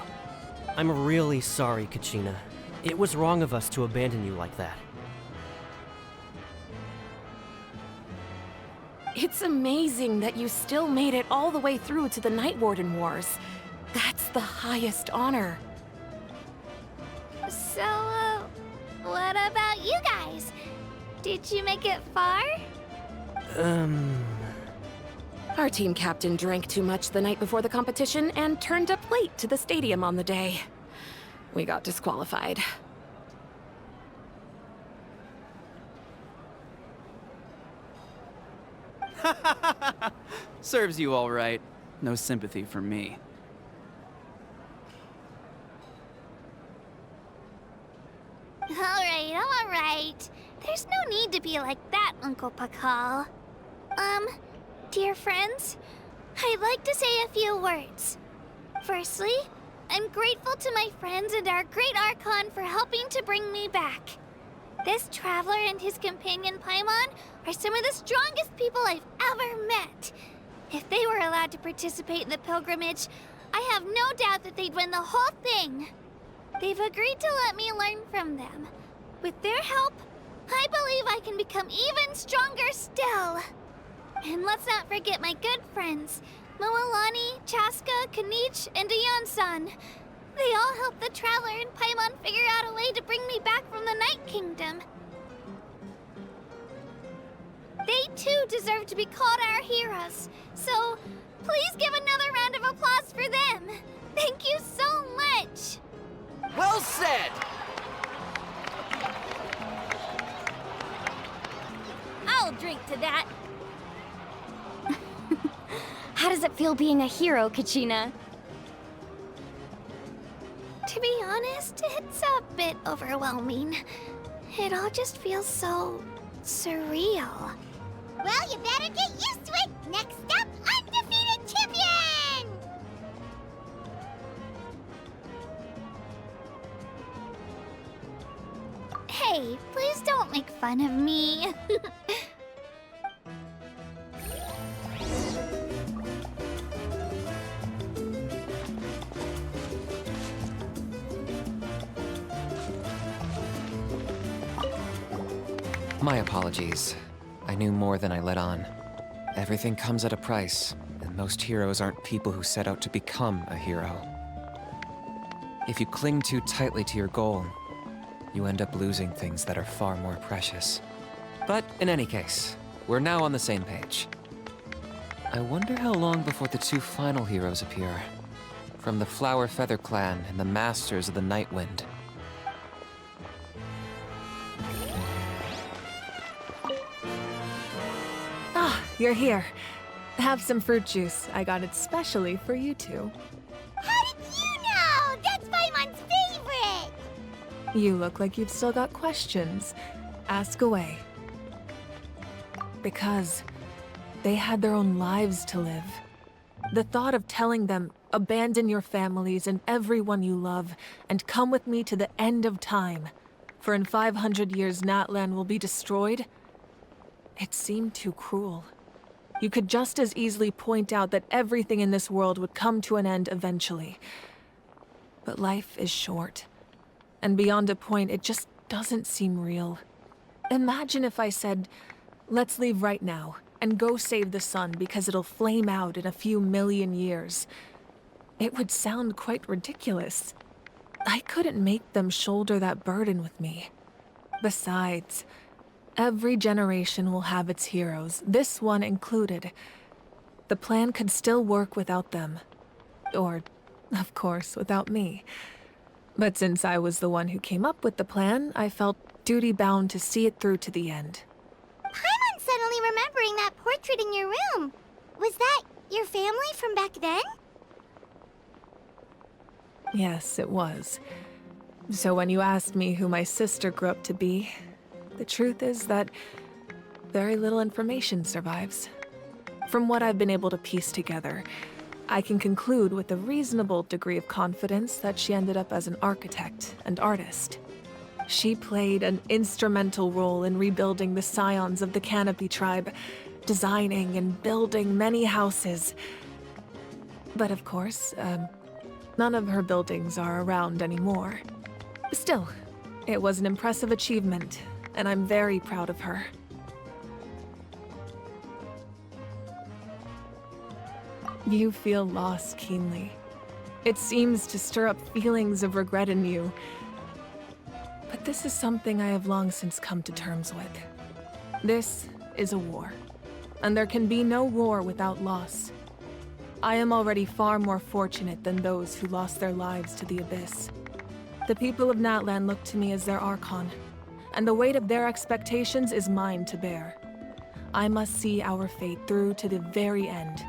I'm really sorry, Kachina. It was wrong of us to abandon you like that. It's amazing that you still made it all the way through to the Night Warden Wars. That's the highest honor. So, what about you guys? Did you make it far? Our team captain drank too much the night before the competition and turned up late to the stadium on the day. We got disqualified. Serves you all right. No sympathy for me. All right. There's no need to be like that, Uncle Pacal. Dear friends, I'd like to say a few words. Firstly, I'm grateful to my friends and our great Archon for helping to bring me back. This traveler and his companion Paimon are some of the strongest people I've ever met. If they were allowed to participate in the pilgrimage, I have no doubt that they'd win the whole thing. They've agreed to let me learn from them. With their help, I believe I can become even stronger still. And let's not forget my good friends, Moalani, Chaska, Kanich, and Ayan-san. They all helped the Traveler and Paimon figure out a way to bring me back from the Night Kingdom. They too deserve to be called our heroes, so please give another round of applause for them. Thank you so much! Well said! I'll drink to that. How does it feel being a hero, Kachina? To be honest, it's a bit overwhelming. It all just feels so surreal. Well, you better get used to it! Next up, undefeated champion! Hey, please don't make fun of me. My apologies. I knew more than I let on. Everything comes at a price, and most heroes aren't people who set out to become a hero. If you cling too tightly to your goal, you end up losing things that are far more precious. But in any case, we're now on the same page. I wonder how long before the two final heroes appear. From the Flower Feather Clan and the Masters of the Night Wind. You're here. Have some fruit juice. I got it specially for you two. How did you know? That's Paimon's favorite! You look like you've still got questions. Ask away. Because they had their own lives to live. The thought of telling them, abandon your families and everyone you love, and come with me to the end of time, for in 500 years Natlan will be destroyed, it seemed too cruel. You could just as easily point out that everything in this world would come to an end eventually. But life is short. And beyond a point, it just doesn't seem real. Imagine if I said, let's leave right now, and go save the sun because it'll flame out in a few million years. It would sound quite ridiculous. I couldn't make them shoulder that burden with me. Besides, every generation will have its heroes, this one included. The plan could still work without them. Or, of course, without me. But since I was the one who came up with the plan, I felt duty-bound to see it through to the end. Paimon's suddenly remembering that portrait in your room. Was that your family from back then? Yes, it was. So when you asked me who my sister grew up to be, the truth is that very little information survives. From what I've been able to piece together, I can conclude with a reasonable degree of confidence that she ended up as an architect and artist. She played an instrumental role in rebuilding the scions of the Canopy tribe, designing and building many houses. But of course, none of her buildings are around anymore. Still, it was an impressive achievement, and I'm very proud of her. You feel loss keenly. It seems to stir up feelings of regret in you. But this is something I have long since come to terms with. This is a war, and there can be no war without loss. I am already far more fortunate than those who lost their lives to the Abyss. The people of Natlan look to me as their Archon, and the weight of their expectations is mine to bear. I must see our fate through to the very end,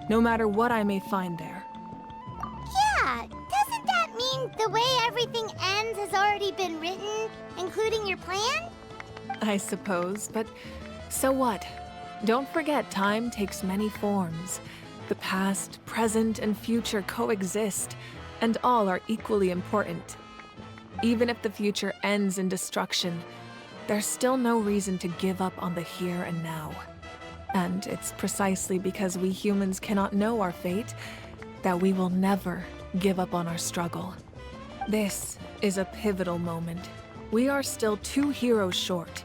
no matter what I may find there. Yeah, doesn't that mean the way everything ends has already been written, including your plan? I suppose, but so what? Don't forget, time takes many forms. The past, present, and future coexist, and all are equally important. Even if the future ends in destruction, there's still no reason to give up on the here and now. And it's precisely because we humans cannot know our fate that we will never give up on our struggle. This is a pivotal moment. We are still 2 heroes short.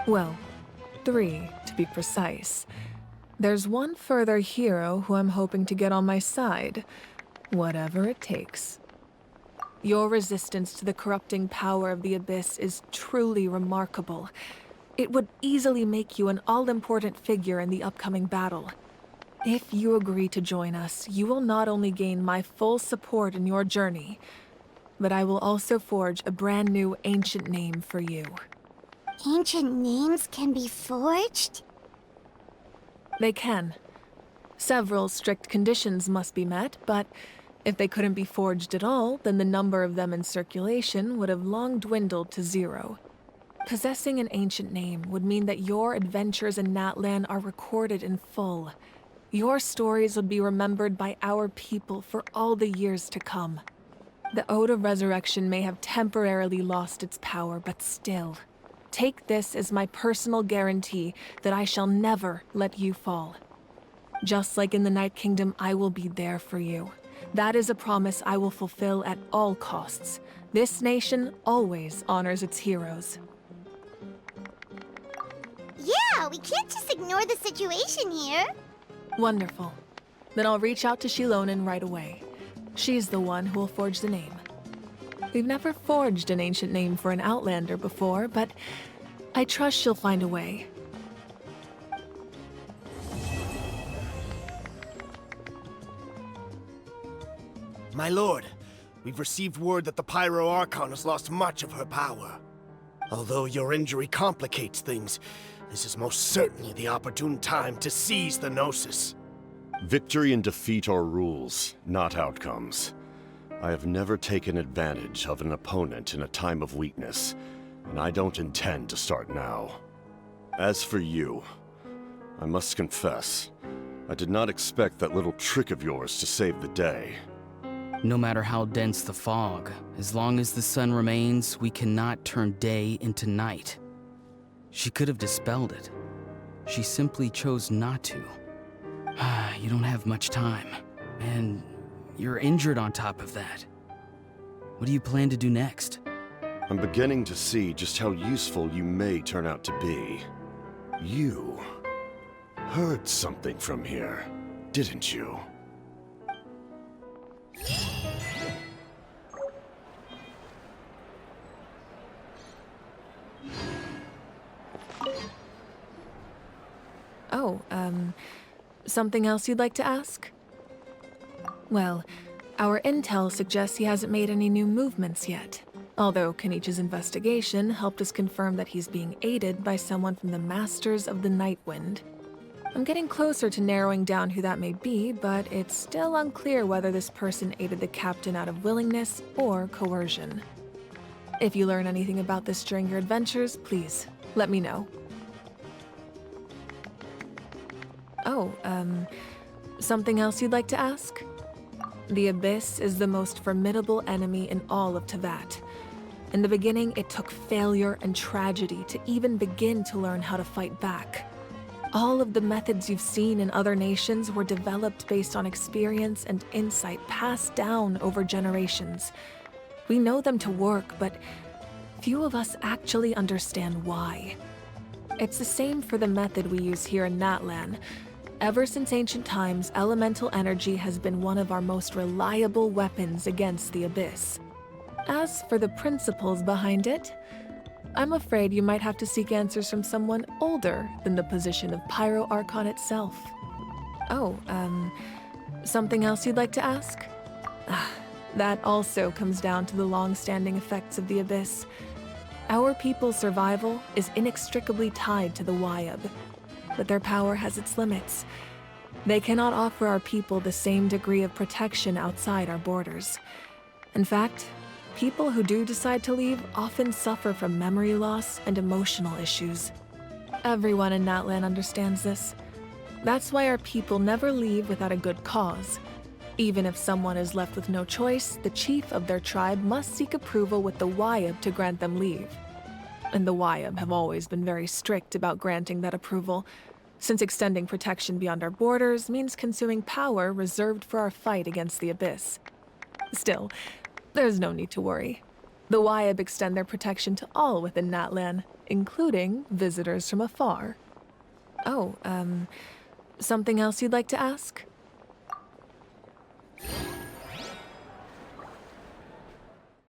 Well, 3 to be precise. There's one further hero who I'm hoping to get on my side, whatever it takes. Your resistance to the corrupting power of the Abyss is truly remarkable. It would easily make you an all-important figure in the upcoming battle. If you agree to join us, you will not only gain my full support in your journey, but I will also forge a brand new ancient name for you. Ancient names can be forged? They can. Several strict conditions must be met, but if they couldn't be forged at all, then the number of them in circulation would have long dwindled to 0. Possessing an ancient name would mean that your adventures in Natlan are recorded in full. Your stories would be remembered by our people for all the years to come. The Ode of Resurrection may have temporarily lost its power, but still, take this as my personal guarantee that I shall never let you fall. Just like in the Night Kingdom, I will be there for you. That is a promise I will fulfill at all costs. This nation always honors its heroes. Yeah, we can't just ignore the situation here. Wonderful. Then I'll reach out to Shilonen right away. She's the one who will forge the name. We've never forged an ancient name for an Outlander before, but I trust she'll find a way. My lord, we've received word that the Pyro Archon has lost much of her power. Although your injury complicates things, this is most certainly the opportune time to seize the Gnosis. Victory and defeat are rules, not outcomes. I have never taken advantage of an opponent in a time of weakness, and I don't intend to start now. As for you, I must confess, I did not expect that little trick of yours to save the day. No matter how dense the fog, as long as the sun remains, we cannot turn day into night. She could have dispelled it. She simply chose not to. You don't have much time, and you're injured on top of that. What do you plan to do next? I'm beginning to see just how useful you may turn out to be. You heard something from here, didn't you? Oh, something else you'd like to ask? Well, our intel suggests he hasn't made any new movements yet. Although Kenichi's investigation helped us confirm that he's being aided by someone from the Masters of the Nightwind. I'm getting closer to narrowing down who that may be, but it's still unclear whether this person aided the captain out of willingness or coercion. If you learn anything about this during your adventures, please let me know. Oh, something else you'd like to ask? The Abyss is the most formidable enemy in all of Teyvat. In the beginning, it took failure and tragedy to even begin to learn how to fight back. All of the methods you've seen in other nations were developed based on experience and insight passed down over generations. We know them to work, but few of us actually understand why. It's the same for the method we use here in Natlan. Ever since ancient times, elemental energy has been one of our most reliable weapons against the Abyss. As for the principles behind it, I'm afraid you might have to seek answers from someone older than the position of Pyro Archon itself. Oh, something else you'd like to ask? That also comes down to the long-standing effects of the Abyss. Our people's survival is inextricably tied to the Wyab, but their power has its limits. They cannot offer our people the same degree of protection outside our borders. In fact, people who do decide to leave often suffer from memory loss and emotional issues. Everyone in Natlan understands this. That's why our people never leave without a good cause. Even if someone is left with no choice, the chief of their tribe must seek approval with the Wyab to grant them leave. And the Wyab have always been very strict about granting that approval, since extending protection beyond our borders means consuming power reserved for our fight against the Abyss. Still, there's no need to worry. The Wyab extend their protection to all within Natlan, including visitors from afar. Oh, something else you'd like to ask?